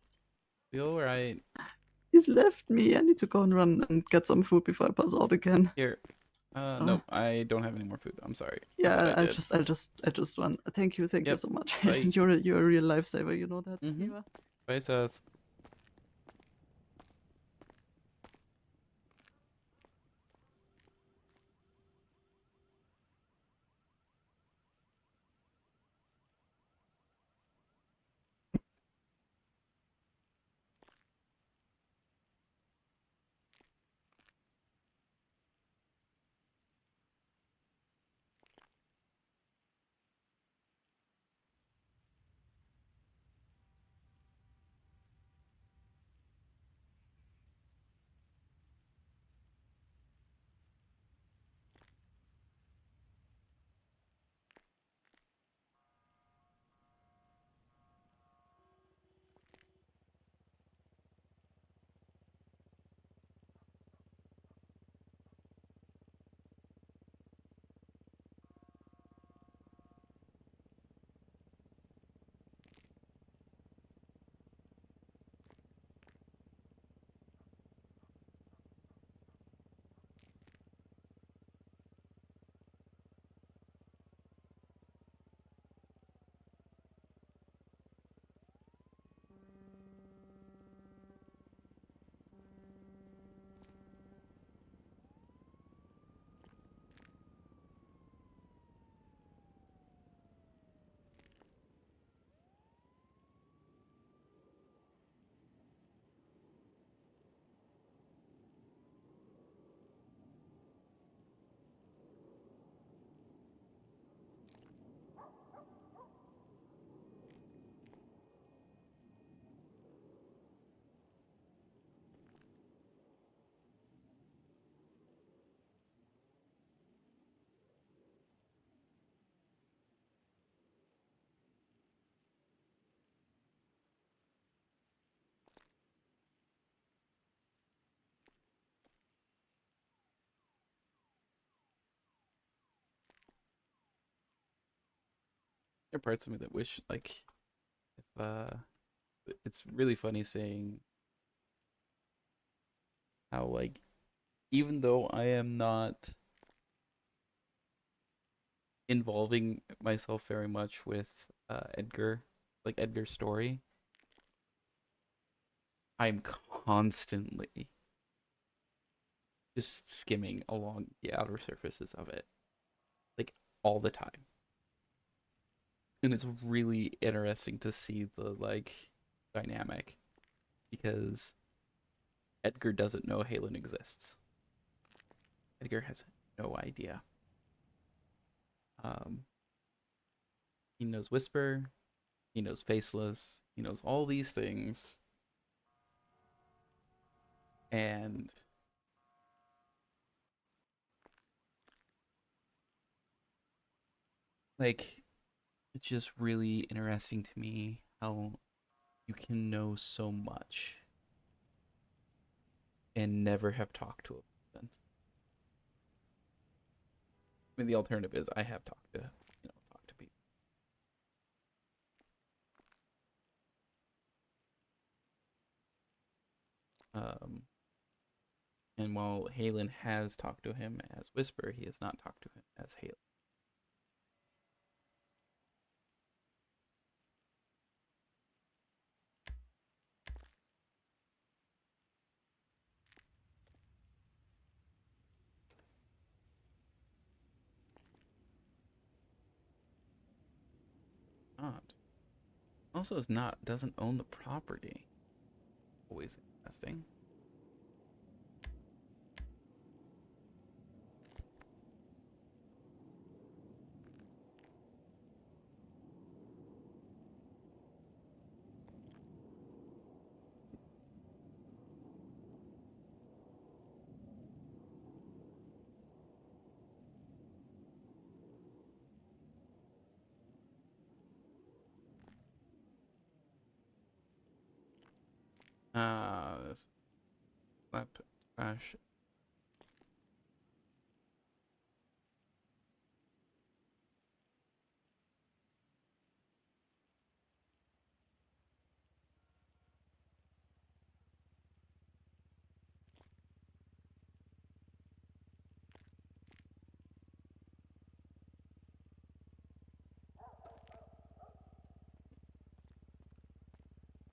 alright? He's left me. I need to go and run and get some food before I pass out again. Here. Nope, I don't have any more food. I'm sorry. I Yeah, thought I I'll did. just run. Thank you Yep. so much. Bye. You're a real lifesaver. You know that. Eva? Bye, Seth. There are parts of me that wish, like, if it's really funny saying how, like, even though I am not involving myself very much with Edgar's story, I'm constantly just skimming along the outer surfaces of it, like, all the time. And it's really interesting to see the, like, dynamic, because Edgar doesn't know Halen exists. Edgar has no idea. He knows Whisper, he knows Faceless, he knows all these things, and like, it's just really interesting to me how you can know so much and never have talked to a person. I mean, the alternative is I have talked to people. And while Halen has talked to him as Whisper, he has not talked to him as Halen. Not. Also, doesn't own the property. Always interesting. This lap crash.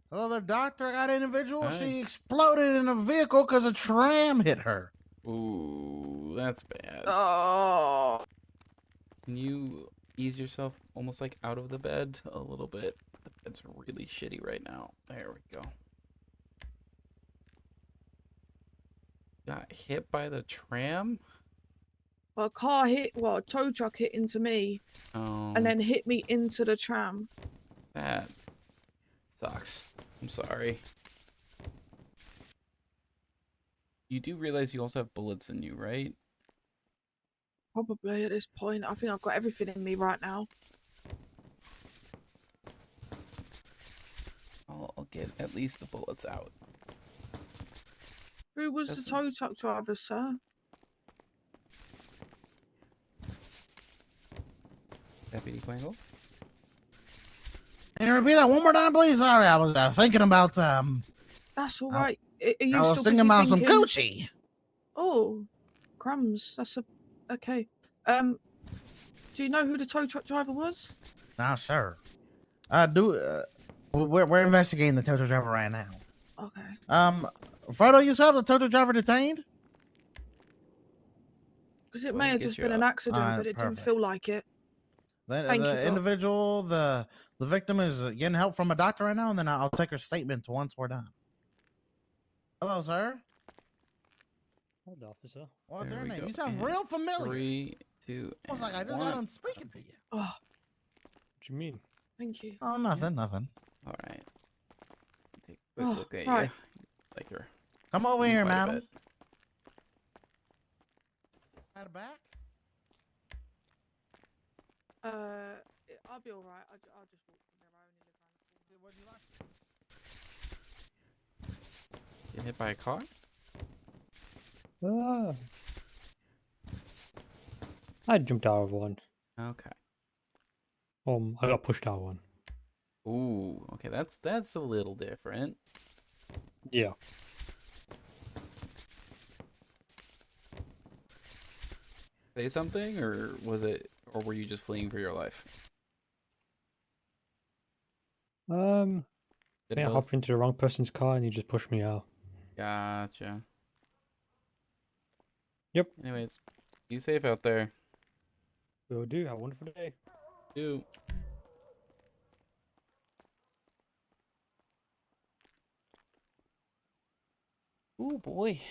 Hello there, doctor. I got an individual. Hi. She exploded in a vehicle because a tram hit her. Ooh, that's bad. Oh. Can you ease yourself almost like out of the bed a little bit? The bed's really shitty right now. There we go. Got hit by the tram? A car hit, well, a tow truck hit into me, Oh, and then hit me into the tram. that sucks. I'm sorry. You do realize you also have bullets in you, right? Probably at this point. I think I've got everything in me right now. I'll get at least the bullets out. Who was the tow truck driver, sir? Deputy Quangle? Can you repeat that one more time, please? Sorry, I was thinking about That's all right. Are you I was still thinking busy about some thinking? Gucci. Oh, crumbs. That's a okay. Do you know who the tow truck driver was? Nah, sir. We're investigating the tow truck driver right now. Okay. Frodo, you still have the tow truck driver detained? Because it Well, may we'll have get just you been an up. accident, Alright, but it didn't perfect. feel like it. Thank you, The Doc. individual, the victim is getting help from a doctor right now, and then I'll take her statement once we're done. Hello, sir. Hello, officer. What's There your we name? go. You sound And real familiar. 3, 2, Almost like I and just 1. got on speaking to you. Oh, What do you mean? thank you. Oh, nothing. All right. Take a quick Oh, look at right. you. Like her. Come over Eating here, quite a madam. bit. At back? I'll be all right. I'll just walk from there. I only live around the corner. Would you like? Get hit by a car? I jumped out of one. Okay. I got pushed out of one. Ooh, okay, that's a little different. Yeah. Say something, or were you just fleeing for your life? I Did think I both? hopped into the wrong person's car and he just pushed me out. Gotcha. Yep. Anyways, be safe out there. Will do. Have a wonderful day. Do. Ooh, boy.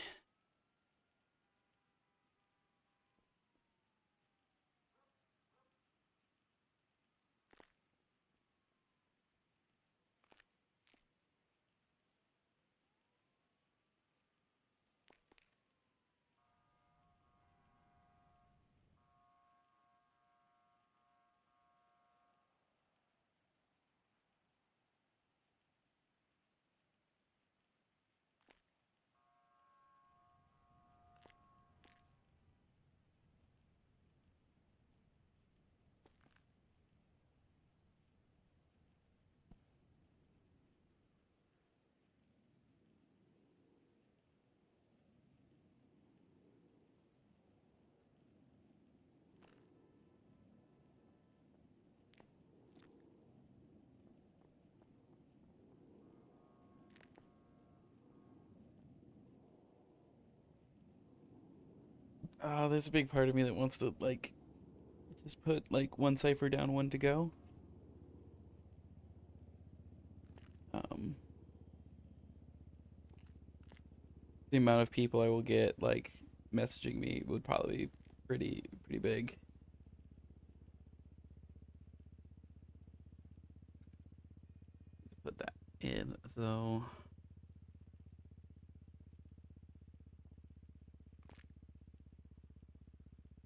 There's a big part of me that wants to, like, just put, like, one cipher down, one to go. The amount of people I will get, like, messaging me would probably be pretty big. Put that in, though.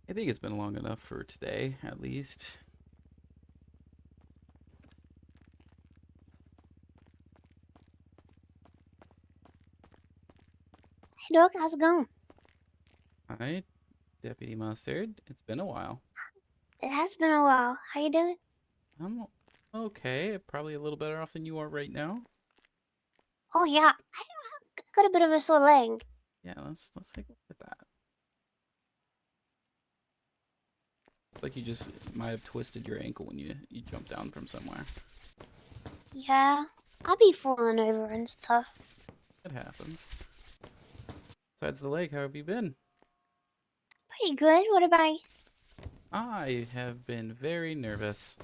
I think it's been long enough for today, at least. Hey, Doc, how's it going? Hi, Deputy Mustard. It's been a while. It has been a while. How you doing? I'm okay. Probably a little better off than you are right now. Oh yeah, I got a bit of a sore leg. Yeah, let's take a look at that. Looks like you just might have twisted your ankle when you jumped down from somewhere. Yeah, I'll be falling over and stuff. It happens. Besides the leg, how have you been? Pretty good. What about you? I have been very nervous.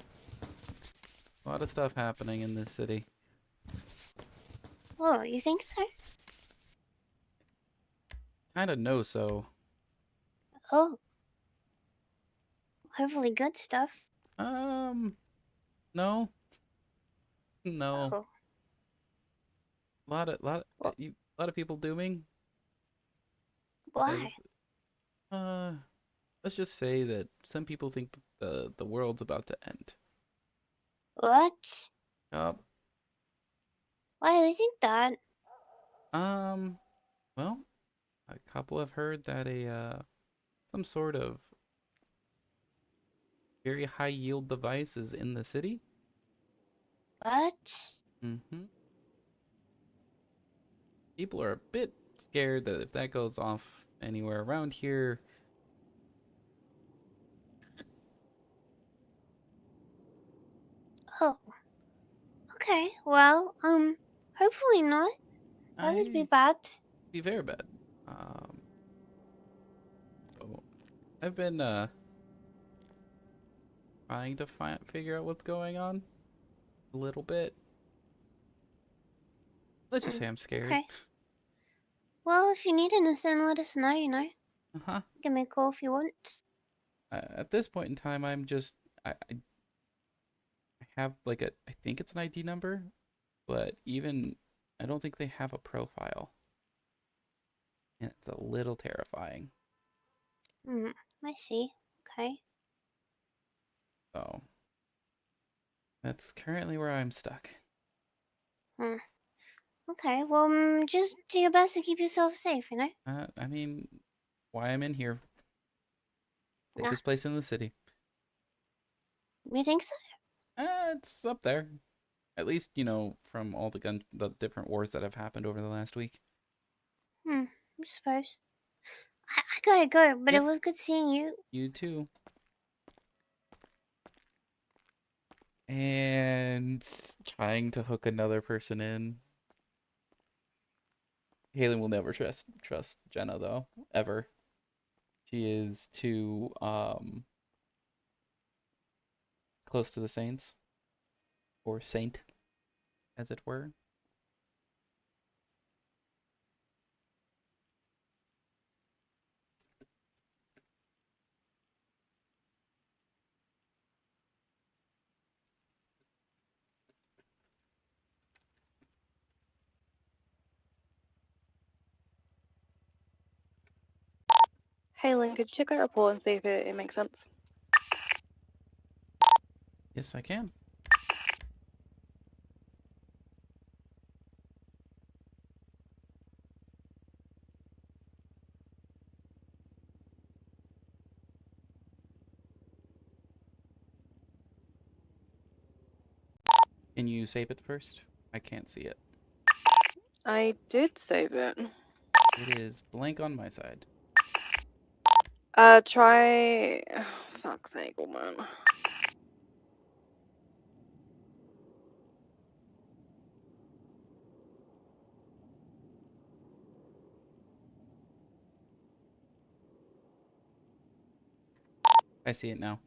A lot of stuff happening in this city. Oh, you think so? Kinda know so. Oh, hopefully good stuff. No. No. Oh. A lot of people dooming. Why? Let's just say that some people think the world's about to end. What? Yup. Why do they think that? Well, a couple have heard that some sort of very high yield device is in the city. What? Mm-hmm. People are a bit scared that if that goes off anywhere around here, Oh. Okay. Well, hopefully not. That would be bad. be very bad. So I've been trying to figure out what's going on a little bit. Let's just say I'm scared. Okay. Well, if you need anything, let us know, Uh-huh. Give me a call if you want. At this point in time, I'm just I have like I think it's an ID number, but even I don't think they have a profile, and it's a little terrifying. I see. Okay. So that's currently where I'm stuck. Okay, well, just do your best to keep yourself safe, I mean, why I'm in here. Yeah. Safest place in the city. You think so? It's up there. At least, from all the different wars that have happened over the last week. I suppose. I gotta go, but Yep. it was good seeing you. You too. And trying to hook another person in. Halen will never trust Jenna though, ever. She is too close to the saints, or saint, as it were. Halen, could you check that report and see if it makes sense? Yes, I can. Can you save it first? I can't see it. I did save it. It is blank on my side. Try. Fuck's sake, man. I see it now.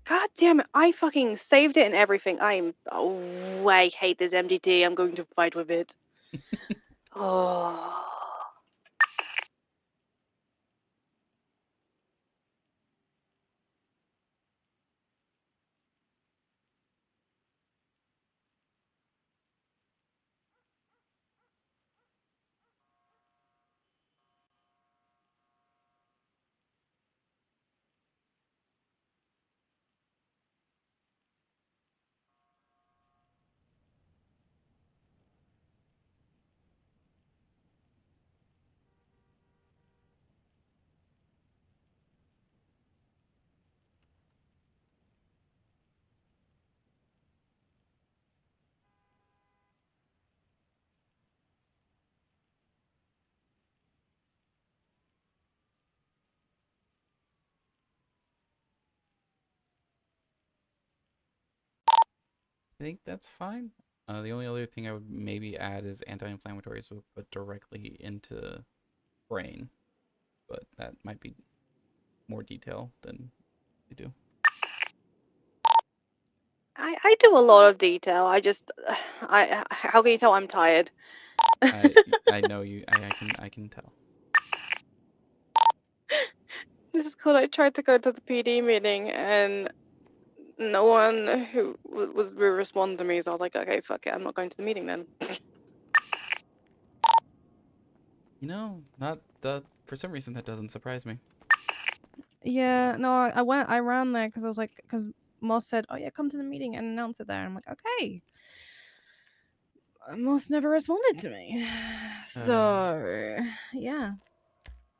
God damn it! I fucking saved it and everything. Oh, I hate this MDT. I'm going to fight with it. Oh. think that's fine. The only other thing I would maybe add is anti-inflammatories, but directly into brain, but that might be more detail than you do. I do a lot of detail. I just how can you tell I'm tired? I know you. I can tell. This is because I tried to go to the PD meeting and no one who was responding to me, so I was like, okay, fuck it, I'm not going to the meeting then. You know, not that for some reason that doesn't surprise me. Yeah, no, I ran there because I was like, because Moss said, "Oh yeah, come to the meeting and announce it there." And I'm like, okay. Moss never responded to me, so yeah.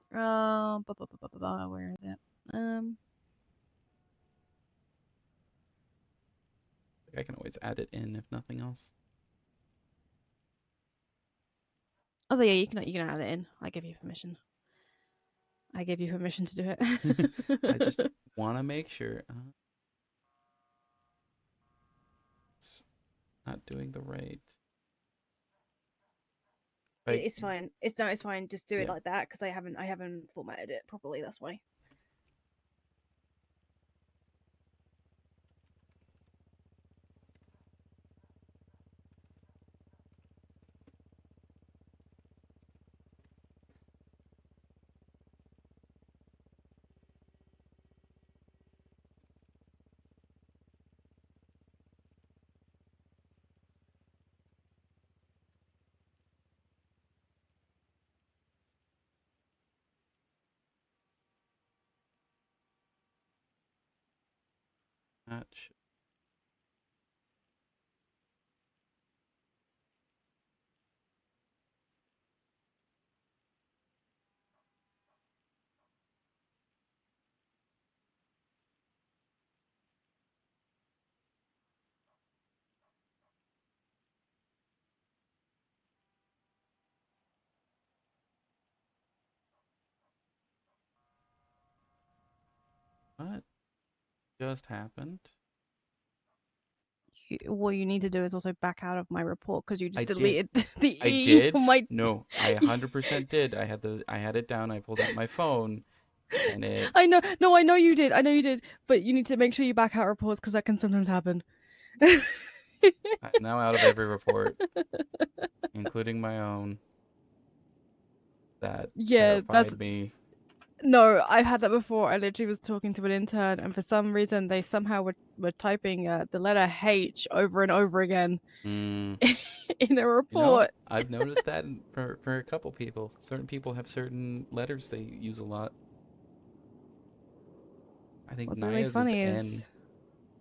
Where is it? I can always add it in if nothing else. Oh yeah, you can add it in. I give you permission. I gave you permission to do it. I just want to make sure it's not doing the right. It's fine. It's fine. Just do it Yeah. like that because I haven't formatted it properly. That's why. That should. What just happened? What you need to do is also back out of my report because you just I deleted did. the I E did. on my. No, I 100% did. I had it down. I pulled out my phone, and it. I know. No, I know you did. I know you did. But you need to make sure you back out reports because that can sometimes happen. I'm now out of every report, including my own. That Yeah, terrified me. No, I've had that before. I literally was talking to an intern, and for some reason, they somehow were typing the letter H over and over again Mm. in a You know, report. I've noticed that for a couple people. Certain people have certain letters they use a lot. I think What's really Naya's funny is is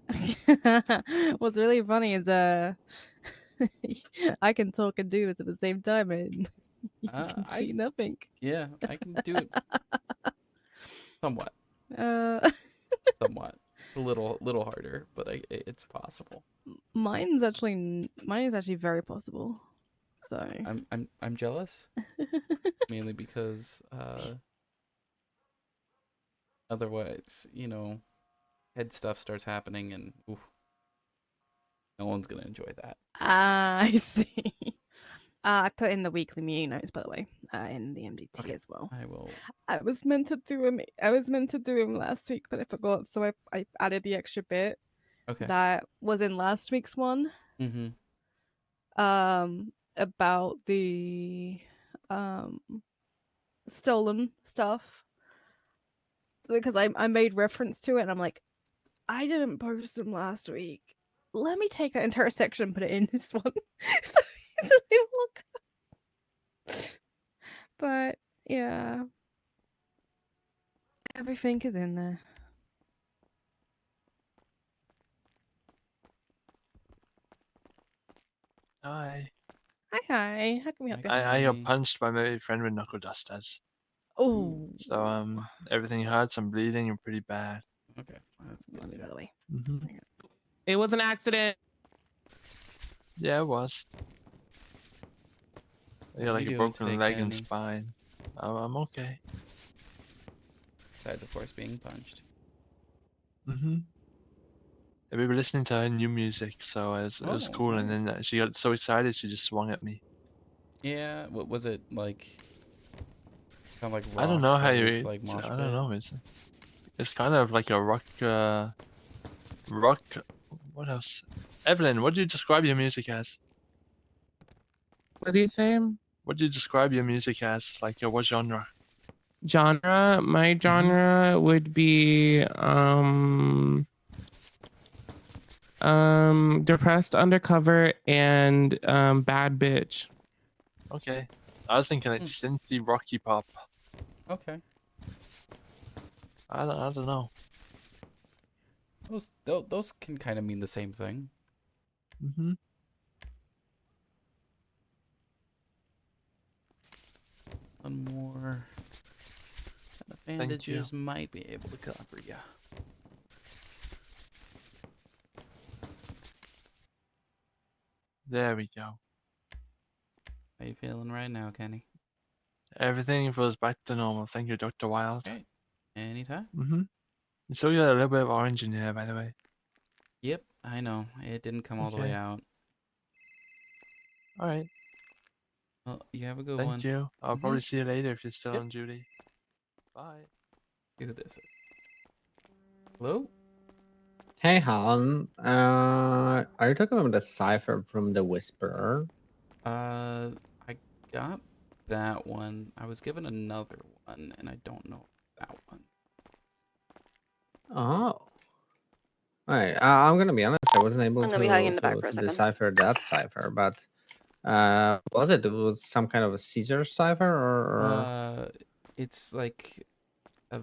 N. what's really funny is I can talk and do it at the same time, and you can see nothing. Yeah, I can do it somewhat. Uh, Somewhat. It's a little harder, but it's possible. mine is actually very possible. So I'm jealous, mainly because otherwise, head stuff starts happening, and oof, no one's gonna enjoy that. I see. I put in the weekly meeting notes, by the way, in the MDT as well. I will. I was meant to do him last week, but I forgot, so I added the extra bit. Okay. That was in last week's one. Mm-hmm. About the stolen stuff, because I made reference to it, and I'm like, I didn't post them last week. Let me take that entire section and put it in this one. So it's a little longer. But yeah, everything is in there. Hi. Hi. How can we help you? I got punched by my friend with knuckle dusters. Oh. So everything hurts. I'm bleeding. I'm pretty bad. Okay, that's good. Let me go the way. It was an accident. Yeah, it was. I got like You a doing broken today, leg and Kenny? spine. I'm okay. Besides, of course, being punched. Mm-hmm. we were listening to her new music, so it was Oh, cool. And nice. then she got so excited, she just swung at me. Yeah, what was it like? Kind of like I don't rock, know so how it you. was like mosh I don't pit. know. It's kind of like a rock. Rock. What else? Evelyn, what do you describe your music as? What do you say? What do you describe your music as? Like what genre? Genre? My genre would be depressed undercover and bad bitch. Okay. I was thinking like synthy rocky pop. Okay. I don't know. Those can kind of mean the same thing. Mm-hmm. One more. The Thank you. bandages might be able to cover you. There we go. How you feeling right now, Kenny? Everything feels back to normal. Thank you, Dr. Wyld. Okay. Anytime. Mm-hmm. You still got a little bit of orange in here, by the way. Yep, I know. It didn't come all the way Okay. out. All right. Well, you have a good Thank one. you. I'll Mhm. probably see you later if you're still Yep. on duty. Bye. See who this is. Hello? Hey, Halen. Are you talking about the cipher from the Whisperer? I got that one. I was given another one, and I don't know that one. Oh. Alright, I'm gonna be honest, I wasn't able I'm gonna be hiding in to, the back for a to second. decipher that cipher, but it was some kind of a Caesar cipher or It's like a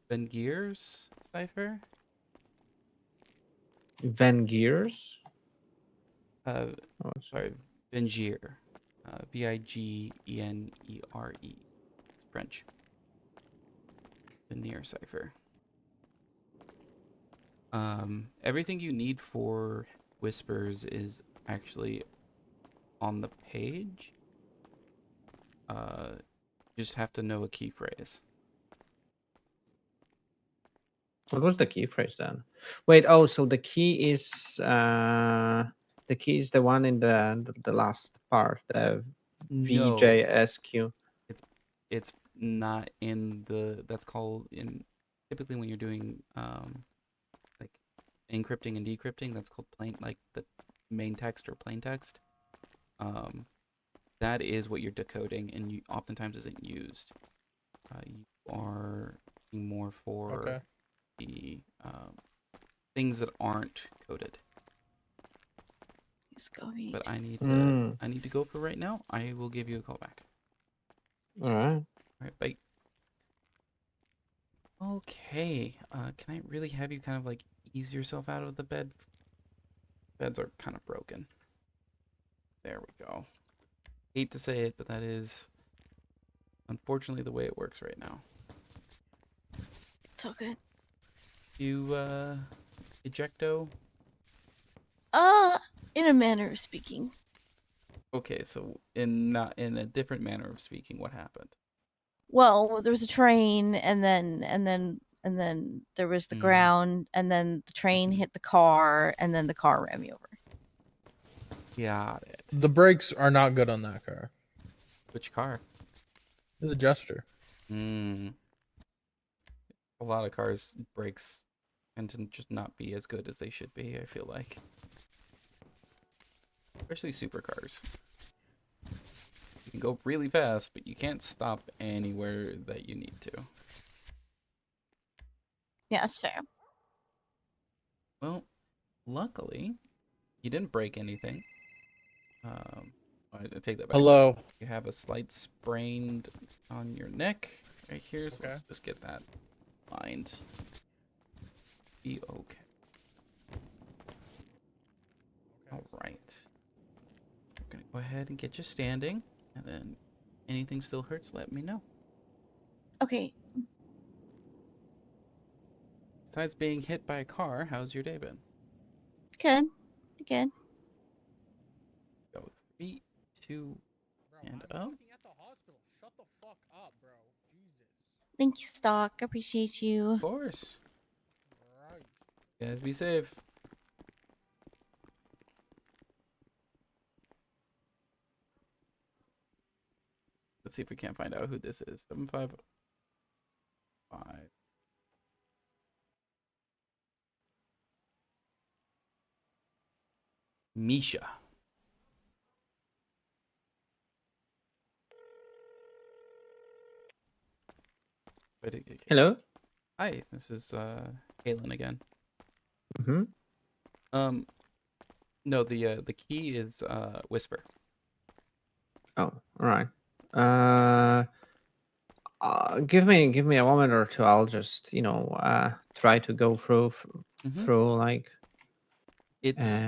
Ben Gears cipher. Van Gears? Sorry, Bengier. Vigenere. It's French. Veneer cipher. Everything you need for whispers is actually on the page. You just have to know a key phrase. What was the key phrase then? Wait, oh, so the key is the one in the last part, the No. VJSQ. It's not in the that's called in typically when you're doing like encrypting and decrypting, that's called plain, like the main text or plain text. That is what you're decoding, and you oftentimes isn't used. You are looking more for the things that aren't coded. But I need to go for right now. I will give you a call back. Alright. Alright, bye. Okay. Can I really have you kind of like ease yourself out of the bed? Beds are kind of broken. There we go. Hate to say it, but that is unfortunately the way it works right now. It's all good. You ejecto? In a manner of speaking. Okay, so in a different manner of speaking, what happened? Well, there was a train, and then there was the ground, and then the train hit the car, and then the car ran me over. Got it. The brakes are not good on that car. Which car? The Jester. A lot of cars' brakes tend to just not be as good as they should be, I feel like. Especially supercars. You can go really fast, but you can't stop anywhere that you need to. Yeah, that's fair. Well, luckily, you didn't break anything. I take that back. Hello. You have a slight sprain on your neck right here, so let's just get that lined. Be okay. All right. I'm gonna go ahead and get you standing, and then anything still hurts, let me know. Okay. Besides being hit by a car, how's your day been? Good. Good. Go 3, 2, and up. Thank you, Stock. I appreciate you. Of course. You guys be safe. Let's see if we can't find out who this is. 755. Misha. Hello. Hi, this is Halen again. Mm-hmm. No, the key is Whisper. Oh, all right. Give me a moment or two. I'll just try to go through like. It's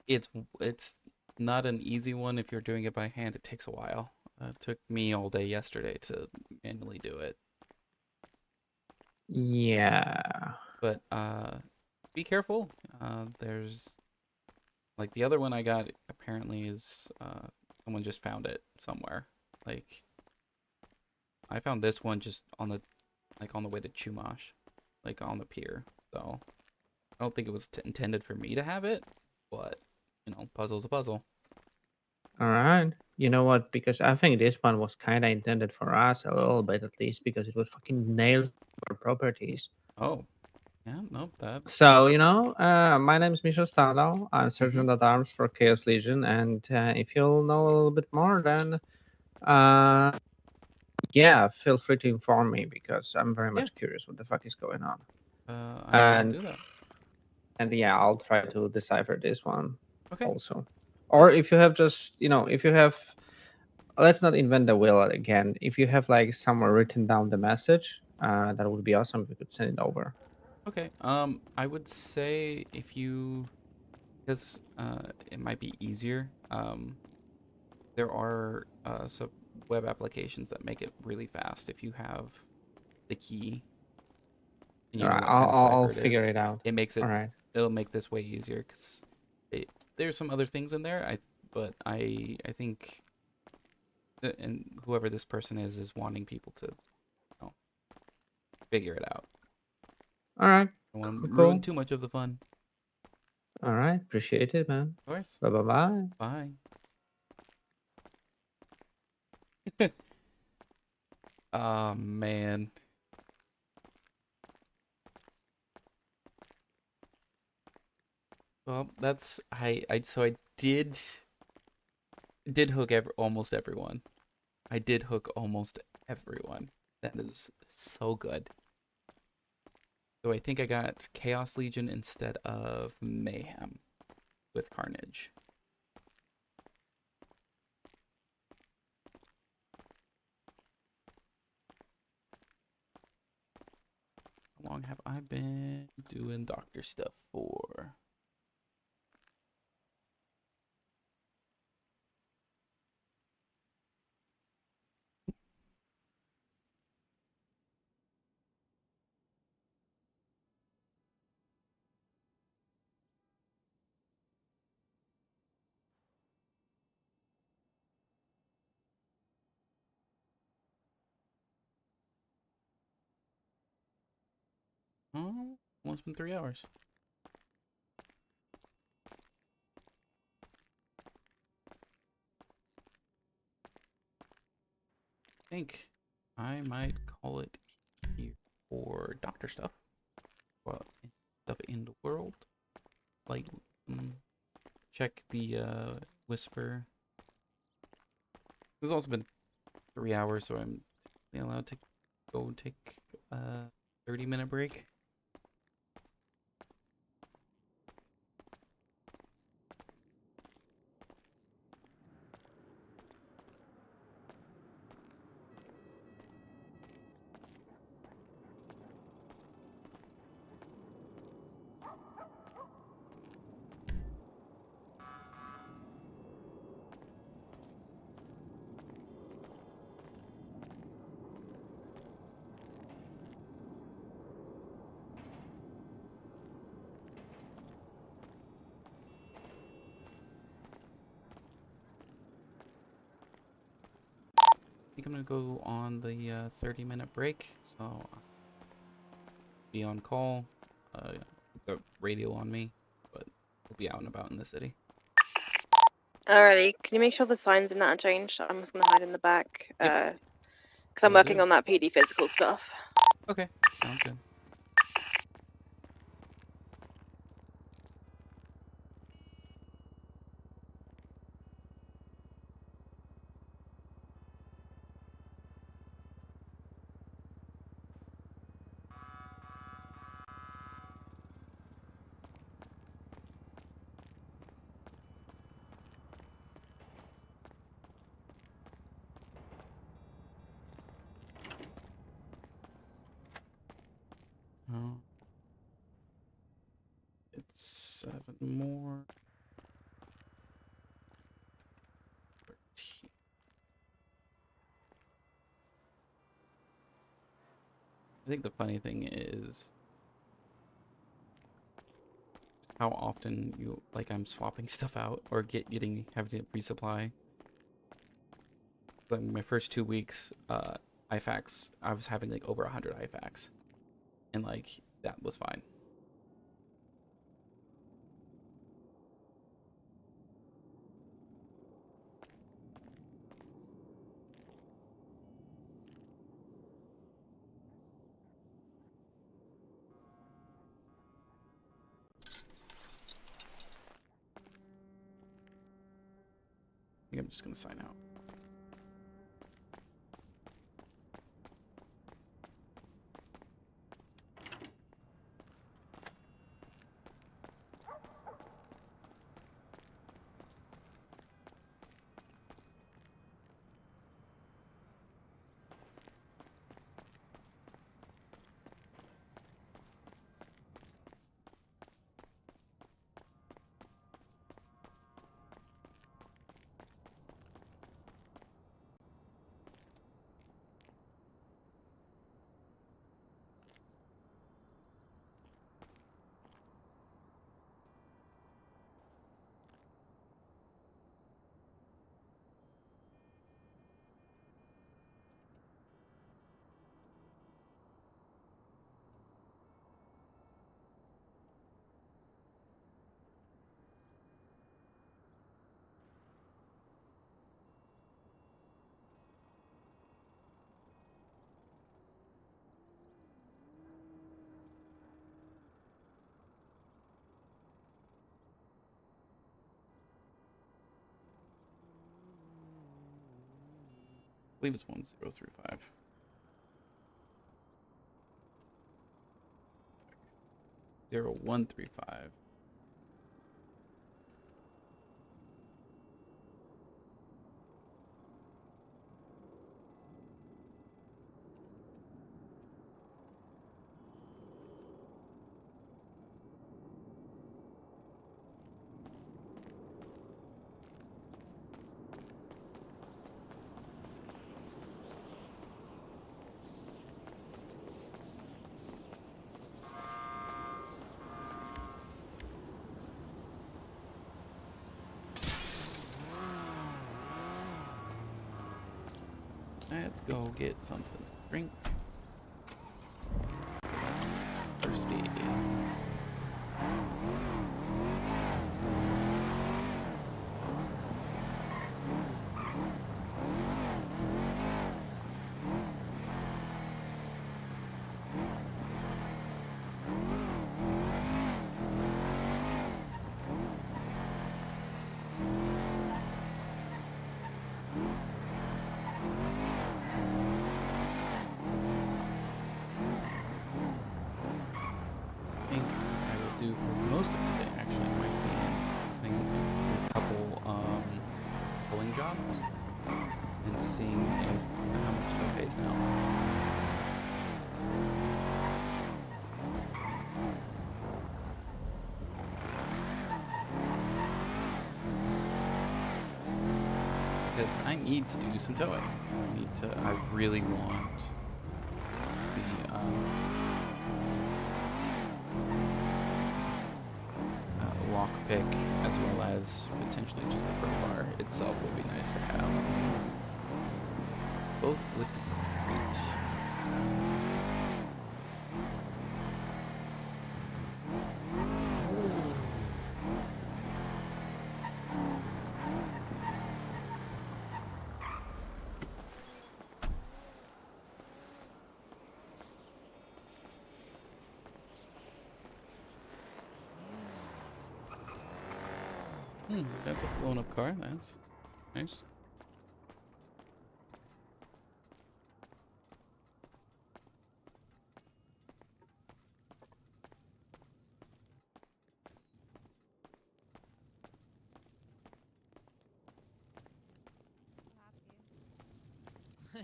it's not an easy one if you're doing it by hand. It takes a while. It took me all day yesterday to manually do it. Yeah. But be careful. There's like the other one I got apparently is someone just found it somewhere. Like I found this one just on the way to Chumash, like on the pier. So I don't think it was intended for me to have it, but you know, puzzle's a puzzle. All right. You know what? Because I think this one was kind of intended for us a little bit, at least, because it was fucking nailed for properties. Oh, yeah, nope, that. So my name is Misha Stadal. I'm Sergeant at Arms for Chaos Legion, and if you'll know a little bit more, then yeah, feel free to inform me because I'm very much curious what the fuck is going on. I will do that. And yeah, I'll try to decipher this one Okay. also. Or if you have just, if you have, let's not invent the wheel again. If you have like somewhere written down the message, that would be awesome if you could send it over. Okay. I would say if you, because it might be easier. There are some web applications that make it really fast if you have the key. And you know Alright, what kind of I'll cipher it figure is. it out. It makes it. Alright. It'll make this way easier because there's some other things in there. But I think, and whoever this person is wanting people to, figure it out. All right. I don't want to Cool. ruin too much of the fun. All right. Appreciate it, man. Of course. Bye. Bye. Oh man. Well, that's I did hook almost everyone. I did hook almost everyone. That is so good. So I think I got Chaos Legion instead of Mayhem with Carnage. How long have I been doing doctor stuff for? Oh, almost been 3 hours. I think I might call it here for doctor stuff. Well, stuff in the world. Like, check the whisper. It's also been 3 hours, so I'm allowed to go take a 30-minute break. I think I'm gonna go on the 30-minute break, so I'll be on call. Keep the radio on me, but we'll be out and about in the city. Alrighty, can you make sure the signs in that are changed? I'm just gonna hide in the back. Because I'm Will working do. on that PD physical stuff. Okay, sounds good. Oh. It's 7 more. 13. I think the funny thing is how often I'm swapping stuff out or having to resupply. Like my first 2 weeks, IFACs, I was having like over 100 IFACs, and like that was fine. I think I'm just gonna sign out. I believe it's 1035. 0135. Let's go get something to drink. Thirsty. I think I will do for most of today, actually, might be doing a couple pulling jobs and seeing how much Joe pays now. Because I need to do some towing. I really want the lockpick, as well as potentially just the crowbar itself would be nice to have. Both would be great. That's a blown up car. That's nice.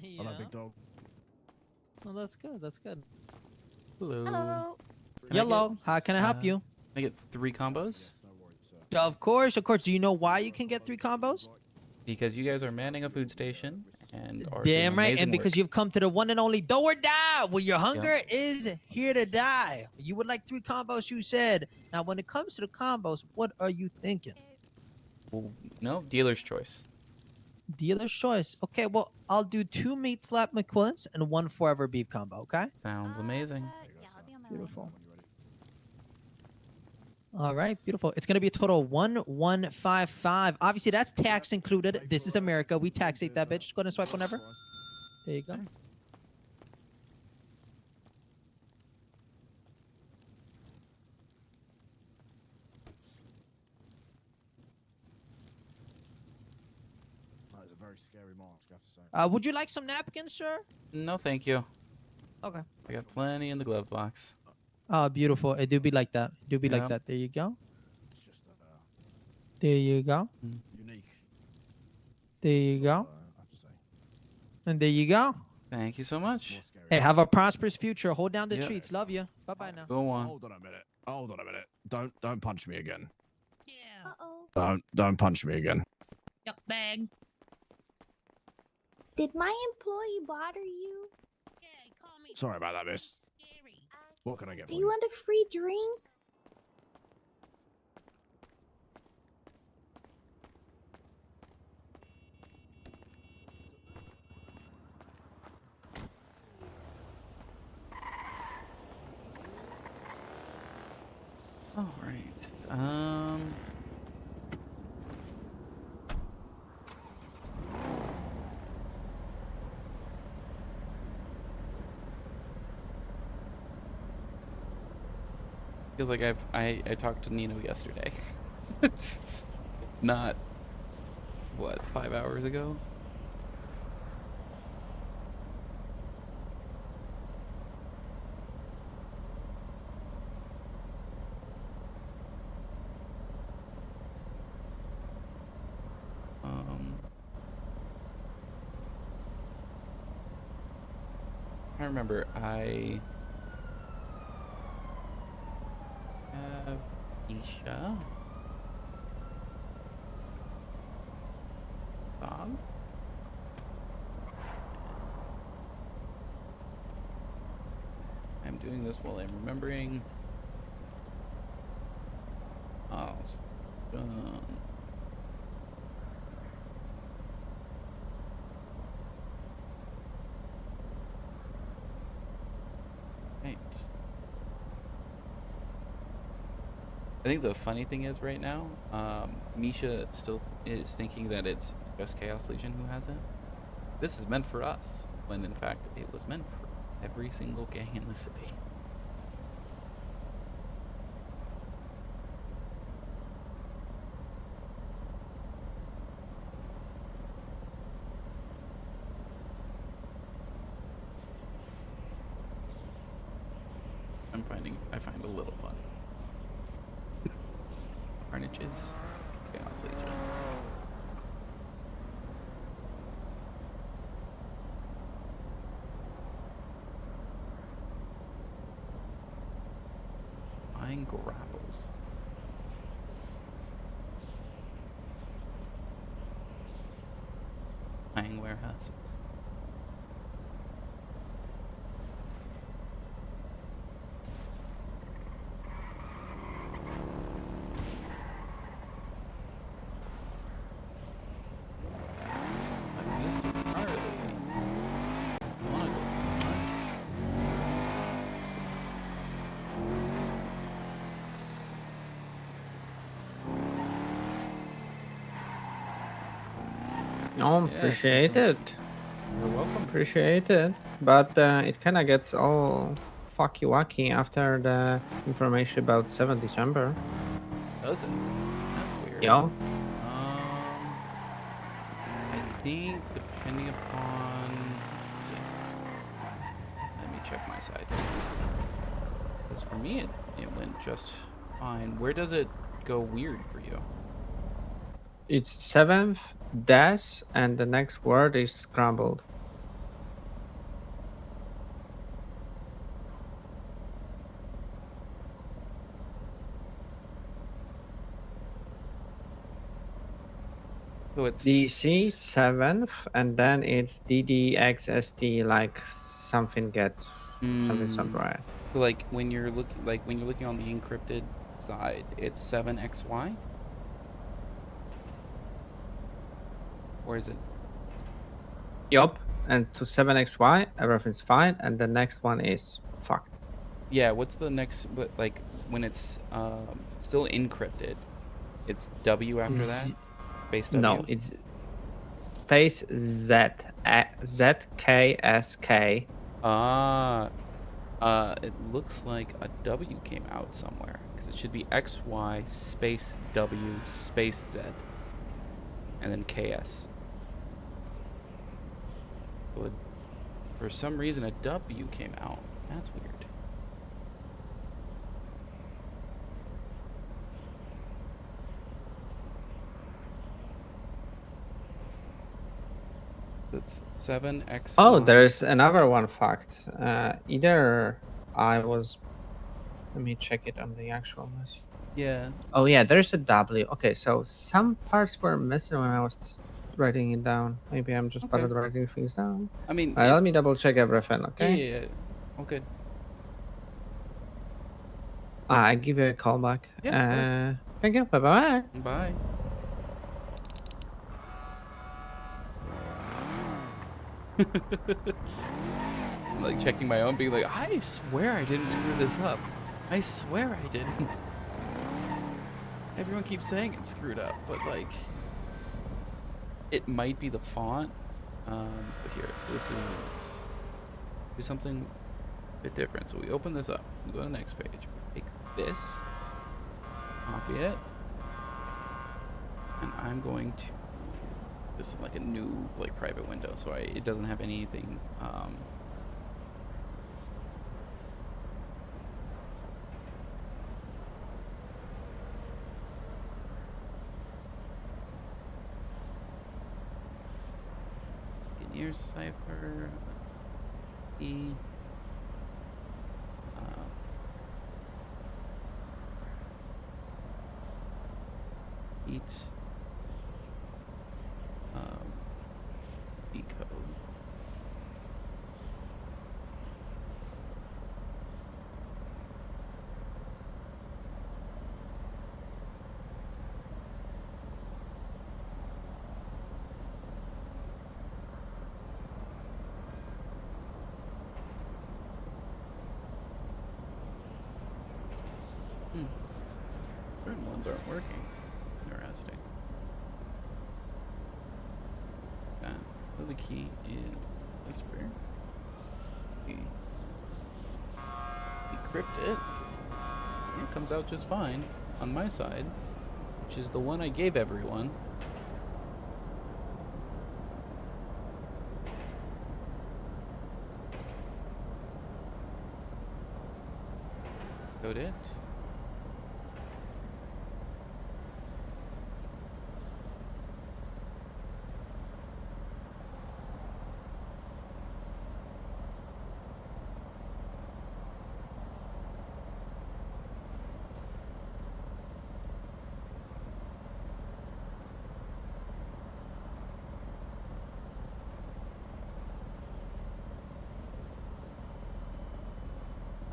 Hello, big dog. Well, that's good. That's good. Hello. Hello. Can I Hello. get, How can I help you? Can I get 3 combos? Of course, of course. Do you know why you can get 3 combos? Because you guys are manning a food station and are Damn doing right, amazing and because work. you've come to the one and only Do or Die, where your hunger is here to die. You would like 3 combos, you said. Now, when it comes to the combos, what are you thinking? Well, no, dealer's choice. Dealer's choice. Okay, well, I'll do 2 meat slap McQuillins and 1 forever beef combo. Okay. Sounds amazing. Beautiful. All right, beautiful. It's going to be a total of 1155. Obviously, that's tax included. This is America. We taxate that bitch. Go ahead and swipe whenever. There you go. That is a very scary mask, I have to say. Would you like some napkins, sir? No, thank you. Okay. I got plenty in the glove box. Oh, beautiful. It do be like that. It do be like Yep. that. There you go. It's just There you go. unique, There you go. I have to say. And there you go. Thank you so much. Hey, have a prosperous future. Hold down the Yep. treats. Love you. Bye bye now. Go on. Hold on a minute. Hold on a minute. Don't punch me again. Uh-oh. Don't punch me again. Yuck bag. Did my employee bother you? Sorry about that, miss. What can I get for Do you want a free drink? All right. Feels like I talked to Nino yesterday. It's not what, 5 hours ago? I remember I have Isha, Bob, I'm doing this while I'm remembering. Oh, done. Right. I think the funny thing is right now, Misha still is thinking that it's just Chaos Legion who has it. This is meant for us, when in fact it was meant for every single gang in the city. I find a little fun. Carnages, Chaos Legion. Buying grapples. Buying warehouses. No, Yes, appreciate yes. it. You're welcome. Appreciate it. But it kind of gets all fucky wacky after the information about 7th December. Does it? That's weird. Yeah. I think depending upon, let's see. Let me check my side. Because for me, it went just fine. Where does it go weird for you? It's 7th dash, and the next word is scrambled. So it's DC 7th, and then it's DDXST, like something gets something's not right. So like when you're looking on the encrypted side, it's 7XY? Or is it? Yup. And to 7XY, everything's fine, and the next one is fucked. Yeah, what's the next, but like when it's still encrypted, it's W after that? Space W? No, it's space ZKSK. It looks like a W came out somewhere because it should be XY space W space Z and then KS. So for some reason, a W came out. That's weird. That's 7XY. Oh, there's another one fact. Either I was. Let me check it on the actual message. Yeah. Oh yeah, there's a W. Okay, so some parts were missing when I was writing it down. Maybe I'm just bad Okay. at writing things down. I mean, let me double check everything. Okay. Yeah. Okay. I give you a call back. Yeah, of course. Thank you. Bye bye. Bye. I'm like checking my own, being like, I swear I didn't screw this up. I swear I didn't. Everyone keeps saying it's screwed up, but like, it might be the font. So here, this is do something a bit different. So we open this up. We go to the next page. We take this, copy it, and I'm going to this is like a new like private window, so it doesn't have anything. Near cipher E. Eat. Decode. Certain ones aren't working. Interesting. So the key is whisper. Decrypt it. It comes out just fine on my side, which is the one I gave everyone. Code it.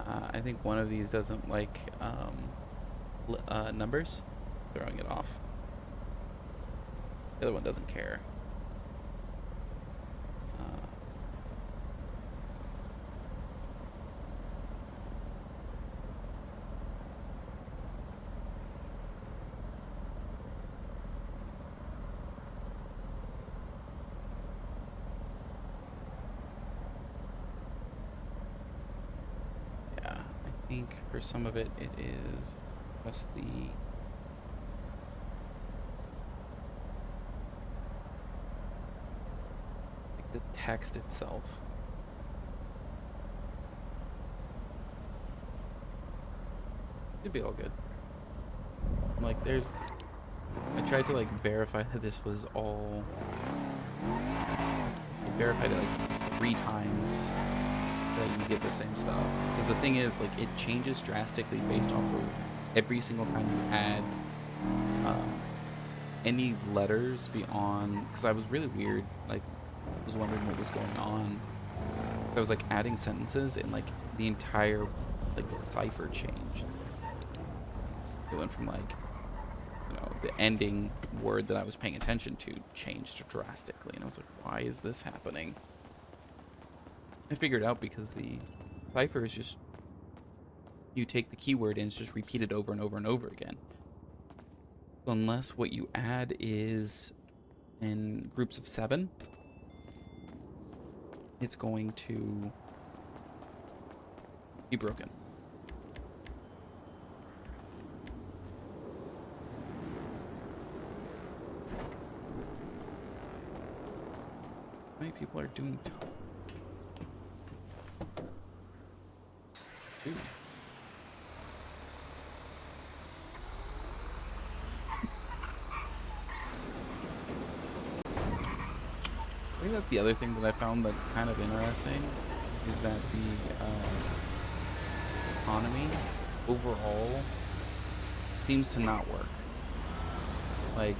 I think one of these doesn't like numbers. It's throwing it off. The other one doesn't care. I think for some of it, it is just the the text itself. It'd be all good. Like, I tried to like verify that this was all. I verified it like 3 times that you get the same stuff. Because the thing is, like, it changes drastically based off of every single time you add any letters beyond. Because I was really weird. Like, I was wondering what was going on. I was like adding sentences, and like the entire like cipher changed. It went from like, you know, the ending word that I was paying attention to changed drastically, and I was like, why is this happening? I figured out because the cipher is just, you take the keyword and it's just repeated over and over and over again. So unless what you add is in groups of 7, it's going to be broken. How many people are doing Dude. I think that's the other thing that I found that's kind of interesting, is that the economy overall seems to not work. Like,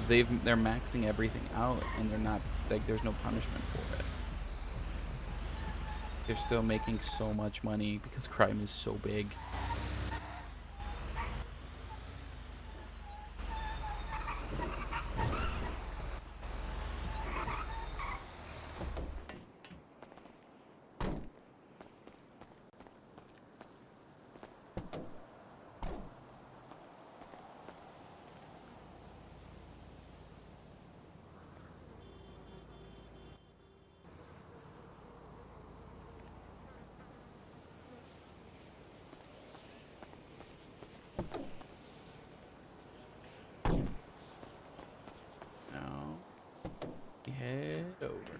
they're maxing everything out, and they're not, like, there's no punishment for it. They're still making so much money because crime is so big. Head over.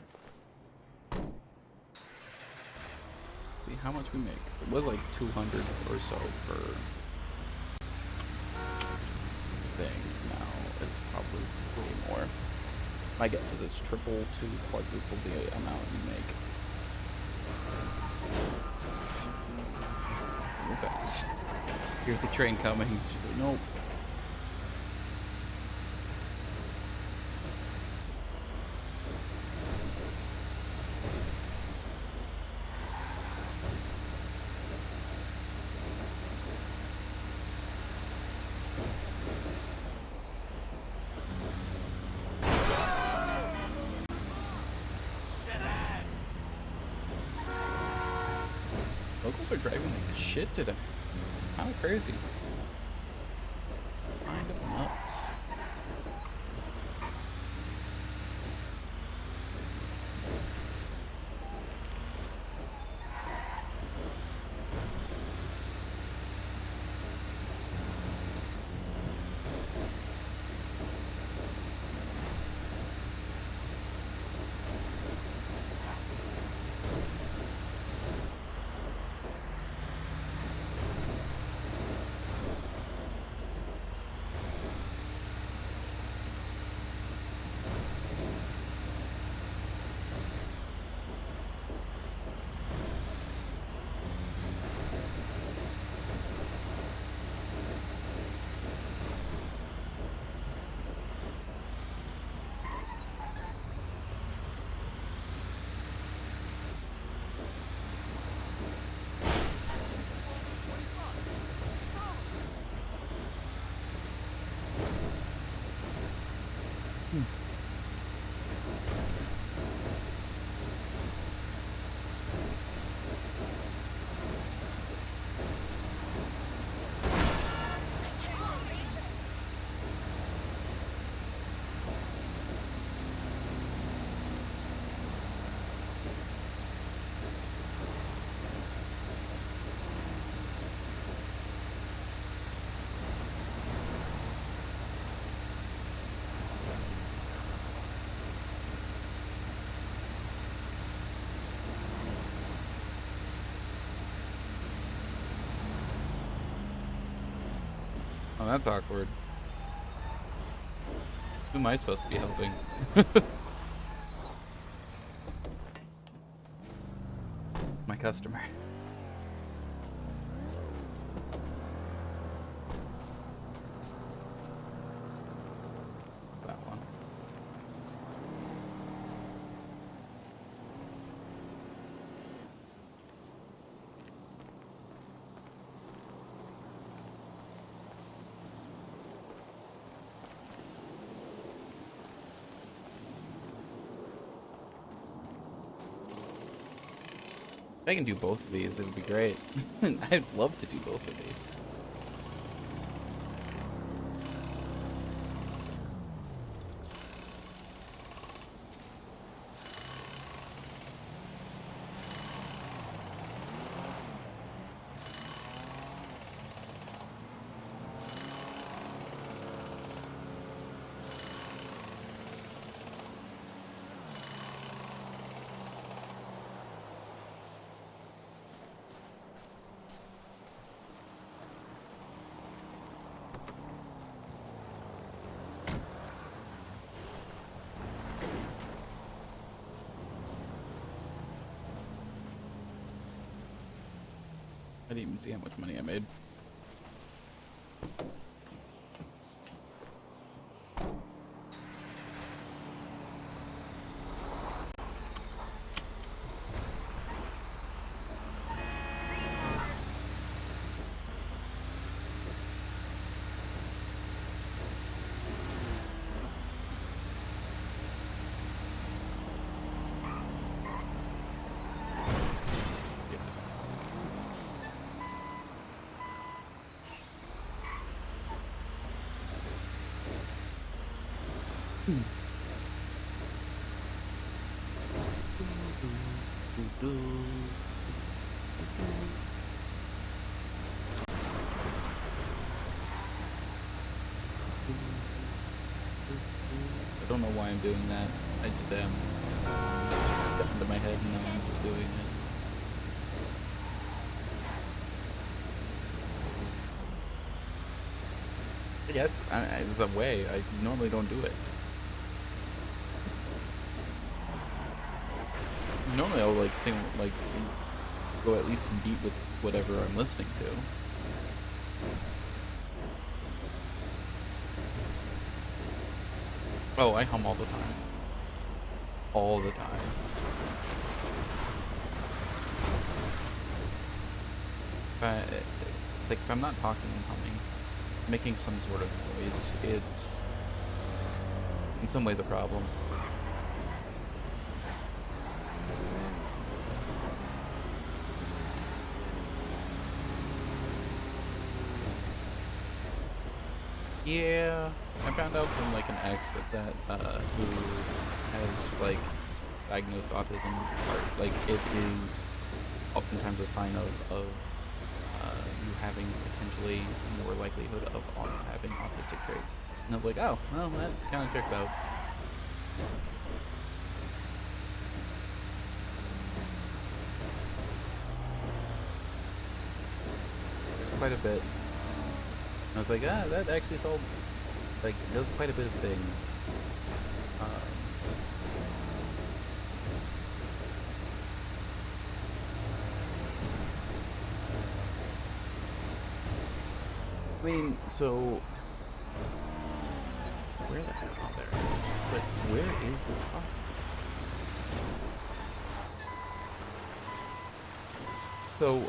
See how much we make. So it was like 200 or so per thing. Now it's probably way more. My guess is it's triple to quadruple the amount you make. Move fast. Here's the train coming. She's like, nope. Locals are driving like shit today. How crazy. Kind of nuts. Oh, that's awkward. Who am I supposed to be helping? My customer. That one. If I can do both of these, it would be great. I'd love to do both of these. I didn't even see how much money I made. I don't know why I'm doing that. I just got into my head and now I'm just doing it. Yes, there's a way. I normally don't do it. Normally I'll like sing, like go at least in beat with whatever I'm listening to. Oh, I hum all the time. All the time. Like if I'm not talking and humming, making some sort of noise, it's in some ways a problem. Yeah, I found out from like an ex that who has like diagnosed autism is like it is oftentimes a sign of you having potentially more likelihood of having autistic traits. And I was like, oh, well, that kind of checks out. There's quite a bit. I was like, that actually solves, like, does quite a bit of things. I mean, so where the heck? Oh, there it is. It's like, where is this car? So,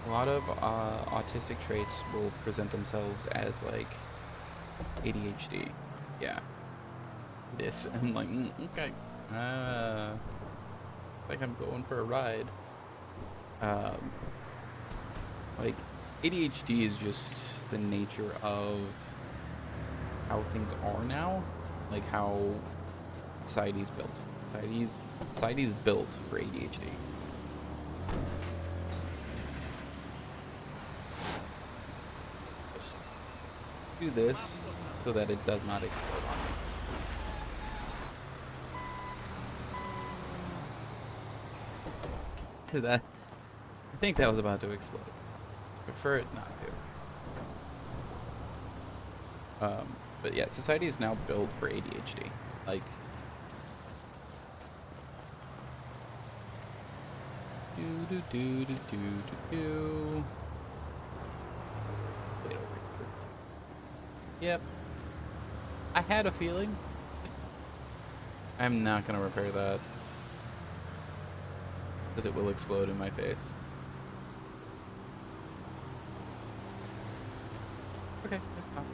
a lot of autistic traits will present themselves as like ADHD. Yeah. This. I'm like, okay. Like I'm going for a ride. Like ADHD is just the nature of how things are now, like how society's built. Society's built for ADHD. Just do this so that it does not explode on me. That I think that was about to explode. Prefer it not to. But yeah, society is now built for ADHD. Like, do do do do do do do. Wait over here. Yep. I had a feeling. I'm not gonna repair that because it will explode in my face. Okay, that's stopped.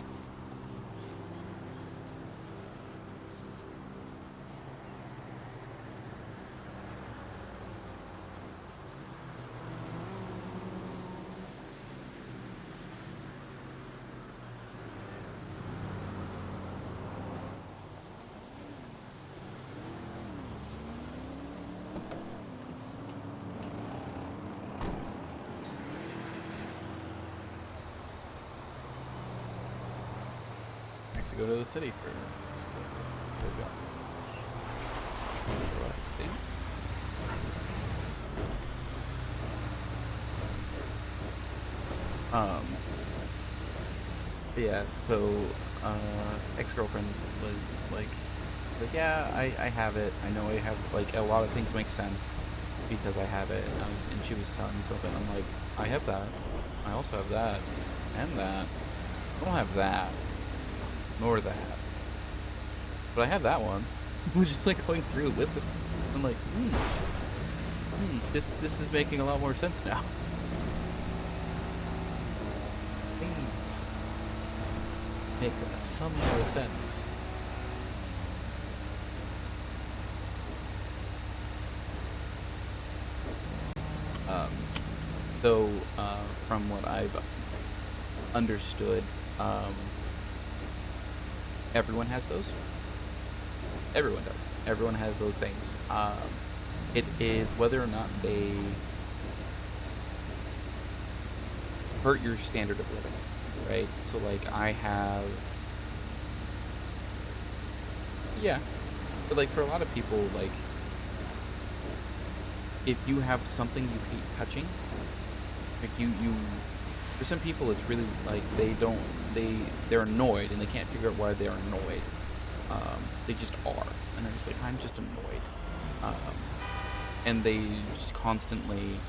To go to the city for resting. Yeah, so ex-girlfriend was like yeah, I have it. I know I have, like, a lot of things make sense because I have it, and she was telling me something. I'm like, I have that. I also have that and that. I don't have that nor that, but I have that one. We're just like going through with it. I'm like, this is making a lot more sense now. Things make some more sense. Though, from what I've understood, everyone has those. Everyone does. Everyone has those things. It is whether or not they hurt your standard of living, right? So, like, I have... Yeah. But, like, for a lot of people, like, if you have something you hate touching, like, for some people, it's really, like, they're annoyed, and they can't figure out why they're annoyed. They just are, and they're just like, I'm just annoyed. And they just constantly,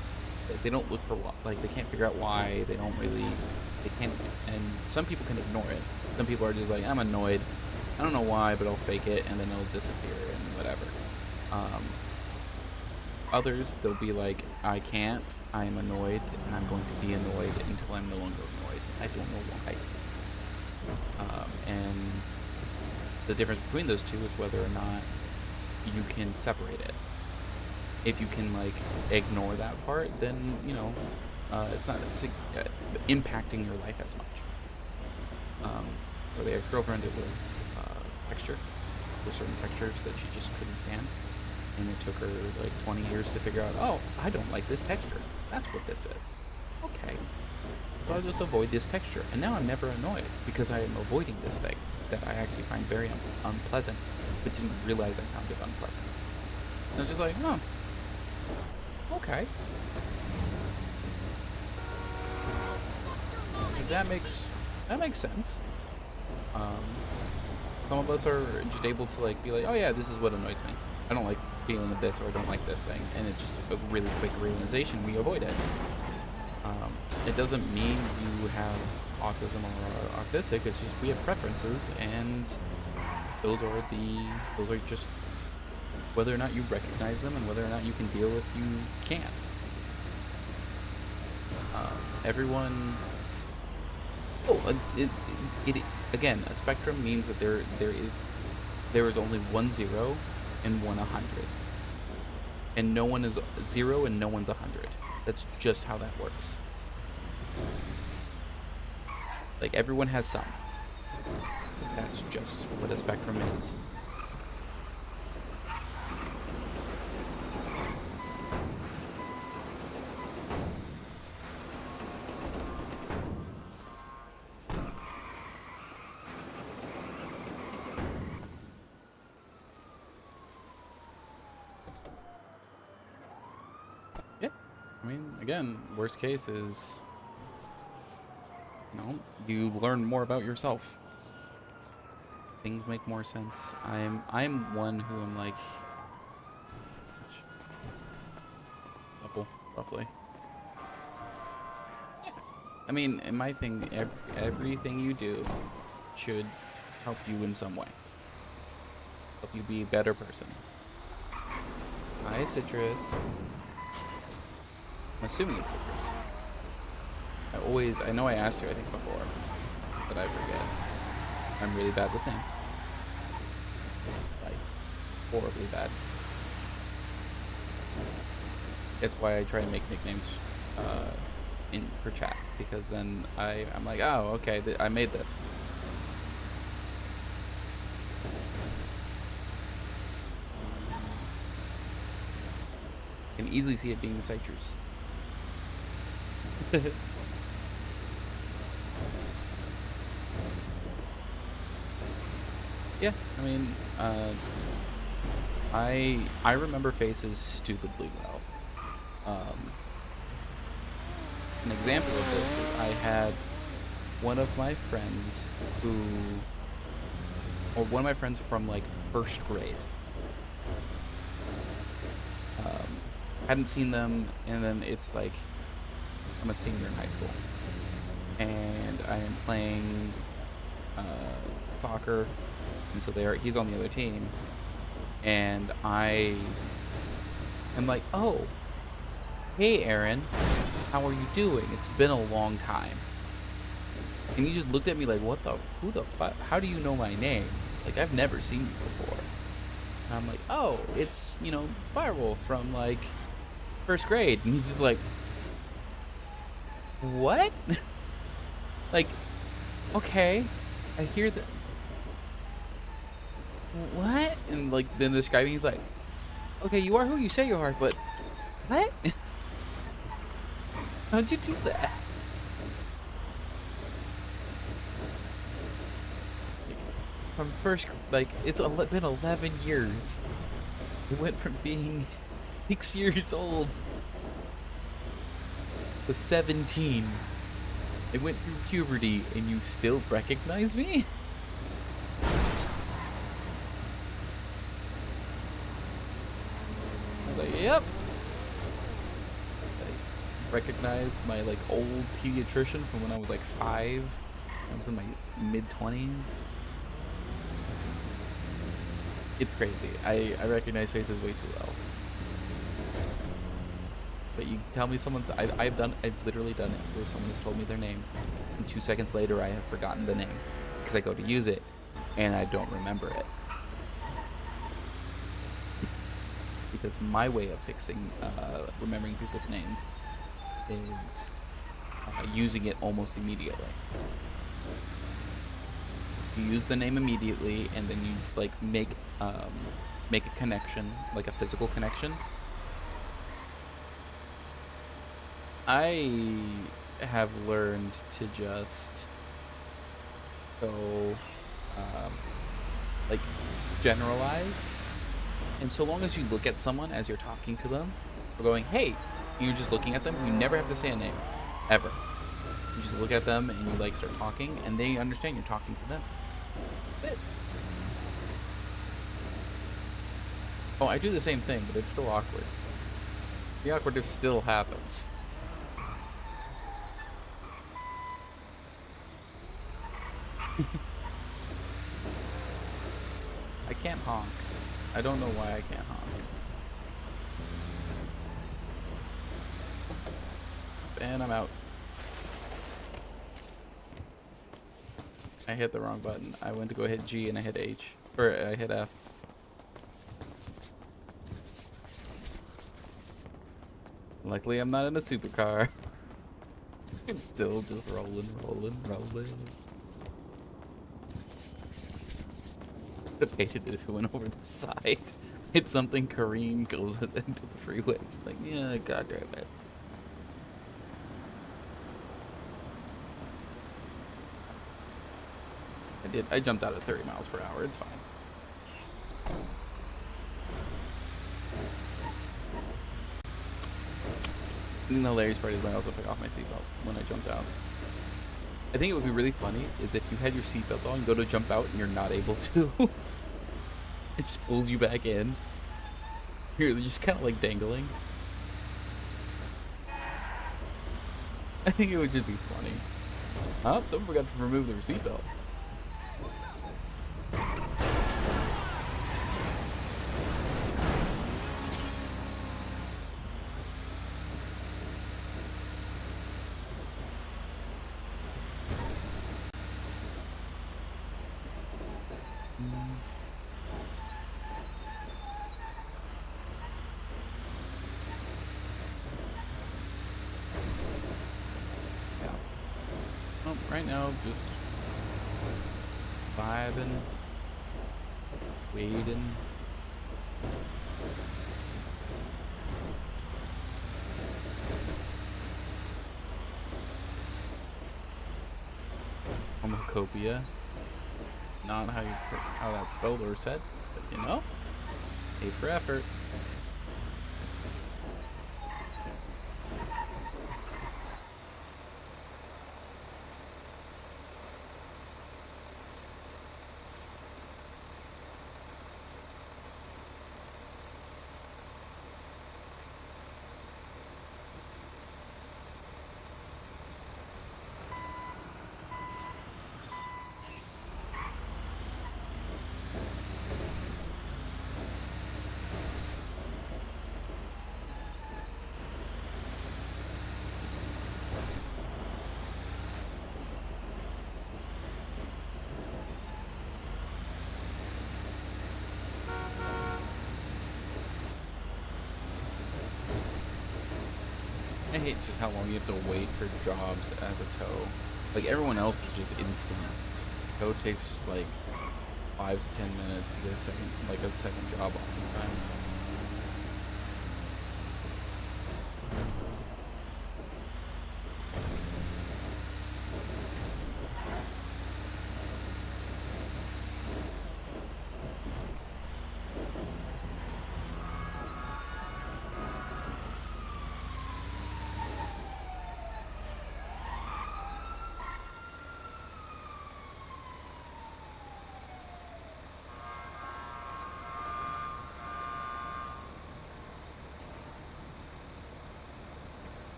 they don't look for what, like, they can't figure out why, they can't, and some people can ignore it. Some people are just like, I'm annoyed, I don't know why, but I'll fake it, and then it'll disappear, and whatever. Others, they'll be like, I can't, I am annoyed, and I'm going to be annoyed until I'm no longer annoyed. I don't know why. And the difference between those two is whether or not you can separate it. If you can, like, ignore that part, then, you know, it's not impacting your life as much. For the ex-girlfriend, it was texture. There were certain textures that she just couldn't stand. And it took her, like, 20 years to figure out, oh, I don't like this texture. That's what this is. Okay. So I'll just avoid this texture. And now I'm never annoyed because I am avoiding this thing that I actually find very unpleasant, but didn't realize I found it unpleasant. And I was just like, oh, okay. That makes sense. Some of us are just able to, like, be like, oh yeah, this is what annoys me. I don't like feeling of this, or I don't like this thing, and it's just a really quick realization. We avoid it. It doesn't mean you have autism or autistic. It's just we have preferences, and those are just whether or not you recognize them and whether or not you can deal with you can't. Everyone. Oh, it again, a spectrum means that there is only 1 0 and 1 100, and no one is 0 and no one's 100. That's just how that works. Like, everyone has some. That's just what a spectrum is. Yeah. I mean, again, worst case is, you know, you learn more about yourself. things make more sense. I'm one who am like couple roughly. I mean, in my thing, everything you do should help you in some way. Help you be a better person. Hi, Citrus. I'm assuming it's Citrus. I know I asked you, I think, before, but I forget. I'm really bad with names. Like, horribly bad. That's why I try to make nicknames per chat, because then I'm like, oh, okay, I made this. I can easily see it being the citrus. Yeah, I mean, I remember faces stupidly well. An example of this is I had one of my friends one of my friends from like first grade. Hadn't seen them, and then it's like I'm a senior in high school, and I am playing soccer, and so he's on the other team, and I am like, oh, hey Aaron, how are you doing? It's been a long time. And he just looked at me like, who the fuck, how do you know my name? Like, I've never seen you before. And I'm like, oh, it's, Firewolf from like first grade. And he's just like, what? Like, okay, I hear that. What? And like, then describing, he's like, okay, you are who you say you are, but what? How'd you do that? From first, like, it's been 11 years. It went from being 6 years old to 17. I went through puberty, and you still recognize me? I was like, yep. I recognize my, like, old pediatrician from when I was, like, 5. I was in my mid-20s. It's crazy. I recognize faces way too well. But you tell me I've literally done it where someone has told me their name, and 2 seconds later I have forgotten the name because I go to use it and I don't remember it. Because my way of fixing remembering people's names is using it almost immediately. You use the name immediately, and then you like make a connection, like a physical connection. I have learned to just go like generalize, and so long as you look at someone as you're talking to them, or going, hey, and you're just looking at them, you never have to say a name, ever. You just look at them and you like start talking, and they understand you're talking to them. That's it. Oh, I do the same thing, but it's still awkward. The awkwardness still happens. I can't honk. I don't know why I can't honk. And I'm out. I hit the wrong button. I went to go hit G and I hit H. Or I hit F. Luckily I'm not in a supercar. I'm still just rolling. I hated it if it went over the side. Hit something, careen, goes into the freeway. It's like, yeah, god damn it. I jumped out at 30 miles per hour. It's fine. And the hilarious part is I also took off my seatbelt when I jumped out. I think it would be really funny is if you had your seatbelt on, go to jump out, and you're not able to. It just pulls you back in. You're just kind of like dangling. I think it would just be funny. Oh, someone forgot to remove their seatbelt. Well, right now, just vibing, waiting. Pharmacopoeia. Not how that's spelled or said, but you know, A for effort. I hate just how long you have to wait for jobs as a tow. Like everyone else is just instant. Tow takes like 5 to 10 minutes to get a second job oftentimes.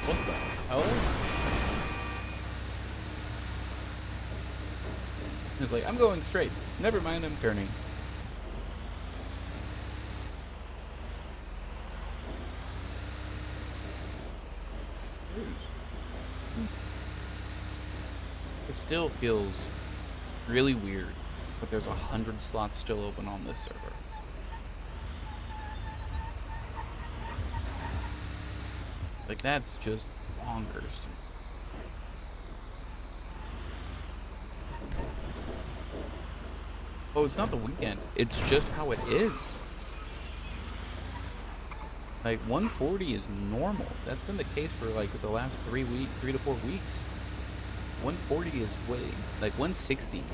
What the hell? He was like, I'm going straight. Never mind, I'm turning. It still feels really weird, but there's 100 slots still open on this server. Like, that's just bonkers to me. Oh, it's not the weekend. It's just how it is. Like, 140 is normal. That's been the case for, like, the last 3 to 4 weeks. 140 is way... Like, 160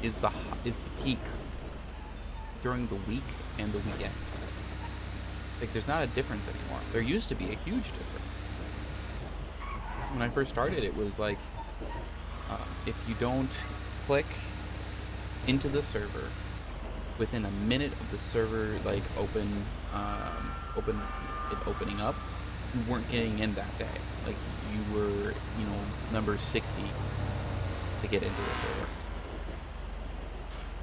is the peak during the week and the weekend. Like, there's not a difference anymore. There used to be a huge difference. When I first started, it was like, if you don't click into the server within a minute of the server, like, opening up, you weren't getting in that day. Like, you were, you know, number 60 to get into the server.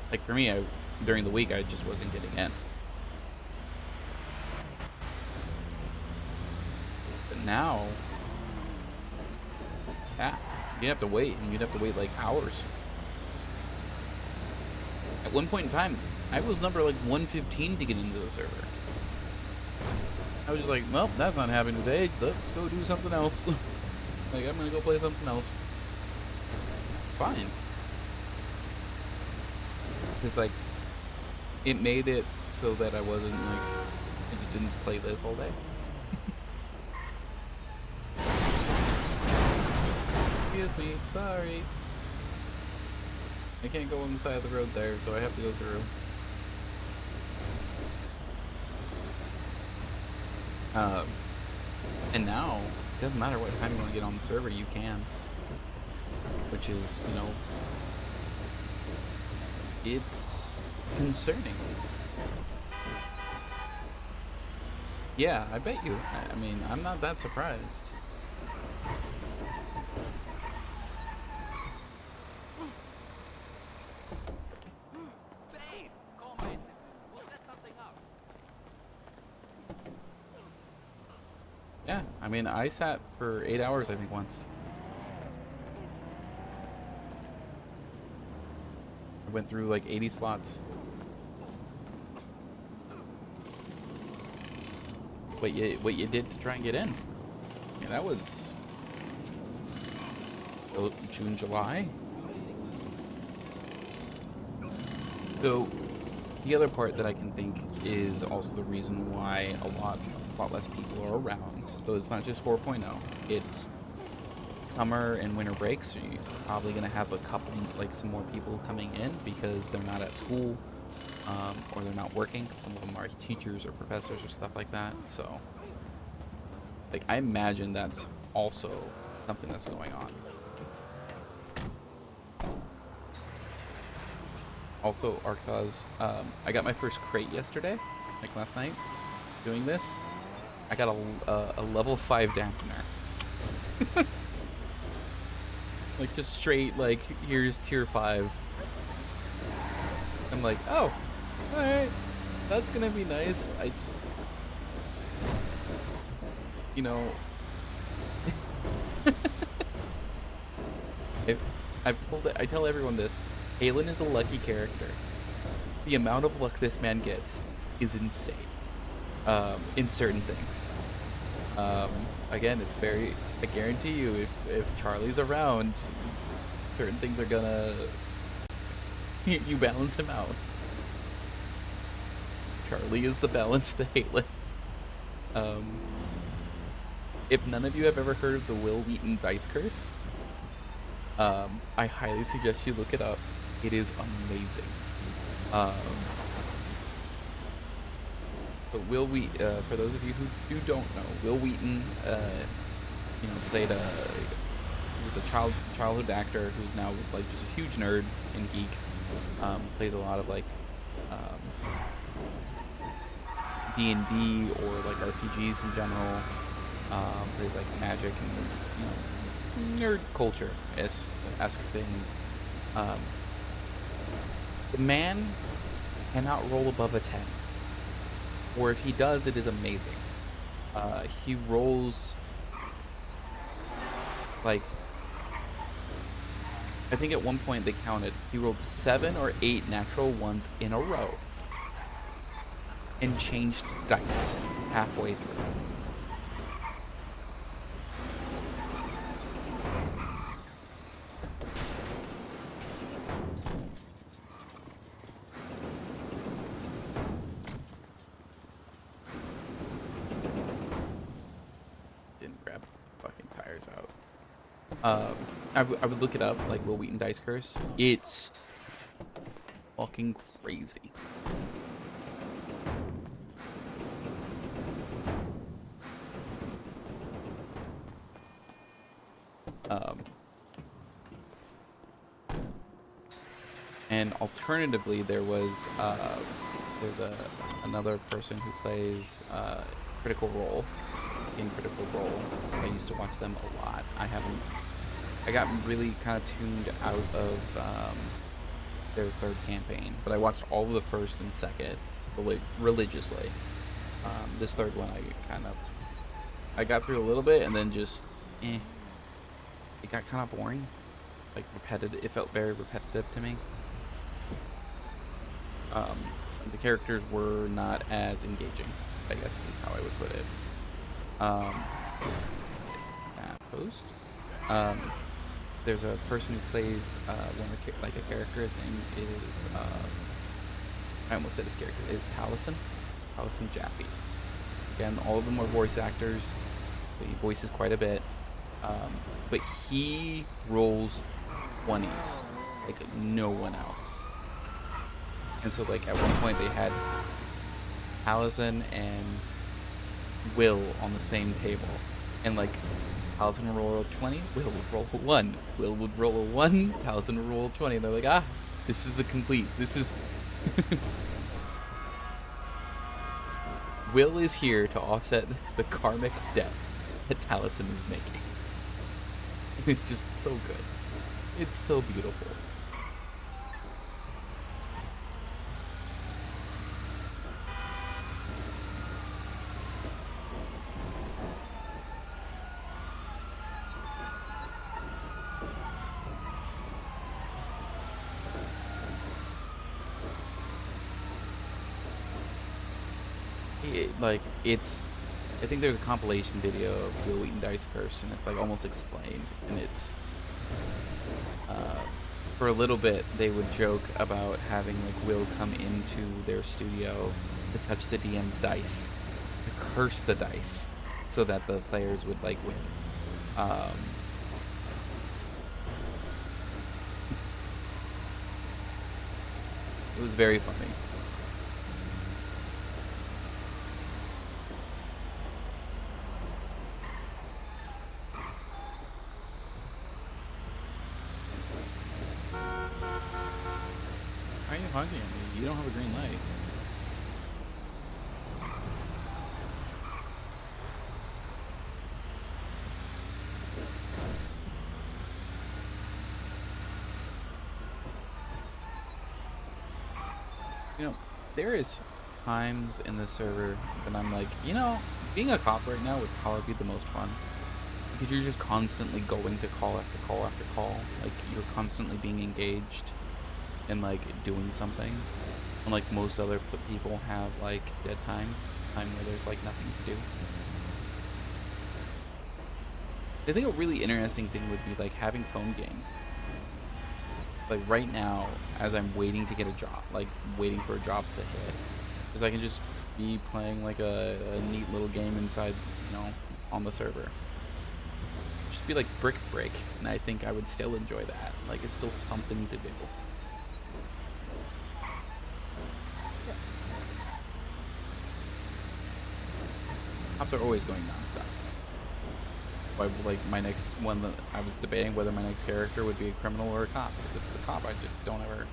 Like, for me, during the week, I just wasn't getting in. But now, yeah, you'd have to wait, and you'd have to wait like hours. At one point in time, I was number like 115 to get into the server. I was just like, well, that's not happening today. Let's go do something else. Like, I'm gonna go play something else. It's fine. Because, like, it made it so that I wasn't, like, I just didn't play this all day. Excuse me, sorry. I can't go on the side of the road there, so I have to go through. And now, it doesn't matter what time you want to get on the server, you can. Which is, you know, it's concerning. Yeah, I bet you. I mean, I'm not that surprised. Yeah, I mean, I sat for 8 hours, I think, once. I went through like 80 slots. What you did to try and get in? Yeah, that was June, July. So the other part that I can think is also the reason why a lot less people are around. So it's not just 4.0. It's summer and winter breaks. So you're probably gonna have a couple, like some more people coming in because they're not at school, or they're not working. Some of them are teachers or professors or stuff like that. So, like, I imagine that's also something that's going on. Also, Arctaz, I got my first crate yesterday, like last night, doing this. I got a level 5 dampener. Like, just straight, like, here's tier 5. I'm like, oh, alright, that's gonna be nice. I just, you know, I tell everyone this. Halen is a lucky character. The amount of luck this man gets is insane. In certain things. Again, it's very, I guarantee you, if Charlie's around, certain things are gonna, you balance him out. Charlie is the balance to Halen. If none of you have ever heard of the Wyld dice curse, I highly suggest you look it up. It is amazing. But Wil Wheaton, for those of you who don't know, Wil Wheaton, you know, played he was a childhood actor who's now like just a huge nerd and geek. Plays a lot of like D&D or like RPGs in general. Plays like Magic and, you know, nerd culture-esque things. The man cannot roll above a 10. Or if he does, it is amazing. He rolls like, I think at one point they counted, he rolled 7 or 8 natural ones in a row and changed dice halfway through. I would look it up, like Wil Wheaton Dice Curse. It's fucking crazy. And alternatively, there's another person who plays Critical Role. In Critical Role, I used to watch them a lot. I got really kind of tuned out of their third campaign, but I watched all of the first and second religiously. This third one, I got through a little bit, and then just, it got kind of boring, like repetitive. It felt very repetitive to me. The characters were not as engaging. I guess is how I would put it. That post. There's a person who plays like a character. His name is I almost said his character is Taliesin Jaffe. Again, all of them are voice actors. So he voices quite a bit, but he rolls 20s like no one else. And so like at one point they had Taliesin and Will on the same table, and like Taliesin would roll a 20, Will would roll a 1, Will would roll a 1, Taliesin would roll a 20, and they're like, ah, this is this is Will is here to offset the karmic debt that Taliesin is making. It's just so good. It's so beautiful. I think there's a compilation video of Will Wheaton Dice Curse, and it's like almost explained, and it's for a little bit they would joke about having like Will come into their studio to touch the DM's dice, to curse the dice, so that the players would like win. It was very funny. Why are you honking at me? You don't have a green light. You know, there is times in the server when I'm like, you know, being a cop right now would probably be the most fun. Because you're just constantly going to call after call after call. Like, you're constantly being engaged and like doing something. Unlike most other people have like dead time where there's like nothing to do. I think a really interesting thing would be like having phone games. Like right now, as I'm waiting to get a job, like waiting for a job to hit, because I can just be playing like a neat little game inside, you know, on the server. Just be like Brick Break, and I think I would still enjoy that. Like it's still something to do. Cops are always going nonstop. Like my next one that I was debating whether my next character would be a criminal or a cop. If it's a cop, I just don't ever.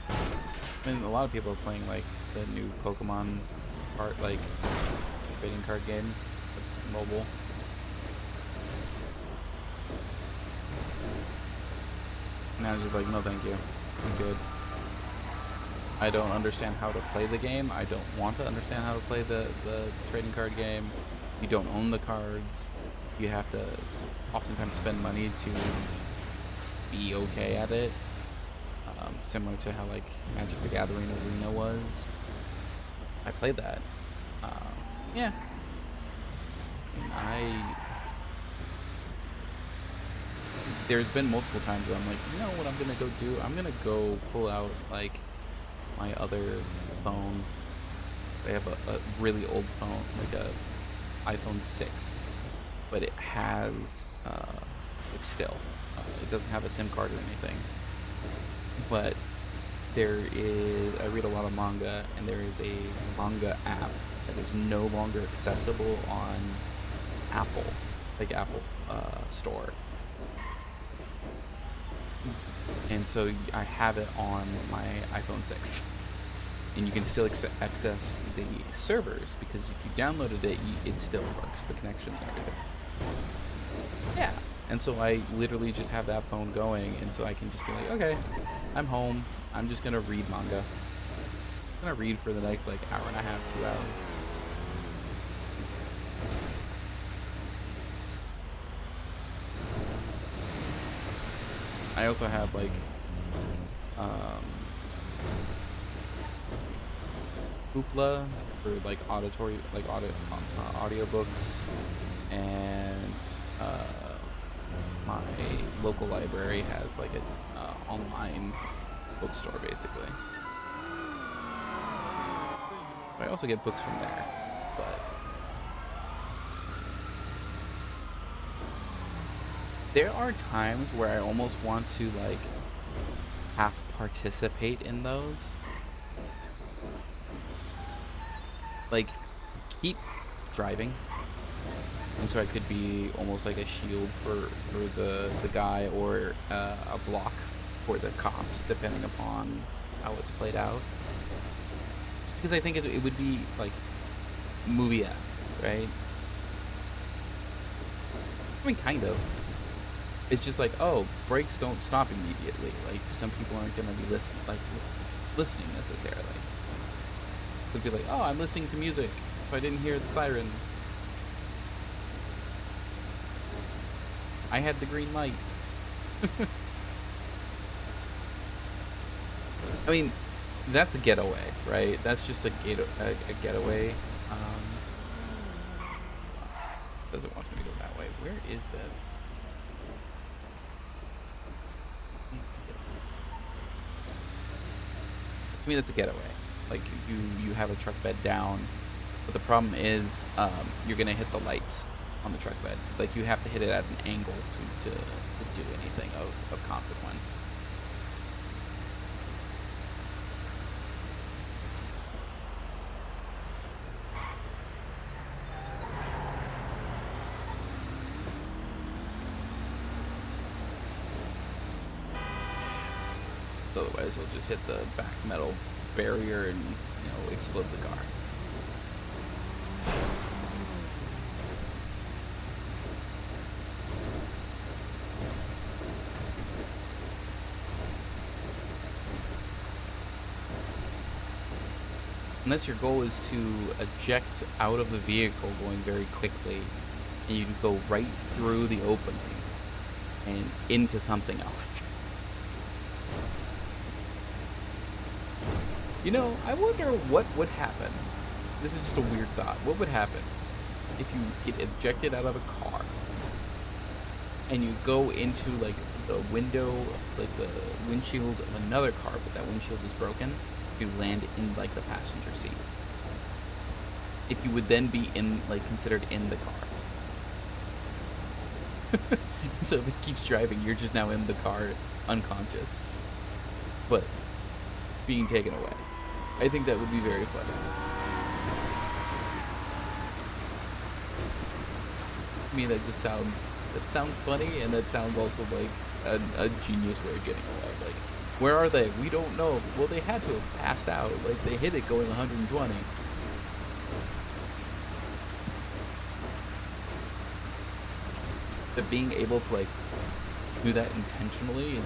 I mean, a lot of people are playing like the new Pokemon part, like trading card game that's mobile. And I was just like, no, thank you, I'm good. I don't understand how to play the game. I don't want to understand how to play the trading card game. You don't own the cards. You have to oftentimes spend money to be okay at it. Similar to how like Magic the Gathering Arena was. I played that. Yeah. There's been multiple times where I'm like, you know what I'm gonna go do? I'm gonna go pull out like my other phone. They have a really old phone, like a iPhone 6, but it has like still it doesn't have a SIM card or anything, but there is, I read a lot of manga, and there is a manga app that is no longer accessible on Apple, like Apple store, and so I have it on my iPhone 6. And you can still access the servers, because if you downloaded it, it still works, the connection and everything. Yeah, and so I literally just have that phone going, and so I can just be like, okay, I'm home, I'm just gonna read manga. I'm gonna read for the next like hour and a half, 2 hours. I also have like Hoopla for like auditory, like audiobooks, and my local library has like a online bookstore basically. I also get books from there, but there are times where I almost want to like half participate in those. Like keep driving. And so I could be almost like a shield for the guy, or a block for the cops, depending upon how it's played out. Just because I think it would be like movie-esque, right? I mean, kind of. It's just like, oh, brakes don't stop immediately. Like some people aren't gonna be listening necessarily. They'd be like, oh, I'm listening to music, so I didn't hear the sirens. I had the green light. I mean, that's a getaway, right? That's just a getaway. Says it wants me to go that way. Where is this? To me, that's a getaway. Like you have a truck bed down, but the problem is you're gonna hit the lights on the truck bed. Like you have to hit it at an angle to do anything of consequence. So otherwise we'll just hit the back metal barrier and, you know, explode the car. Unless your goal is to eject out of the vehicle going very quickly, and you can go right through the opening and into something else. You know, I wonder what would happen. This is just a weird thought. What would happen if you get ejected out of a car and you go into like the window, like the windshield of another car, but that windshield is broken? You land in like the passenger seat. If you would then be in, like, considered in the car. So if it keeps driving, you're just now in the car, unconscious, but being taken away. I think that would be very funny. I mean, that sounds funny, and that sounds also like a genius way of getting away. Like, where are they? We don't know. Well, they had to have passed out. Like, they hit it going 120. But being able to, like, do that intentionally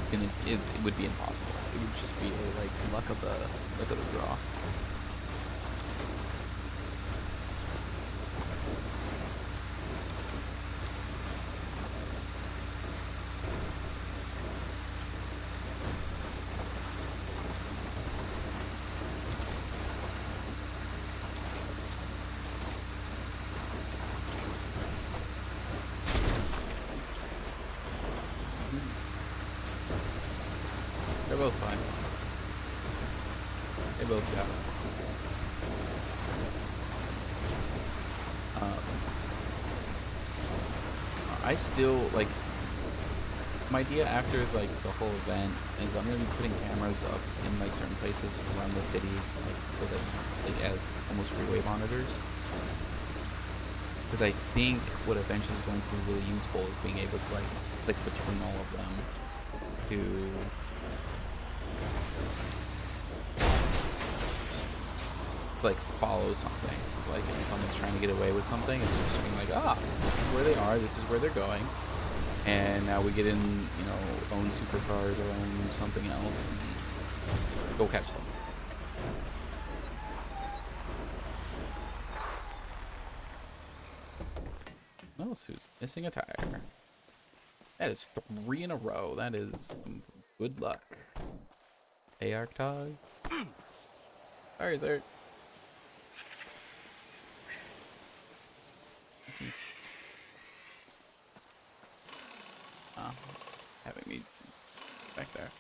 it would be impossible. It would just be like luck of the draw. They're both fine. They both got it. I still, like, my idea after, like, the whole event is I'm going to be putting cameras up in, like, certain places around the city, like, so that, like, as almost freeway monitors. Because I think what eventually is going to be really useful is being able to, like, click between all of them to like follow something. So like if someone's trying to get away with something, it's just being like, ah, this is where they are, this is where they're going, and now we get in, you know, own supercars or own something else and go catch them. Oh, who's missing a tire? That is 3 in a row. That is some good luck. Hey, Arctogs. Sorry, sir. back there.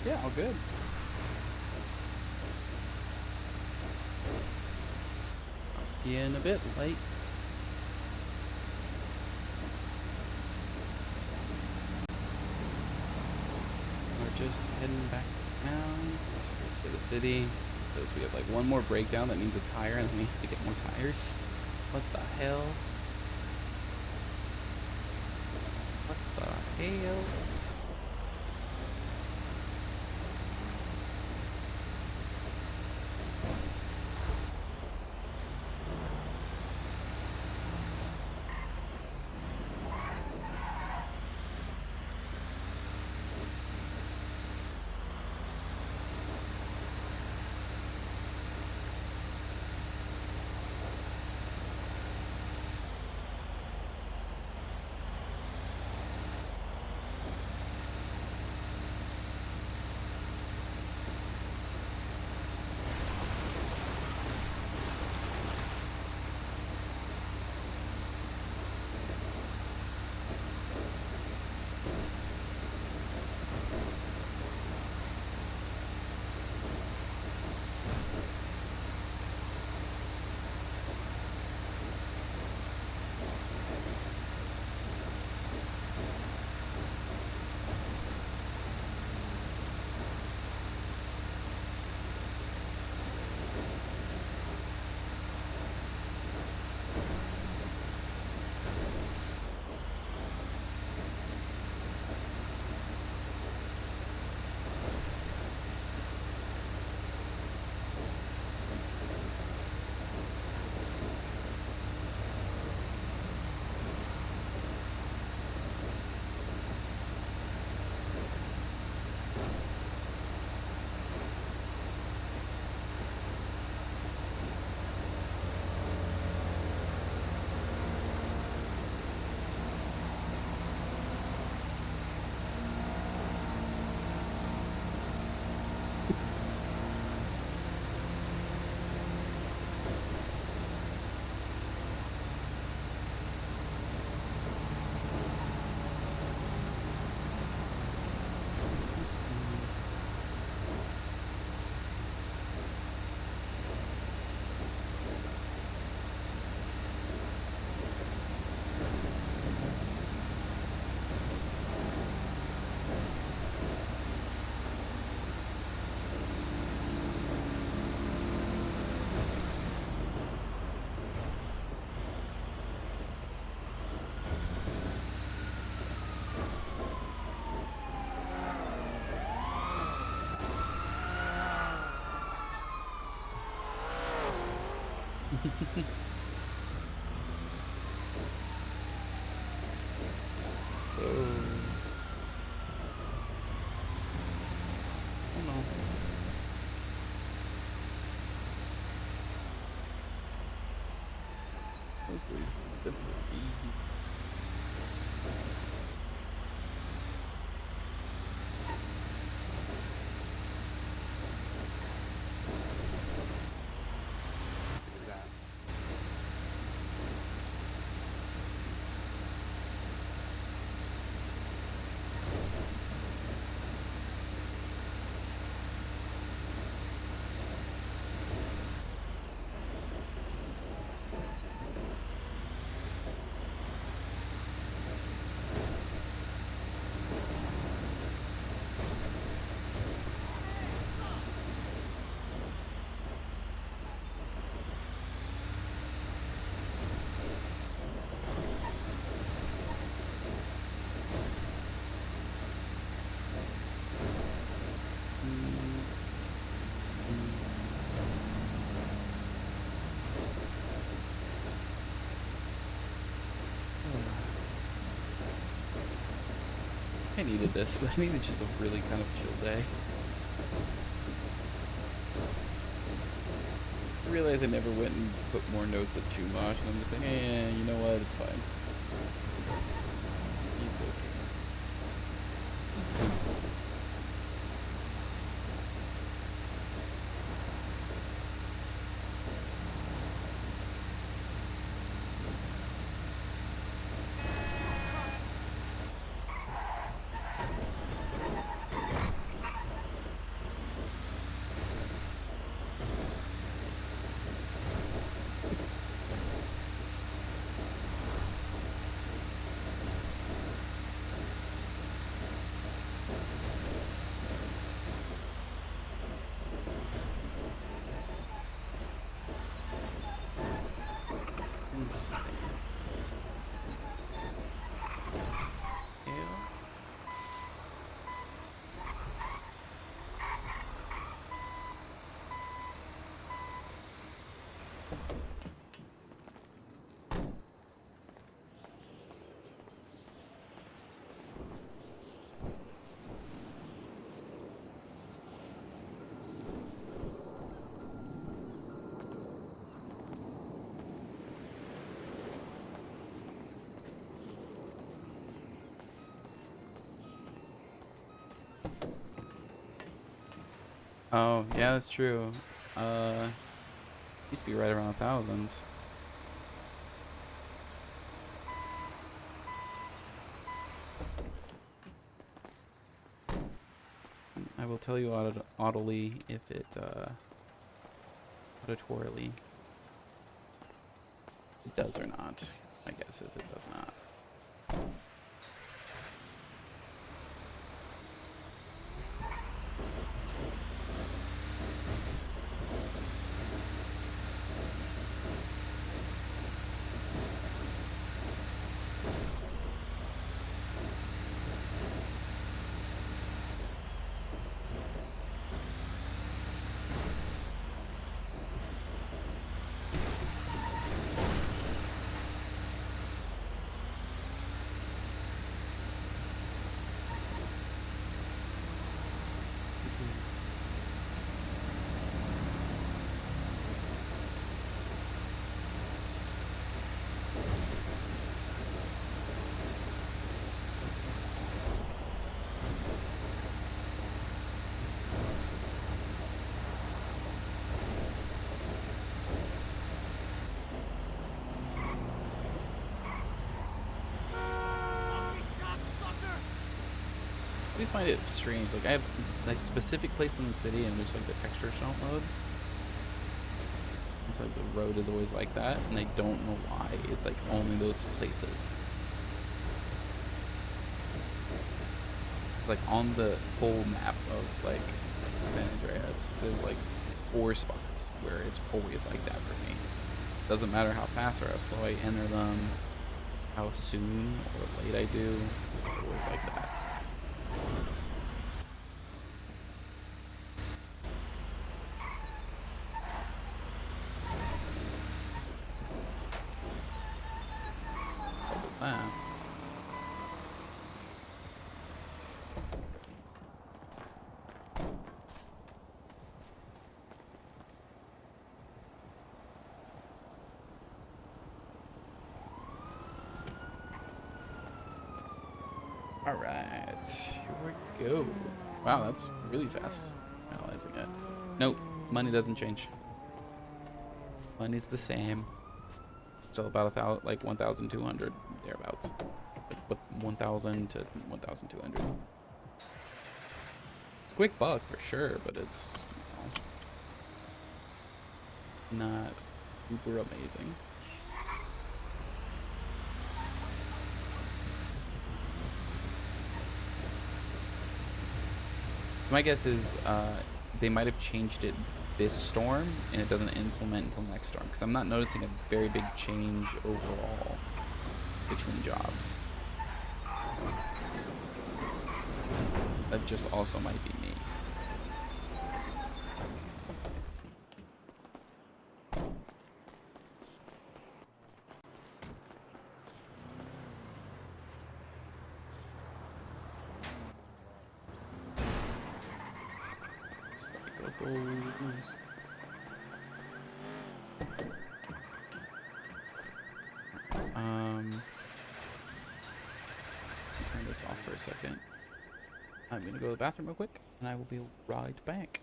Yeah, all good. Talk to you in a bit, late. We're just heading back down to the city because we have like one more breakdown that needs a tire and then we have to get more tires. What the hell? What the hell? Oh no. Grizzlies delivery. I needed this. I needed just a really kind of chill day. I realized I never went and put more notes at Chumash, and I'm just like, eh, you know what? It's fine. It's okay. It's simple. Instinct. Ew. Oh, yeah, that's true. Used to be right around 1,000. I will tell you audibly if it, auditorily, it does or not. My guess is it does not. I always find it strange. Like I have like specific place in the city in which like the textures don't load. It's like the road is always like that, and I don't know why. It's like only those places. It's like on the whole map of like San Andreas, there's like 4 spots where it's always like that for me. Doesn't matter how fast or how slow I enter them, how soon or late I do, it's always like that. That. All right, here we go. Wow, that's really fast. Analyzing it. Nope, money doesn't change. Money's the same. Still about 1,200 thereabouts. Like 1,000 to 1,200. Quick buck for sure, but it's not super amazing. My guess is they might have changed it this storm, and it doesn't implement until next storm, because I'm not noticing a very big change overall between jobs. That just also might be me. Cyclables. Turn this off for a second. I'm gonna go to the bathroom real quick, and I will be right back.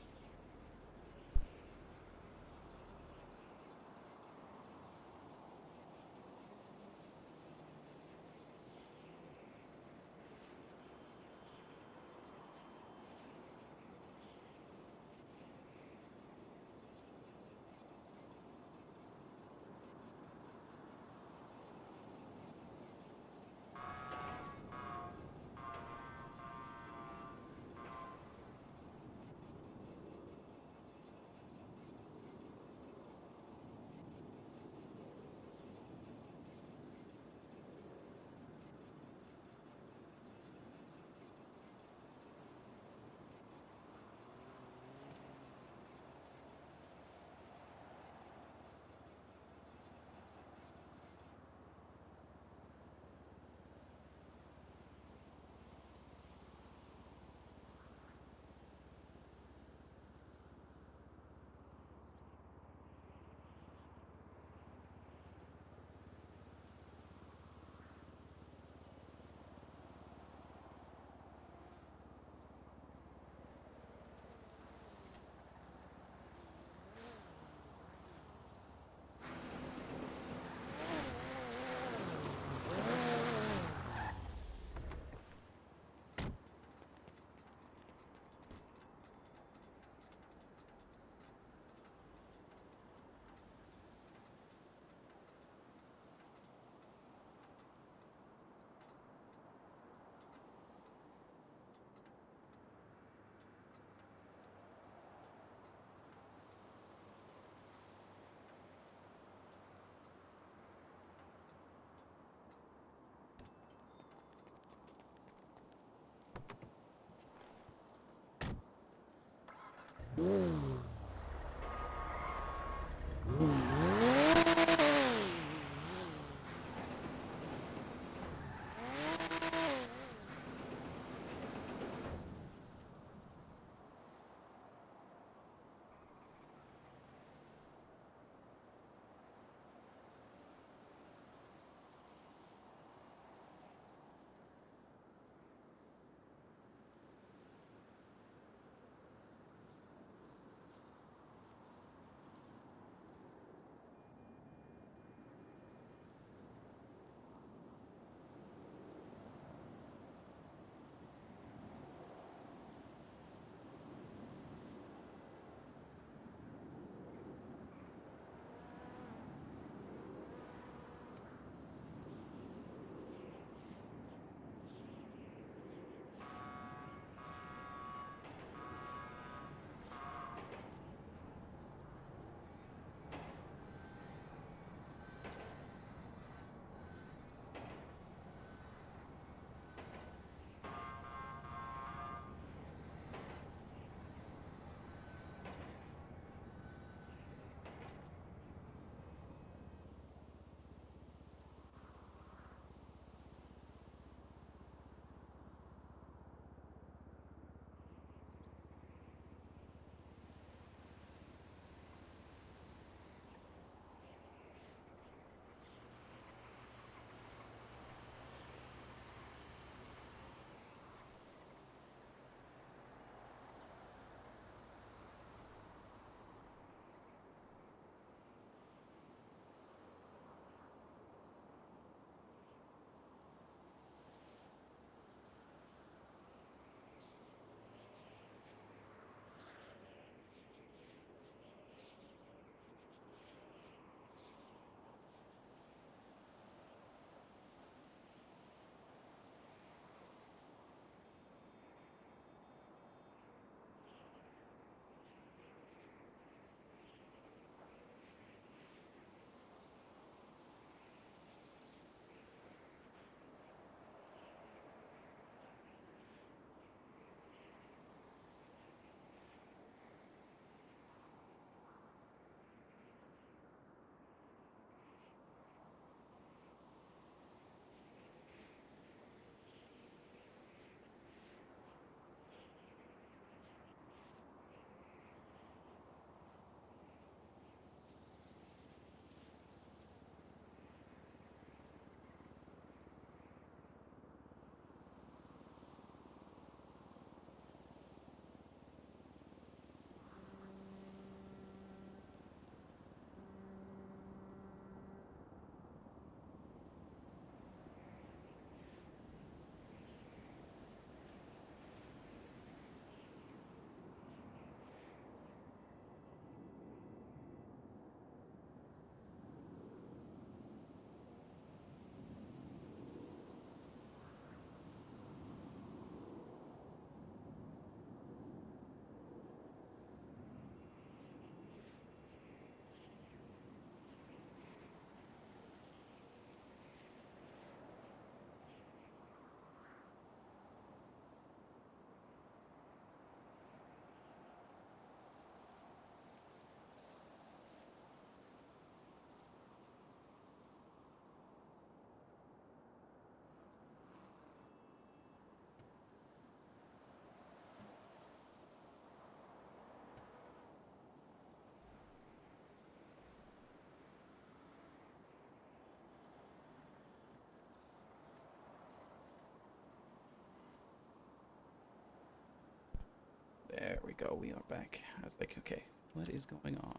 There we go. We are back. I was like, okay, what is going on?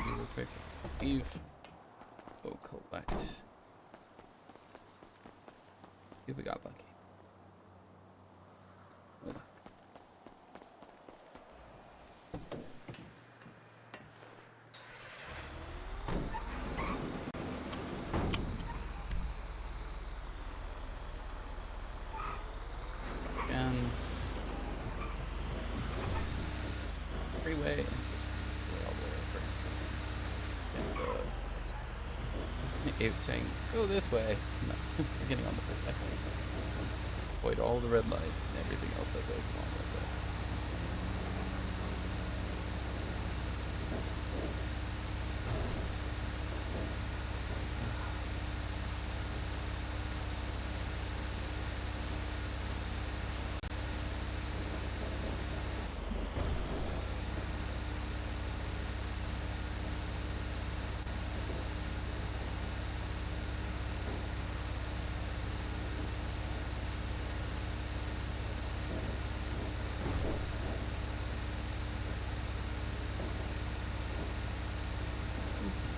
Real quick. Leave. Go collect. Here we got lucky. Hold on. Again. Freeway. And just go all the way over. And it's saying, go this way. No, we're getting on the full way. Avoid all the red light and everything else that goes along with it.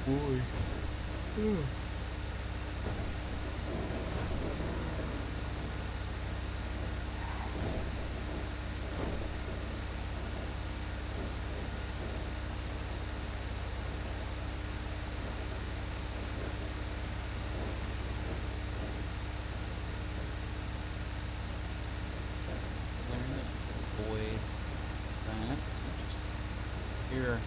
Boy. Avoid that. So just here.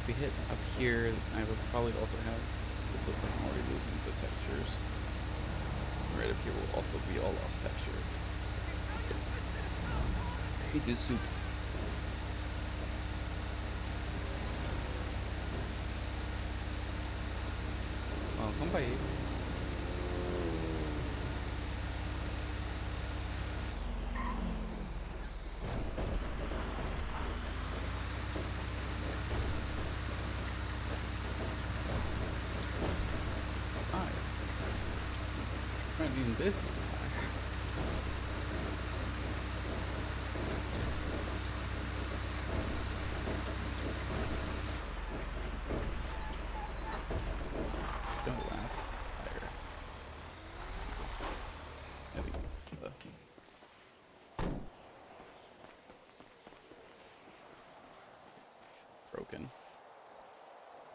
if we hit up here, I would probably also have, it looks like I'm already losing the textures. Right up here will also be all lost texture. Eat this soup. Welcome by. I mean, this. Don't laugh. Higher. I think it's the. Broken.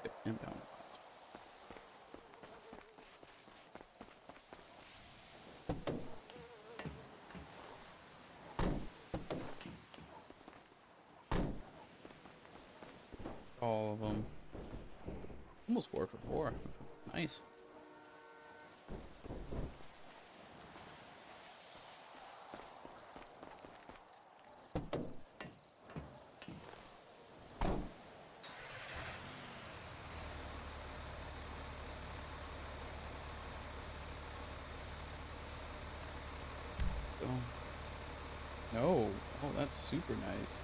Yep, inbound. All of them. Almost 4 for 4. Nice. No. Oh, that's super nice.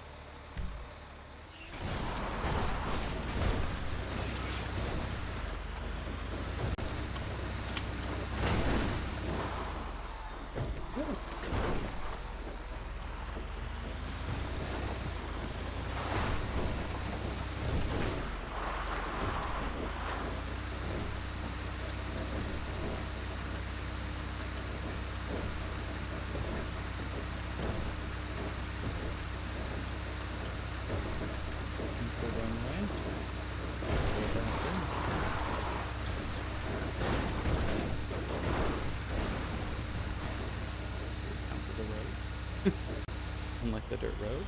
Counts as a road. Unlike the dirt road.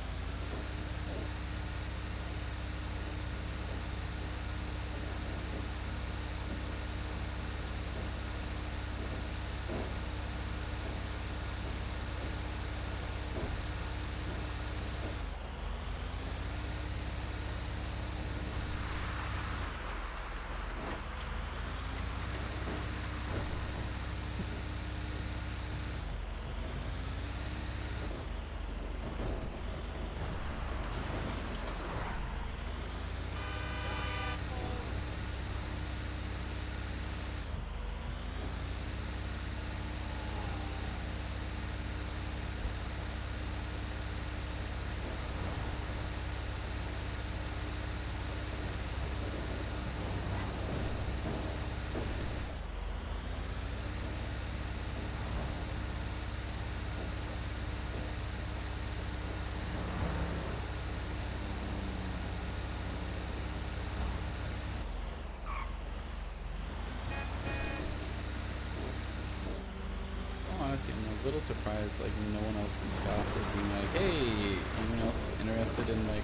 Honestly, I'm a little surprised, like, no one else reached out as being like, hey, anyone else interested in, like,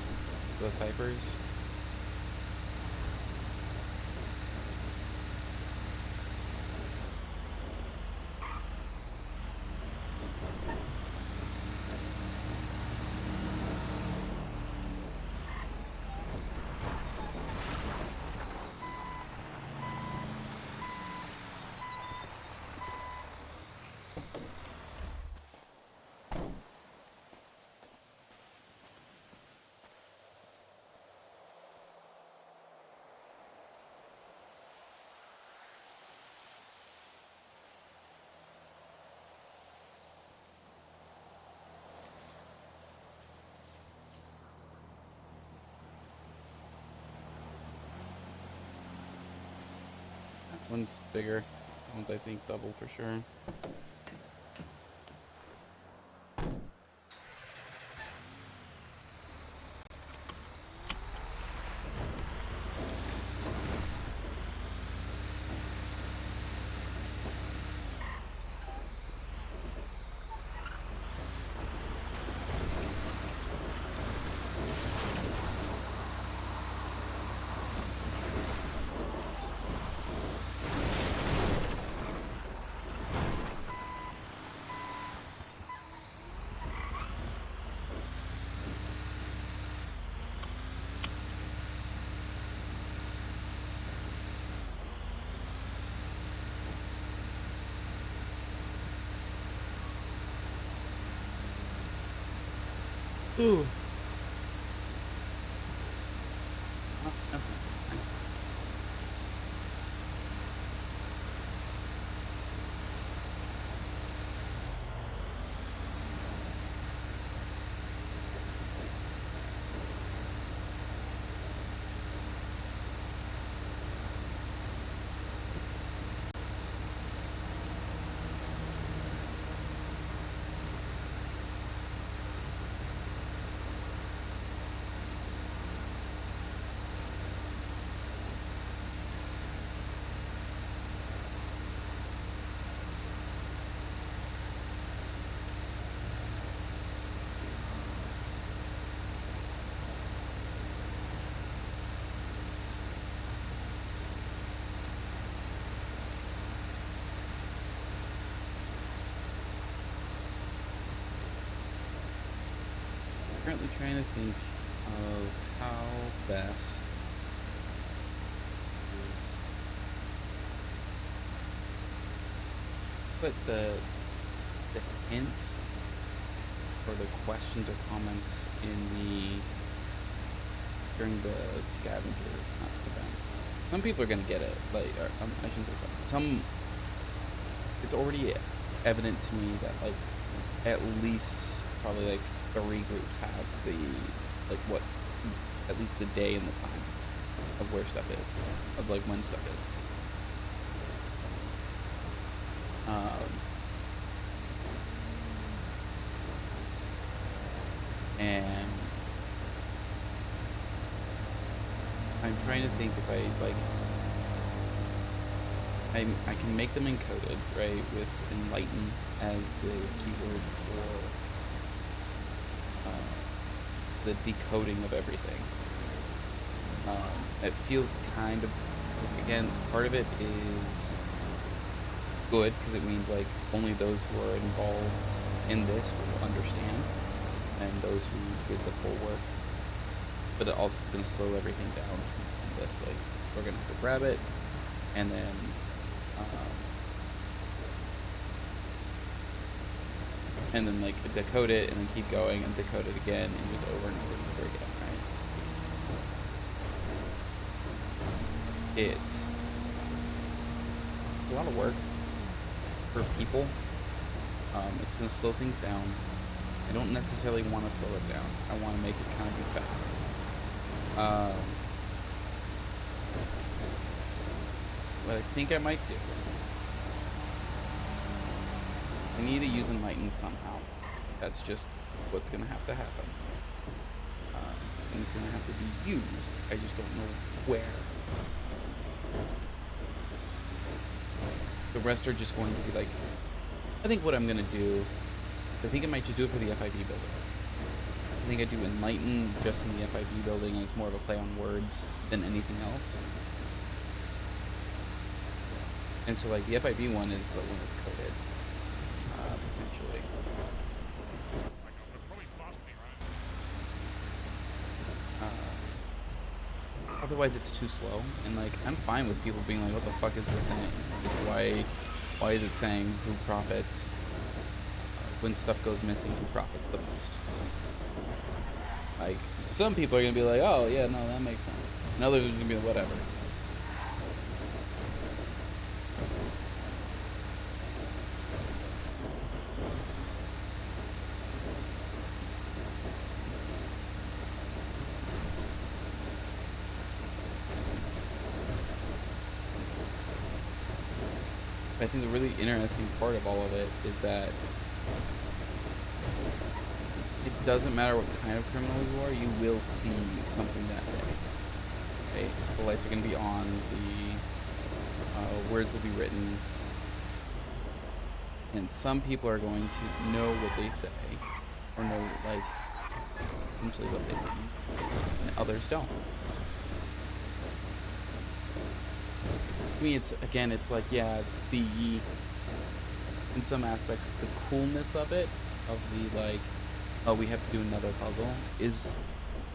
the ciphers? That one's bigger. That one's, I think, double for sure. Ooh. Oh, that's not fine. Currently trying to think of how best to put the hints or the questions or comments in during the scavenger hunt event. Some people are gonna get it, like, or, I shouldn't say some. It's already evident to me that like at least probably like 3 groups have the what at least the day and the time of where stuff is, of like when stuff is. And I'm trying to think if I can make them encoded, right, with enlighten as the keyword for the decoding of everything. It feels kind of, again, part of it is good because it means like only those who are involved in this will understand, and those who did the full work. But it also is going to slow everything down tremendously. We're going to have to grab it and then like decode it and then keep going and decode it again and just over and over and over again, right? It's a lot of work for people. It's going to slow things down. I don't necessarily want to slow it down. I want to make it kind of be fast. What I think I might do, I need to use enlighten somehow. That's just what's going to have to happen. And it's going to have to be used. I just don't know where. The rest are just going to be like, I think what I'm going to do, I think I might just do it for the FIB building. I think I do enlighten just in the FIB building, and it's more of a play on words than anything else. And so like the FIB one is the one that's coded, potentially. Otherwise it's too slow, and like I'm fine with people being like, what the fuck is this saying? Why is it saying who profits when stuff goes missing? Who profits the most? Like some people are gonna be like, oh yeah, no, that makes sense, and others are gonna be like, whatever. I think the really interesting part of all of it is that it doesn't matter what kind of criminal you are, you will see something that day. Right? So the lights are going to be on, the words will be written, and some people are going to know what they say, or know, like, potentially what they mean, and others don't. For me, it's like, yeah, in some aspects, the coolness of it, of the like, oh, we have to do another puzzle, is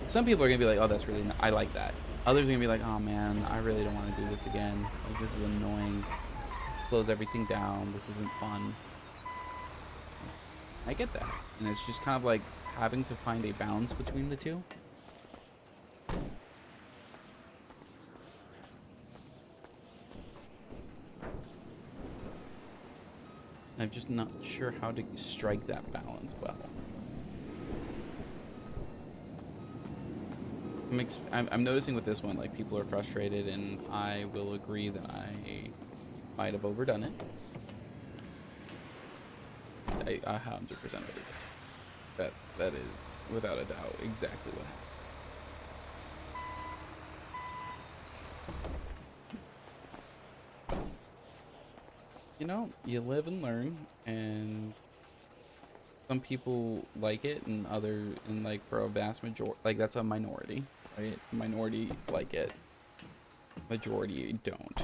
some people are gonna be like, oh, that's really I like that. Others are gonna be like, oh man, I really don't want to do this again. Like, this is annoying. Slows everything down. This isn't fun. I get that, and it's just kind of like having to find a balance between the two. I'm just not sure how to strike that balance well. I'm noticing with this one, like, people are frustrated, and I will agree that I might have overdone it. I 100% overdid it. That is, without a doubt, exactly what happened. You know, you live and learn, and some people like it, and like, for a vast majority, like, that's a minority, right? Minority like it, majority don't.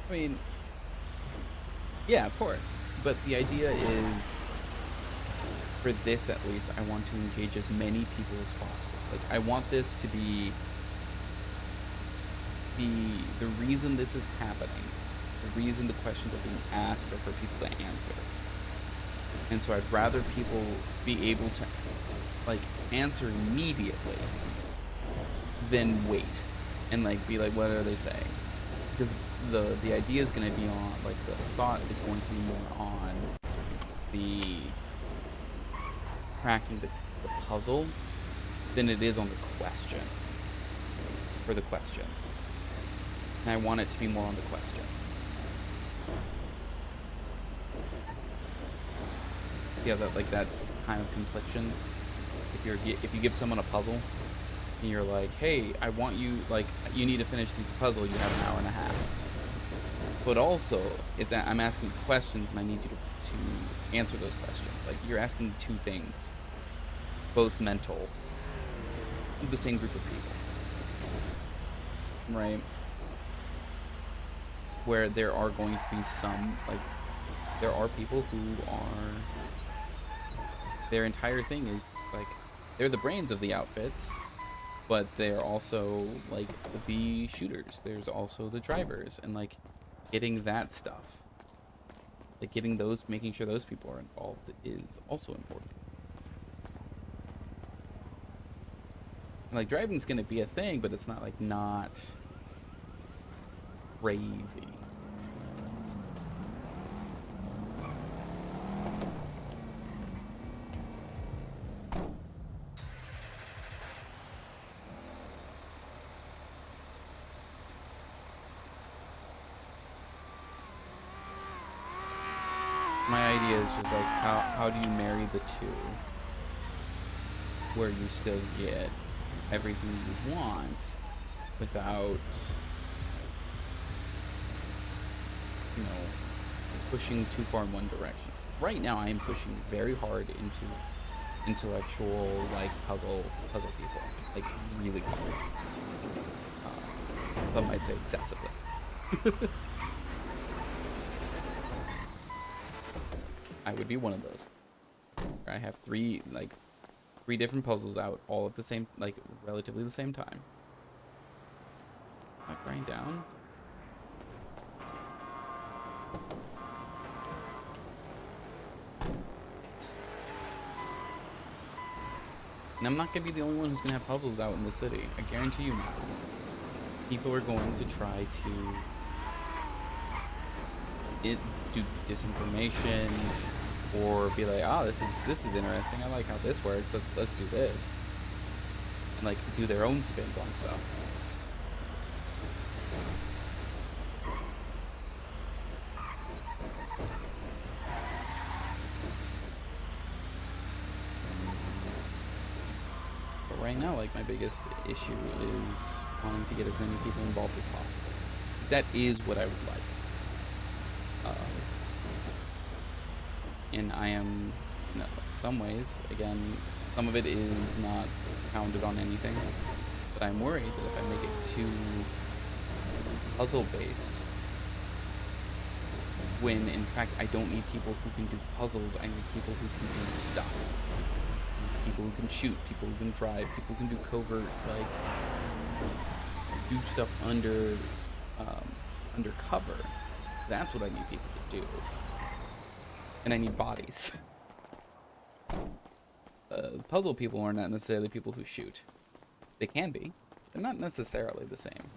I mean, yeah, of course. But the idea is, for this at least, I want to engage as many people as possible. Like, I want this to be the reason this is happening, the reason the questions are being asked are for people to answer. And so I'd rather people be able to, like, answer immediately than wait and, like, be like, what are they saying? Because the idea is going to be on, like, the thought is going to be more on the cracking the puzzle than it is on the question, for the questions. And I want it to be more on the questions. Yeah, that's kind of confliction. If you give someone a puzzle and you're like, hey, I want you, like, you need to finish this puzzle, you have an hour and a half. But also, I'm asking questions, and I need you to answer those questions. Like, you're asking two things, both mental, the same group of people, right? Where there are going to be some, like, there are people who are, their entire thing is, like, they're the brains of the outfits, but they're also, like, the shooters. There's also the drivers, and, like, getting that stuff, like, making sure those people are involved is also important. And, like, driving's gonna be a thing, but it's not, like, not crazy. My idea is just, like, how do you marry the two where you still get everything you want without, you know, pushing too far in one direction. Right now I am pushing very hard into intellectual, like, puzzle people, like, really hard. Some might say excessively. I would be one of those. I have three different puzzles out, all at the same, like, relatively the same time. Not grind down. And I'm not gonna be the only one who's gonna have puzzles out in the city. I guarantee you now. People are going to try to do disinformation, or be like, oh, this is interesting. I like how this works. Let's do this, and, like, do their own spins on stuff. But right now, like, my biggest issue is wanting to get as many people involved as possible. That is what I would like. And I am, in some ways, again, some of it is not founded on anything, but I'm worried that if I make it too puzzle-based, when in fact I don't need people who can do puzzles. I need people who can do stuff. People who can shoot, people who can drive, people who can do covert, like do stuff undercover. That's what I need people to do. And I need bodies. Puzzle people are not necessarily people who shoot. They can be. They're not necessarily the same.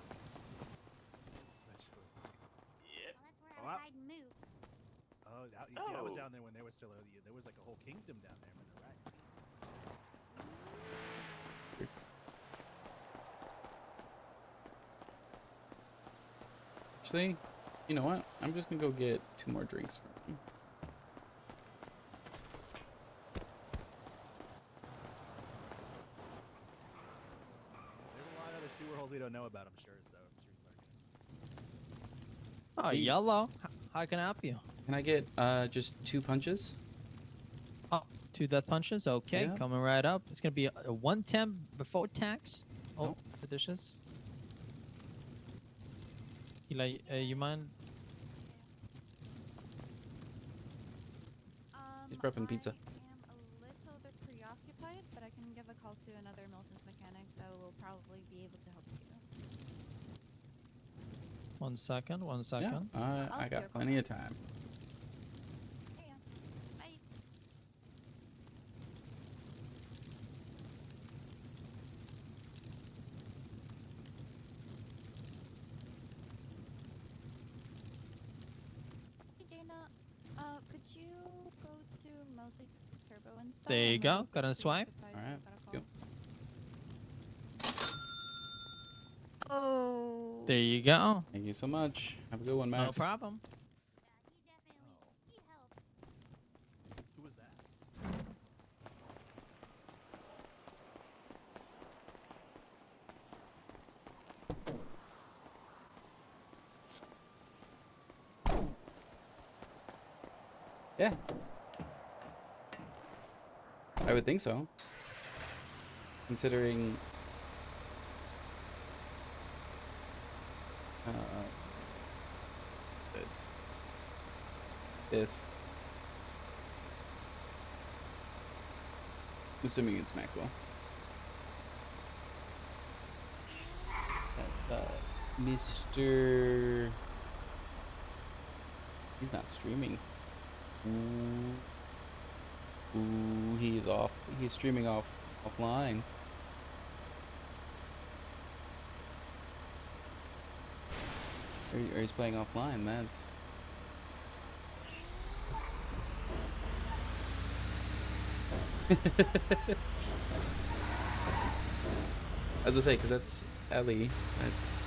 Oh, you see, I was down there when there was still there was like a whole kingdom down there when they're right. Actually, you know what? I'm just gonna go get 2 more drinks from him. There's a lot of other sewer holes we don't know about, I'm sure. So Oh, yellow. How can I help you? Can I get just 2 punches? Oh, 2 death punches. Okay, Yeah. coming right up. It's gonna be a 110 before tax. Oh, the dishes. Eli, you mind? He's prepping pizza. I'm a little bit preoccupied, but I can give a call to another Milton's mechanic that will probably be able to help you. 1 second. 1 Yeah, second. I got plenty of time. Bye. Hey, Jaina, could you go to Mosley's Turbo install? There you and then go. Got a swipe. Alright. Oh. There you go. Thank you so much. Have a good one, Max. No problem. who was that? Yeah. I would think so. Considering this. Assuming it's Maxwell. That's Mr. He's not streaming. Ooh, he's off. He's streaming offline. Or he's playing offline. That's. I was gonna say, because that's Ellie. That's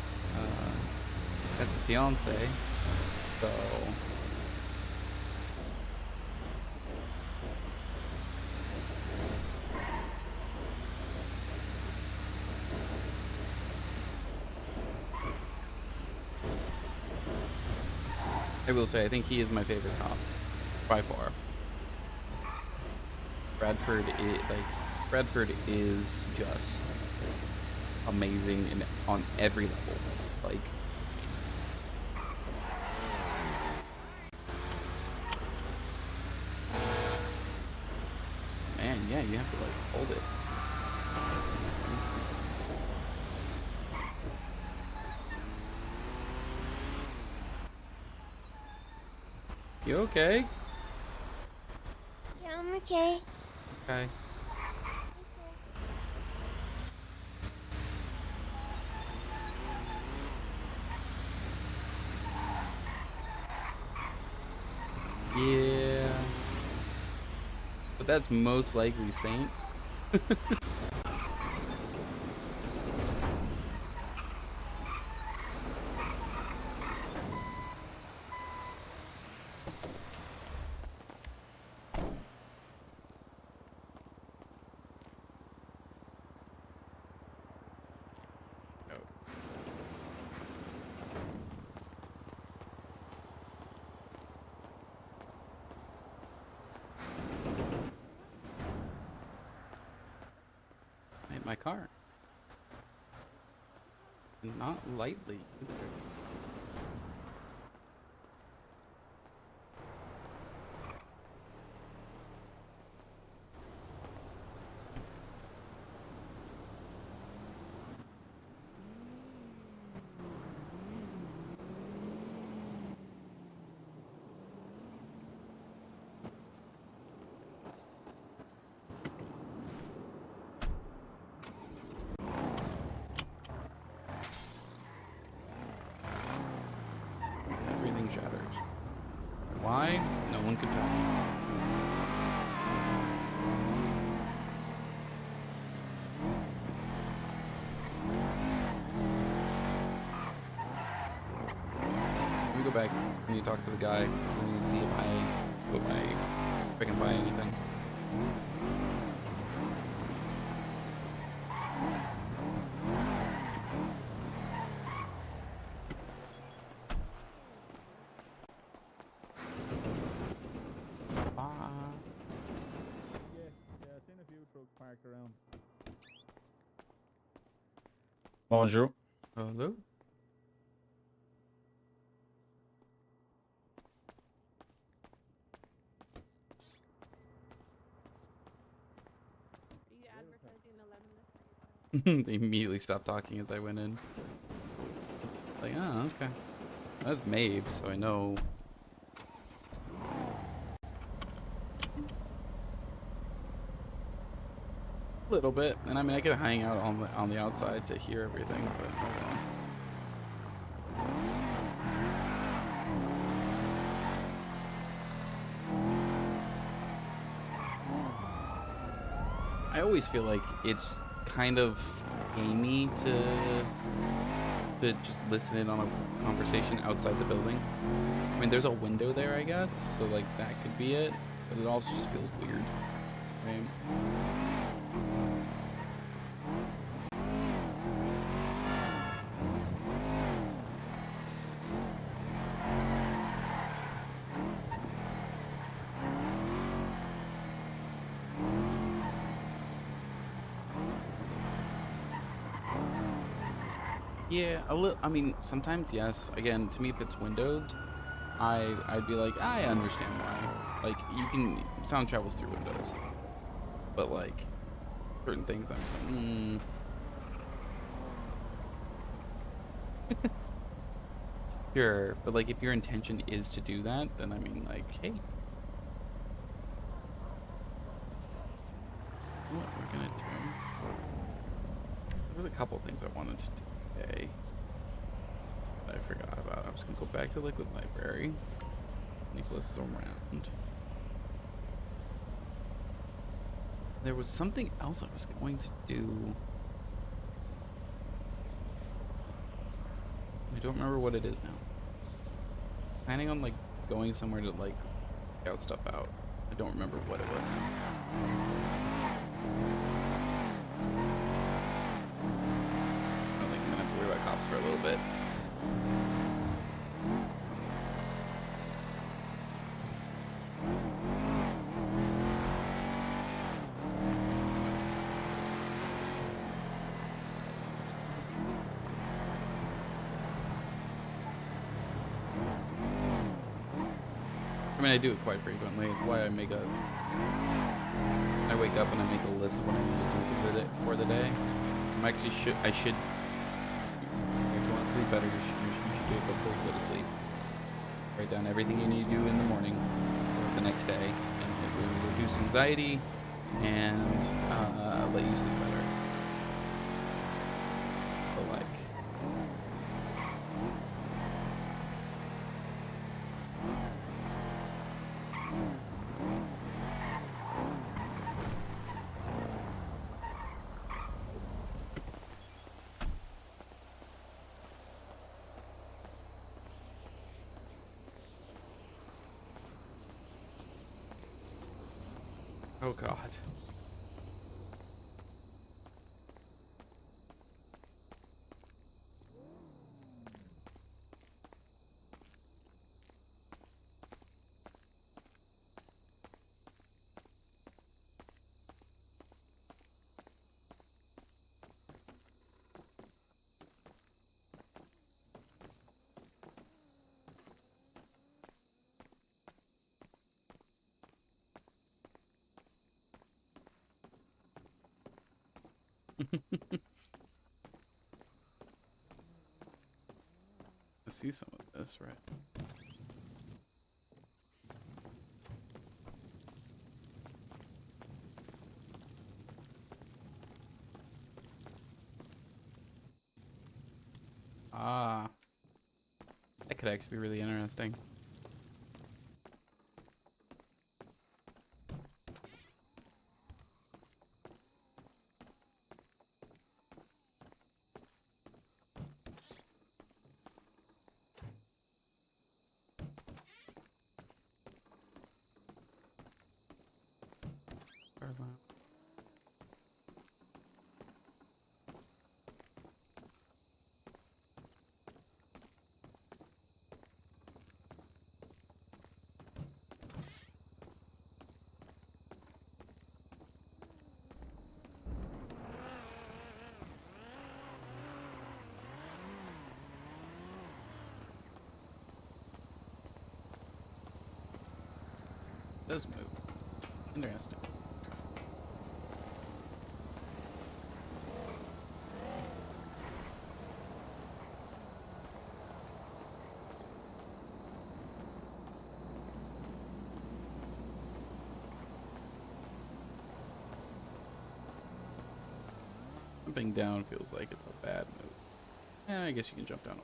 the fiance. So. I will say, I think he is my favorite cop, by far. Bradford is just amazing on every level. Like, man, yeah, you have to like hold it. You okay? Yeah, I'm okay. Okay. Yeah. But that's most likely Saint. My car. Not lightly either. go back and you talk to the guy and you see if I can buy anything. Yeah, I've seen a few trucks parked around. Bonjour. Hello? They immediately stopped talking as I went in. So it's like, oh, okay. That's Mabe, so I know. A little bit, and I mean I could hang out on the outside to hear everything, but oh well. I always feel like it's kind of gamey to just listen in on a conversation outside the building. I mean, there's a window there, I guess, so like that could be it, but it also just feels weird, right? Yeah, a little. I mean, sometimes yes. Again, to me, if it's windowed, I'd be like, I understand why. Like, you can sound travels through windows, but like certain things, I'm just like, Sure, but like if your intention is to do that, then I mean, like, hey, what we're gonna do? There was a couple things I wanted to do today that I forgot about. I was gonna go back to Liquid Library. Nicholas is around. There was something else I was going to do. I don't remember what it is now. Planning on like going somewhere to like scout stuff out. I don't remember what it was now. I think I'm gonna have to worry about cops for a little bit. I mean, I do it quite frequently. It's why I wake up and I make a list of what I need to do for the day. I should. If you want to sleep better, you should do it before you go to sleep. Write down everything you need to do in the morning or the next day, and it will reduce anxiety and let you sleep better. But like. Oh God. I see some of this, right? Ah, that could actually be really interesting. car alarm. Does move. Interesting. Jumping down feels like it's a bad move. Yeah, I guess you can jump down.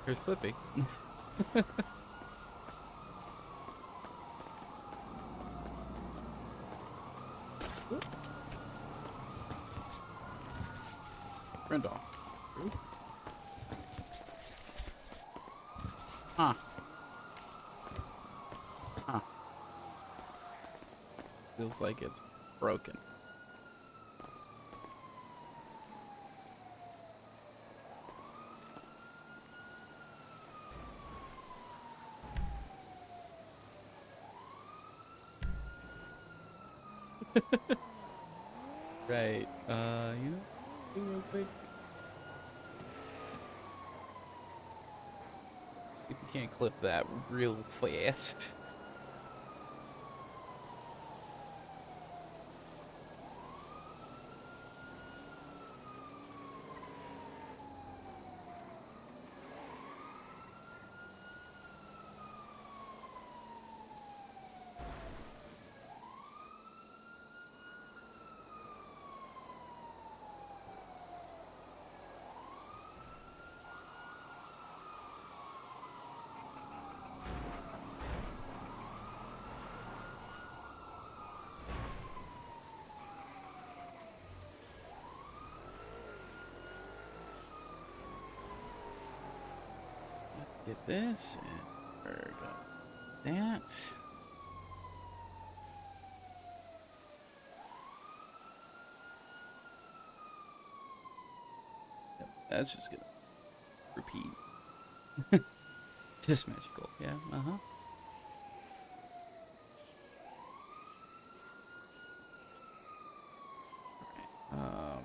You're slippy. Rendall. Huh. Huh. Feels like it's broken. Right. You know, do real quick. See if we can't clip that real fast. Get this, and we're gonna that. Yep, that's just gonna repeat. Just magical, yeah, uh-huh. Alright,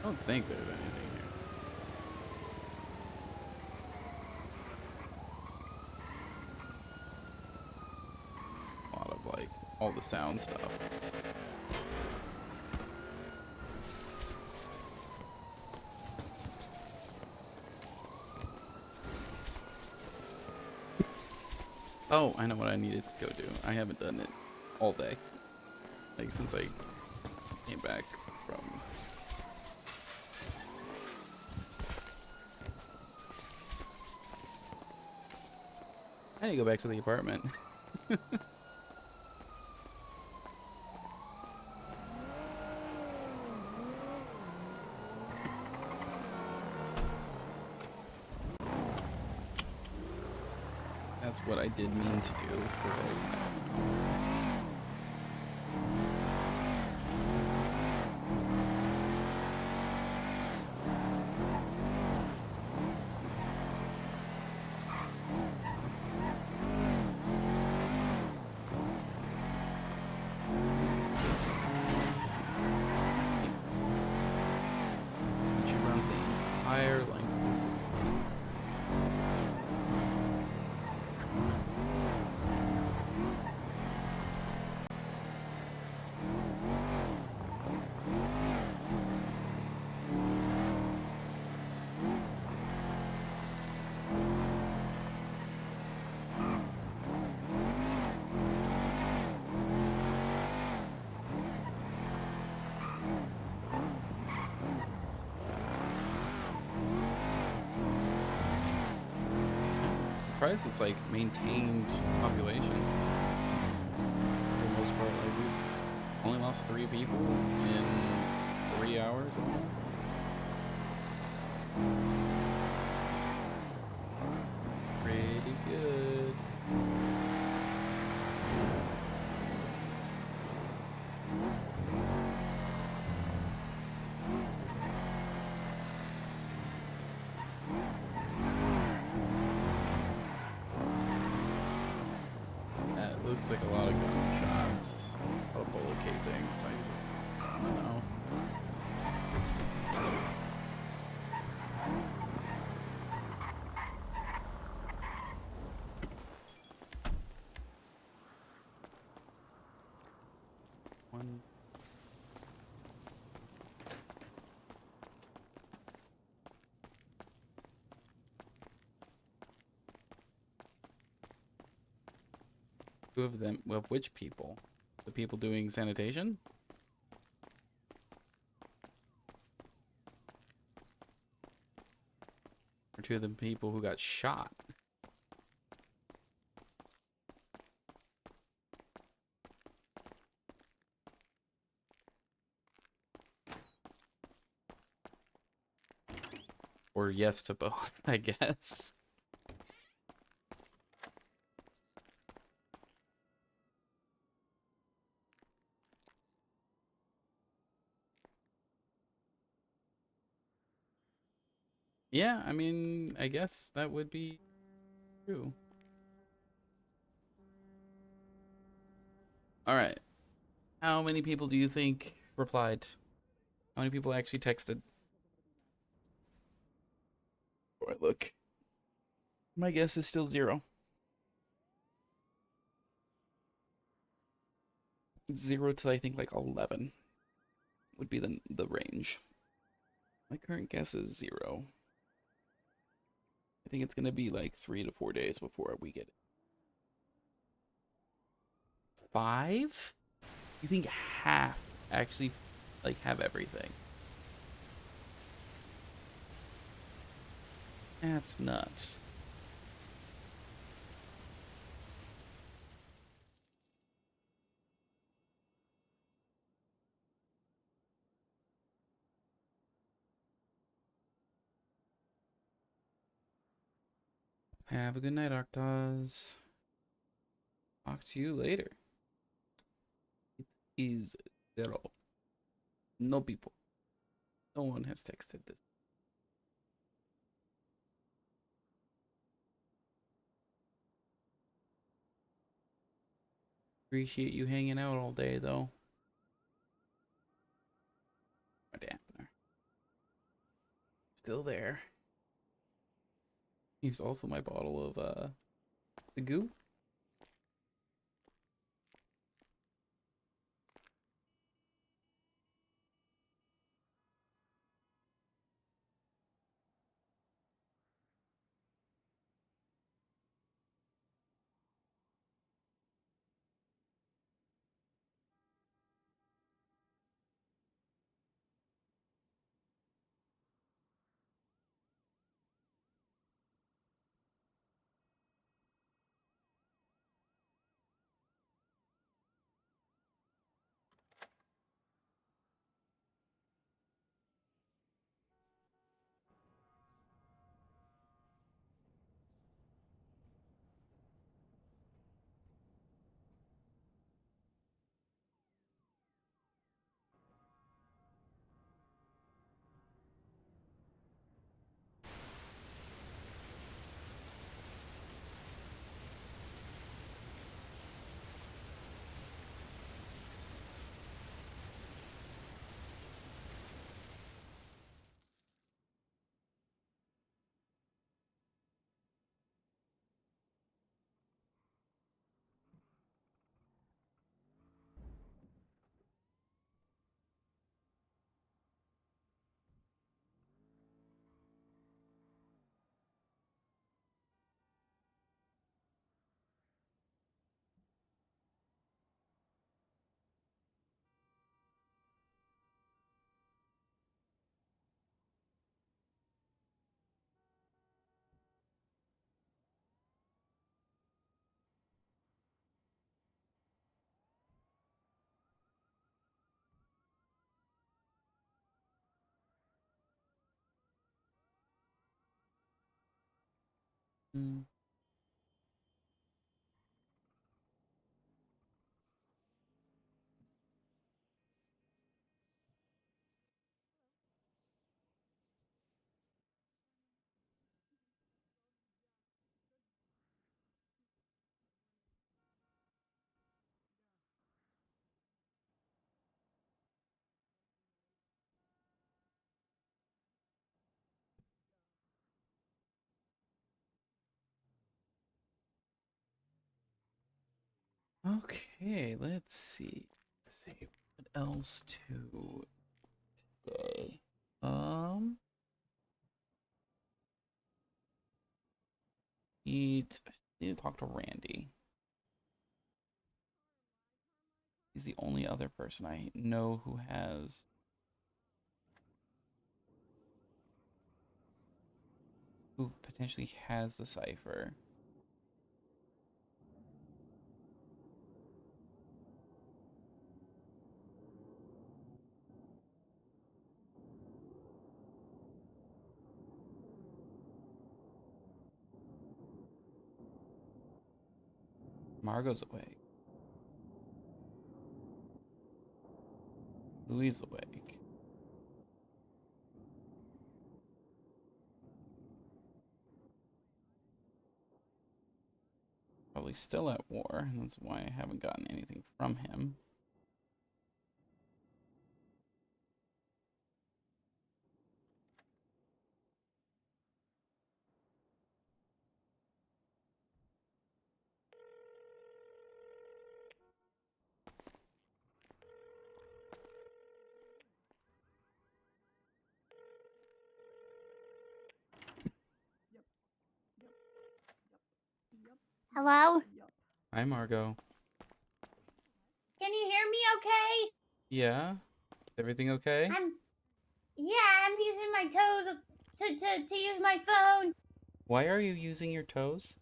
I don't think there's anything here. A lot of like all the sound stuff. Oh, I know what I needed to go do. I haven't done it all day. Like since I came back from I need to go back to the apartment. That's what I did mean to do for a while. entire length of the city. Surprised it's like maintained population for the most part. Like we only lost 3 people in 3 hours almost. Pretty good. That looks like a lot of gunshots. A lot of bullet casings. I don't know. One. Two of them. Well, which people? The people doing sanitation? Or 2 of the people who got shot? Or yes to both, I guess. Yeah, I mean, I guess that would be true. All right. How many people do you think replied? How many people actually texted? Before I look. My guess is still 0. 0 to I think like 11 would be the range. My current guess is 0. I think it's gonna be like 3 to 4 days before we get it. 5? You think half actually like have everything? That's nuts. Have a good night, Arctos. Talk to you later. It is 0. No people. No one has texted this. Appreciate you hanging out all day, though. My dampener. Still there. Here's also my bottle of the goo. Okay, let's see. What else to say. I need to talk to Randy. He's the only other person I know who potentially has the cipher. Margot's awake. Louis awake. Probably still at war. That's why I haven't gotten anything from him. Hello? Hi, Margot. Can you hear me okay? Yeah? Everything okay? I'm using my toes to use my phone. Why are you using your toes?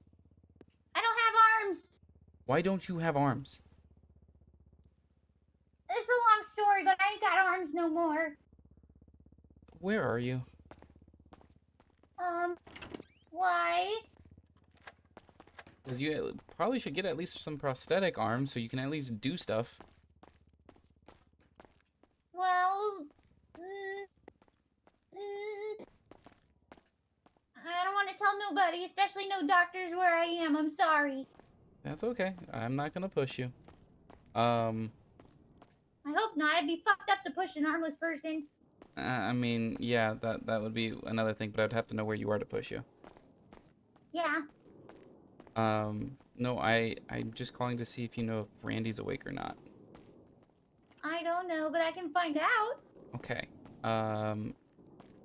I don't have arms. Why don't you have arms? It's a long story, but I ain't got arms no more. Where are you? Why? Because you probably should get at least some prosthetic arms so you can at least do stuff. Well, I don't want to tell nobody, especially no doctors where I am. I'm sorry. That's okay. I'm not gonna push you. I hope not. I'd be fucked up to push an armless person. I mean, yeah, that would be another thing, but I'd have to know where you are to push you. Yeah. No, I'm just calling to see if you know if Randy's awake or not. I don't know, but I can find out. Okay.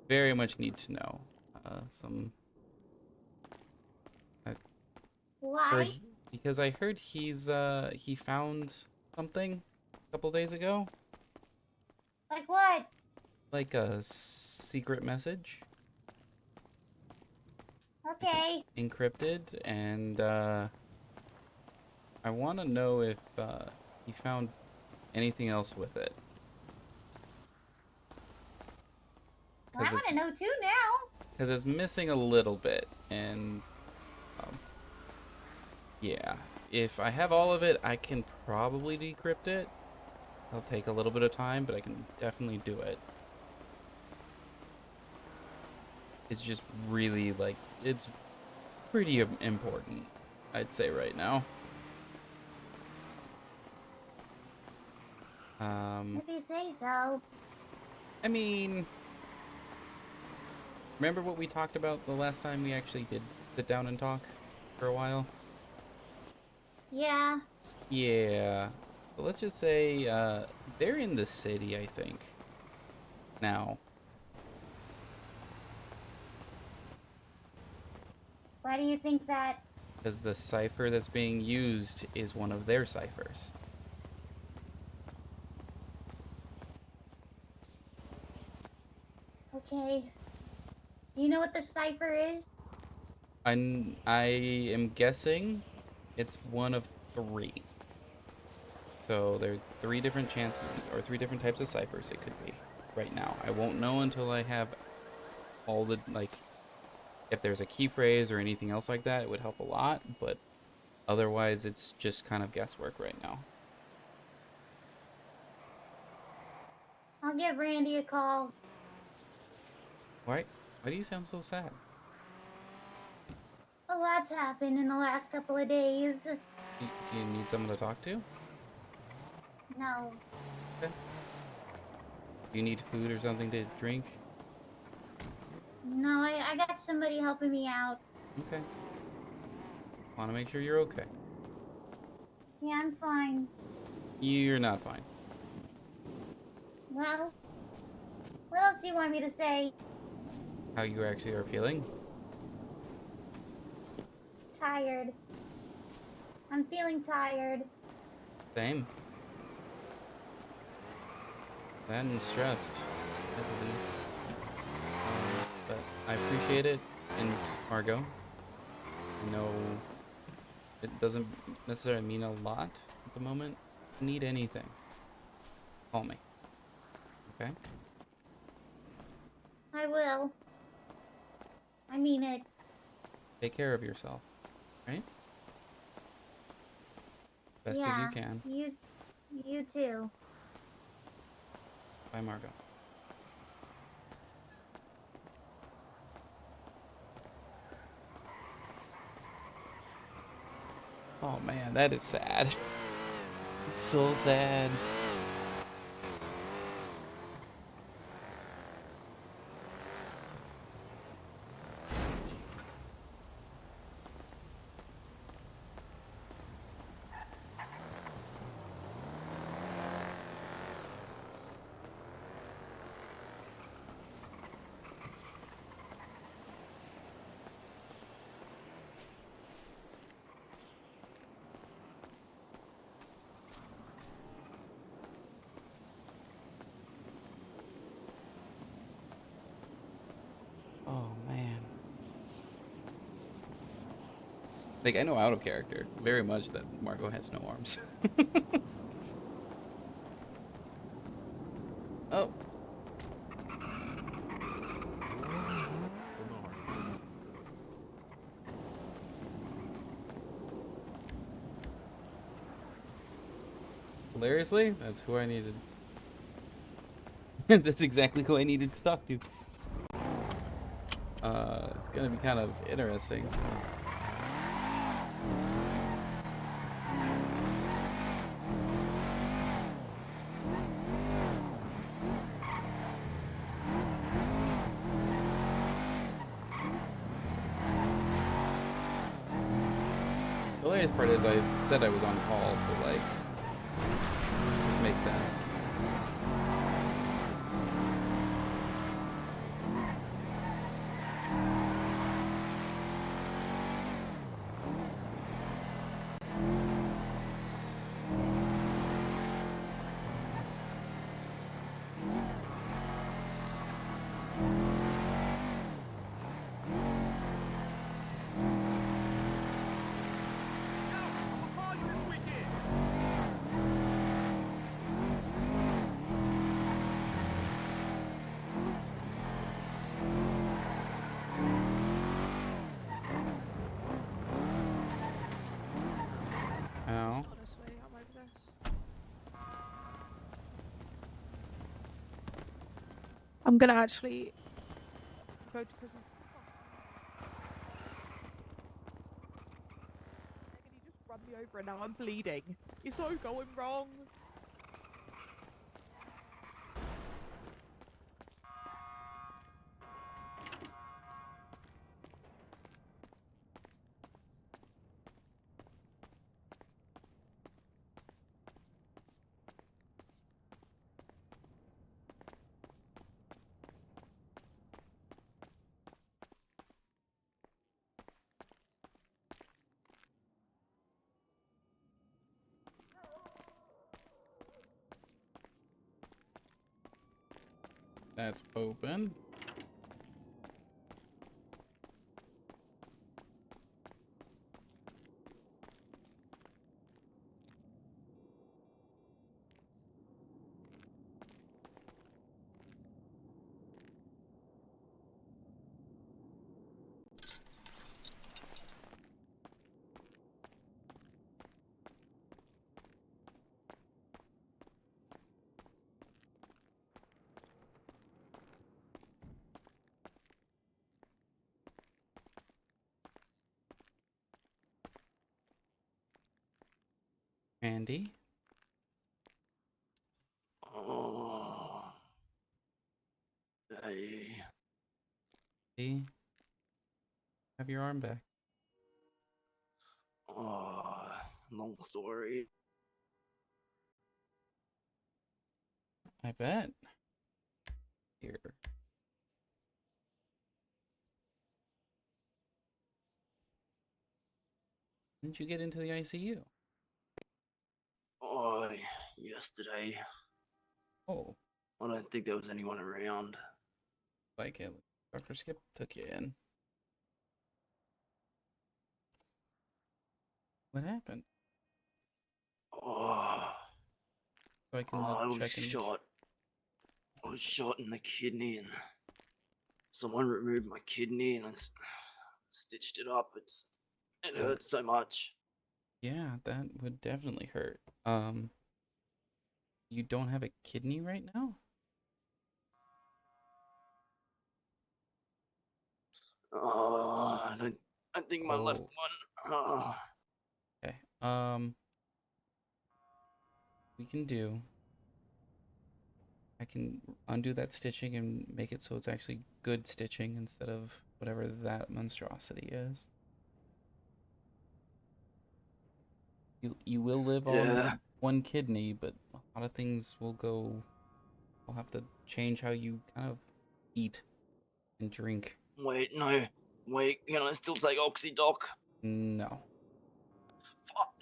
Very much need to know. Why? Because I heard he found something a couple days ago. Like what? Like a secret message. Okay. Encrypted, and I want to know if he found anything else with it. Well, I want to know too now. Because it's missing a little bit, and yeah, if I have all of it, I can probably decrypt it. It'll take a little bit of time, but I can definitely do it. It's just really, like, it's pretty important, I'd say right now. If you say so. I mean, remember what we talked about the last time we actually did sit down and talk for a while? Yeah. Yeah. So let's just say they're in the city, I think. Now. Why do you think that? Because the cipher that's being used is one of their ciphers. Okay. Do you know what the cipher is? I am guessing it's one of 3. So there's 3 different chances, or 3 different types of ciphers it could be right now. I won't know until I have all the, like, If there's a key phrase or anything else like that, it would help a lot, but otherwise it's just kind of guesswork right now. I'll give Randy a call. Why do you sound so sad? A lot's happened in the last couple of days. Do you need someone to talk to? No. Okay. Do you need food or something to drink? No, I got somebody helping me out. Okay. Want to make sure you're okay. Yeah, I'm fine. You're not fine. Well, what else do you want me to say? How you actually are feeling? Tired. I'm feeling tired. Same. That and stressed, at the least. But I appreciate it, and Margot, I know it doesn't necessarily mean a lot at the moment. If you need anything, call me. Okay? I will. I mean it. Take care of yourself, right? Best as you can. You too. Bye, Margot. Oh man, that is sad. It's so sad. Oh man. Like, I know out of character very much that Margot has no arms. Oh. Hilariously, that's who I needed. That's exactly who I needed to talk to. It's gonna be kind of interesting. The hilarious part is I said I was on call, so like, this makes sense. Ow. Honestly, I'm over this. I'm gonna actually go to prison. Megan, you just run me over and now I'm bleeding. It's all going wrong. That's open. Andy. Oh. Hey. See? Have your arm back. Oh, long story. I bet. Here. When did you get into the ICU? Oh, yesterday. Oh. I don't think there was anyone around. Like it. Dr. Skip took you in. What happened? Oh, So I can I was check in. shot. I was shot in the kidney, and someone removed my kidney and stitched it up. It hurts so much. Yeah, that would definitely hurt. You don't have a kidney right now? Oh, I think my left one. Oh. Okay. We can do. I can undo that stitching and make it so it's actually good stitching instead of whatever that monstrosity is. You will live on one kidney, but a lot of things will go. I'll have to change how you kind of eat and drink. Wait, no. Wait, can I still take Oxydoc? No.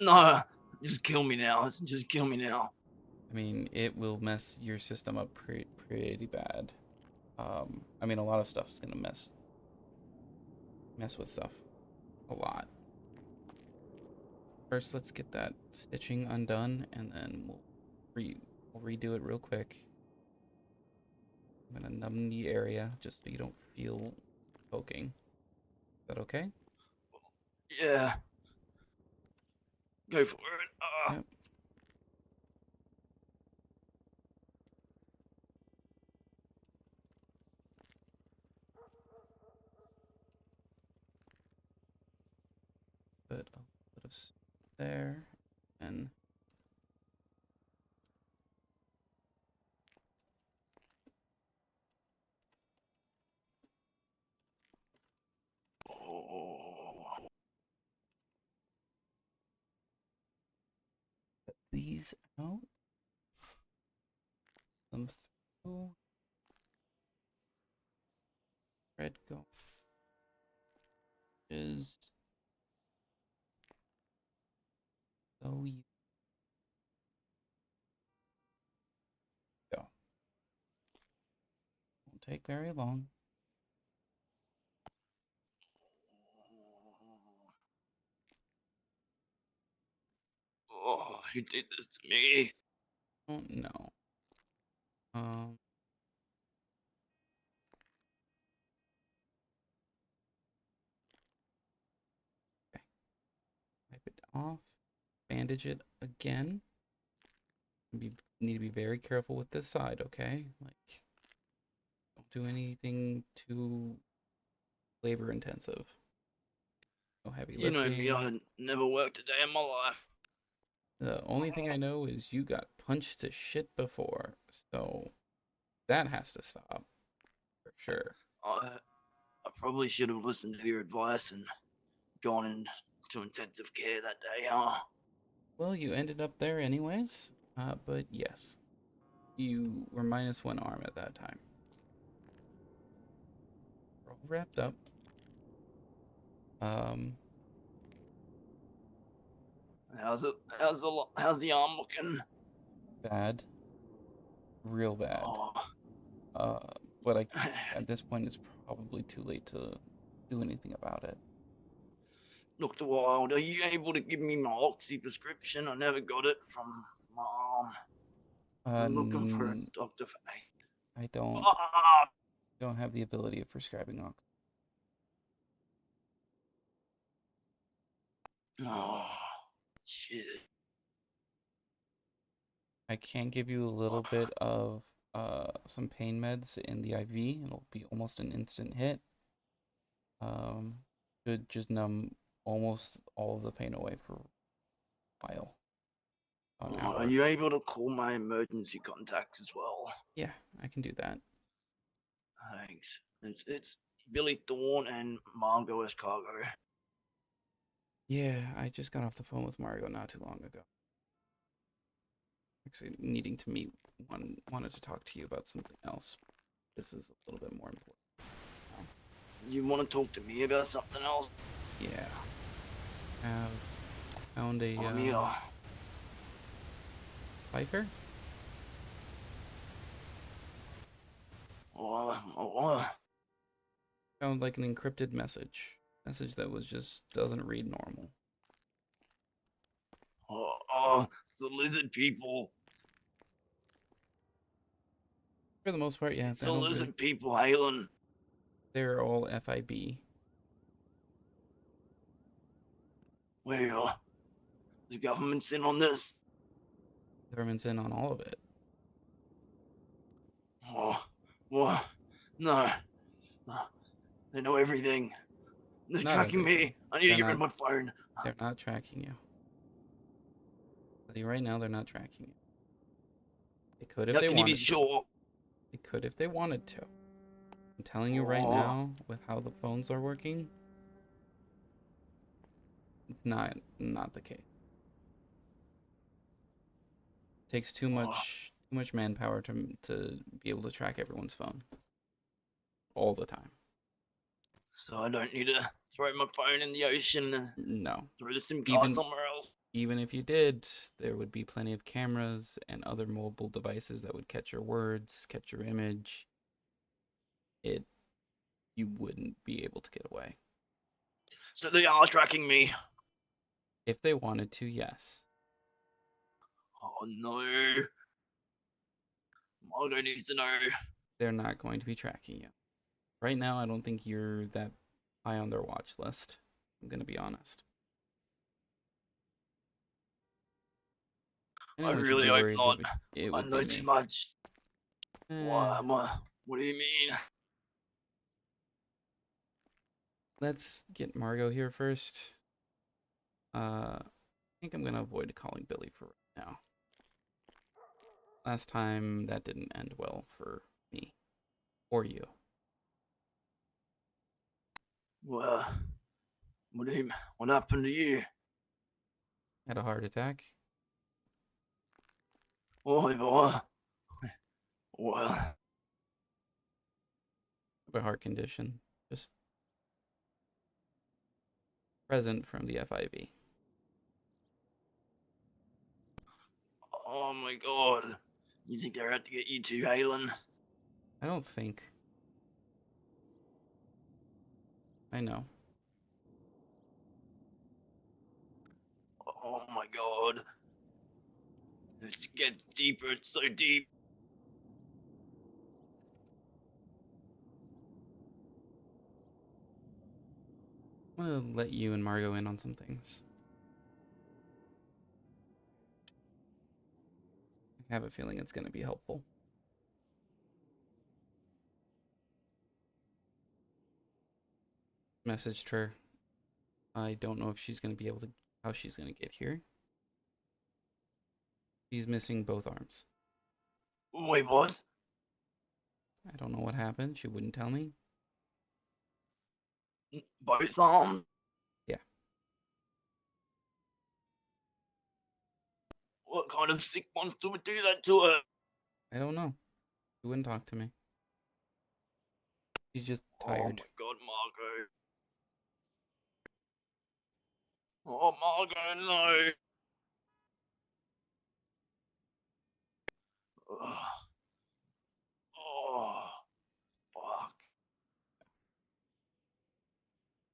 No. Just kill me now. Just kill me now. I mean, it will mess your system up pretty bad. I mean, a lot of stuff's gonna mess with stuff a lot. First, let's get that stitching undone, and then we'll redo it real quick. I'm gonna numb the area just so you don't feel poking. Is that okay? Yeah. Go for it. Yep. Put a little bit of there, and put these out. Them through. Red go. Is so you go. Won't take very long. Oh, you did this to me. Oh no. Okay. Wipe it off. Bandage it again. Need to be very careful with this side, okay? Like, don't do anything too labor intensive. No heavy You know lifting. me, I never worked a day in my life. The only thing I know is you got punched to shit before, so that has to stop for sure. I probably should have listened to your advice and gone into intensive care that day, huh? Well, you ended up there anyways, but yes, you were -1 arm at that time. We're all wrapped up. How's the arm looking? Bad. Real bad. Oh. But at this point, it's probably too late to do anything about it. Dr. Wyld, are you able to give me my oxy prescription? I never got it from my arm. I'm looking for a doctor for I don't have the ability of prescribing oxy. Oh, shit. I can give you a little bit of some pain meds in the IV. It'll be almost an instant hit. Should just numb almost all of the pain away for a while. an Are hour. you able to call my emergency contacts as well? Yeah, I can do that. Thanks. It's Billy Thorne and Margot Escargo. Yeah, I just got off the phone with Mario not too long ago. Actually, needing to meet wanted to talk to you about something else. This is a little bit more important. You want to talk to me about something else? Yeah. Have found a I'm here. cipher? Found like an encrypted message. Message that was just doesn't read normal. It's the lizard people. For the most part, yeah. It's the lizard people, Halen. They're all FIB. Where the government's in on this? The government's in on all of it. What? No. They know everything. They're Not tracking everything. me. I need to They're get rid of not- my phone. They're not tracking you. I'll tell you right now, they're not tracking you. They could if How they can you be wanted to. sure? They could if they wanted to. I'm telling you right now, with how the phones are working, it's not the case. It takes too much manpower to be able to track everyone's phone all the time. So I don't need to throw my phone in the ocean and No. throw the SIM card Even somewhere else. even if you did, there would be plenty of cameras and other mobile devices that would catch your words, catch your image. You wouldn't be able to get away. So they are tracking me. If they wanted to, yes. Oh no. Margo needs to know. They're not going to be tracking you. Right now, I don't think you're that high on their watch list. I'm going to be honest. I Anyone should really be hope worried, not. it I would know be too me. much. What do you mean? Let's get Margot here first. I think I'm going to avoid calling Billy for right now. Last time, that didn't end well for me. Or you. Well, what happened to you? Had a heart attack. Well, A heart condition. Just present from the FIV. oh my god. You think they're out to get you too, Halen? I don't think. I know. Oh my god. It gets deeper, it's so deep. I'm gonna let you and Margot in on some things. I have a feeling it's gonna be helpful. Messaged her. I don't know if she's gonna be able to, how she's gonna get here. She's missing both arms. Wait, what? I don't know what happened. She wouldn't tell me. Both arms? Yeah. What kind of sick monster would do that to her? I don't know. She wouldn't talk to me. She's just Oh tired. my god, Margo. Oh, Margo, no. Ugh. Oh, fuck.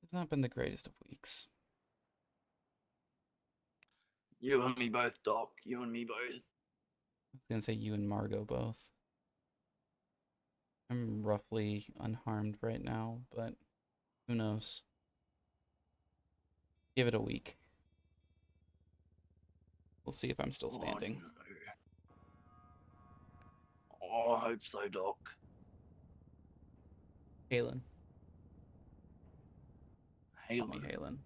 It's not been the greatest of weeks. You and me both, Doc. You and me both. I was gonna say you and Margot both. I'm roughly unharmed right now, but who knows? Give it a week. We'll see if I'm still standing. Oh, I hope so, Doc. Halen. Halen. Call me Halen.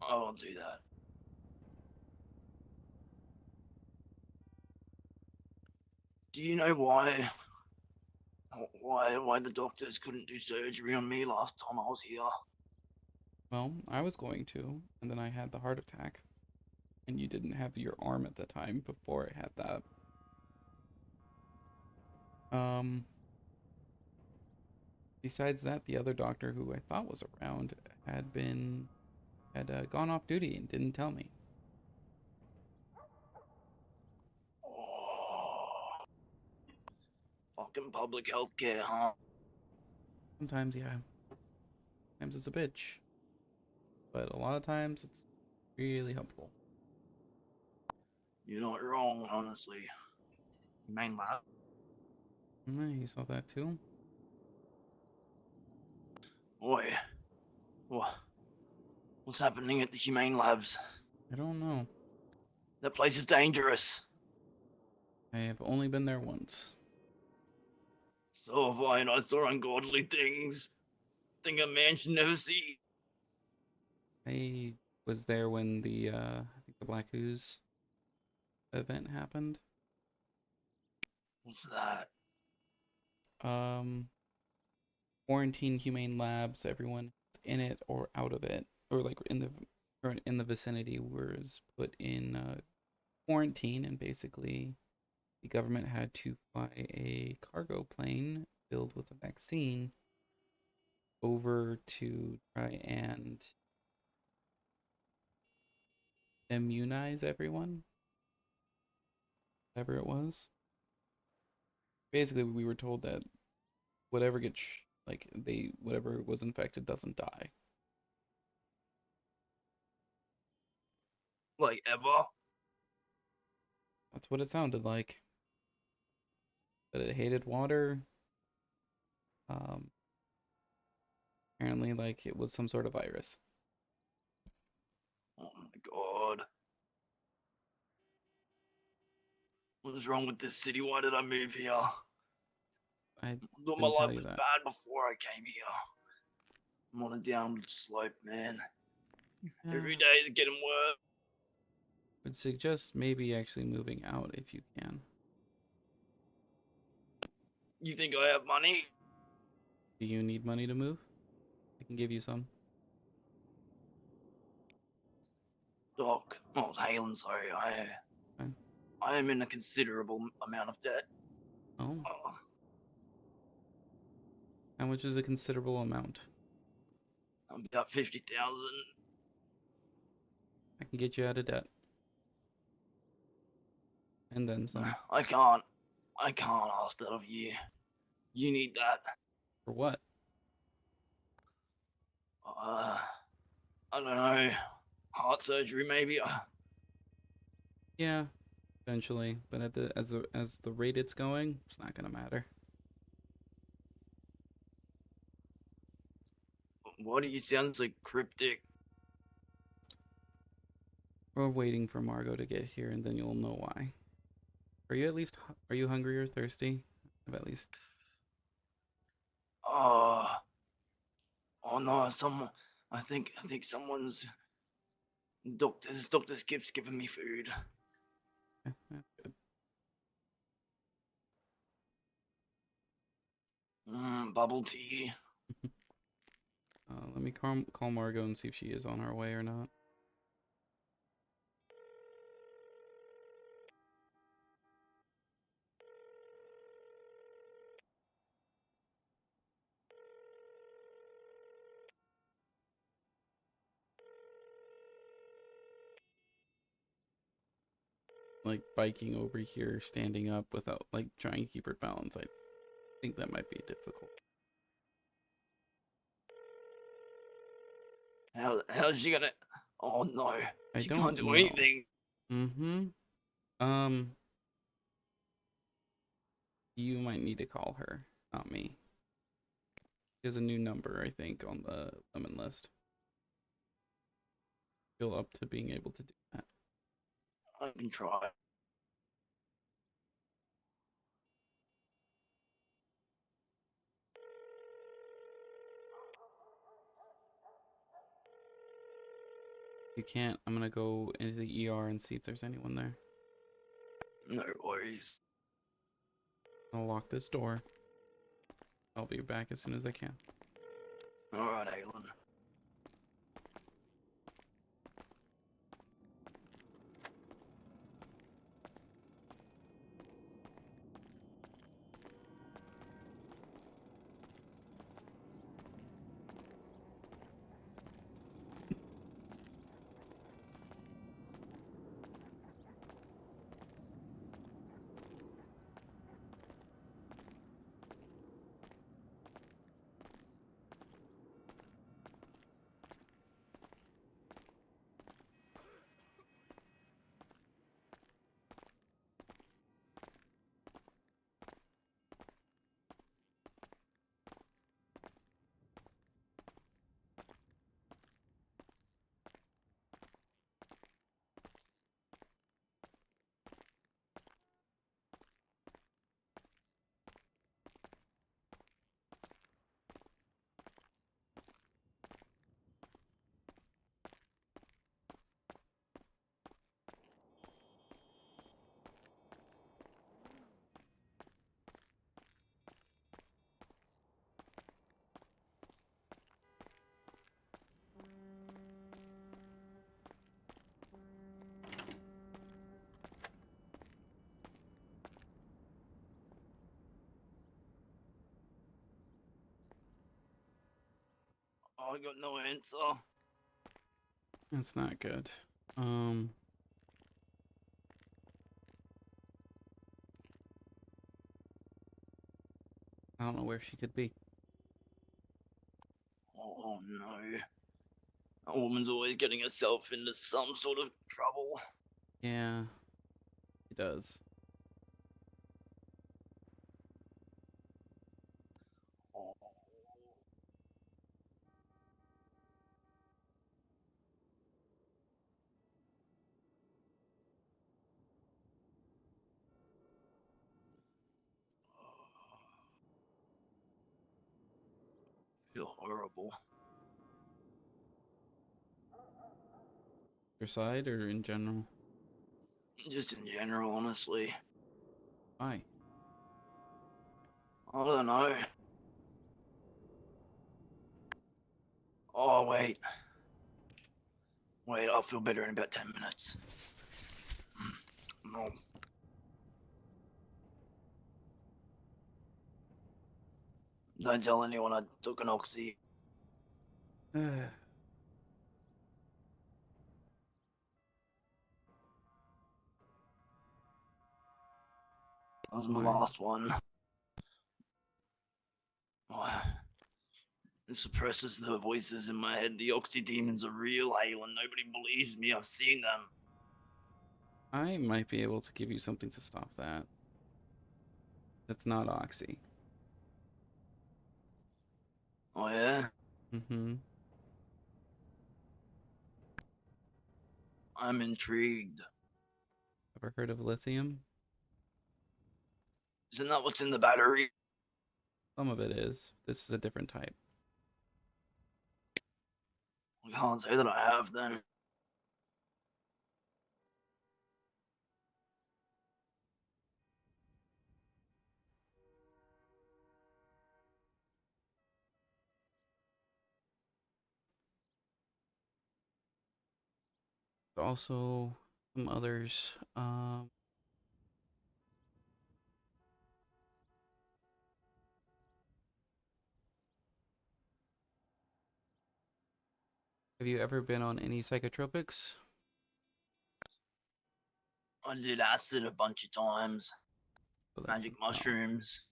I won't do that. Do you know why the doctors couldn't do surgery on me last time I was here? Well, I was going to, and then I had the heart attack. And you didn't have your arm at the time before I had that. Besides that, the other doctor who I thought was around had gone off duty and didn't tell me. Fucking public health care, huh? Sometimes, yeah. Sometimes it's a bitch. But a lot of times it's really helpful. You're not wrong, honestly. Main lab. You saw that too? Boy, what's happening at the humane labs? I don't know. That place is dangerous. I have only been there once. So have I, and I saw ungodly things. Thing a man should never see. I was there when I think the Black Ooze event happened. What's that? Quarantine humane labs, everyone in it or out of it, or like in the vicinity was put in quarantine, and basically the government had to fly a cargo plane filled with a vaccine over to try and immunize everyone, whatever it was. Basically, we were told that whatever gets whatever was infected doesn't die. Like ever? That's what it sounded like. That it hated water. Apparently, like it was some sort of virus. Oh my god. What's wrong with this city? Why did I move here? I thought my couldn't tell life you was that. bad before I came here. I'm on a downward slope, man. Every day is getting worse. Would suggest maybe actually moving out if you can. You think I have money? Do you need money to move? I can give you some. Doc, oh, Halen, sorry. I am in a considerable amount of debt. Oh. How much is a considerable amount? About 50,000. I can get you out of debt. And then some. I can't ask that of you. You need that. For what? I don't know. Heart surgery, maybe. Yeah, eventually. But as the rate it's going, it's not gonna matter. Why do you sound so cryptic? We're waiting for Margot to get here, and then you'll know why. Are you hungry or thirsty? At least. Oh no, I think someone's Dr. Skip's giving me food. Good. Bubble tea. Let me call Margot and see if she is on her way or not. Like biking over here, standing up without like trying to keep her balance. I think that might be difficult. How's she gonna? Oh no, she don't can't do know. anything. You might need to call her, not me. There's a new number, I think, on the lemon list. Feel up to being able to do that. I can try. If you can't, I'm gonna go into the ER and see if there's anyone there. No worries. I'll lock this door. I'll be back as soon as I can. Alright, Halen. I got no answer. That's not good. I don't know where she could be. Oh no. That woman's always getting herself into some sort of trouble. Yeah, he does. Feel horrible. Your side or in general? Just in general, honestly. Why? I don't know. Oh, wait. Wait, I'll feel better in about 10 minutes. No. Don't tell anyone I took an oxy. That was my last one. Oh, it suppresses the voices in my head. The oxy demons are real, Halen. Nobody believes me. I've seen them. I might be able to give you something to stop that. That's not oxy. Oh, yeah? Mm-hmm. I'm intrigued. Ever heard of lithium? Isn't that what's in the battery? Some of it is. This is a different type. I can't say that I have then. Also, some others. Have you ever been on any psychotropics? I did acid a bunch of times. Oh, that's Magic mushrooms.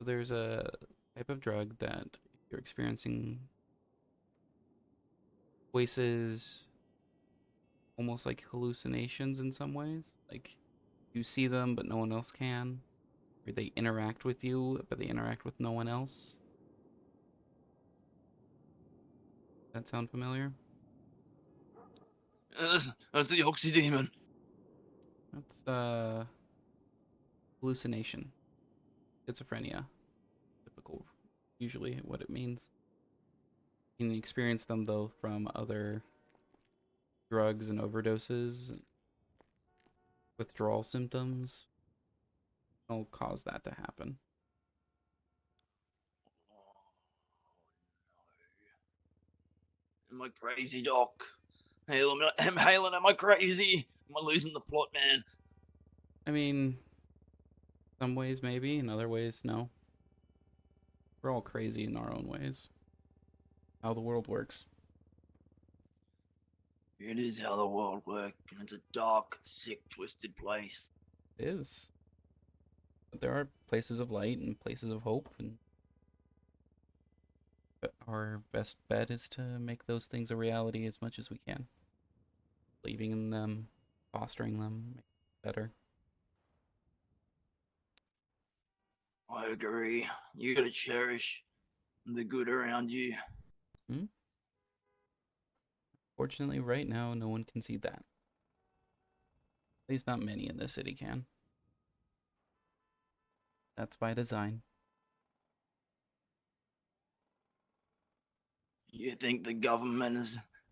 There's a type of drug that you're experiencing voices, almost like hallucinations in some ways. Like you see them, but no one else can. Or they interact with you, but they interact with no one else. That sound familiar? That's the oxy demon. That's hallucination. Schizophrenia. Typical, usually what it means. You can experience them though from other drugs and overdoses. withdrawal symptoms will cause that to happen. Am I crazy, Doc? Halen, Halen, am I crazy? Am I losing the plot, man? I mean, some ways maybe, in other ways no. We're all crazy in our own ways. How the world works. It is how the world works, and it's a dark, sick, twisted place. It is. But there are places of light and places of hope, and our best bet is to make those things a reality as much as we can. Believing in them, fostering them, make it better. I agree. You gotta cherish the good around you. Fortunately, right now, no one can see that. At least not many in this city can. That's by design. You think the government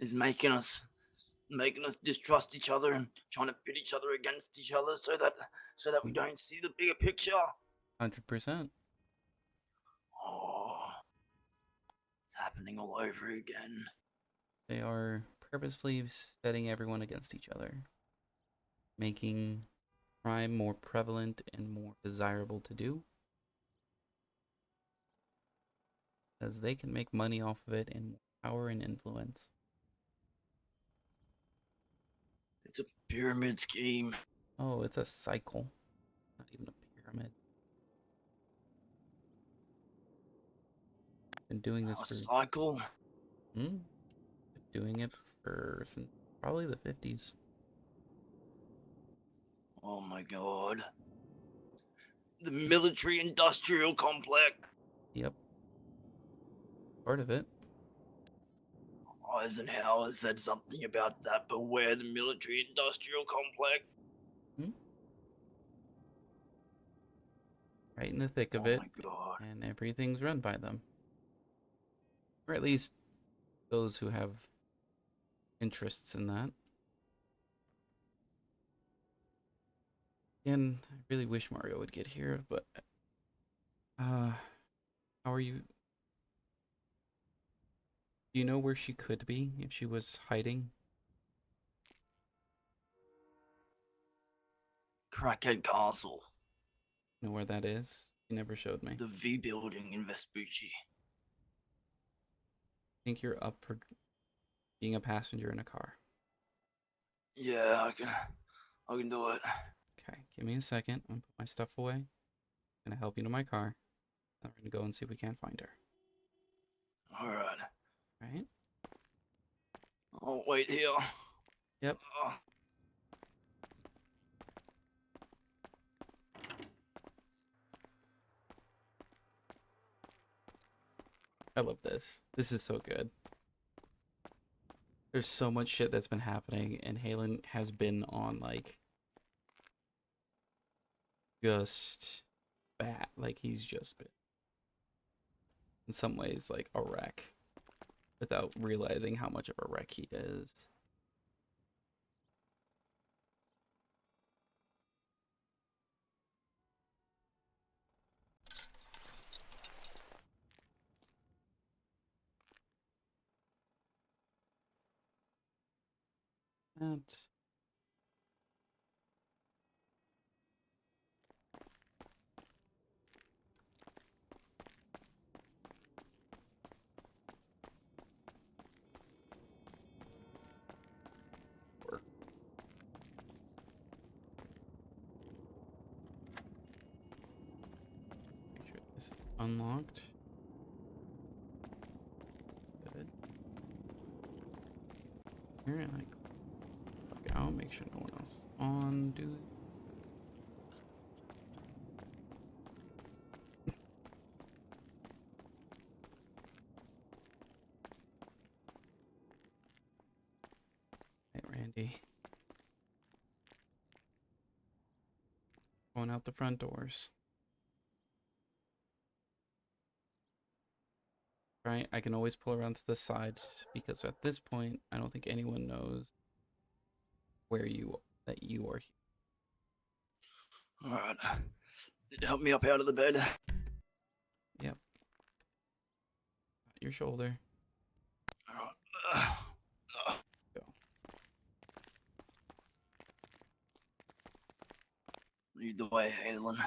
is making us distrust each other and trying to pit each other against each other so that we don't see the bigger picture? 100%. Oh, it's happening all over again. They are purposefully setting everyone against each other, making crime more prevalent and more desirable to do, because they can make money off of it and power and influence. It's a pyramid scheme. Oh, it's a cycle, not even a pyramid. Been doing this A for cycle? Been doing it for since probably the 50s. Oh my god. The military industrial complex. Yep. Part of it. Eisenhower said something about that. Beware the military industrial complex. Right in the thick of Oh it. my god. And everything's run by them. Or at least those who have interests in that. And I really wish Mario would get here, but how are you? Do you know where she could be if she was hiding? Crackhead Castle. Know where that is? You never showed me. The V building in Vespucci. Think you're up for being a passenger in a car? Yeah, I can do it. Okay, give me a second. I'm gonna put my stuff away. I'm gonna help you to my car. Then we're gonna go and see if we can't find her. Alright. Right? I'll wait here. Yep. I love this. This is so good. There's so much shit that's been happening, and Halen has been on, like, just bad. Like, he's just been, in some ways, like, a wreck. Without realizing how much of a wreck he is. That's... Make sure this is unlocked. Good. Here, and I log out, make sure no one else is on, dude. Hey, Randy. Going out the front doors. Right, I can always pull around to the sides because at this point, I don't think anyone knows that you are here. Alright. Help me up out of the bed. Yep. Your shoulder. Go. Lead the way, Halen.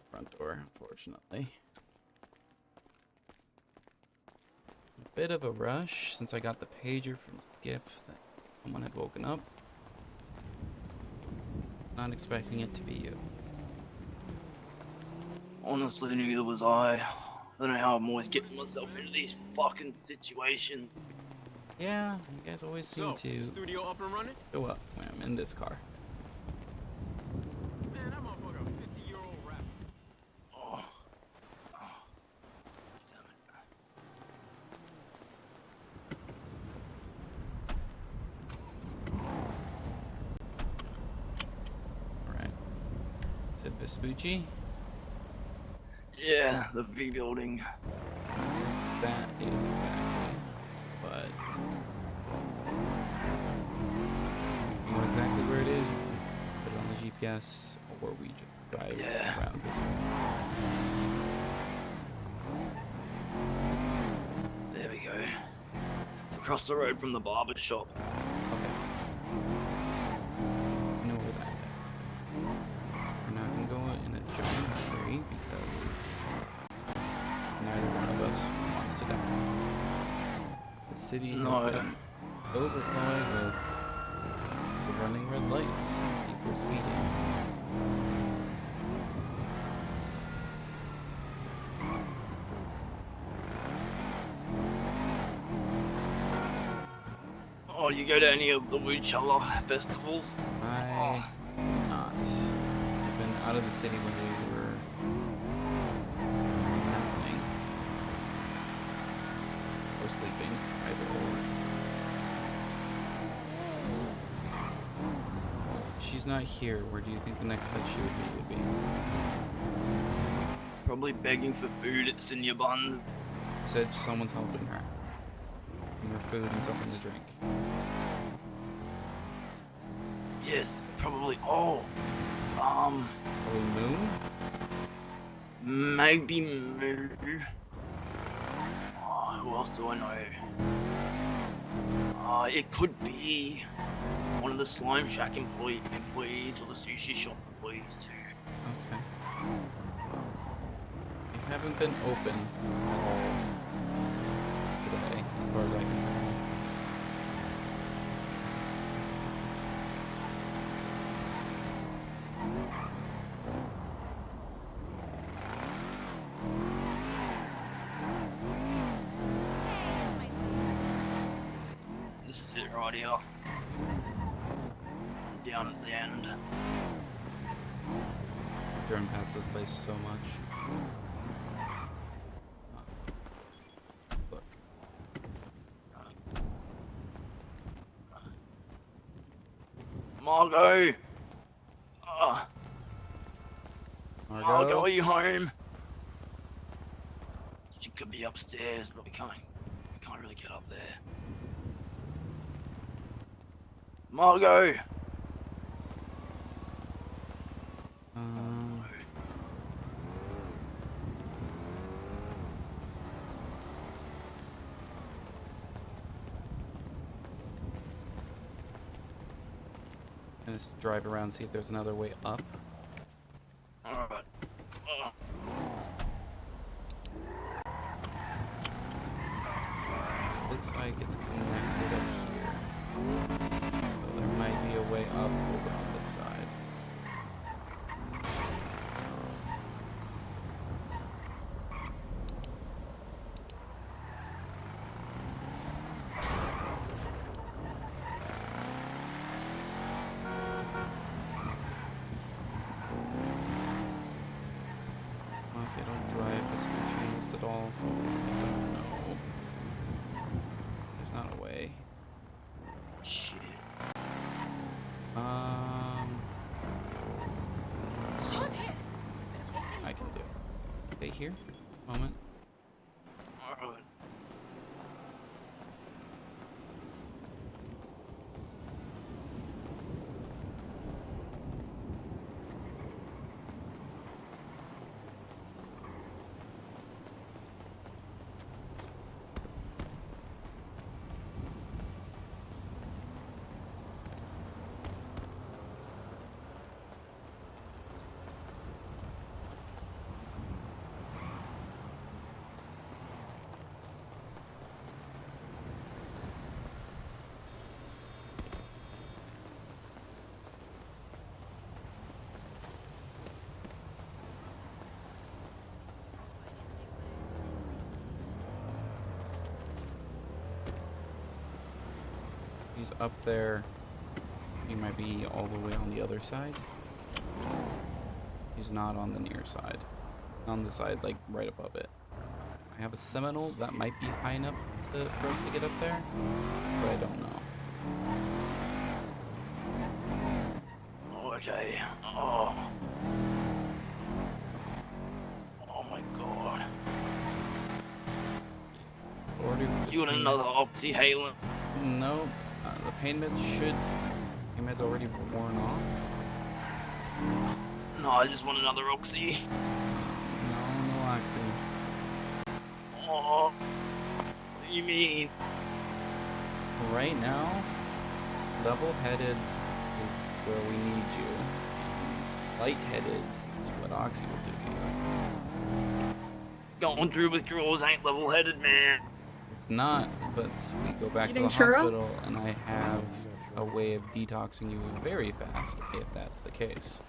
Front door, unfortunately. A bit of a rush since I got the pager from Skip that someone had woken up. Not expecting it to be you. Honestly, neither was I. I don't know how I'm always getting myself into these fucking situations. Yeah, you guys always seem to Studio up and running? show up when I'm in this car. Man, that motherfucker, 50-year-old rapper. Oh. Alright. Is it Vespucci? Yeah, the V building. That is exactly. But you know exactly where it is. Put it on the GPS, or we just drive around this way. There we go. Across the road from the barber shop. Okay. I know where that is. We're not gonna go in a giant hurry because neither one of us wants to die. The city has been overflowing with running red lights, people speeding. Oh, you go to any of the Wyld festivals? I not. I've been out of the city when they were happening. Or sleeping, either or. She's not here. Where do you think the next place she would be? Probably begging for food at Senior Bun. Said someone's helping her. Giving her food and something to drink. Yes, probably. Oh, Probably Moon? maybe Moo. Oh, who else do I know? It could be one of the Slime Shack employees or the sushi shop employees too. Okay. They haven't been open at all today, as far as I can tell. This is it right here. Down at the end. Driven past this place so much. Look. Margot! Margot, are you home? She could be upstairs, but we can't really get up there. Margot! Gonna drive around, see if there's another way up. Alright. Looks like it's connected up here. So there might be a way up over on this side. Honestly, I don't drive the speed changed at all, so I don't know. There's not a way. Shit. here. Moment. Alright. He's up there. He might be all the way on the other side. He's not on the near side. On the side, like, right above it. I have a Seminole that might be high enough for us to get up there, but I don't know. Okay. Oh. Oh my god. You want another Opti, Halen? No. The pain meds should... Pain meds already worn off? No, I just want another Oxy. No oxy. Oh. What do you mean? Right now, level-headed is where we need you. And light-headed is what oxy will do here. Going through withdrawals ain't level-headed, man. It's not, but we go back to the Eating churro? hospital, and I have a way of detoxing you very fast, if that's the case.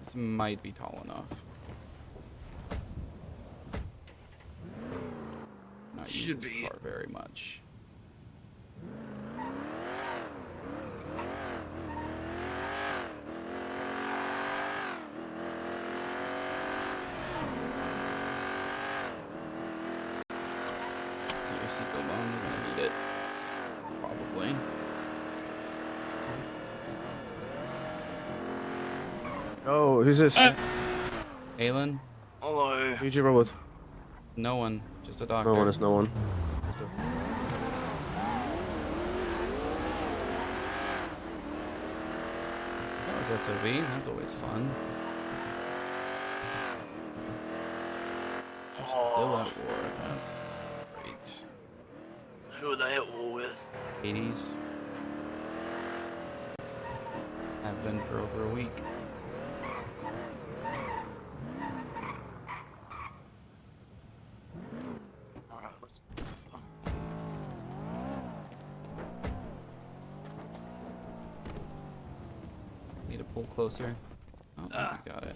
This might be tall enough. Not use this car very much. Get your seatbelt on, we're gonna need it. Probably. Oh, who's this? Halen? Hello. Who'd you roll with? No one, just a doctor. No one is no one. That was SOV, that's always fun. They're still at war, that's great. Who are they at war with? 80s. Have been for over a week. Alright, let's... Need to pull closer. Oh, you got it.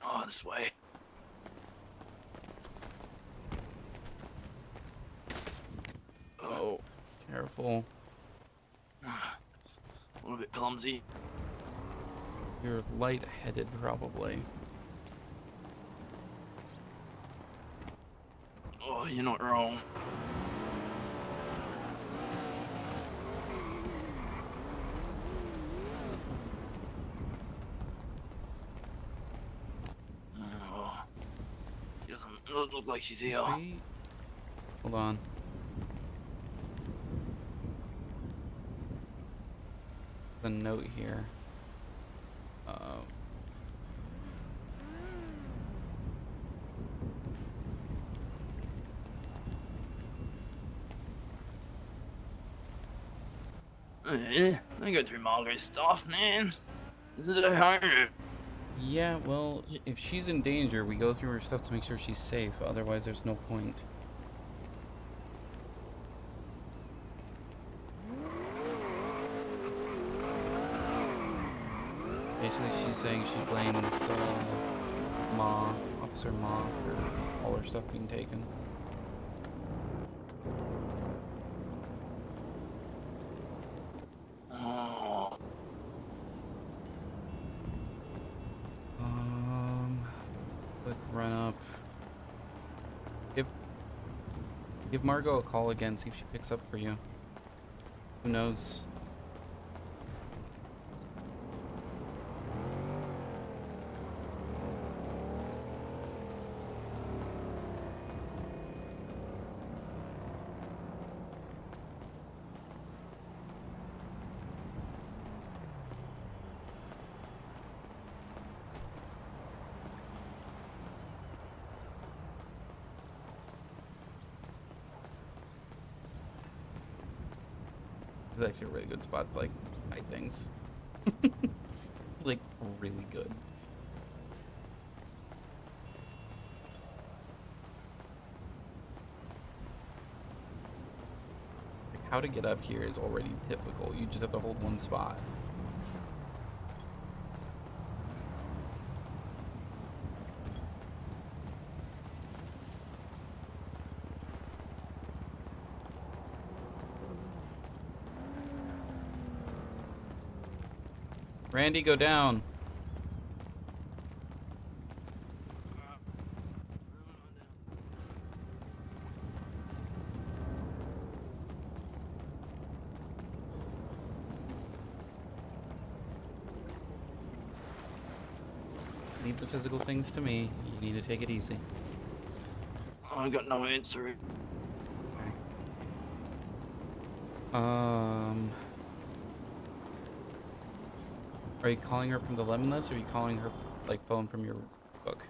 Oh, this way. Oh, careful. A little bit clumsy. You're light-headed, probably. Oh, you're not wrong. Oh. She doesn't look like she's here. Wait. Hold on. The note here. I go through Margaret's stuff, man. This is her home. Yeah, well, if she's in danger, we go through her stuff to make sure she's safe. Otherwise, there's no point. Basically, she's saying she blames Officer Ma, for all her stuff being taken. Give Margot a call again, see if she picks up for you. Who knows? This is actually a really good spot to like hide things. Like really good. Like, how to get up here is already difficult. You just have to hold one spot. Randy, go down. Leave the physical things to me. You need to take it easy. I got no answer. Are you calling her from the lemon list, or are you calling her like phone from your book?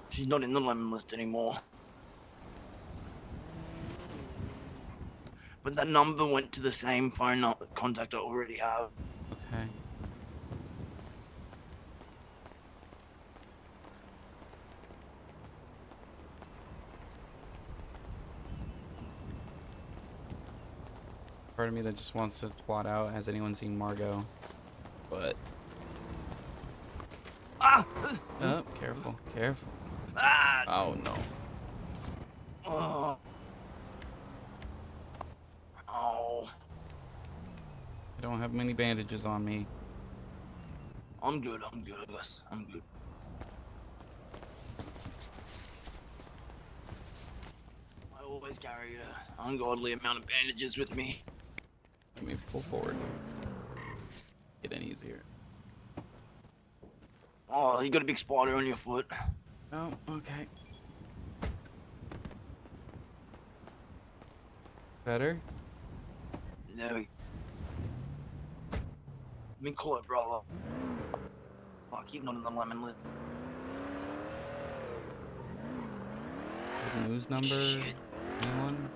She's not in the lemon list anymore. But that number went to the same phone contact I already have. Okay. Part of me that just wants to twat out, has anyone seen Margot? But... Oh, careful, careful. Oh, no. Oh. I don't have many bandages on me. I'm good, Gus. I'm good. I always carry an ungodly amount of bandages with me. Let me pull forward. Get any easier. Oh, you got a big spider on your foot. Oh, okay. Better? No. Let me call it, brother. Fuck, he's not in the lemon list. News number? Anyone?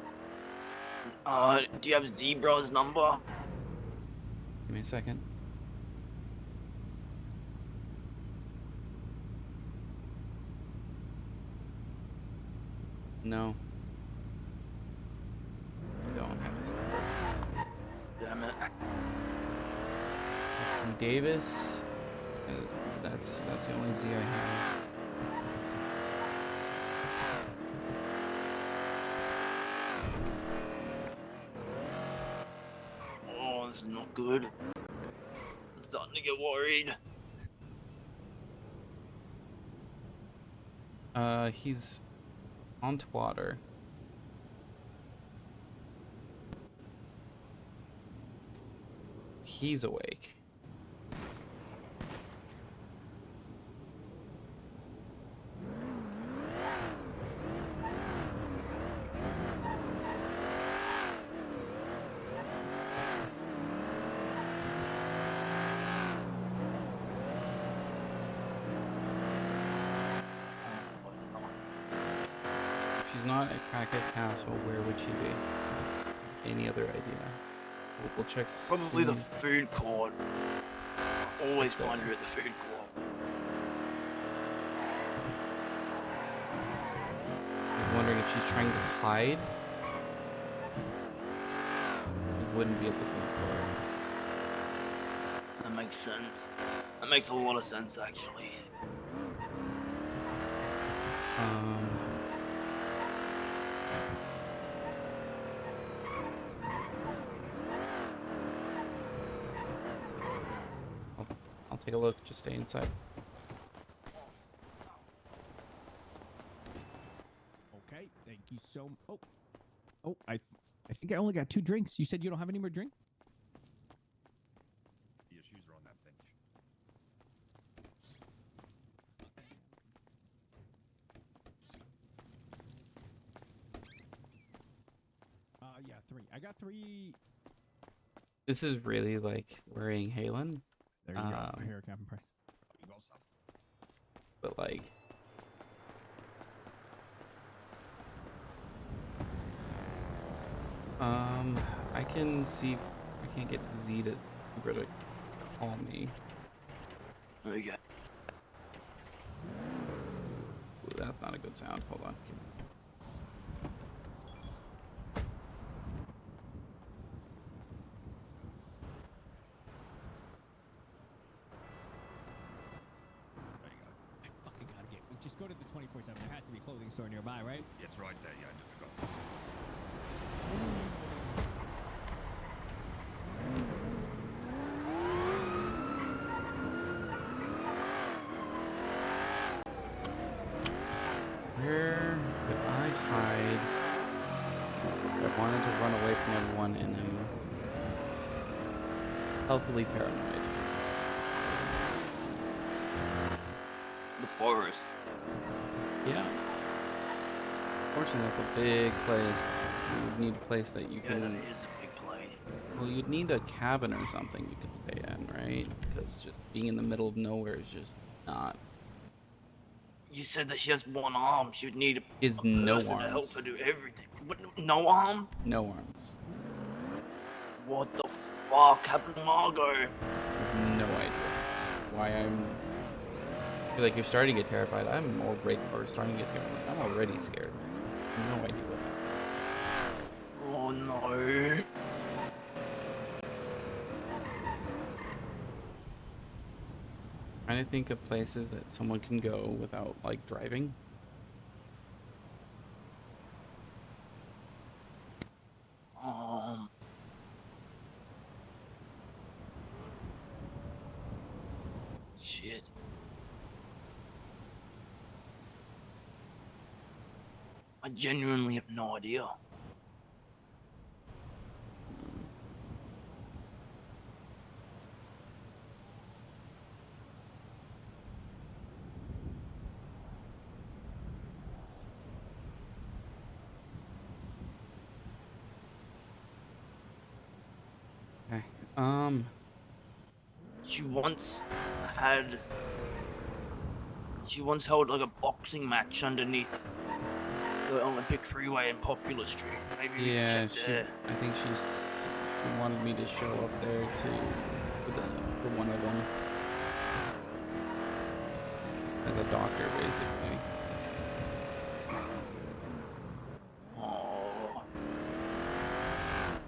Do you have Zebra's number? Give me a second. No. I don't have his number. Damn it. Anthony Davis? That's the only Z I have. Oh, this is not good. I'm starting to get worried. He's on Twatter. He's awake. If she's not at Crackhead Castle, where would she be? Any other idea? We'll check Probably the soon. food court. I always find her at the food court. I was wondering if she's trying to hide. It wouldn't be at the food court. That makes sense. That makes a lot of sense, actually. I'll take a look. Just stay inside. Okay. I think I only got 2 drinks. You said you don't have any more drink? Your shoes are on that bench. Yeah, 3. I got 3. This is really like worrying Halen. There you go. Here, Captain Price. You got some. But like, I can see if I can't get Z to call me. There you go. Ooh, that's not a good sound. Hold on. I fucking gotta get. Just go to the 24/7. There has to be a clothing store nearby, right? It's right there. Yeah, I got it. Where could I hide? I wanted to run away from everyone and I'm healthily paranoid. The forest. Yeah. Fortunately, that's a big place. You would need a place that you Yeah, can. that is a big place. Well, you'd need a cabin or something you could stay in, right? Because just being in the middle of nowhere is just not. You said that she has one arm. She would need a Is no person to help her arms. do everything. But no arm? No arms. What the fuck happened to Margot? No idea why I'm. I feel like you're starting to get terrified. I'm already starting to get scared. I'm already scared. No idea what. Oh no. Trying to think of places that someone can go without like driving. Shit. I genuinely have no idea. Okay. She once held like a boxing match underneath the Olympic Freeway in Popular Street. Maybe we Yeah, can check there. I think she wanted me to show up there for one of them as a doctor, basically. Oh.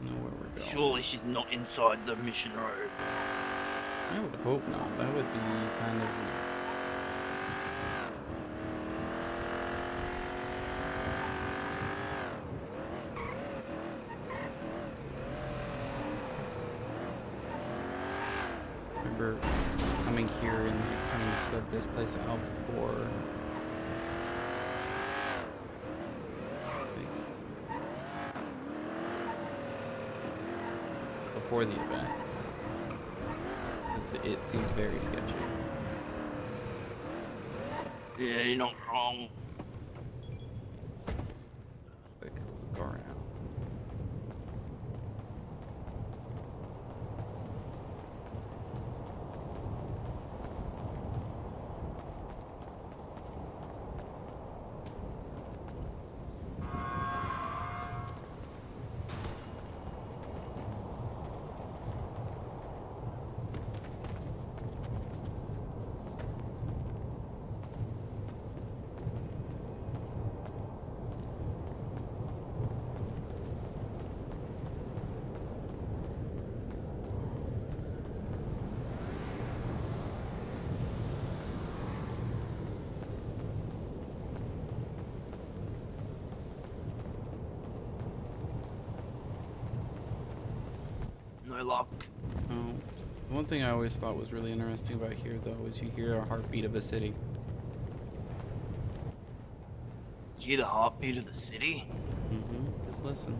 Know where we're going. Surely she's not inside the Mission Road. I would hope not. That would be kind of. Remember coming here and trying to scope this place out before. Before the event. It seems very sketchy. Yeah, you're not wrong. Quick look around. No luck. Oh, one thing I always thought was really interesting about here, though, is you hear a heartbeat of a city. You hear the heartbeat of the city? Mm-hmm. Just listen.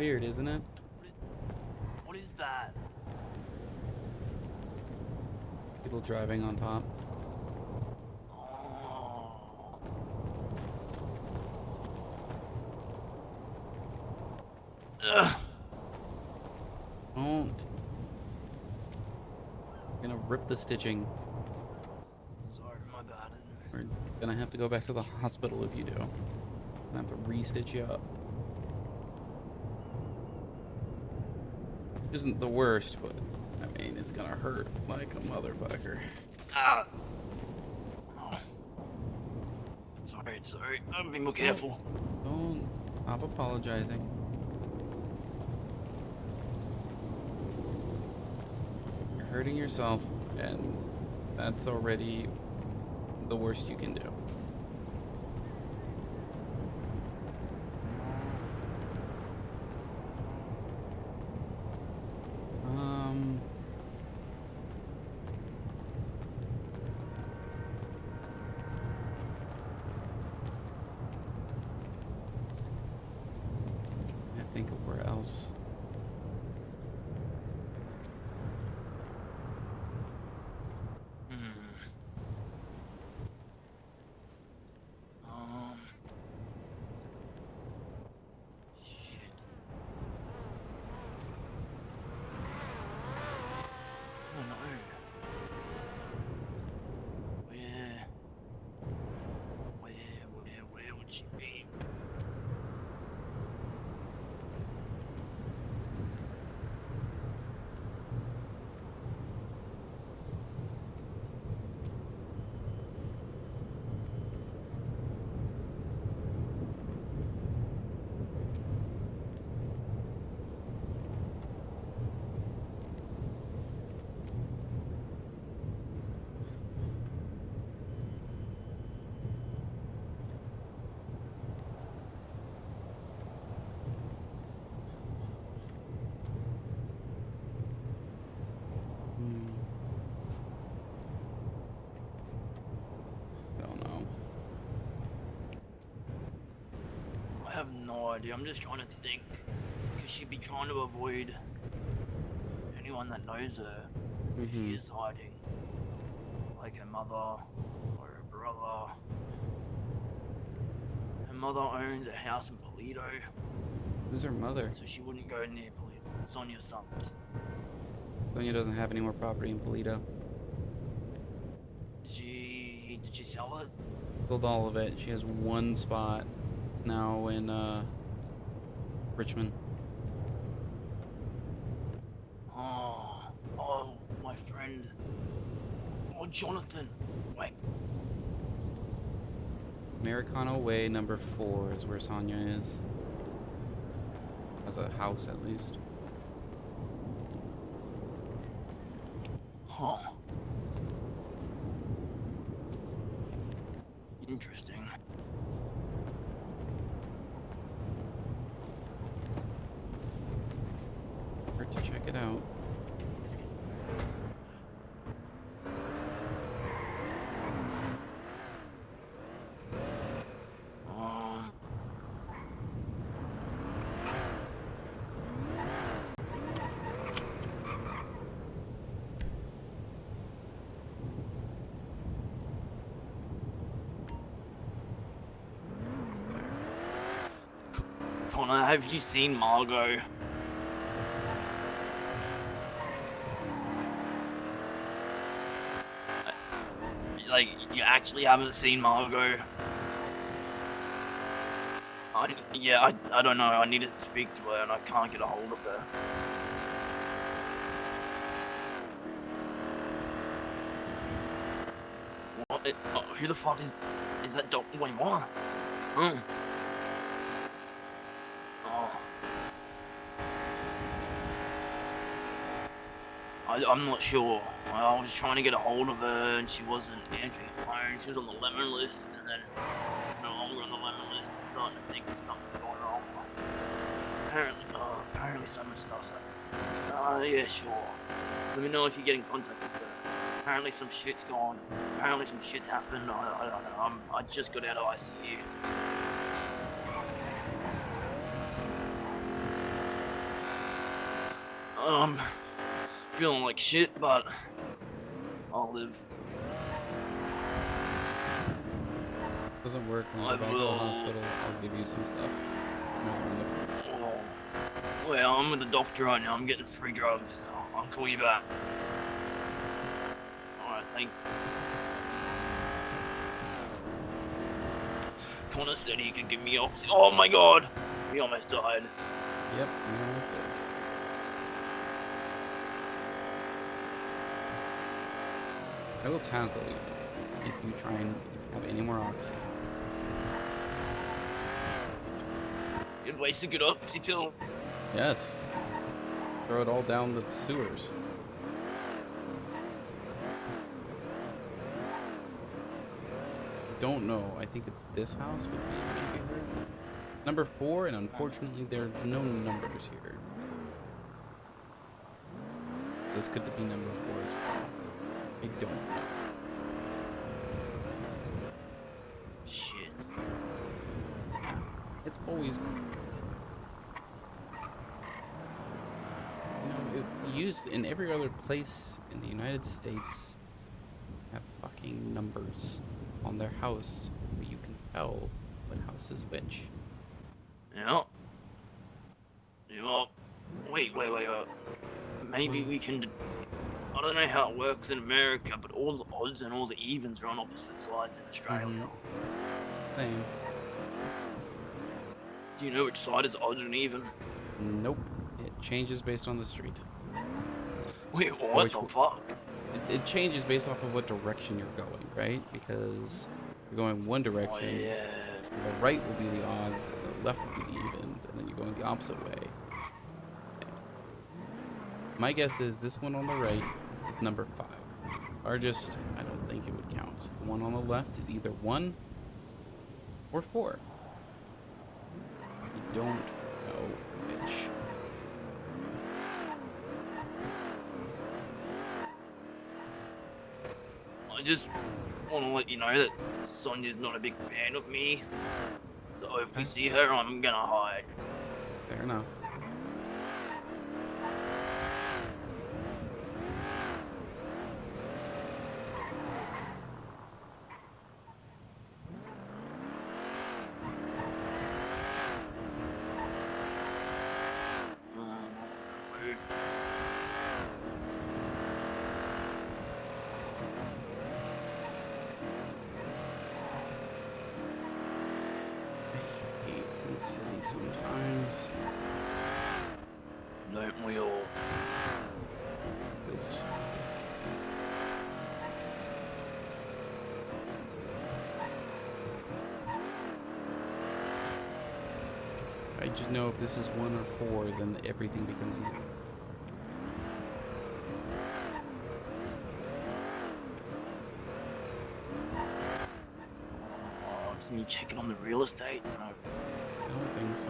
Weird, isn't it? What is that? People driving on top. Ugh. Don't. I'm gonna rip the stitching. Sorry, my bad. We're gonna have to go back to the hospital if you do. I'm gonna have to re-stitch you up. Isn't the worst, but I mean, it's gonna hurt like a motherfucker. Ah. Oh. Sorry. I'm being more careful. Don't stop apologizing. You're hurting yourself, and that's already the worst you can do. I think of where else. Shit. Oh no. Where would she be? Don't know. I have no idea. I'm just trying to think. Because she'd be trying to avoid anyone that knows her. If she is hiding. Like her mother or her brother. Her mother owns a house in Polito. Who's her mother? So she wouldn't go near Polito. Sonia's son. Sonia doesn't have any more property in Polito. Did she sell it? Sold all of it. She has one spot now in Richmond. Oh, my friend. Oh, Jonathan. Wait. Americano Way number 4 is where Sonia is. Has a house at least. Huh. Interesting. Hard to check it out. Connor, have you seen Margot? Like, you actually haven't seen Margot? I don't know. I need to speak to her and I can't get a hold of her. What? Who the fuck is that dog? Wait, what? Oh. I'm not sure. I was trying to get a hold of her and she wasn't answering the phone. She was on the lemon list and then she's no longer on the lemon list. I'm starting to think something's going wrong. Apparently so much stuff's happening. Yeah, sure. Let me know if you get in contact with her. Apparently some shit's gone. Apparently some shit's happened. I don't know. I just got out of ICU. Feeling like shit, but I'll live. Doesn't work. When I we go back to the will- hospital, I'll give you some stuff. No, we're on the point. Oh. Well, I'm with the doctor right now. I'm getting free drugs. I'll call you back. Alright, thank you. Connor said he could give me oxy. Oh my god! He almost died. Yep, we almost did. I will tackle you if you try and have any more oxy. Good ways to get oxy pill. Yes. Throw it all down the sewers. Don't know. I think it's this house would be maybe her. Number 4, and unfortunately there are no numbers here. This could be number 4 as well. I don't know. Shit. Yeah, it's always good. You know, it used in every other place in the United States have fucking numbers on their house where you can tell what house is which. Yeah. Yeah. Wait. Maybe we can. I don't know how it works in America, but all the odds and all the evens are on opposite sides in Australia. Same. Do you know which side is odd and even? Nope. It changes based on the street. Wait, what the fuck? It changes based off of what direction you're going, right? Because you're going one direction, and the right will be the odds, and the left will be the evens, and then you're going the opposite way. My guess is this one on the right is number 5. Largest, I don't think it would count. The one on the left is either 1 or 4. You don't know which. I just want to let you know that Sonia's not a big fan of me. So if we see her, I'm gonna hide. Fair enough. Weird. I hate this city sometimes. Don't we all? This. I just know if this is 1 or 4, then everything becomes easy. Oh, can you check it on the real estate? No. I don't think so.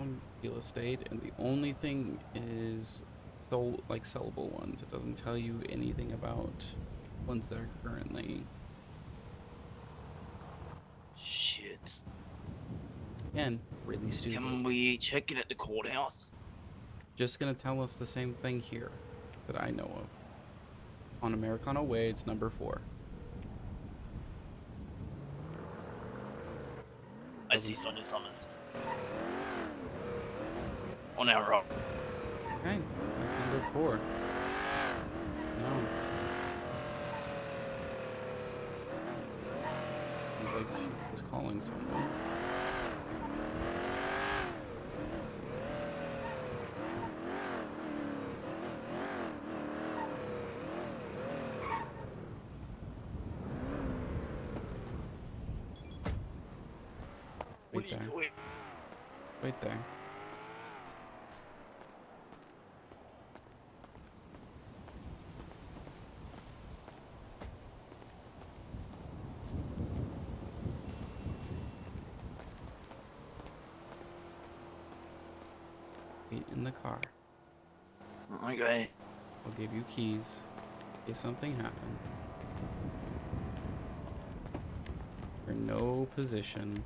On real estate, and the only thing is sellable ones. It doesn't tell you anything about ones that are currently. Shit. Again, really stupid. Can we check it at the courthouse? Just gonna tell us the same thing here that I know of. On Americano Way, it's number 4. I see Sonia Summers. On our right. Okay, that's number 4. No. Seems like she was calling someone. What are you doing? Right there. Wait in the car. Okay. I'll give you keys in case something happens. no position.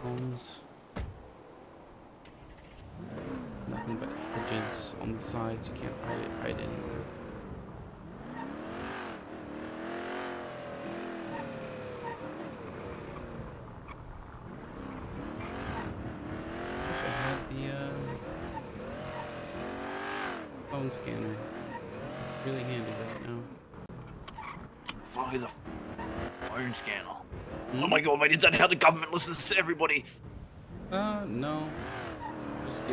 Homes. Nothing but hedges on the sides. You can't hide anywhere. Wish I had the phone scanner. Really handy right now. Oh, he's a phone scanner. Oh my god, wait, is that how the government listens to everybody? No. They just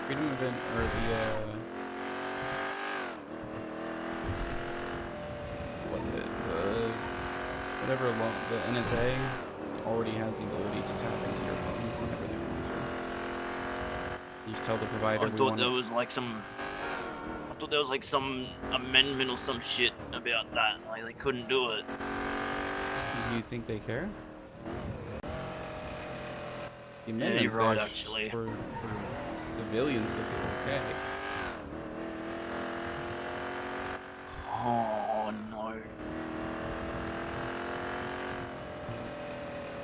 freedom of or what's it? Whatever law, the NSA already has the ability to tap into your phones whenever they want to. You just tell the provider. I thought there was like some. I thought there was like some amendment or some shit about that. Like they couldn't do it. Do you think they care? The Yeah, amendment's you're right, there actually. for civilians to feel okay. Oh no.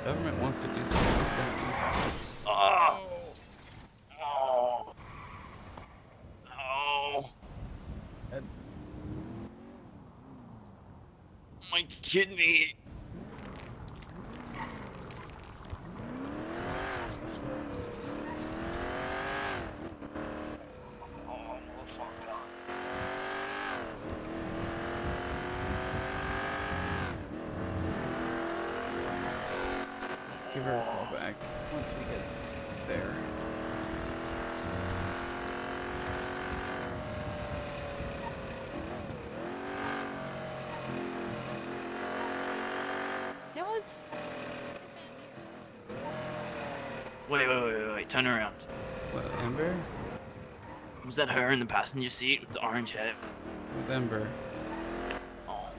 Government wants to do something. It's going to do something. Oh. Oh. Oh. My kidney. Oh, motherfucker. Give her a call back once we get there. Wait, turn around. What, Ember? Was that her in the passenger seat with the orange hair? It was Ember. Oh.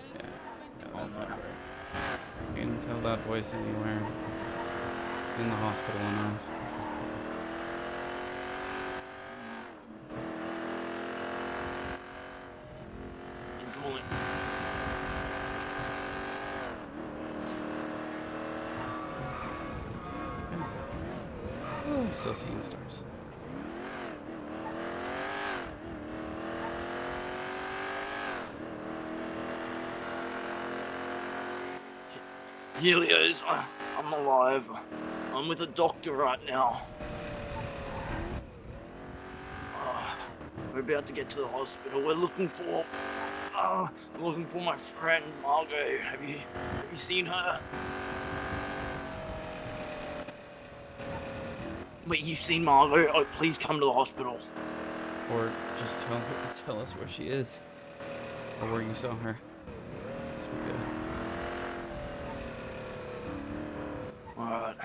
Yeah, that's Ember. You can tell that voice anywhere. In the hospital enough. Oh, I'm still seeing stars. Helios, I'm alive. I'm with a doctor right now. We're about to get to the hospital. We're looking for my friend Margot. Have you seen her? Wait, you've seen Margot? Oh, please come to the hospital. Or just tell us where she is. Or where you saw her. This would be good. Alright.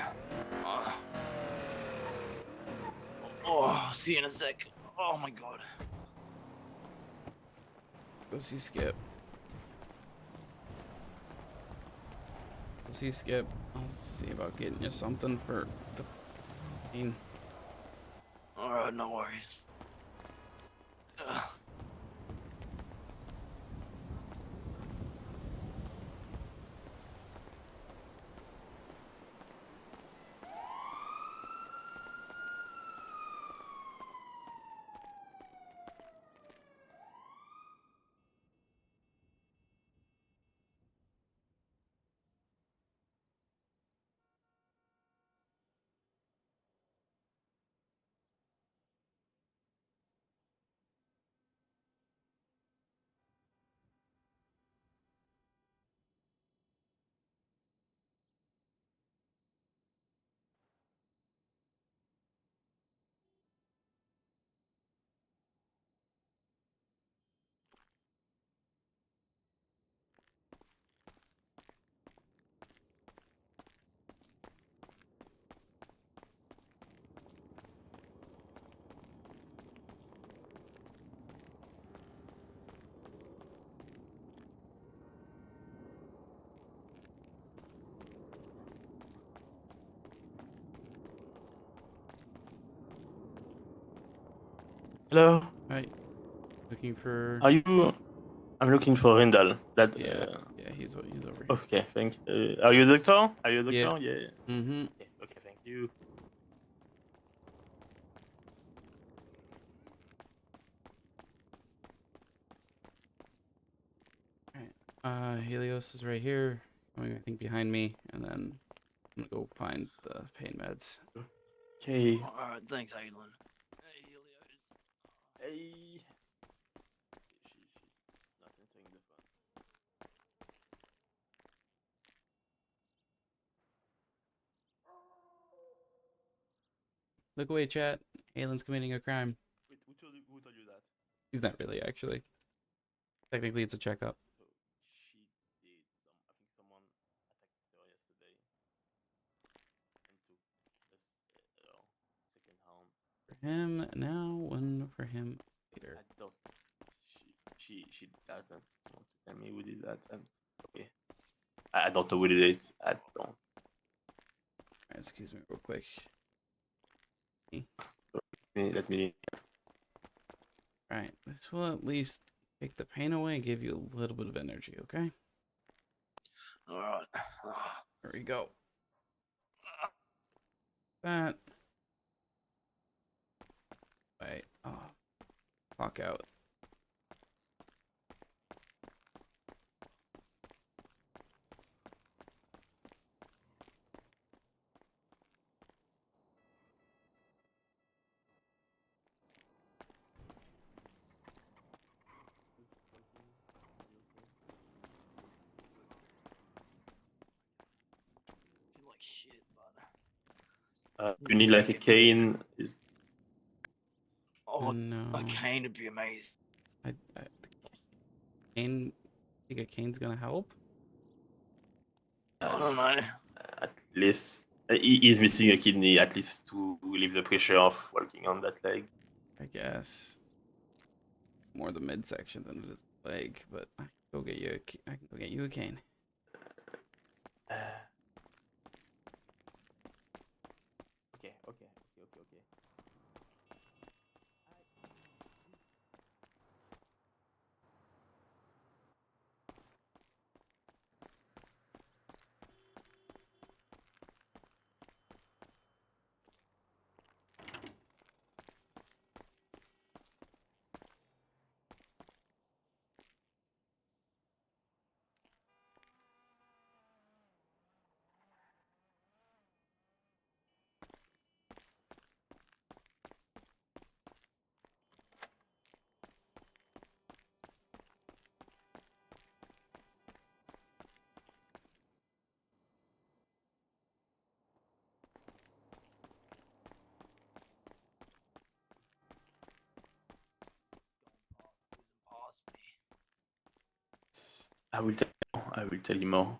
Oh, see you in a sec. Oh my god. Go see Skip. Go see Skip. I'll see about getting you something for the pain. Alright, no worries. Hello. Hi. Looking for. Are you? I'm looking for Rendell. That. Yeah, he's over here. Okay, thank. Are you a doctor? Are you a Yeah. doctor? Yeah. Mm-hmm. Okay, thank you. Helios is right here. I think behind me, and then I'm gonna go find the pain meds. Okay. Alright, thanks, Halen. Hey. Not entering the phone. Look away, chat. Halen's committing a crime. Wait, who told you that? He's not really, actually. Technically, it's a checkup. So she did some. I think someone attacked her yesterday and took this second harm. For him now, one for him later. I don't. She doesn't want to tell me who did that. Okay. I don't know who did it. I don't. Alright, excuse me real quick. Let me. Alright, this will at least take the pain away and give you a little bit of energy, okay? Alright. There we go. That. Wait. Oh. Clock out. I feel like shit, but. You need like a cane. Is. Oh, No. a cane would be amazing. Cane. Think a cane's gonna help? I don't know. At least he's missing a kidney. At least to relieve the pressure of walking on that leg. I guess. More the midsection than it is the leg, but I can go get you. I can go get you a cane. Okay. I will tell. I will tell you more.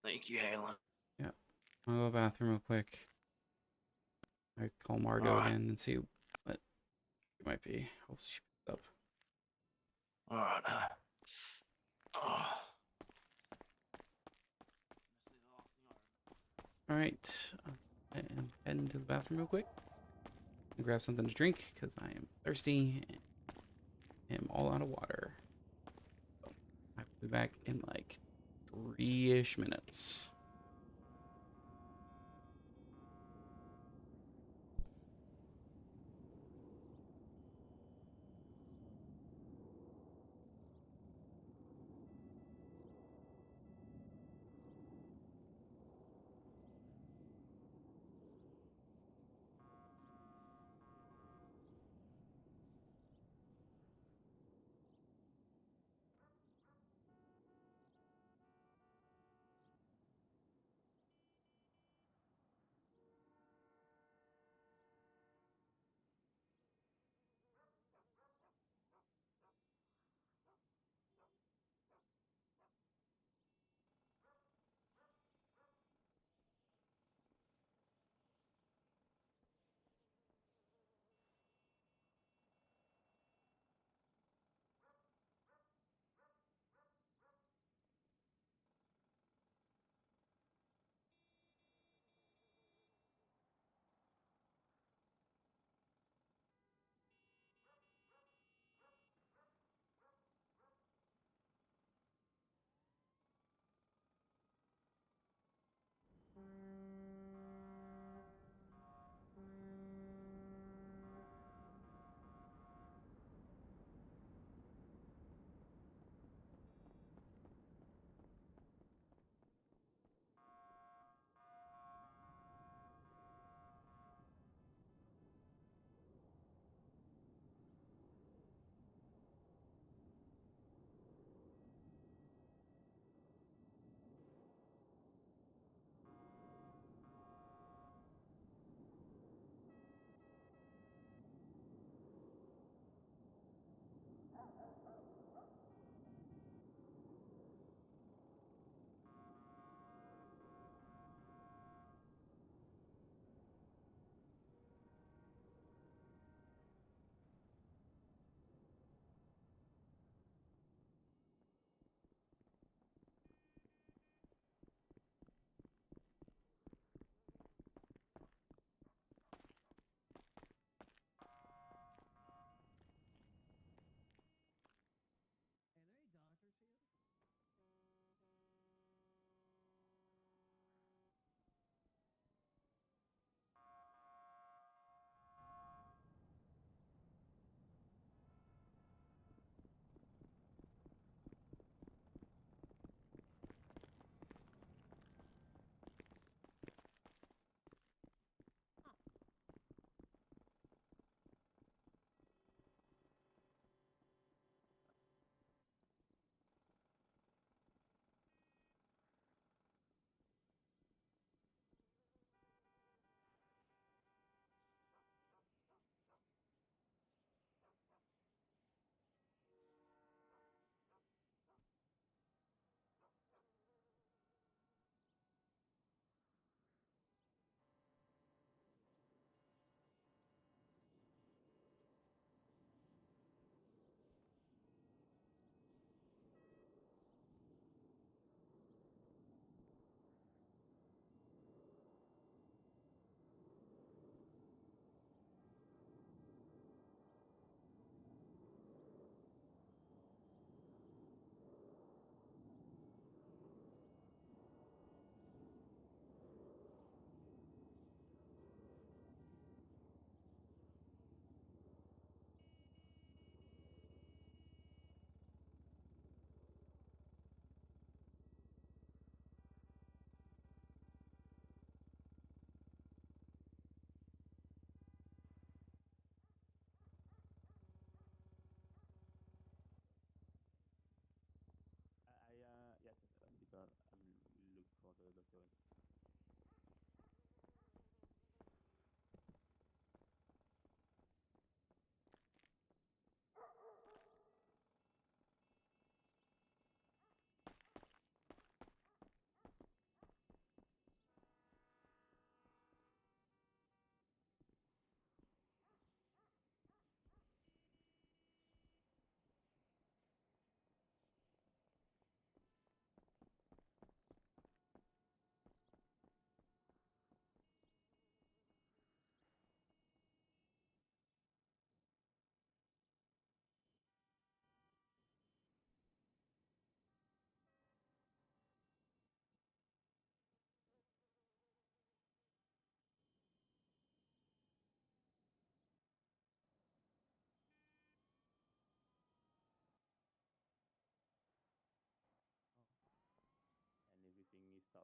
Thank you, Halen. Yeah. I'll go to the bathroom real quick. I call Margot Alright. again and see what it might be. Hopefully she picks up. Alright. Alright. And head into the bathroom real quick. And grab something to drink because I am thirsty and am all out of water. So I will be back in like 3-ish minutes.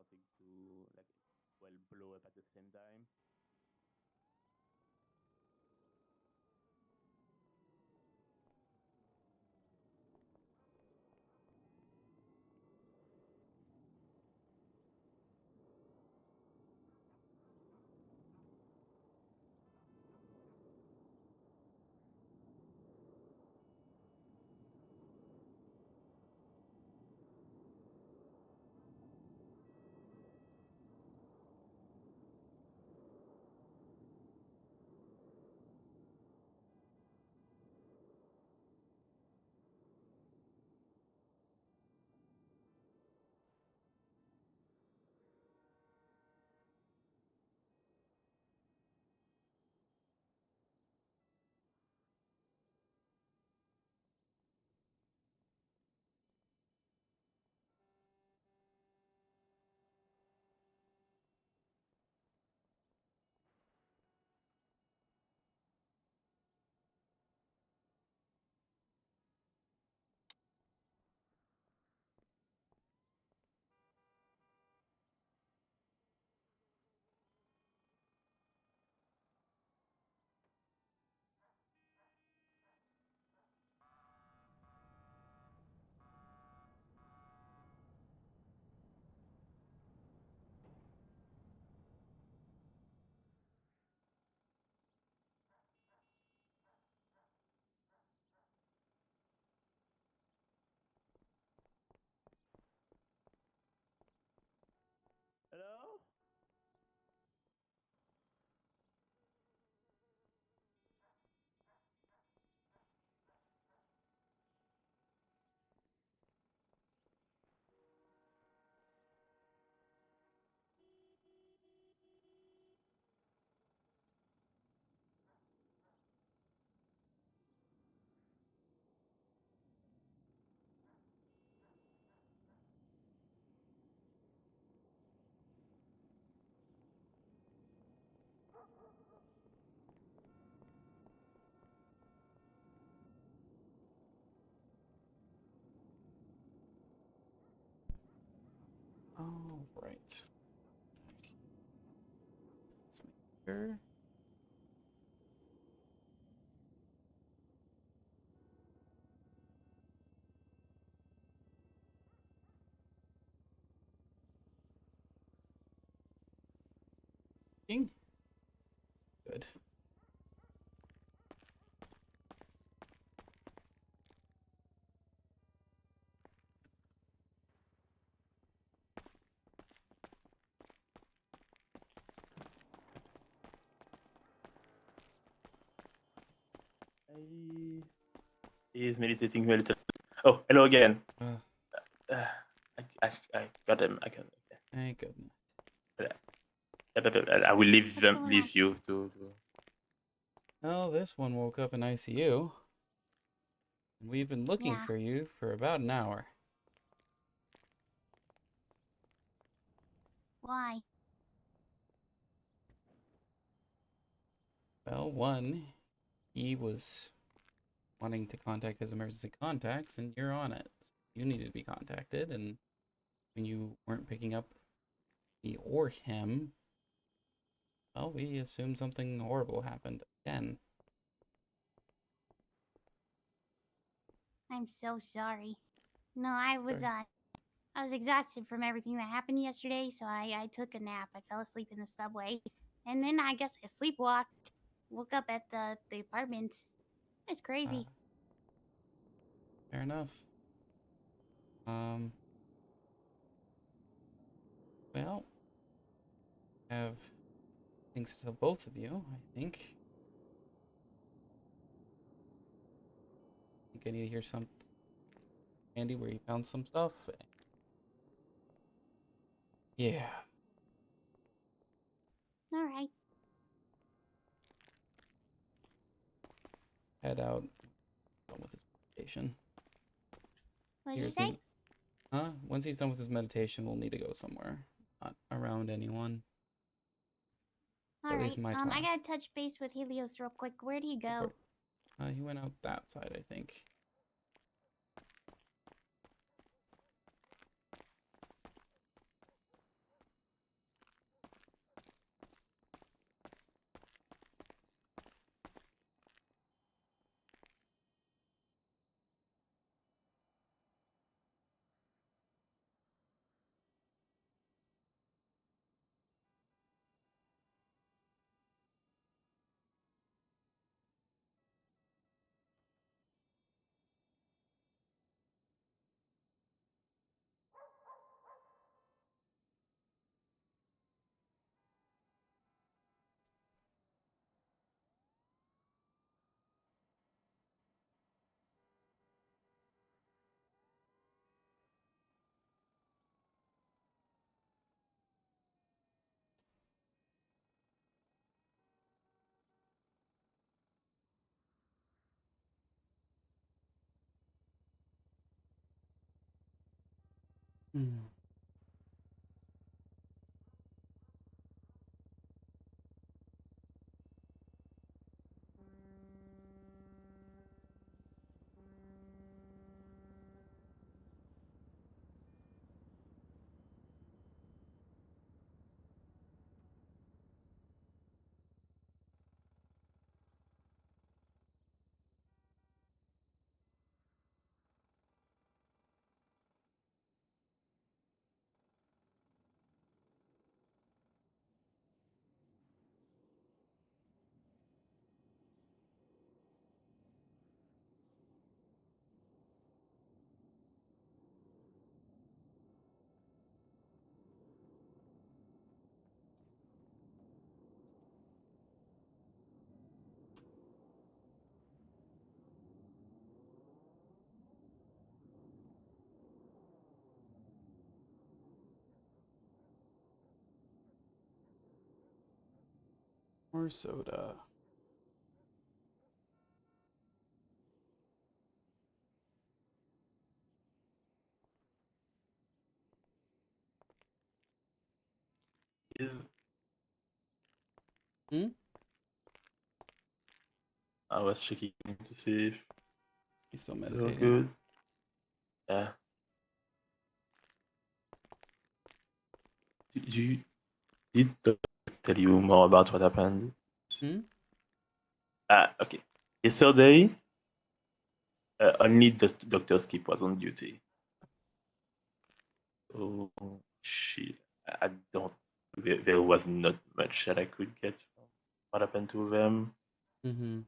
starting to like well blow up at the same time. Hello? All right. Let's make sure. Good. He is meditating a little. Oh, hello again. I got him. I got him. Thank goodness. I will leave you to. Well, this one woke up in ICU. And we've been looking Yeah. for you for about an hour. Why? Well, one, he was wanting to contact his emergency contacts, and you're on it. You needed to be contacted, and when you weren't picking up he or him, well, we assumed something horrible happened again. I'm so sorry. No, I was Sorry. I was exhausted from everything that happened yesterday, so I took a nap. I fell asleep in the subway, and then I guess I sleepwalked. Woke up at the apartment. It's crazy. Fair enough. Well, I have things to tell both of you, I think. I need to hear some, Andy, where you found some stuff. Yeah. All right. Head out. Done with his meditation. What'd you Here's say? me. Huh? Once he's done with his meditation, we'll need to go somewhere. Not around anyone. All At right. least my I talk. gotta touch base with Helios real quick. Where'd he go? He went out that side, I think. Hmm. More soda. Is Hmm? I was checking to see if He's still it's all meditating. good. Yeah. Did Doc tell you more about what happened? Hmm? Okay. Yesterday, only the Dr. Skip was on duty. Oh shit! I don't. There was not much that I could get from what happened to them. Mm-hmm.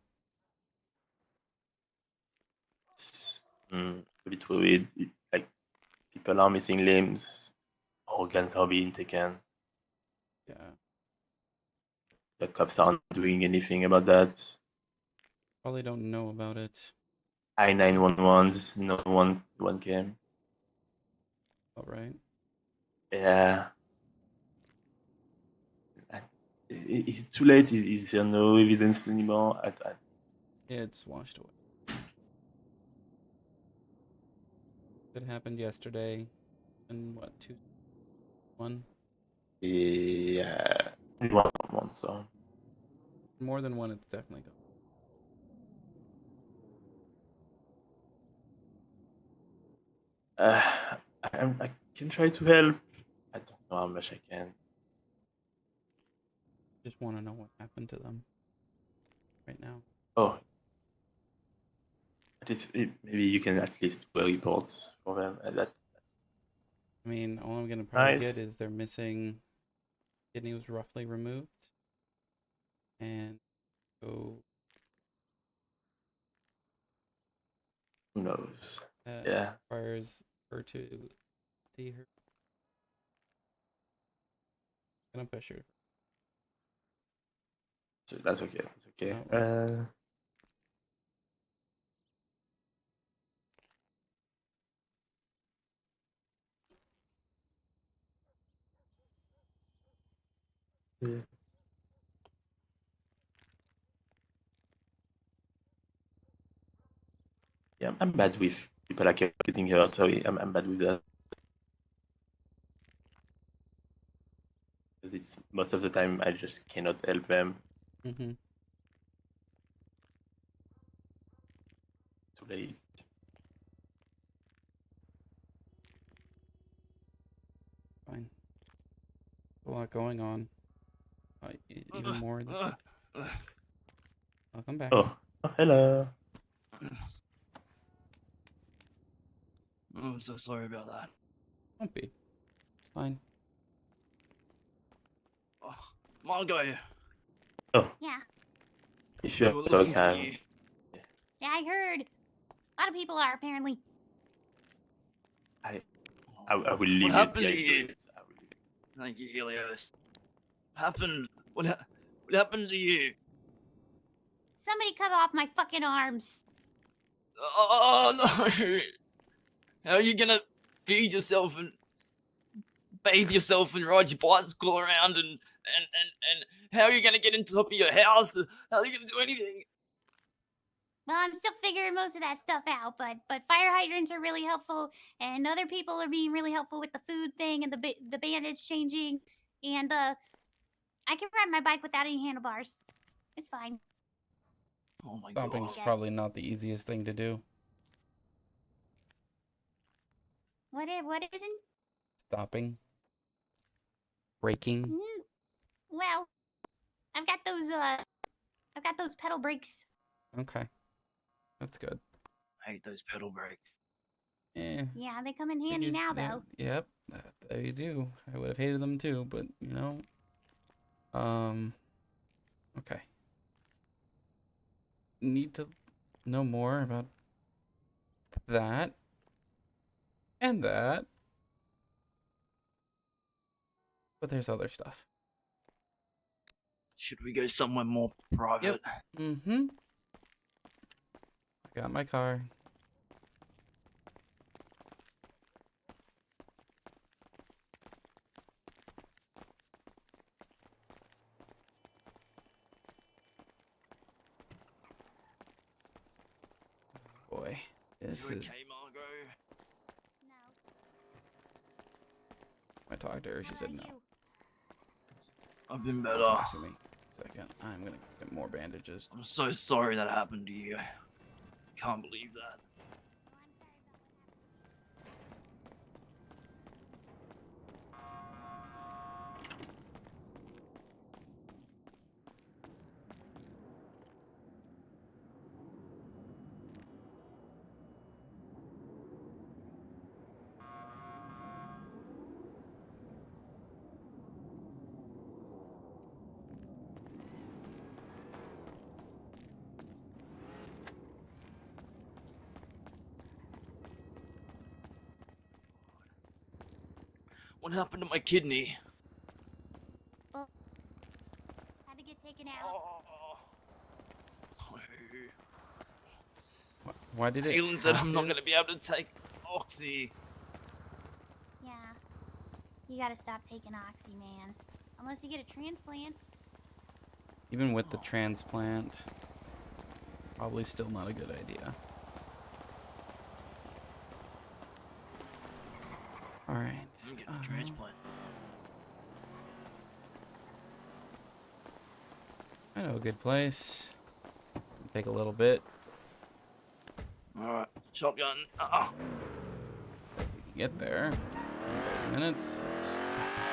It's a bit weird. Like people are missing limbs, organs are being taken. Yeah. The cops aren't doing anything about that. Probably don't know about it. I-911s, no one came. All right. Yeah. Is it too late? Is there no evidence anymore? It's washed away. It happened yesterday. And what, 2, 1? Yeah. One song. More than one, it's definitely gone. I can try to help. I don't know how much I can. Just want to know what happened to them right now. Oh, maybe you can at least do a report for them. That I mean, all I'm gonna probably get nice. is they're missing. Kidney was roughly removed, and so Who knows? that Yeah. requires her to see her. Gonna push her. So that's okay. That's okay. Well. Yeah. Yeah, I'm bad with people like getting hurt. Sorry, I'm bad with that. Because it's most of the time I just cannot help them. Mm-hmm. Too late. Fine. A lot going on. Even more this. I'll come back. Oh, hello. I'm so sorry about that. Don't be. It's fine. Oh, Margot. Yeah. If They you were have looking talk, for you. Yeah, I heard. A lot of people are apparently. I will leave What you happened to guys to you? it. Thank you, Helios. What happened? What happened to you? Somebody cut off my fucking arms. Oh no! How are you gonna feed yourself and bathe yourself and ride your bicycle around and how are you gonna get into top of your house? How are you gonna do anything? Well, I'm still figuring most of that stuff out, but fire hydrants are really helpful, and other people are being really helpful with the food thing and the bandage changing, and I can ride my bike without any handlebars. It's fine. Oh my Stomping's God. probably not the easiest thing to do. What isn't? Stopping. Braking. Well, I've got those pedal brakes. Okay. That's good. I hate those pedal brakes. Eh. Yeah, they come in handy Use- now, yeah, though. Yep. They do. I would have hated them too, but you know. Okay. Need to know more about that. And that. But there's other stuff. Should we go somewhere more private? Mm-hmm. Got my car. Boy, this You is. okay, Margot? I talked to her. She said no. I've been better. Talk to me. Second. I'm gonna get more bandages. I'm so sorry that happened to you. I can't believe that. What happened to my kidney? Well, had to get taken out. Why did it? Halen said have I'm not to? going to be able to take Oxy. Yeah. You gotta stop taking Oxy, man. Unless you get a transplant. Even with the transplant, probably still not a good idea. All right. I'm getting a transplant. I know a good place. Take a little bit. Alright, shotgun. Get there. 30 minutes. It's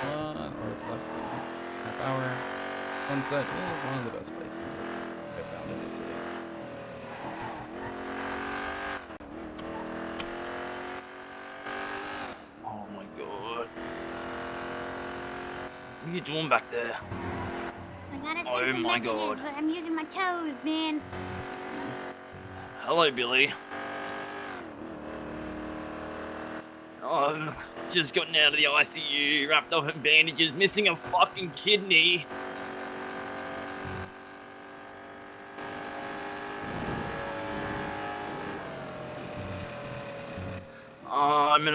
or less than a half hour. Sunset is one of the best places I found in the city. Oh my god. What are you doing back there? I gotta Oh send some my messages, God. but I'm using my toes, man. Hello, Billy. I've just gotten out of the ICU, wrapped up in bandages, missing a fucking kidney. I'm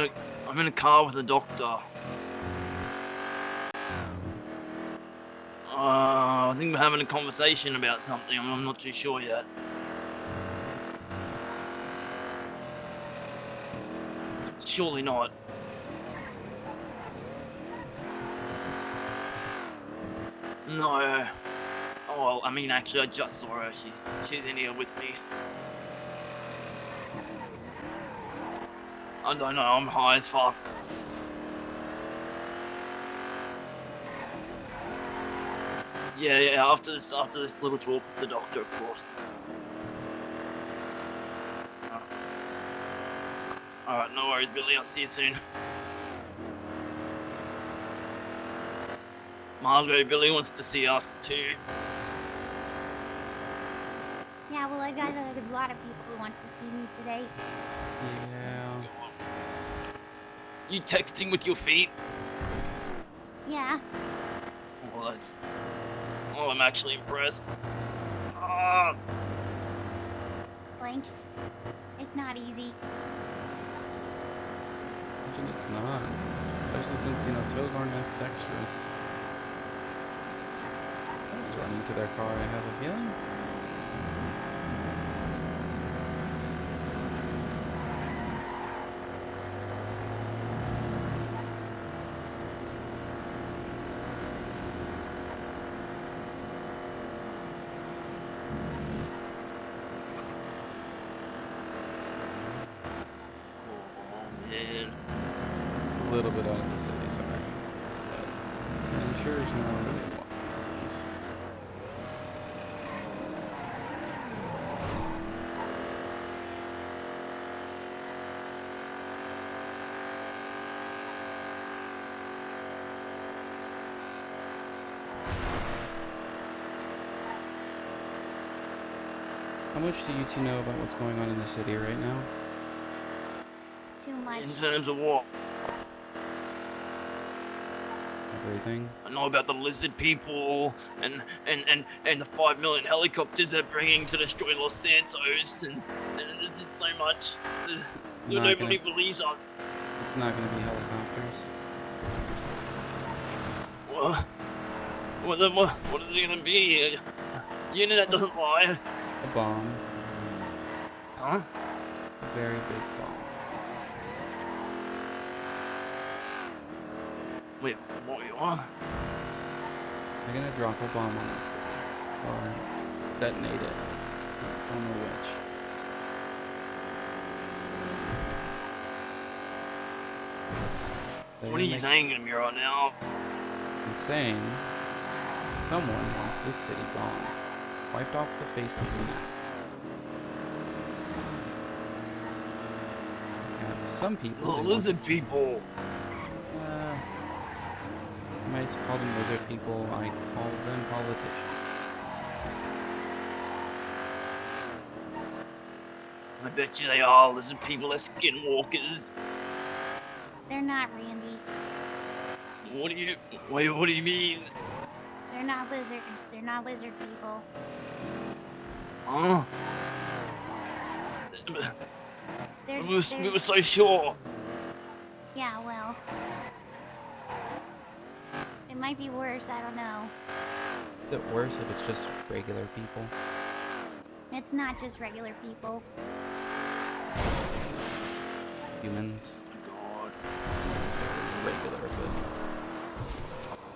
in a car with a doctor. I think we're having a conversation about something. I'm not too sure yet. Surely not. No. Oh, well, I mean, actually, I just saw her. She's in here with me. I don't know. I'm high as fuck. Yeah. After this little talk with the doctor, of course. Alright, no worries, Billy. I'll see you soon. Margot, Billy wants to see us too. Yeah, well, I got a lot of people who want to see me today. Yeah. You texting with your feet? Yeah. Well, that's... Oh, I'm actually impressed. Thanks. It's not easy. Imagine it's not. Especially since, toes aren't as dexterous. Someone's running to their car, I have a feeling. man. A little bit out of the city, sorry. But I'm sure there's no really walking distance. How much do you two know about what's going on in the city right now? Too much. In terms of what? Everything? I know about the lizard people and the 5 million helicopters they're bringing to destroy Los Santos, and there's just so much. Nobody believes us. It's not gonna be helicopters. What is it gonna be? The internet doesn't lie. A bomb. Huh? A very big bomb. Wait, what you are? They're gonna drop a bomb on us. Or detonate it. I don't know which. What are you saying to me right now? He's saying someone wants this city gone. Wiped off the face of the map. Now, some people... The lizard people! You might call them lizard people, I call them politicians. I bet you they are lizard people, they're skinwalkers. They're not, Randy. What do you mean? They're not lizards. They're not lizard people. Huh? We were so sure. Yeah, well. It might be worse, I don't know. Is it worse if it's just regular people? It's not just regular people. Humans? God. Not necessarily regular, but...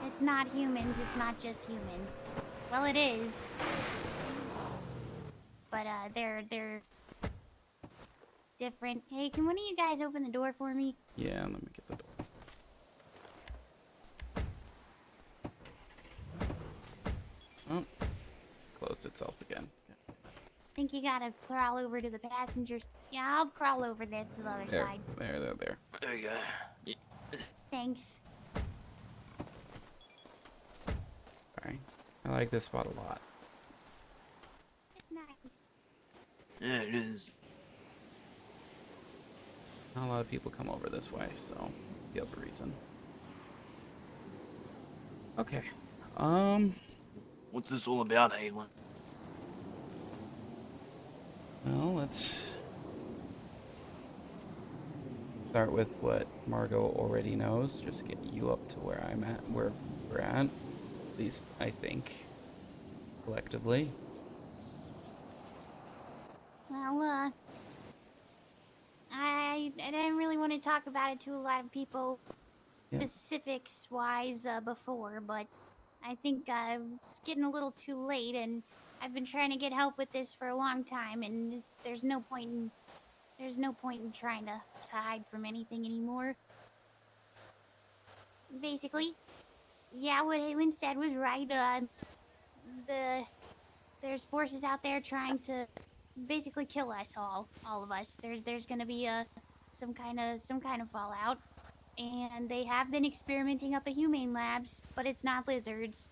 It's not humans, it's not just humans. Well, it is. But, they're different. Hey, can one of you guys open the door for me? Yeah, let me get the door. Oh, closed itself again. I think you gotta crawl over to the passengers. Yeah, I'll crawl over there to the other There, side. there. There you go. Thanks. Sorry. I like this spot a lot. It's nice. Yeah, it is. Not a lot of people come over this way, so the other reason. Okay. What's this all about, Halen? Well, let's start with what Margot already knows. Just get you up to where I'm at, where we're at. At least I think, collectively. Well, I didn't really want to talk about it to a lot of people, Yeah. specifics-wise, before, but I think it's getting a little too late, and I've been trying to get help with this for a long time, and there's no point in trying to hide from anything anymore. Basically, yeah, what Halen said was right. There's forces out there trying to basically kill us all of us. There's gonna be some kind of fallout, and they have been experimenting up at humane labs, but it's not lizards.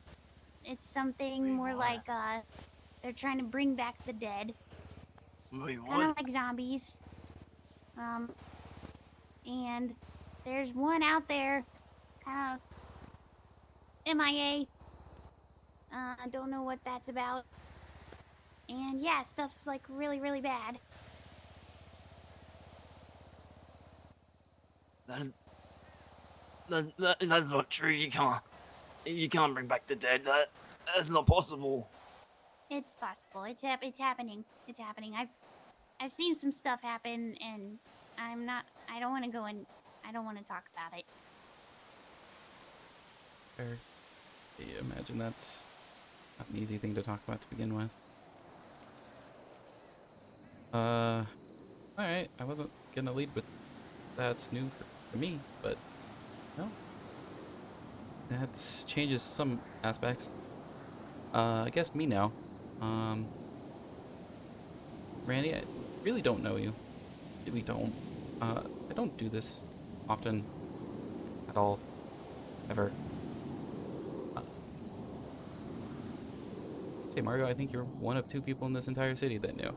It's something more like they're trying to bring back the dead, Wait, kind of what? like zombies. And there's one out there, kind of MIA. I don't know what that's about. And yeah, stuff's like really, really bad. That's not true. You can't bring back the dead. That's not possible. It's possible. It's happening. It's happening. I've seen some stuff happen, and I don't want to go in. I don't want to talk about it. Fair. I imagine that's not an easy thing to talk about to begin with. Alright, I wasn't gonna lead with that's new for me, but no. That changes some aspects. I guess me now. Randy, I really don't know you. Really don't. I don't do this often at all, ever. Hey, Margo, I think you're one of 2 people in this entire city that knew.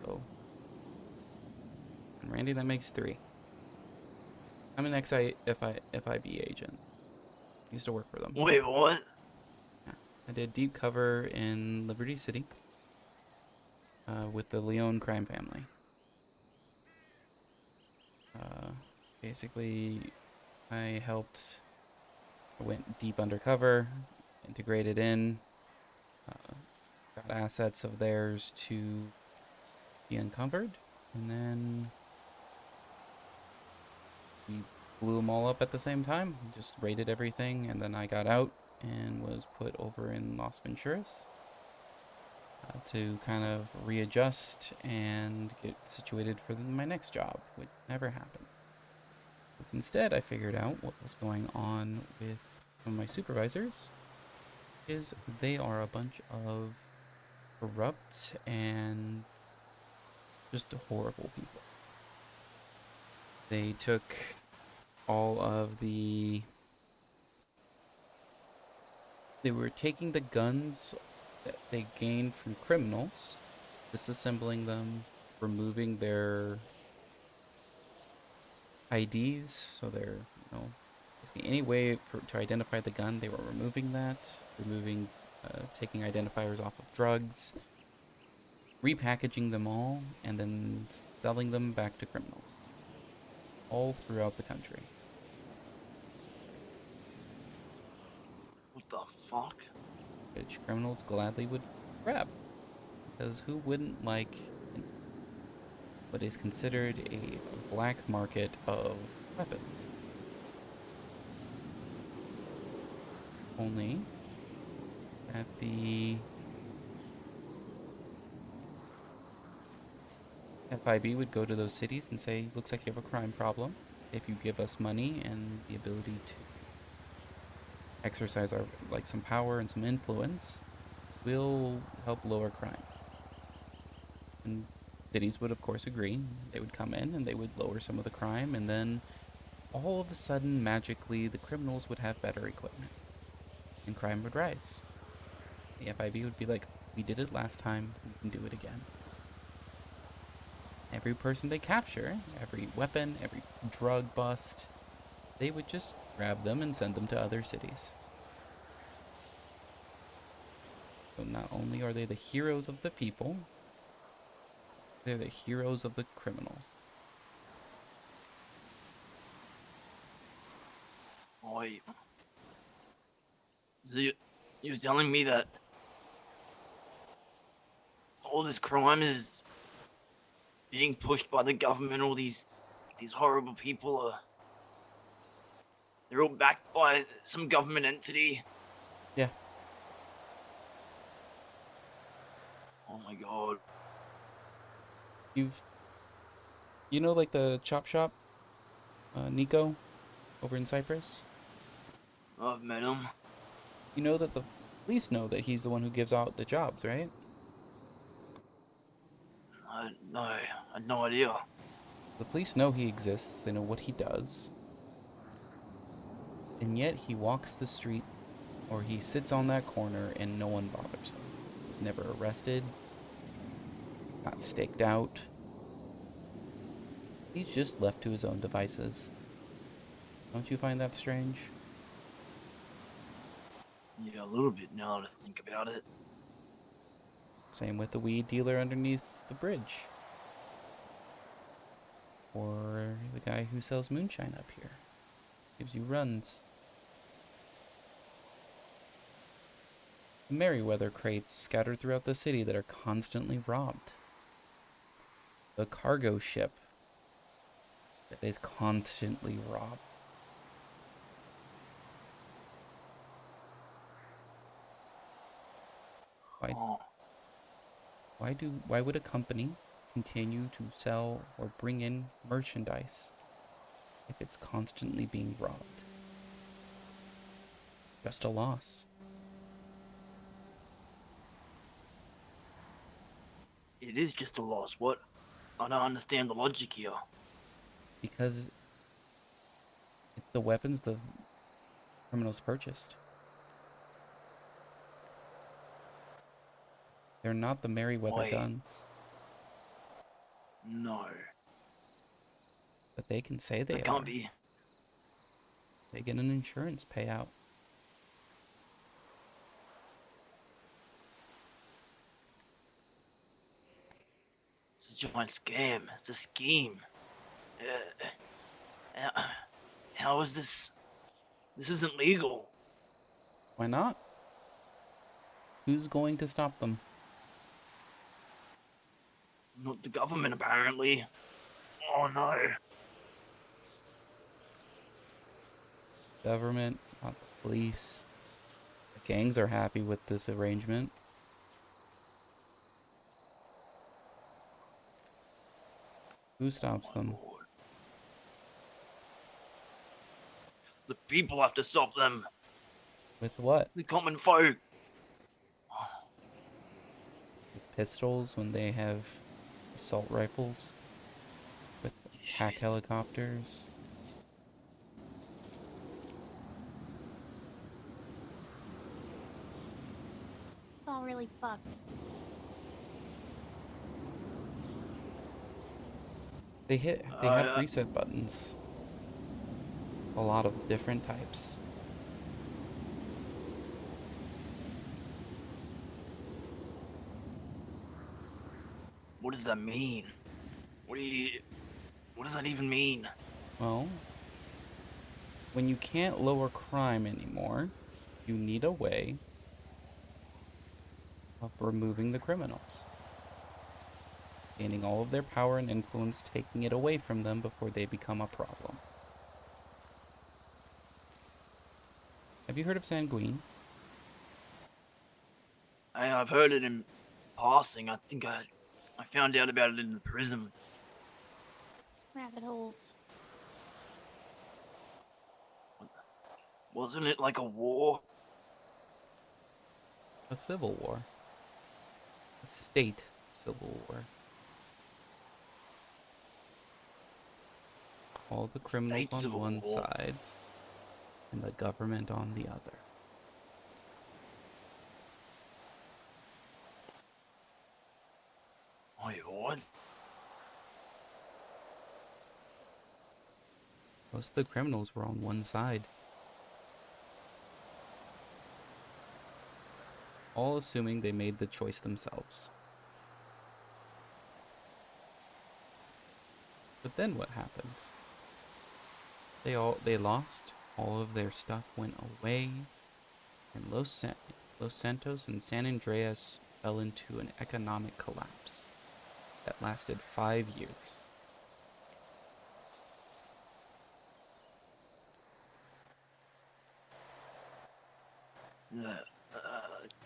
So, and Randy, that makes 3. I'm an FIB agent. Used to work for them. Wait, what? Yeah. I did deep cover in Liberty City with the Leone crime family. Basically, I went deep undercover, integrated in, got assets of theirs to be uncovered, and then we blew them all up at the same time, just raided everything, and then I got out and was put over in Las Venturas to kind of readjust and get situated for my next job, which never happened. Instead, I figured out what was going on with some of my supervisors is they are a bunch of corrupt and just horrible people. They took all of they were taking the guns that they gained from criminals, disassembling them, removing their IDs, so they're, basically any way to identify the gun, they were removing that, taking identifiers off of drugs, repackaging them all, and then selling them back to criminals all throughout the country. What the fuck? Which criminals gladly would grab, because who wouldn't like what is considered a black market of weapons? Only at the FIB would go to those cities and say, looks like you have a crime problem. If you give us money and the ability to exercise some power and some influence, we'll help lower crime. And cities would of course agree. They would come in and they would lower some of the crime, and then all of a sudden, magically, the criminals would have better equipment and crime would rise. The FIB would be like, we did it last time, we can do it again. Every person they capture, every weapon, every drug bust, they would just grab them and send them to other cities. So not only are they the heroes of the people, they're the heroes of the criminals. Wait. So you're telling me that all this crime is being pushed by the government? All these horrible people they're all backed by some government entity? Yeah. Oh my god. You know, like the chop shop, Nico, over in Cyprus? I've met him. You know that the police know that he's the one who gives out the jobs, right? I had no idea. The police know he exists, they know what he does. And yet he walks the street, or he sits on that corner and no one bothers him. He's never arrested, not staked out. He's just left to his own devices. Don't you find that strange? Yeah, a little bit now to think about it. Same with the weed dealer underneath the bridge. Or the guy who sells moonshine up here. Gives you runs. The Merryweather crates scattered throughout the city that are constantly robbed. The cargo ship that is constantly robbed. Why would a company continue to sell or bring in merchandise if it's constantly being robbed. Just a loss. It is just a loss. What? I don't understand the logic here. Because it's the weapons the criminals purchased. They're not the Merryweather Why? guns, No. but they can say they That are. can't be. They get an insurance payout. It's a giant scam. It's a scheme. How is this? This isn't legal. Why not? Who's going to stop them? Not the government, apparently. Oh no. Government, not the police. The gangs are happy with this arrangement. Who stops them? The people have to stop them. With what? The common folk. With pistols when they have assault rifles? With attack helicopters? It's all really fucked. They have reset buttons. A lot of different types. What does that mean? What does that even mean? Well, when you can't lower crime anymore, you need a way of removing the criminals. Gaining all of their power and influence, taking it away from them before they become a problem. Have you heard of Sanguine? I've heard it in passing. I think I found out about it in the prison. Rabbit holes. Wasn't it like a war? A civil war. A state civil war. All the criminals State on civil one war. side and the government on the other. Wait, what? Most of the criminals were on one side. All assuming they made the choice themselves. But then what happened? They lost. All of their stuff went away. And Los Santos and San Andreas fell into an economic collapse that lasted 5 years.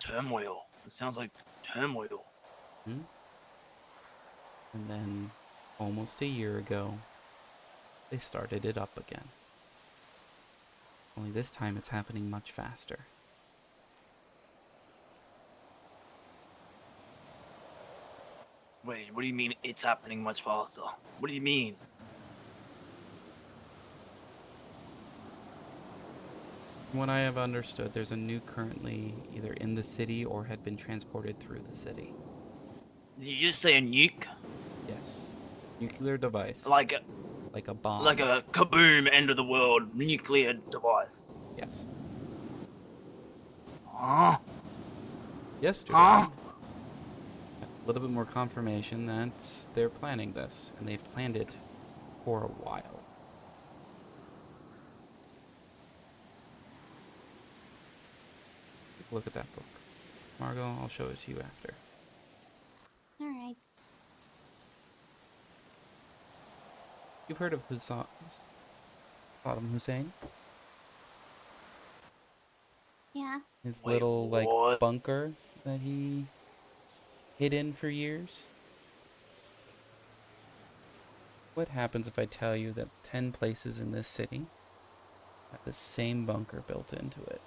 Turmoil. It sounds like turmoil. Hmm? And then, almost a year ago, they started it up again. Only this time it's happening much faster. Wait, what do you mean it's happening much faster? What do you mean? From what I have understood, there's a nuke currently either in the city or had been transported through the city. Did you just say a nuke? Yes. Nuclear device. Like a bomb. like a kaboom, end of the world nuclear device. Yes. Huh? Yesterday. A little bit more confirmation that they're planning this, and they've planned it for a while. Take a look at that book. Margot, I'll show it to you after. All right. You've heard of Saddam Hussein? Yeah. His Wait, little, like, what? bunker that he hid in for years? What happens if I tell you that 10 places in this city have the same bunker built into it?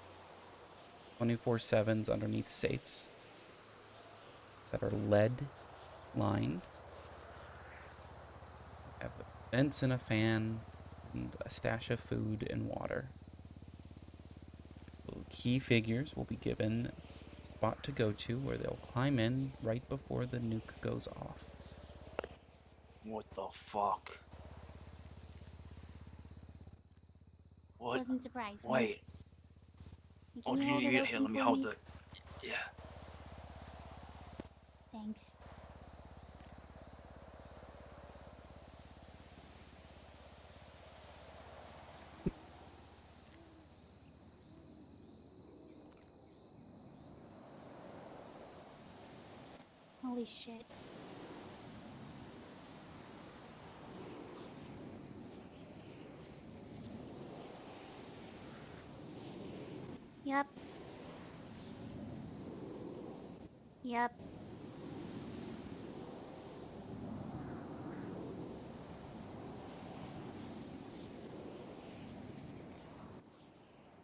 24/7s underneath safes that are lead lined. Have vents and a fan and a stash of food and water. So key figures will be given a spot to go to where they'll climb in right before the nuke goes off. What the fuck? What? Doesn't surprise me. Wait. Can you hold it Here, open let me for hold me? it. Yeah. Thanks. Holy shit. Yep. Yep.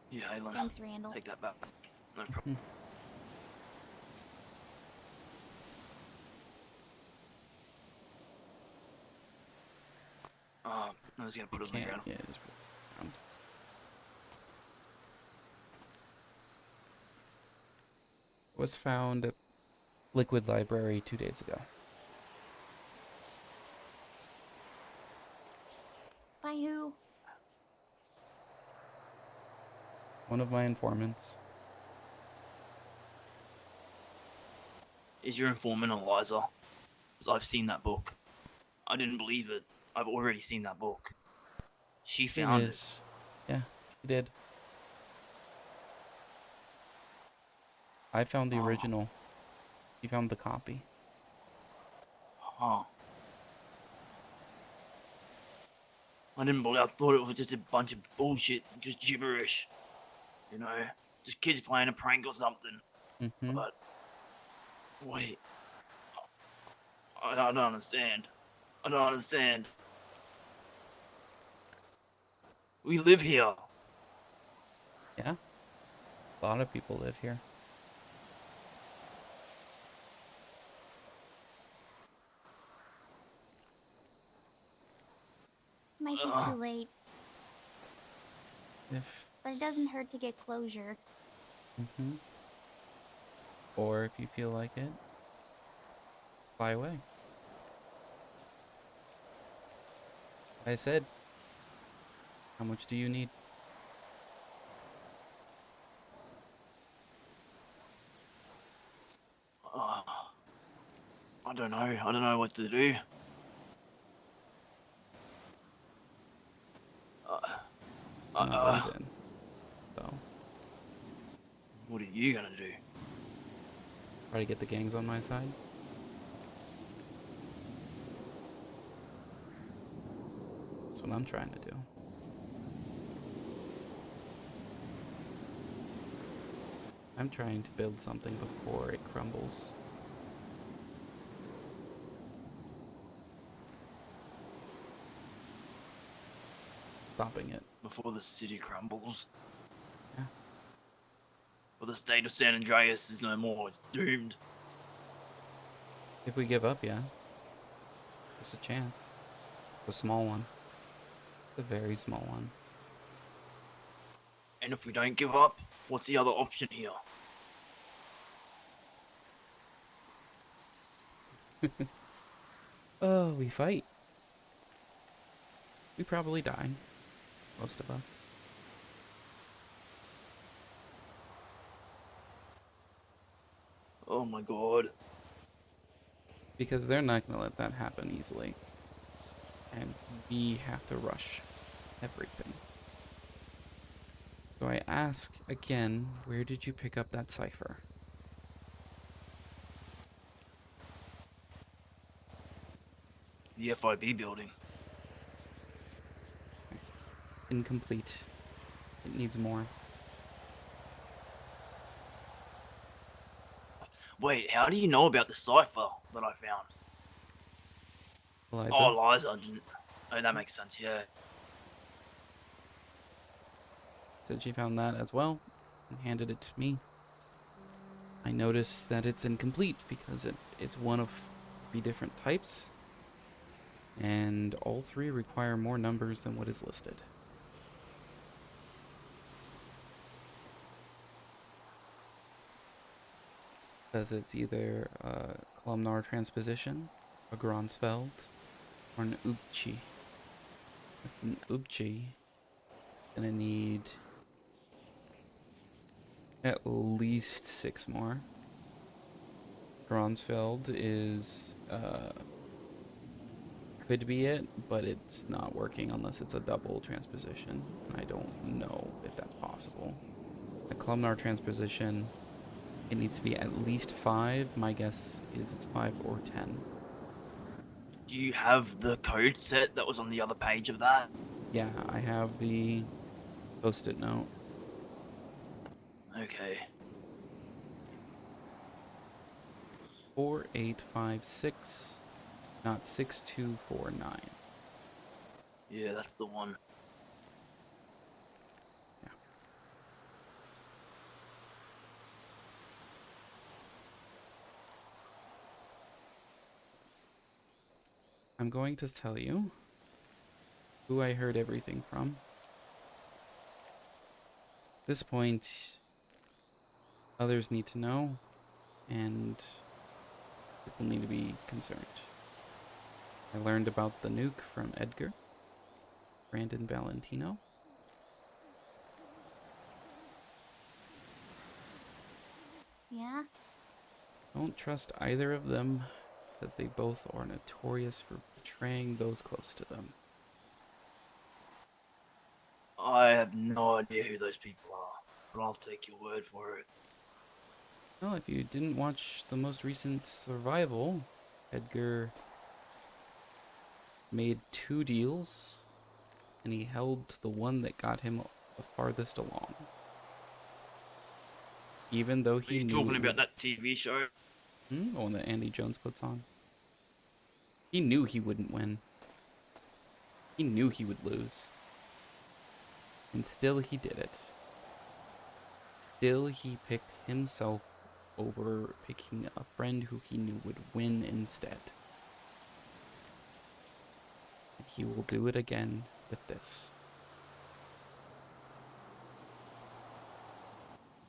Yeah, Halen. Thanks, Randall. Take that back. No problem. I was gonna put it on the ground. Yeah, just was found at Liquid Library 2 days ago. By who? One of my informants. Is your informant Eliza? Because I've seen that book. I didn't believe it. I've already seen that book. She found it. Yeah, she did. I found the original. She found the copy. Huh. I didn't believe. I thought it was just a bunch of bullshit, just gibberish. You know, just kids playing a prank or something. Mm-hmm. But wait, I don't understand. I don't understand. We live here. Yeah. A lot of people live here. Might be too late, If but it doesn't hurt to get closure. Mm-hmm. Or if you feel like it, fly away. I said, how much do you need? I don't know. I don't know what to do. Not ready then. So, What are you gonna do? try to get the gangs on my side. That's what I'm trying to do. I'm trying to build something before it crumbles. Stopping it. Before the city crumbles. Yeah. Well, the state of San Andreas is no more. It's doomed. If we give up, yeah. There's a chance. It's a small one. It's a very small one. And if we don't give up, what's the other option here? Oh, we fight. We probably die. Most of us. Oh my god. Because they're not going to let that happen easily. And we have to rush everything. So I ask again, where did you pick up that cipher? The FIB building. It's incomplete. It needs more. Wait, how do you know about the cipher that I found? Eliza? Oh, Eliza didn't. Oh, that makes sense. Yeah. Said she found that as well and handed it to me. I noticed that it's incomplete because it's one of 3 different types, and all 3 require more numbers than what is listed. Because it's either a columnar transposition, a Gronsfeld, or an Ubchi. With an Ubchi, gonna need at least 6 more. Gronsfeld is could be it, but it's not working unless it's a double transposition. I don't know if that's possible. A columnar transposition, it needs to be at least 5. My guess is it's 5 or 10. Do you have the code set that was on the other page of that? Yeah, I have the post-it note. Okay. 4856, not 6249. Yeah, that's the one. Yeah. I'm going to tell you who I heard everything from. At this point, others need to know, and people need to be concerned. I learned about the nuke from Edgar, Brandon Valentino. Yeah? Don't trust either of them, because they both are notorious for betraying those close to them. I have no idea who those people are, but I'll take your word for it. Well, if you didn't watch the most recent Survival, Edgar made 2 deals, and he held the one that got him the farthest along. Even though Are he you knew talking it about would... that TV show? The one that Andy Jones puts on. He knew he wouldn't win. He knew he would lose. And still he did it. Still he picked himself over picking a friend who he knew would win instead. And he will do it again with this.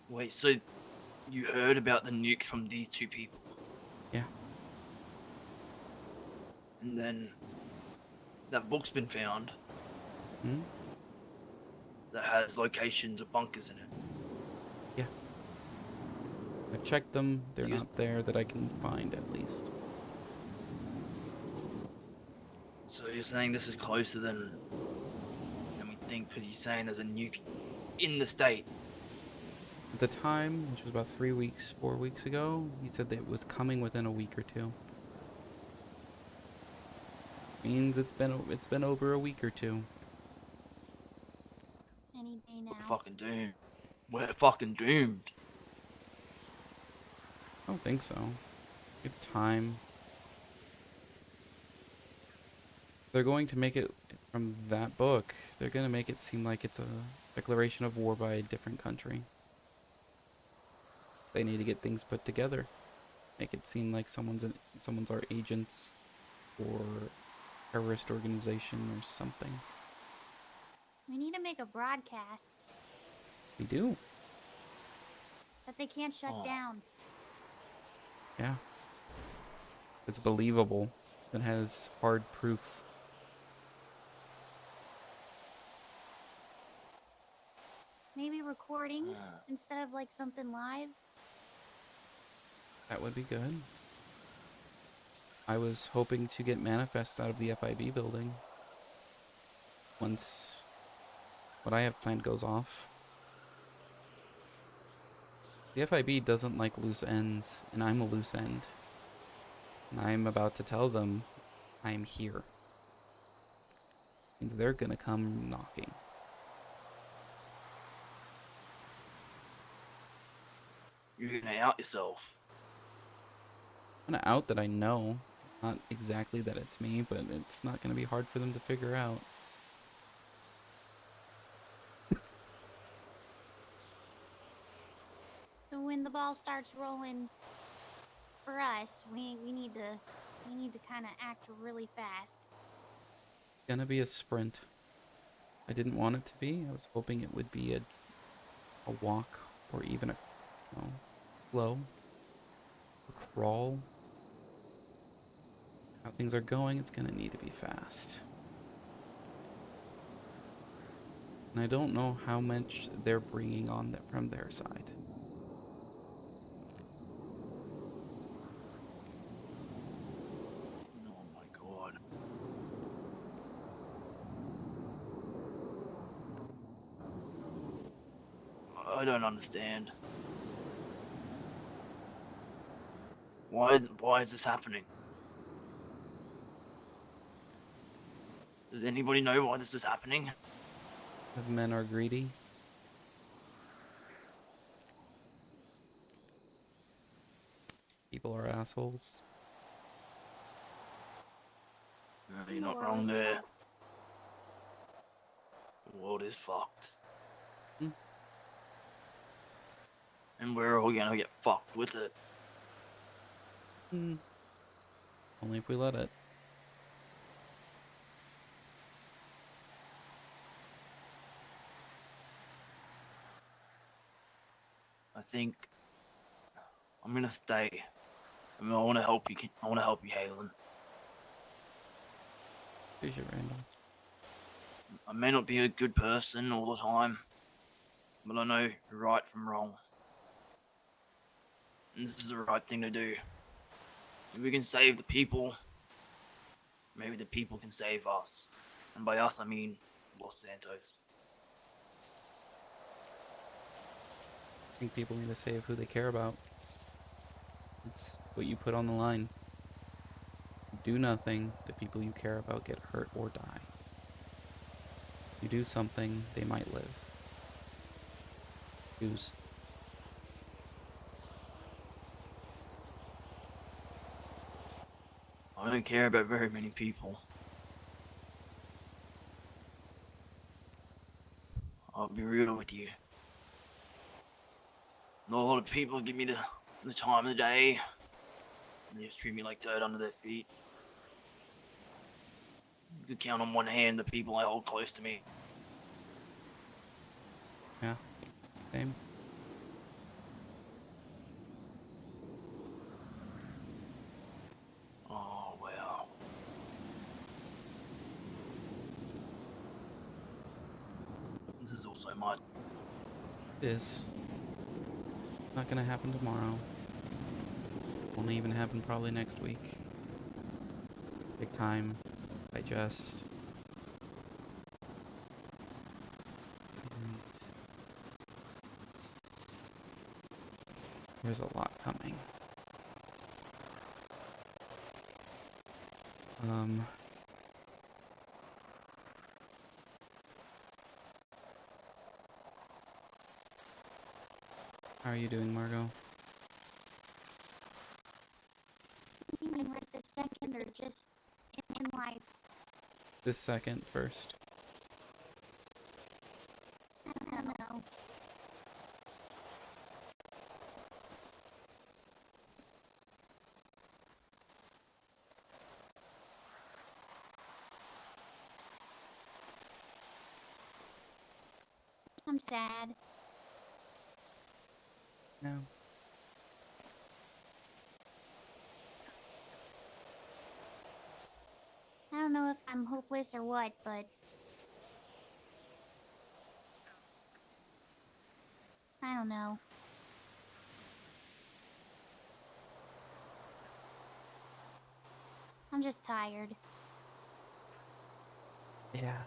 Wait, so you heard about the nukes from these 2 people? Yeah. And then that book's been found Hmm? that has locations of bunkers in it. Yeah. I've checked them. They're You- not there that I can find, at least. So you're saying this is closer than we think, because you're saying there's a nuke in the state. At the time, which was about 3 weeks, 4 weeks ago, he said that it was coming within a week or 2. Means it's been over a week or 2. Any day now. We're fucking doomed. We're fucking doomed. I don't think so. Good time. They're going to make it, from that book, they're going to make it seem like it's a declaration of war by a different country. They need to get things put together. Make it seem like someone's our agents, or terrorist organization or something. We need to make a broadcast We do. that they can't shut down. Yeah. It's believable. It has hard proof. Maybe recordings instead of like something live. That would be good. I was hoping to get manifests out of the FIB building once what I have planned goes off. The FIB doesn't like loose ends, and I'm a loose end. And I'm about to tell them I'm here. And they're gonna come knocking. You're gonna out yourself. I'm gonna out that I know. not exactly that it's me, but it's not going to be hard for them to figure out. So when the ball starts rolling for us, we need to kind of act really fast. It's going to be a sprint. I didn't want it to be. I was hoping it would be a walk or even a slow a crawl. How things are going, it's going to need to be fast. And I don't know how much they're bringing on that from their side. Oh my god. I don't understand. Why is this happening? Does anybody know why this is happening? Because men are greedy. People are assholes. No, you're not wrong there. The world is fucked. And we're all gonna get fucked with it. Only if we let it. I think I'm gonna stay. I mean, I want to help you. I want to help you, Halen. Appreciate Randall. I may not be a good person all the time, but I know right from wrong. And this is the right thing to do. If we can save the people, maybe the people can save us. And by us, I mean Los Santos. I think people need to save who they care about. It's what you put on the line. Do nothing, the people you care about get hurt or die. You do something, they might live. Choose. I don't care about very many people. I'll be real with you. Not a lot of people give me the time of the day. They just treat me like dirt under their feet. You could count on one hand the people I hold close to me. Yeah, same. Oh, wow. This is also my... It is. Not gonna happen tomorrow. Won't even happen probably next week. Take time, digest. And there's a lot coming. How are you doing, Margot? You mean rest a second or just in life? This second first. I don't know. I'm sad. No. I don't know if I'm hopeless or what, but I don't know. I'm just tired. Yeah.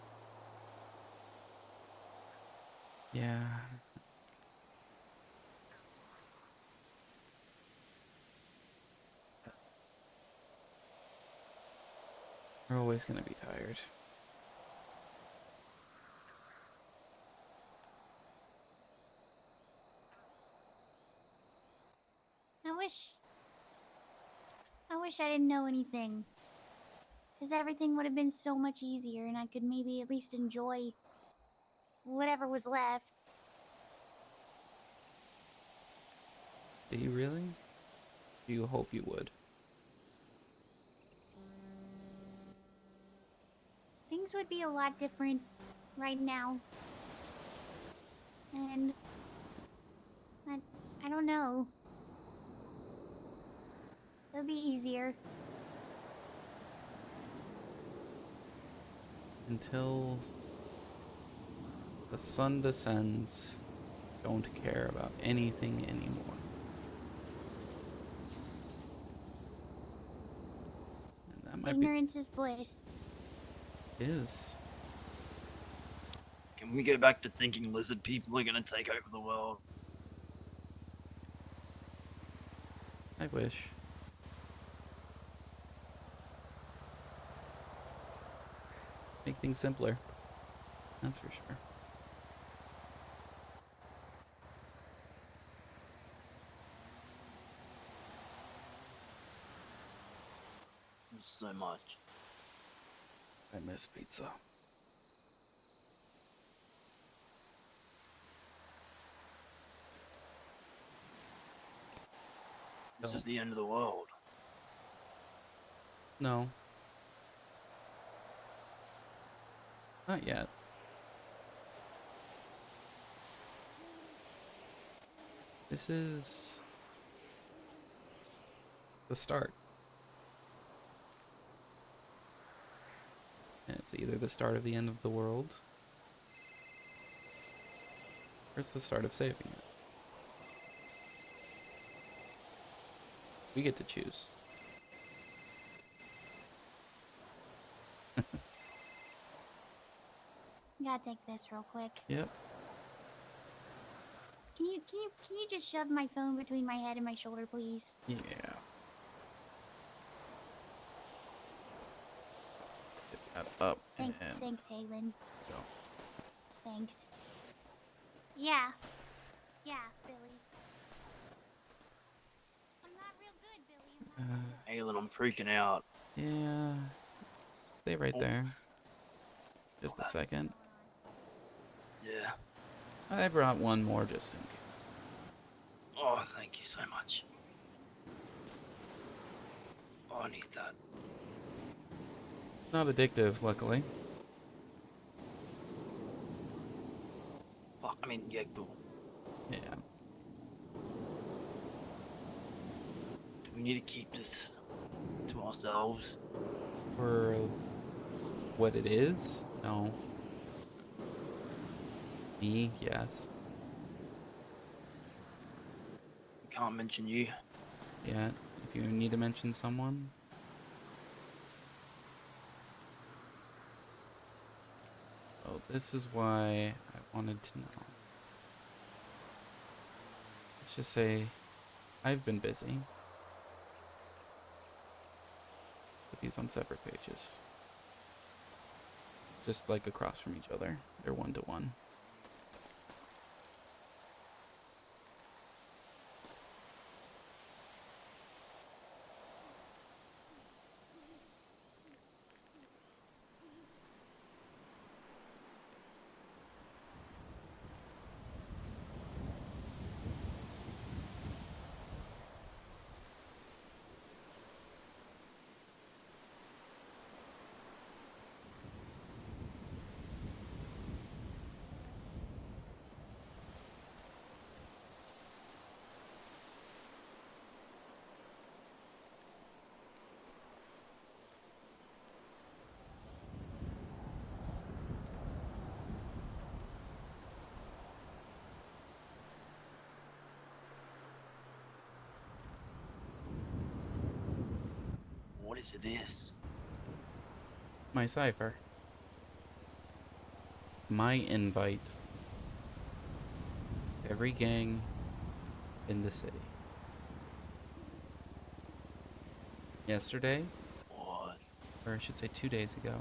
Yeah. We're always gonna be tired. I wish I wish I didn't know anything. Because everything would have been so much easier and I could maybe at least enjoy whatever was left. Do you really? Do you hope you would? Things would be a lot different right now. And I don't know. It'll be easier. Until the sun descends, don't care about anything anymore. And that might Ignorance is bliss. is. Can we go back to thinking lizard people are gonna take over the world? I wish. Make things simpler. That's for sure. So much. I miss pizza. This is the end of the world. No. Not yet. This is the start. And it's either the start of the end of the world, or it's the start of saving it. We get to choose. Gotta take this real quick. Yep. Can you just shove my phone between my head and my shoulder, please? Yeah. Get that up and Thanks, Halen. go. Thanks. Yeah. Yeah, Billy. I'm not real good, Billy. Halen, I'm freaking out. Yeah. Stay right there. Just a second. Yeah. I brought one more just in case. Oh, thank you so much. Oh, I need that. Not addictive, luckily. Fuck, I mean, yeah, cool. Yeah. Do we need to keep this to ourselves? For what it is? No. Me? Yes. Can't mention you. Yeah. If you need to mention someone. Oh, this is why I wanted to know. Let's just say I've been busy. Put these on separate pages. Just like across from each other. They're 1-to-1. What is this? My cipher. My invite. Every gang in the city. Yesterday, What? or I should say 2 days ago,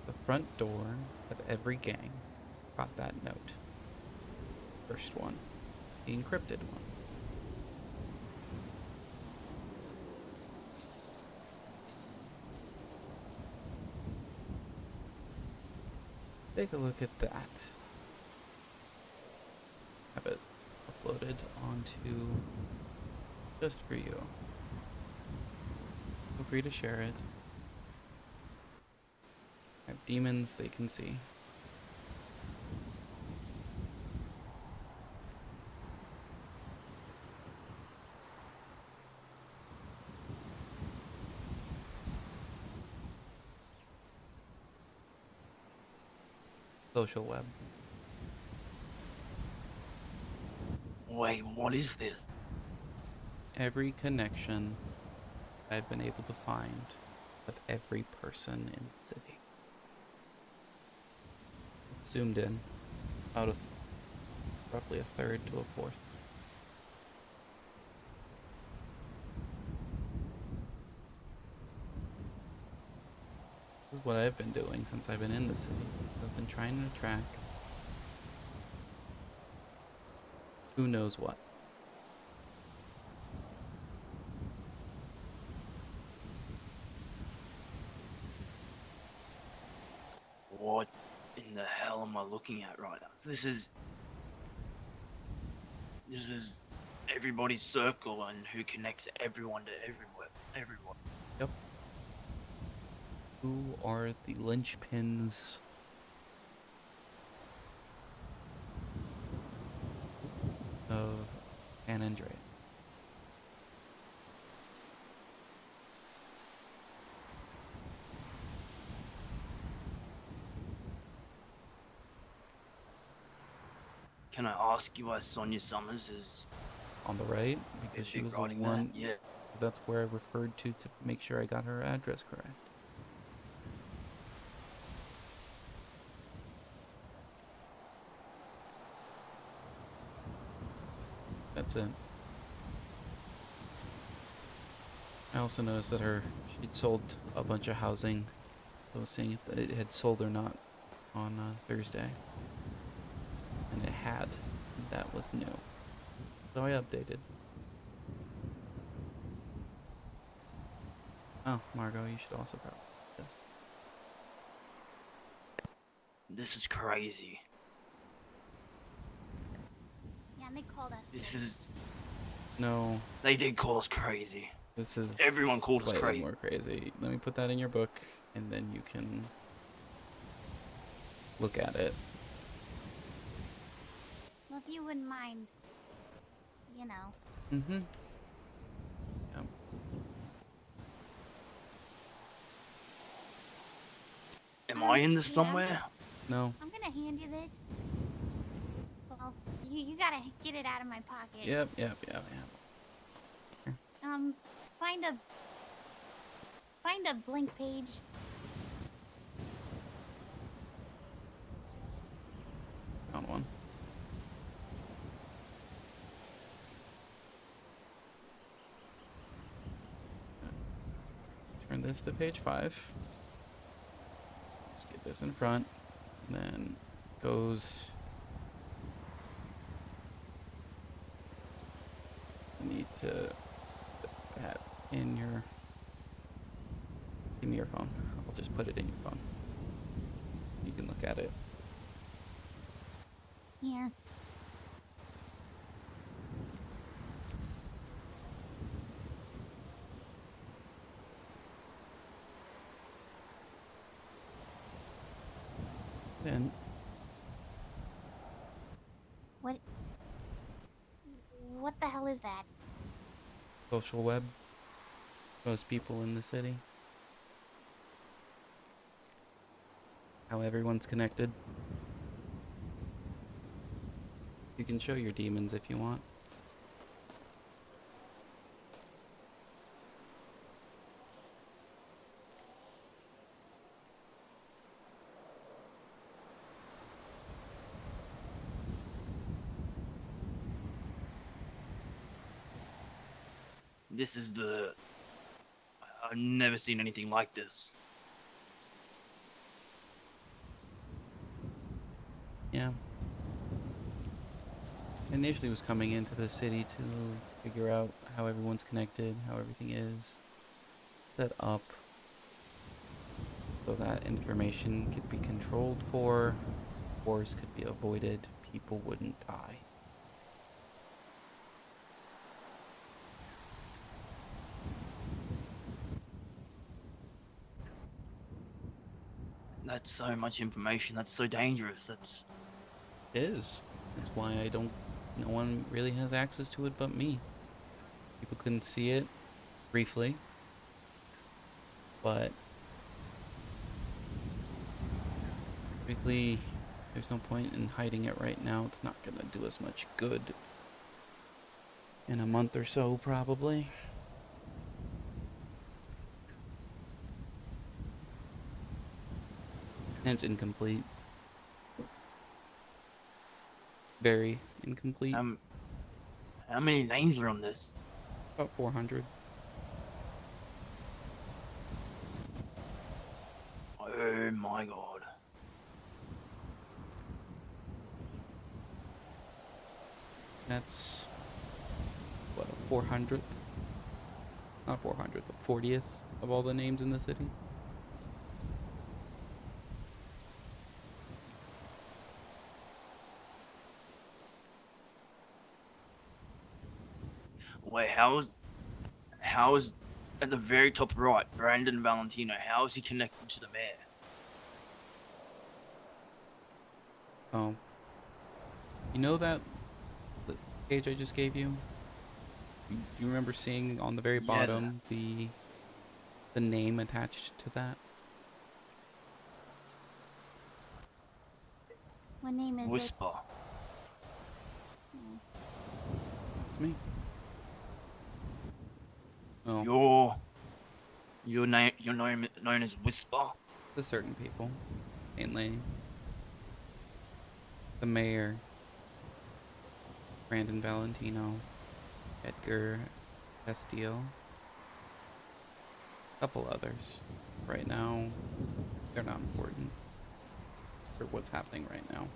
the front door of every gang got that note. First one. The encrypted one. Take a look at that. Have it uploaded onto just for you. Feel free to share it. I have demons they can see. Social web. Wait, what is this? Every connection I've been able to find with every person in the city. Zoomed in, out of roughly a third to a fourth. This is what I've been doing since I've been in the city. I've been trying to track who knows what. What in the hell am I looking at right now? This is everybody's circle and who connects everyone to everyone. Yep. Who are the linchpins of San Andreas? Can I ask you why Sonia Summers is On the right, because Is she she was the writing one. that? Yeah. That's where I referred to make sure I got her address correct. That's it. I also noticed that she'd sold a bunch of housing. So I was seeing if it had sold or not on Thursday. And it had. That was new. So I updated. Oh, Margot, you should also probably do this. This is crazy. Yeah, and they called us. This is No. They did call us crazy. This is Everyone called us slightly crazy. more crazy. Let me put that in your book, and then you can look at it. Well, if you wouldn't mind, you know. Mm-hmm. Yep. Am I in this Yeah, somewhere? No. I'm gonna hand you this. Well, you gotta get it out of my pocket. Yep. Find a blank page. Found one. Turn this to page 5. Just get this in front. Then goes. You need to put that in your. Give me your phone. I'll just put it in your phone. You can look at it. Here. Then What the hell is that? social web. Most people in the city. How everyone's connected. You can show your demons if you want. This is the... I've never seen anything like this. Yeah. Initially was coming into the city to figure out how everyone's connected, how everything is set up. so that information could be controlled for, wars could be avoided, people wouldn't die. That's so much information. That's so dangerous. That's It is. That's why no one really has access to it but me. People can see it briefly, but typically there's no point in hiding it right now. It's not gonna do us much good in a month or so, probably. And it's incomplete. Very incomplete. how many names are on this? About 400. Oh my god. That's what, a 400th? Not 400th, the 40th of all the names in the city. Wait, how's at the very top right, Brandon Valentino? How is he connected to the mayor? Oh. You know that page I just gave you? You remember seeing on the very bottom the name attached to that? What name is Whisper. It's me. Oh. You're known as Whisper. To certain people, mainly the mayor, Brandon Valentino, Edgar Castillo, a couple others. Right now, they're not important for what's happening right now.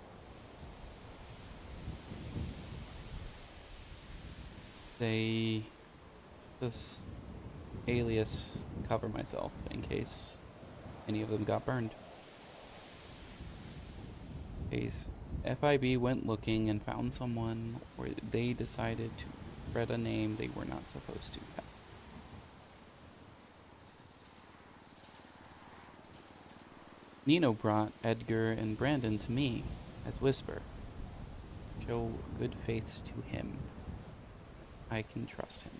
They this alias to cover myself in case any of them got burned. In case FIB went looking and found someone, or they decided to spread a name they were not supposed to have. Nino brought Edgar and Brandon to me as Whisper. Show good faith to him. I can trust him.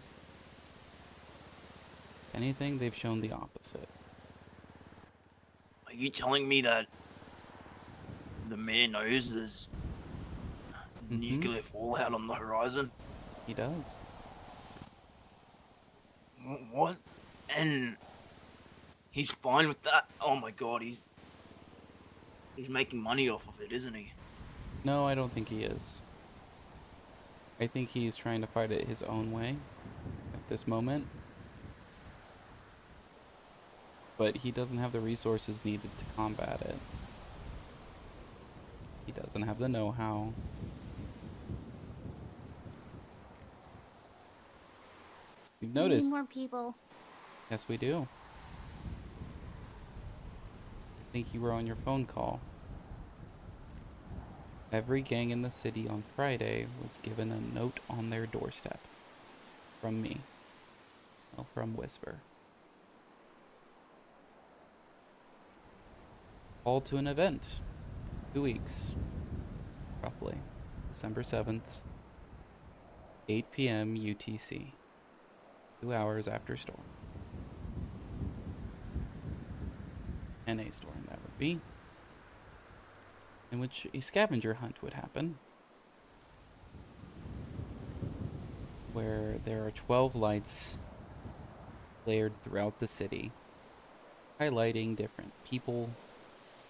If anything, they've shown the opposite. Are you telling me that the mayor knows there's nuclear fallout on the horizon? He does. What? And he's fine with that? Oh my god, he's making money off of it, isn't he? No, I don't think he is. I think he's trying to fight it his own way at this moment. But he doesn't have the resources needed to combat it. He doesn't have the know-how. You've We need noticed. more people. Yes, we do. I think you were on your phone call. Every gang in the city on Friday was given a note on their doorstep. From me. Well, from Whisper. Call to an event. 2 weeks. Roughly. December 7th. 8 p.m. UTC. 2 hours after storm. NA storm, that would be. In which a scavenger hunt would happen. Where there are 12 lights layered throughout the city, highlighting different people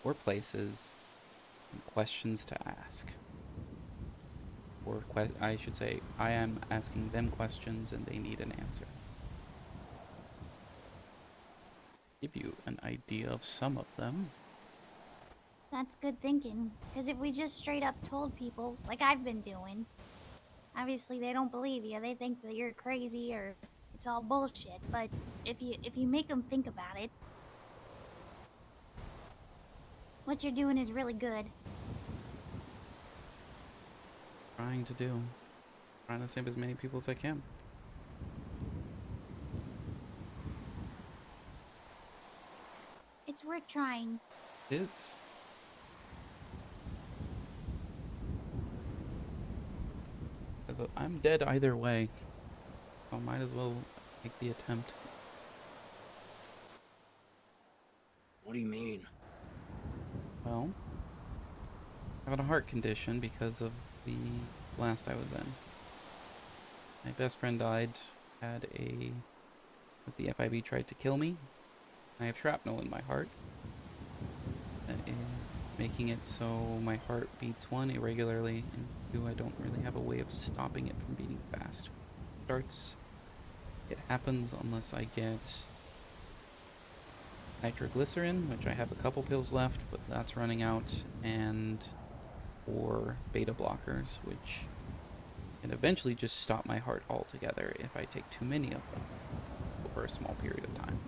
or places and questions to ask. Or I should say, I am asking them questions and they need an answer. Give you an idea of some of them. That's good thinking. Because if we just straight up told people, like I've been doing, obviously they don't believe you. They think that you're crazy or it's all bullshit. But if you make them think about it, What you're doing is really good. Trying to do. Trying to save as many people as I can. It's worth trying. It is. Because I'm dead either way. So I might as well make the attempt. What do you mean? Well, I have a heart condition because of the blast I was in. My best friend died, as the FIB tried to kill me. I have shrapnel in my heart. That is making it so my heart beats 1 irregularly, and 2, I don't really have a way of stopping it from beating fast. It happens unless I get nitroglycerin, which I have a couple pills left, but that's running out, or beta blockers, which can eventually just stop my heart altogether if I take too many of them over a small period of time.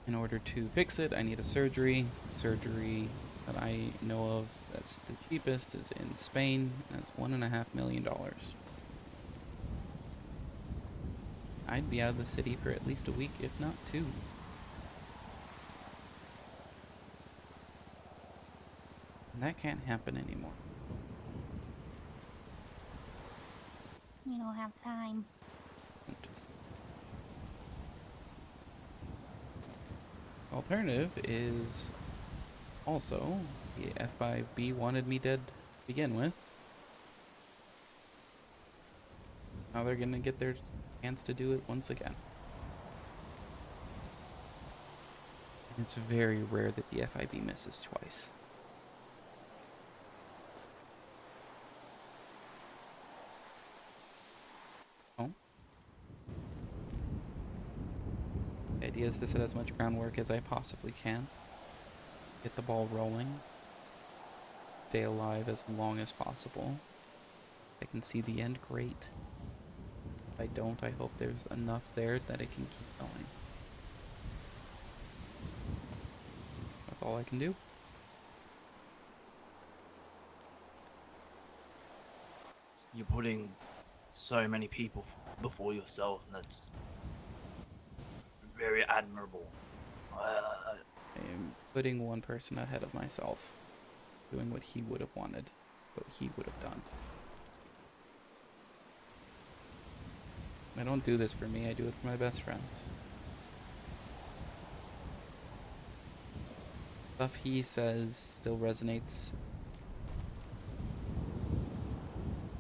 In order to fix it, I need a surgery. Surgery that I know of that's the cheapest is in Spain. That's $1.5 million. I'd be out of the city for at least a week, if not 2. And that can't happen anymore. We don't have time. Alternative is also the F5B wanted me dead to begin with. Now they're gonna get their chance to do it once again. And it's very rare that the FIB misses twice. Oh. The idea is to set as much groundwork as I possibly can. Get the ball rolling. Stay alive as long as possible. If I can see the end, great. If I don't, I hope there's enough there that it can keep going. That's all I can do. You're putting so many people before yourself, and that's very admirable. I am putting one person ahead of myself, doing what he would have wanted, what he would have done. I don't do this for me, I do it for my best friend. Stuff he says still resonates.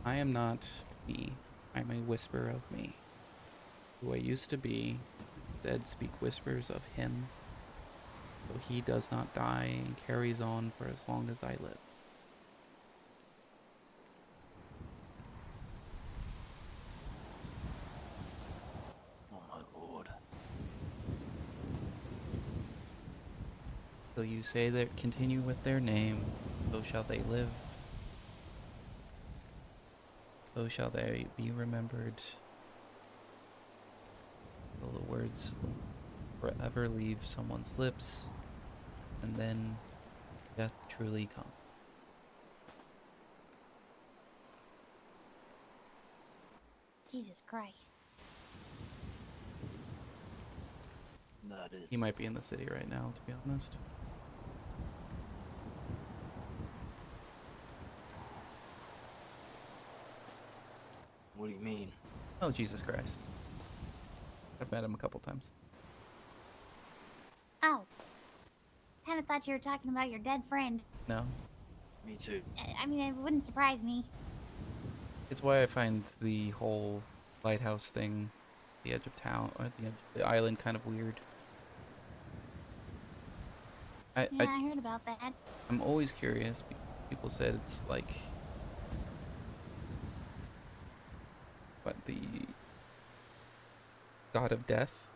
I am not me. I'm a whisper of me. Who I used to be, instead speak whispers of him, so he does not die and carries on for as long as I live. Oh my lord. Till you say that continue with their name, so shall they live. So shall they be remembered. Till the words forever leave someone's lips, and then death truly comes. Jesus Christ. That is. He might be in the city right now, to be honest. What do you mean? Oh, Jesus Christ. I've met him a couple times. Oh. Kinda thought you were talking about your dead friend. No. Me too. I mean, it wouldn't surprise me. It's why I find the whole lighthouse thing, the edge of town, or the edge of the island, kind of weird. Yeah, I heard about that. I'm always curious. People said it's like, what, the god of death?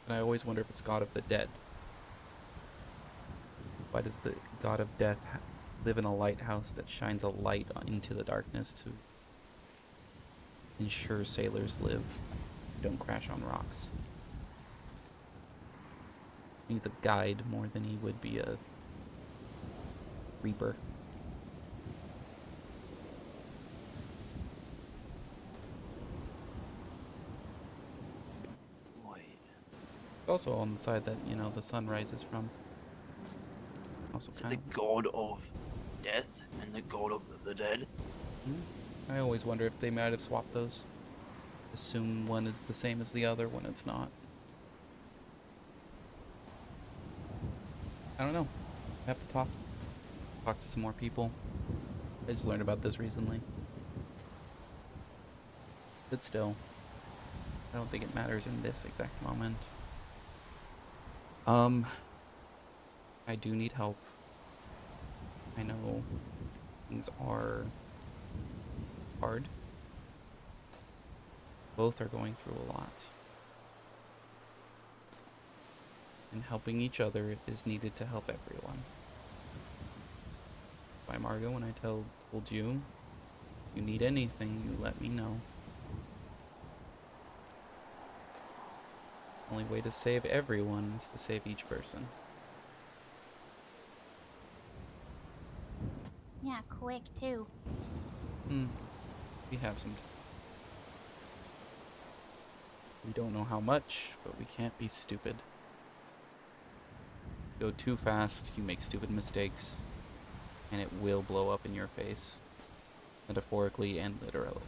And I always wonder if it's god of the dead. Why does the god of death live in a lighthouse that shines a light into the darkness to ensure sailors live? don't crash on rocks. He's a guide more than he would be a reaper. Also on the side that, you know, the sun rises from. Also So kind the god of death and the god of the dead. I always wonder if they might have swapped those. Assume one is the same as the other when it's not. I don't know. I have to talk to some more people. I just learned about this recently. But still, I don't think it matters in this exact moment. I do need help. I know things are hard. Both are going through a lot. And helping each other is needed to help everyone. By Margo, when I told you, you need anything, you let me know. The only way to save everyone is to save each person. Yeah, quick too. We have some time. We don't know how much, but we can't be stupid. Go too fast, you make stupid mistakes, and it will blow up in your face. Metaphorically and literally.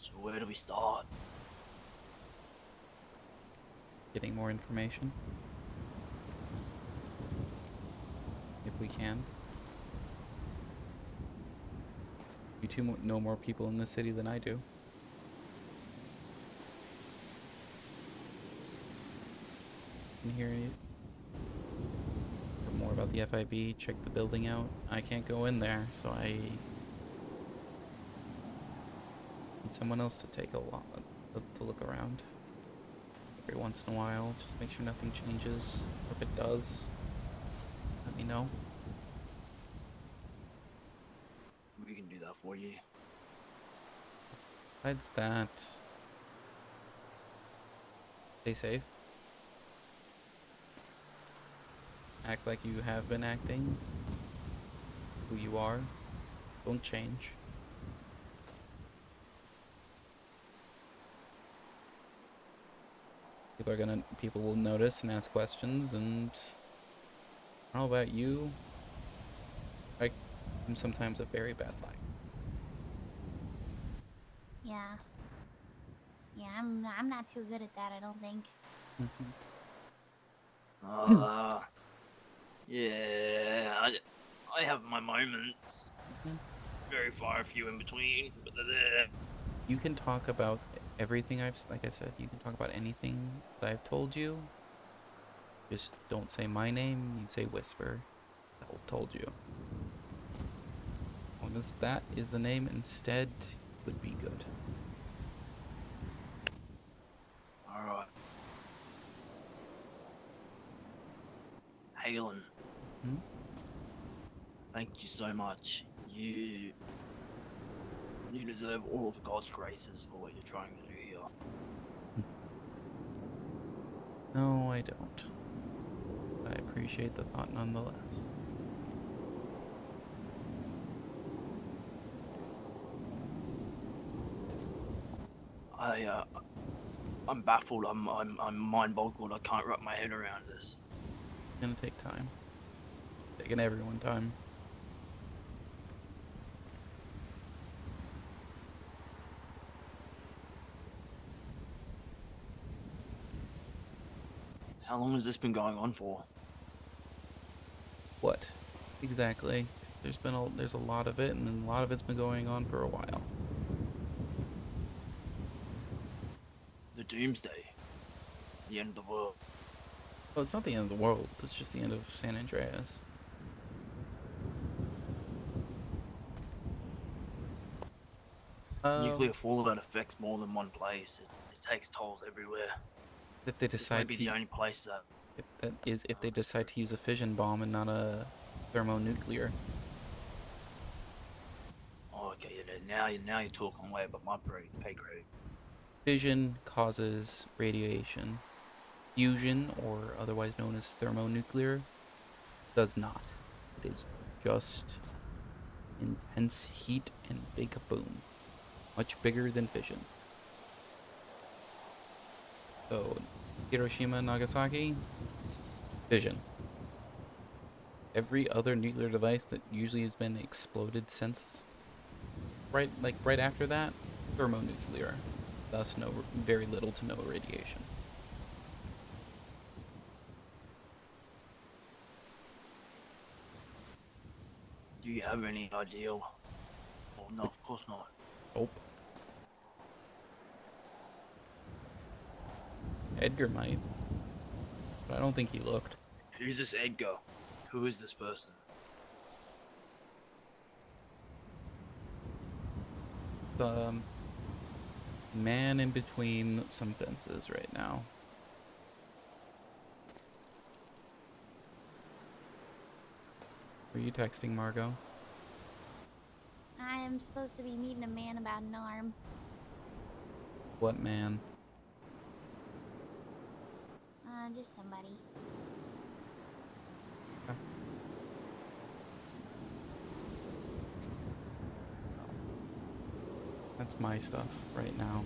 So where do we start? Getting more information. If we can. You two know more people in this city than I do. Can hear you. For more about the FIB, check the building out. I can't go in there, so I need someone else to take a lot to look around. Every once in a while, just make sure nothing changes. If it does, let me know. We can do that for you. Besides that, stay safe. Act like you have been acting. Who you are. Don't change. People will notice and ask questions, and I don't know about you. I'm sometimes a very bad liar. Yeah. Yeah, I'm not too good at that, I don't think. Yeah, I have my moments. Very far few in between, but they're there. You can talk about everything like I said, you can talk about anything that I've told you. Just don't say my name, you say Whisper. I told you. As long as that is the name instead, would be good. Alright. Halen. Thank you so much. You deserve all of God's graces for what you're trying to do here. No, I don't. I appreciate the thought nonetheless. I'm baffled. I'm mind boggled. I can't wrap my head around this. It's gonna take time. Taking everyone time. How long has this been going on for? What? Exactly. There's a lot of it, and then a lot of it's been going on for a while. The Doomsday. The end of the world. Oh, it's not the end of the world. It's just the end of San Andreas. Nuclear fallout affects more than one place. It takes tolls everywhere. If they decide this might be the only place that. If they decide to use a fission bomb and not a thermonuclear. Okay, now you're talking way above my pay grade. Fission causes radiation. Fusion, or otherwise known as thermonuclear, does not. It is just intense heat and big boom. Much bigger than fission. So, Hiroshima, Nagasaki, fission. Every other nuclear device that usually has been exploded since, right after that, thermonuclear. Thus, very little to no radiation. Do you have any idea? Oh no, of course not. Nope. Edgar might, but I don't think he looked. Who's this Edgar? Who is this person? The man in between some fences right now. Are you texting Margot? I am supposed to be meeting a man about an arm. What man? Just somebody. That's my stuff right now.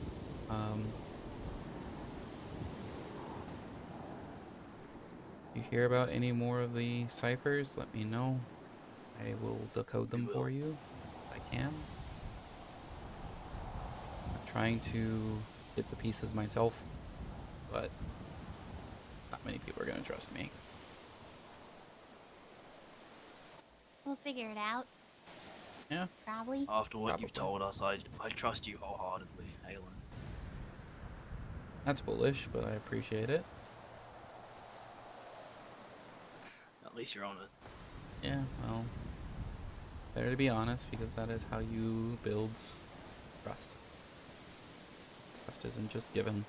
You hear about any more of the ciphers? Let me know. I will decode them for you if I can. I'm trying to get the pieces myself, but not many people are going to trust me. We'll figure it out. Yeah. Probably. After what you've told us, I trust you wholeheartedly, Halen. That's bullish, but I appreciate it. At least you're honest. Yeah, well, better to be honest, because that is how you build trust. Trust isn't just given,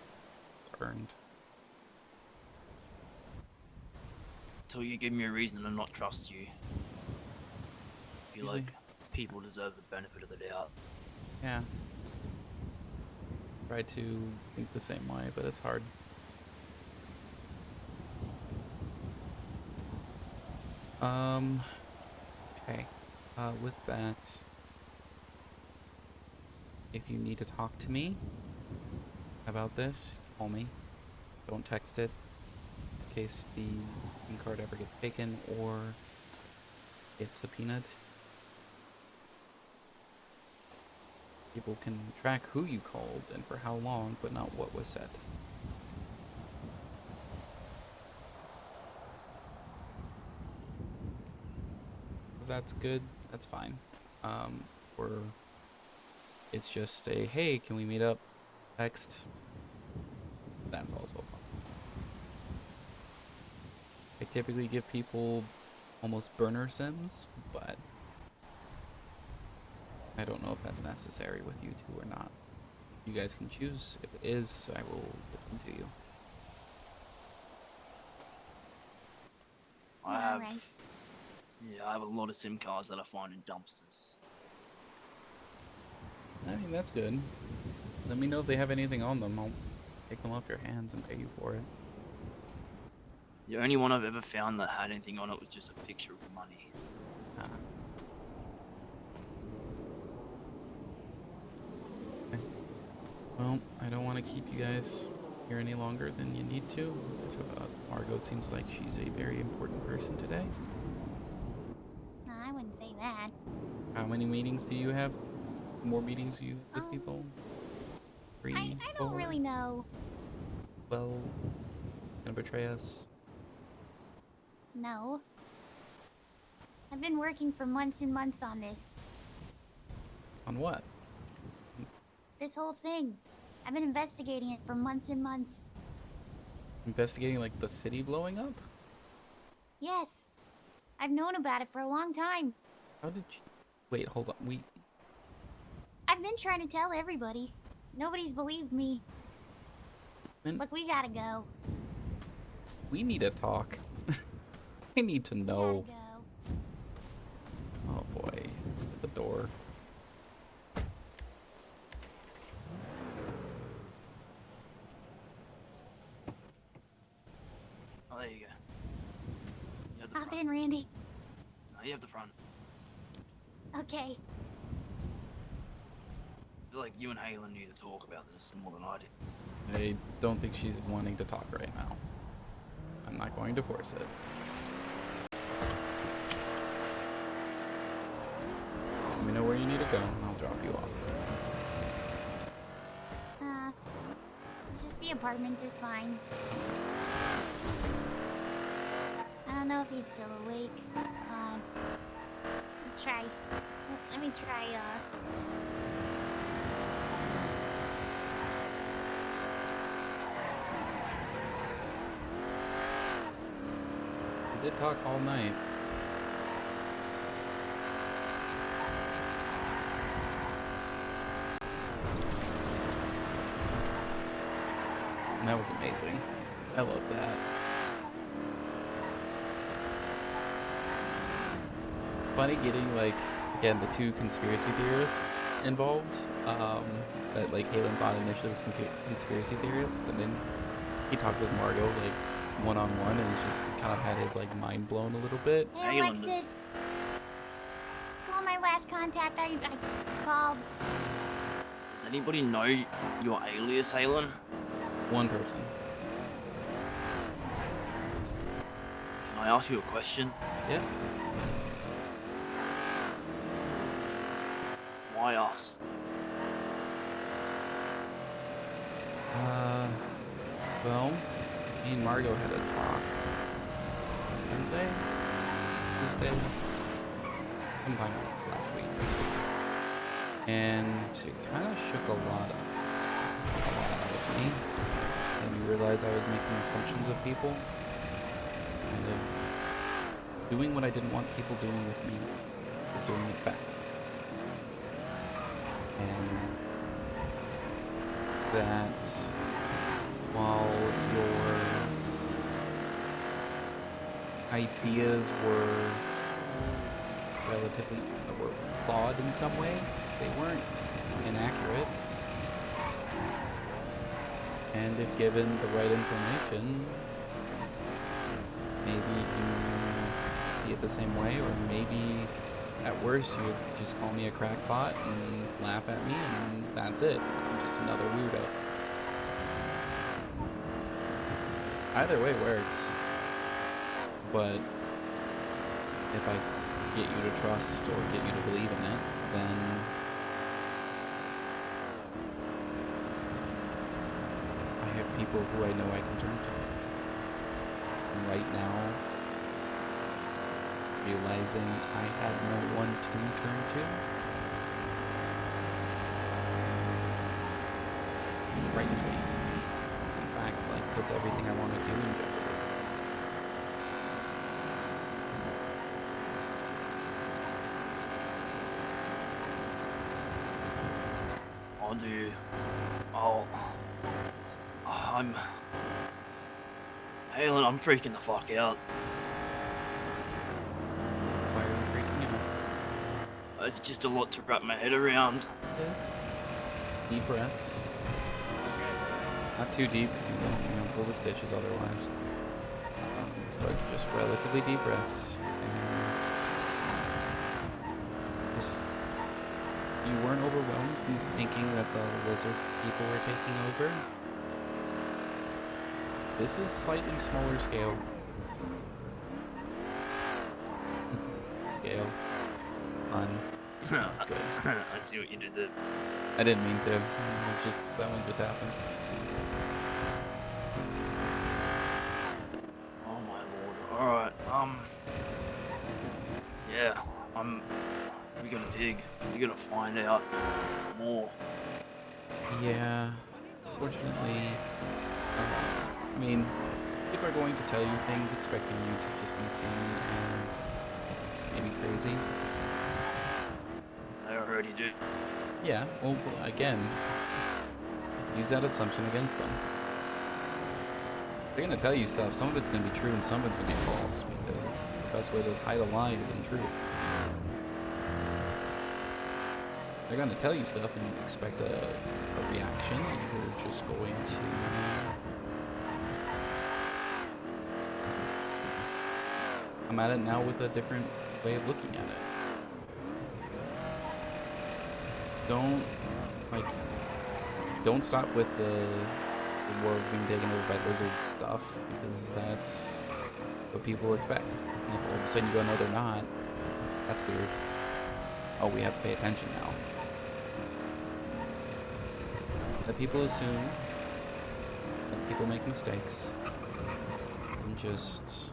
it's earned. Until you give me a reason to not trust you. I feel like people deserve the benefit of the doubt. Yeah. Try to think the same way, but it's hard. Okay. With that, if you need to talk to me about this, call me. Don't text it in case the SIM card ever gets taken or gets subpoenaed. People can track who you called and for how long, but not what was said. If that's good, that's fine. Or it's just a, hey, can we meet up? Text. That's also fine. I typically give people almost burner sims, but I don't know if that's necessary with you two or not. You guys can choose. If it is, I will listen to you. I have, Alright. yeah, I have a lot of SIM cards that I find in dumpsters. I mean, that's good. Let me know if they have anything on them. I'll take them off your hands and pay you for it. The only one I've ever found that had anything on it was just a picture of money. Ah. Okay. Well, I don't want to keep you guys here any longer than you need to. You guys have, Margot seems like she's a very important person today. No, I wouldn't say that. How many meetings do you have? More meetings you with people? 3, I don't 4, really know. 12? Gonna betray us? No. I've been working for months and months on this. On what? This whole thing. I've been investigating it for months and months. Investigating like the city blowing up? Yes. I've known about it for a long time. How did you... Wait, hold on. I've been trying to tell everybody. Nobody's believed me. Look, we gotta go. We need to talk. I need to know. Oh boy. At the door. there you go. You have the Hop front. in, Randy. No, you have the front. Okay. I feel like you and Halen need to talk about this more than I do. I don't think she's wanting to talk right now. I'm not going to force it. Let me know where you need to go, and I'll drop you off. Just the apartment is fine. I don't know if he's still awake. Let me try, We did talk all night. And that was amazing. I love that. Funny getting, like, again, the two conspiracy theorists involved. That, like, Halen thought initially was conspiracy theorists, and then he talked with Margot, like, one-on-one, and he's just kind of had his, like, mind blown a little bit. Hey, Alexis. Call my last contact. I called. Does anybody know your alias, Halen? One person. Can I ask you a question? Yeah. Why us? Well, me and Margot had a talk. Wednesday? Tuesday? Sometime last week. And it kind of shook a lot out of me. And you realize I was making assumptions of people. Kind of doing what I didn't want people doing with me. Was doing it back. And that while your ideas were relatively flawed in some ways, they weren't inaccurate. And if given the right information, maybe you see it the same way, or maybe at worst you would just call me a crackpot and laugh at me, and that's it. I'm just another weirdo. Either way works. But if I get you to trust or get you to believe in it, then I have people who I know I can turn to. And right now, realizing I had no one to turn to, frightens me. In fact, like, puts everything I want to do in jeopardy. Halen, I'm freaking the fuck out. Why are you freaking out? It's just a lot to wrap my head around. Yes. Deep breaths. Not too deep, because you won't pull the stitches otherwise. But just relatively deep breaths. And just, you weren't overwhelmed in thinking that the lizard people were taking over. This is slightly smaller scale. Scale. Fun. That's good. I see what you did there. I didn't mean to. It was just, that one just happened. Oh my lord. Alright, yeah, we're gonna dig. We're gonna find out more. Yeah, fortunately, I mean, people are going to tell you things expecting you to just be seen as maybe crazy. They already do. Yeah, well, again, use that assumption against them. They're going to tell you stuff. Some of it's going to be true and some of it's going to be false, because the best way to hide a lie is in truth. They're going to tell you stuff and expect a reaction, and you're just going to I'm at it now with a different way of looking at it. Don't stop with the world's being taken over by lizard stuff, because that's what people expect. And if all of a sudden you go, no, they're not, that's weird. Oh, we have to pay attention now. That people assume, that people make mistakes, and just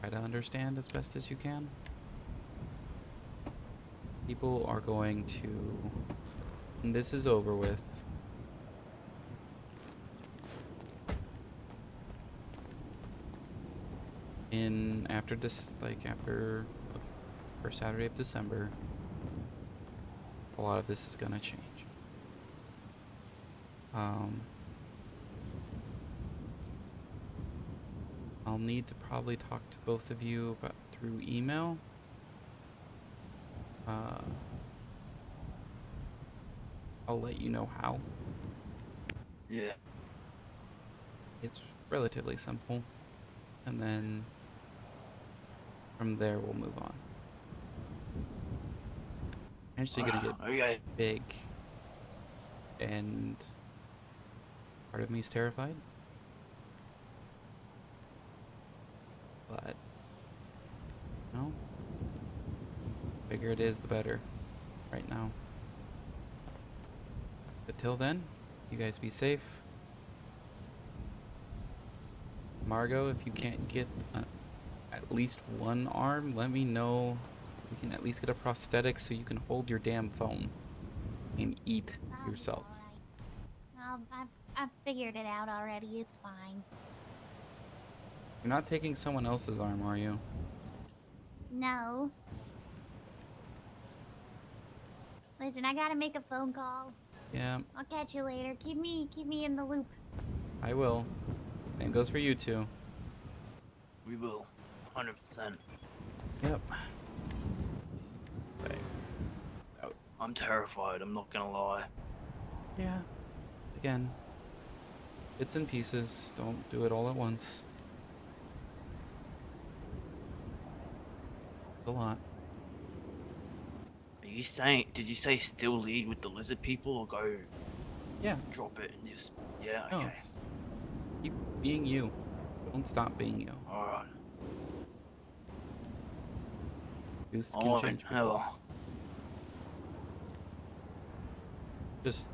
try to understand as best as you can. People are going to, when this is over with, after the first Saturday of December, a lot of this is gonna change. I'll need to probably talk to both of you through email. I'll let you know how. Yeah. It's relatively simple, and then from there we'll move on. It's actually gonna get big, and part of me is terrified, but no, bigger it is, the better right now. But till then, you guys be safe. Margot, if you can't get at least one arm, let me know. We can at least get a prosthetic so you can hold your damn phone and eat yourself. I've figured it out already. It's fine. You're not taking someone else's arm, are you? No. Listen, I gotta make a phone call. Yeah, I'll catch you later. Keep me in the loop. I will. Same goes for you two. We will. 100%. Yep. I'm terrified, I'm not gonna lie. Yeah. Again, bits and pieces. Don't do it all at once. It's a lot. Are you saying, did you say still lead with the lizard people or go drop it and just, yeah, okay. No, keep being you. Don't stop being you. Alright. Boost can change people. Hello. Just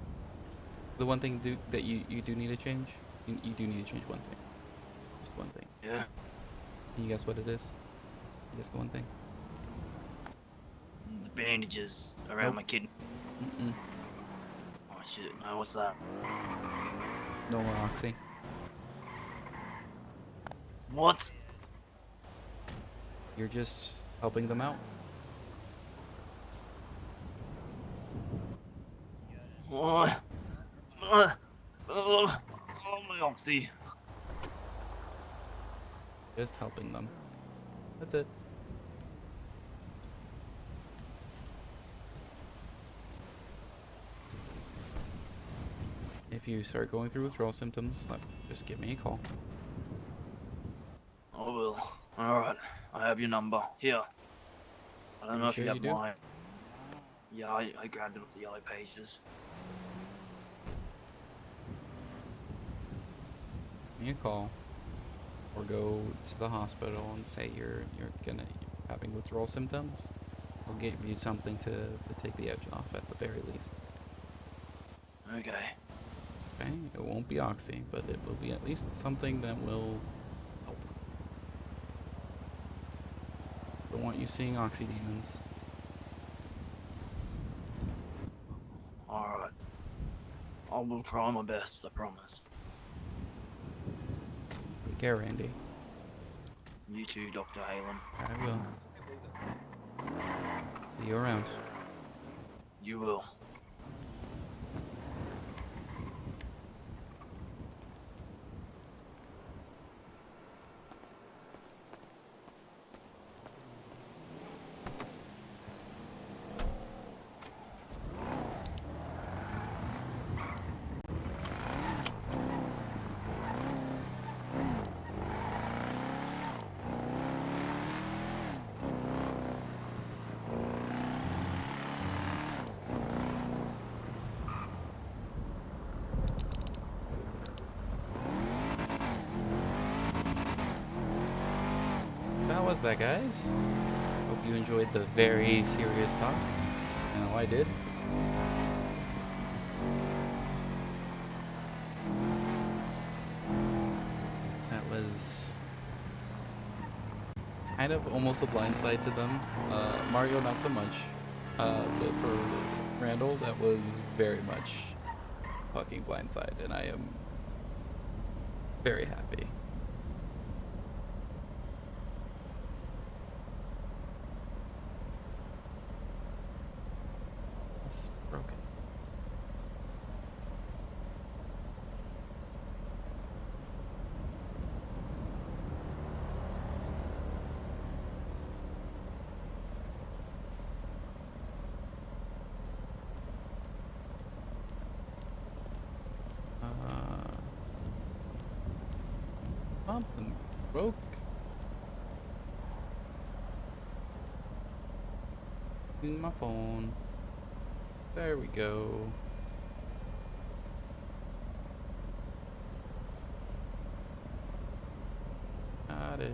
the one thing that you do need to change. You do need to change one thing. Just one thing. Yeah. Can you guess what it is? Guess the one thing. The bandages around my kidney. Mm-mm. Oh shit, no, what's that? No more oxy. What? You're just helping them out. What? Oh my oxy. Just helping them. That's it. If you start going through withdrawal symptoms, just give me a call. I will. Alright, I have your number. Here. I don't know if you have mine. Yeah, I grabbed it off the yellow pages. Give me a call. Or go to the hospital and say you're having withdrawal symptoms. I'll give you something to take the edge off at the very least. Okay. Okay? It won't be oxy, but it will be at least something that will help. Don't want you seeing oxy demons. Alright. I will try my best, I promise. Take care, Randy. You too, Dr. Halen. I will. See you around. You will. was that, guys? Hope you enjoyed the very serious talk. I know I did. That was kind of almost a blindside to them. Mario, not so much. But for Randall, that was very much fucking blindside, and I am very happy. It's broken. Something broke. In my phone. There we go. Got it.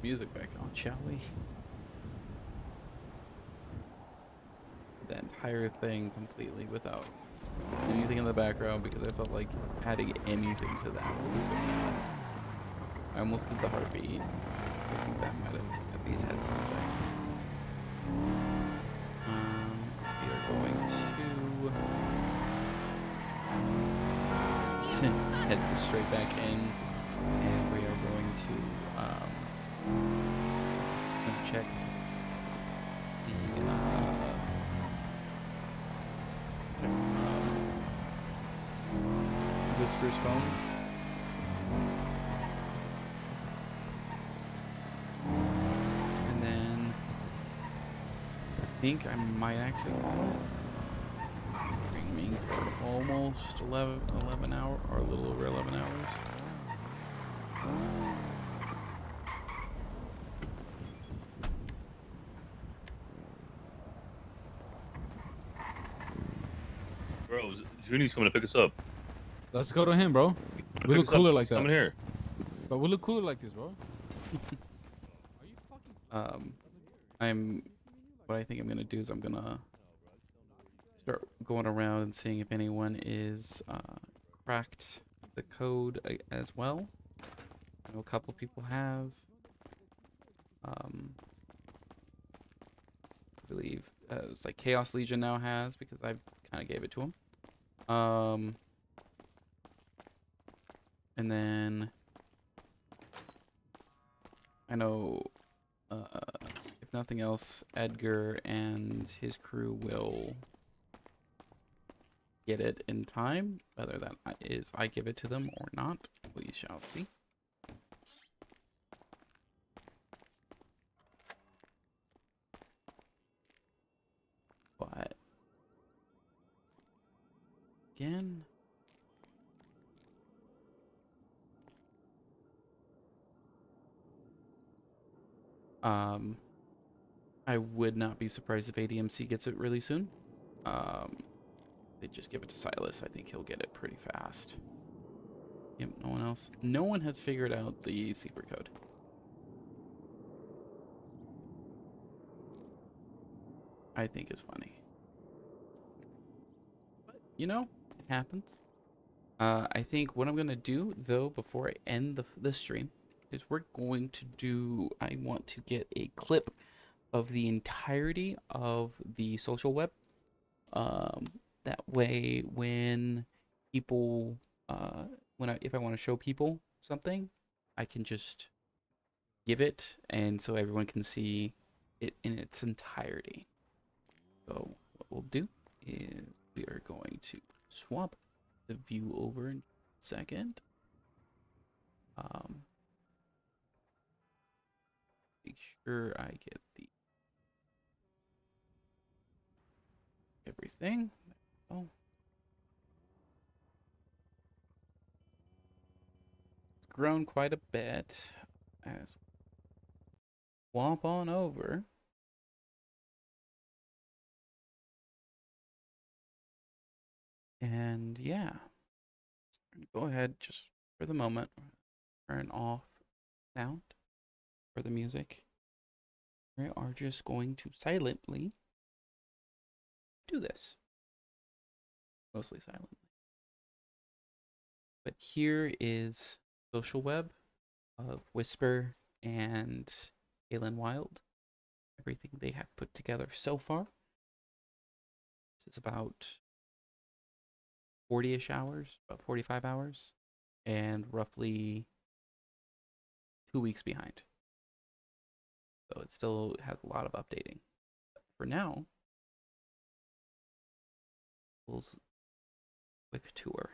Music back on, shall we? The entire thing completely without anything in the background because I felt like adding anything to that would have been bad. I almost did the heartbeat. I think that might have at least had something. We are going to head straight back in, and we are going to check the Whisper's phone. And then I think I might actually call it. Bring me for almost 11 hours, or a little over 11 hours. Bro, Junie's coming to pick us up. Let's go to him, bro. Pick We look us up. cooler like He's that. coming here. But we look cooler like this, bro. What I think I'm gonna do is I'm gonna start going around and seeing if anyone is cracked the code as well. I know a couple people have. I believe it's like Chaos Legion now has, because I kind of gave it to him. And then I know, if nothing else, Edgar and his crew will get it in time. Whether that is I give it to them or not, we shall see. But again, I would not be surprised if ADMC gets it really soon. They just give it to Silas. I think he'll get it pretty fast. Yep, no one else. No one has figured out the secret code. I think is funny. But, you know, it happens. I think what I'm going to do, though, before I end the stream, is we're going to do... I want to get a clip of the entirety of the social web. That way, when people, if I want to show people something, I can just give it, and so everyone can see it in its entirety. So what we'll do is we are going to swap the view over in a second. Make sure I get the everything. Oh, it's grown quite a bit. As swap on over. And yeah, go ahead, just for the moment, turn off sound for the music. We are just going to silently do this. Mostly silently. But here is social web of Whisper and Halen Wyld. Everything they have put together so far. This is about 40-ish hours, about 45 hours, and roughly 2 weeks behind. So it still has a lot of updating. But for now, we'll quick tour.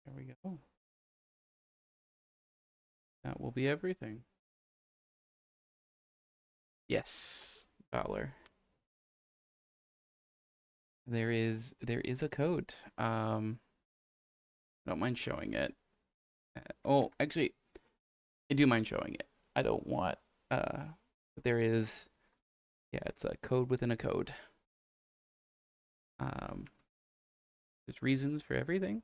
There we go. That will be everything. Yes, Valor. There is a code. I don't mind showing it. Oh, actually, I do mind showing it. I don't want. But there is. Yeah, it's a code within a code. There's reasons for everything.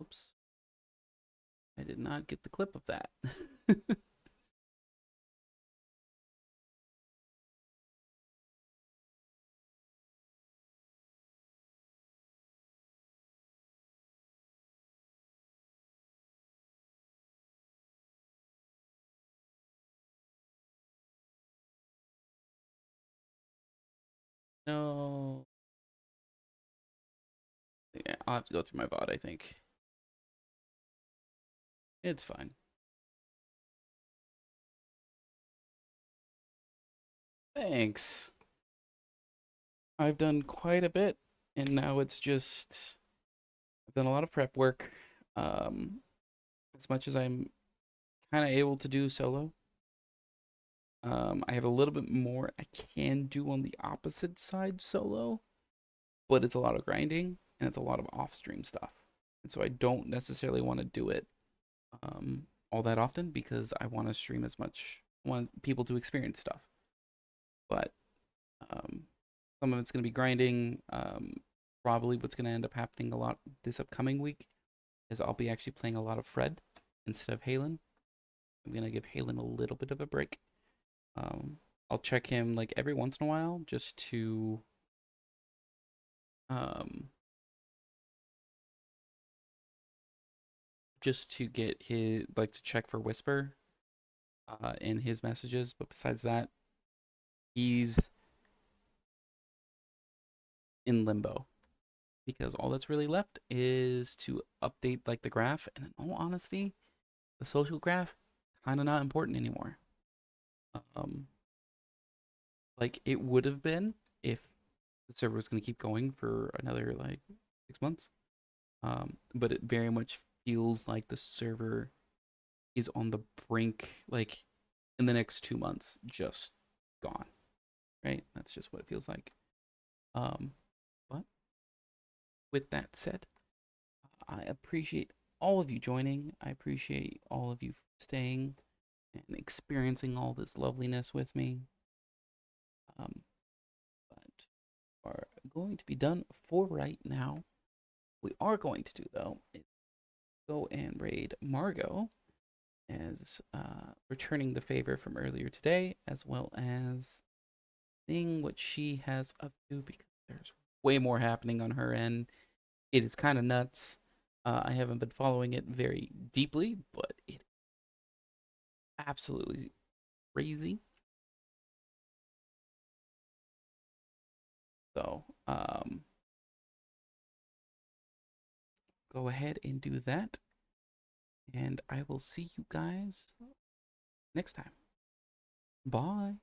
Oops. I did not get the clip of that. No. Yeah, I'll have to go through my bot, I think. It's fine. Thanks. I've done quite a bit, and now it's just I've done a lot of prep work. As much as I'm kind of able to do solo, I have a little bit more I can do on the opposite side solo, but it's a lot of grinding and it's a lot of off-stream stuff, and so I don't necessarily want to do it all that often because I want to stream as much. I want people to experience stuff, but some of it's going to be grinding. Probably what's going to end up happening a lot this upcoming week is I'll be actually playing a lot of Fred instead of Halen. I'm going to give Halen a little bit of a break. I'll check him like every once in a while just to get his like to check for Whisper in his messages, but besides that, he's in limbo because all that's really left is to update like the graph. And in all honesty, the social graph kind of not important anymore. Like it would have been if the server was going to keep going for another like 6 months. But it very much feels like the server is on the brink, like in the next 2 months, just gone. Right? That's just what it feels like. But with that said, I appreciate all of you joining. I appreciate all of you staying and experiencing all this loveliness with me. But are going to be done for right now. We are going to do though is go and raid Margot as returning the favor from earlier today, as well as seeing what she has up to because there's way more happening on her end. It is kind of nuts. I haven't been following it very deeply, but it absolutely crazy. So, go ahead and do that. And I will see you guys next time. Bye.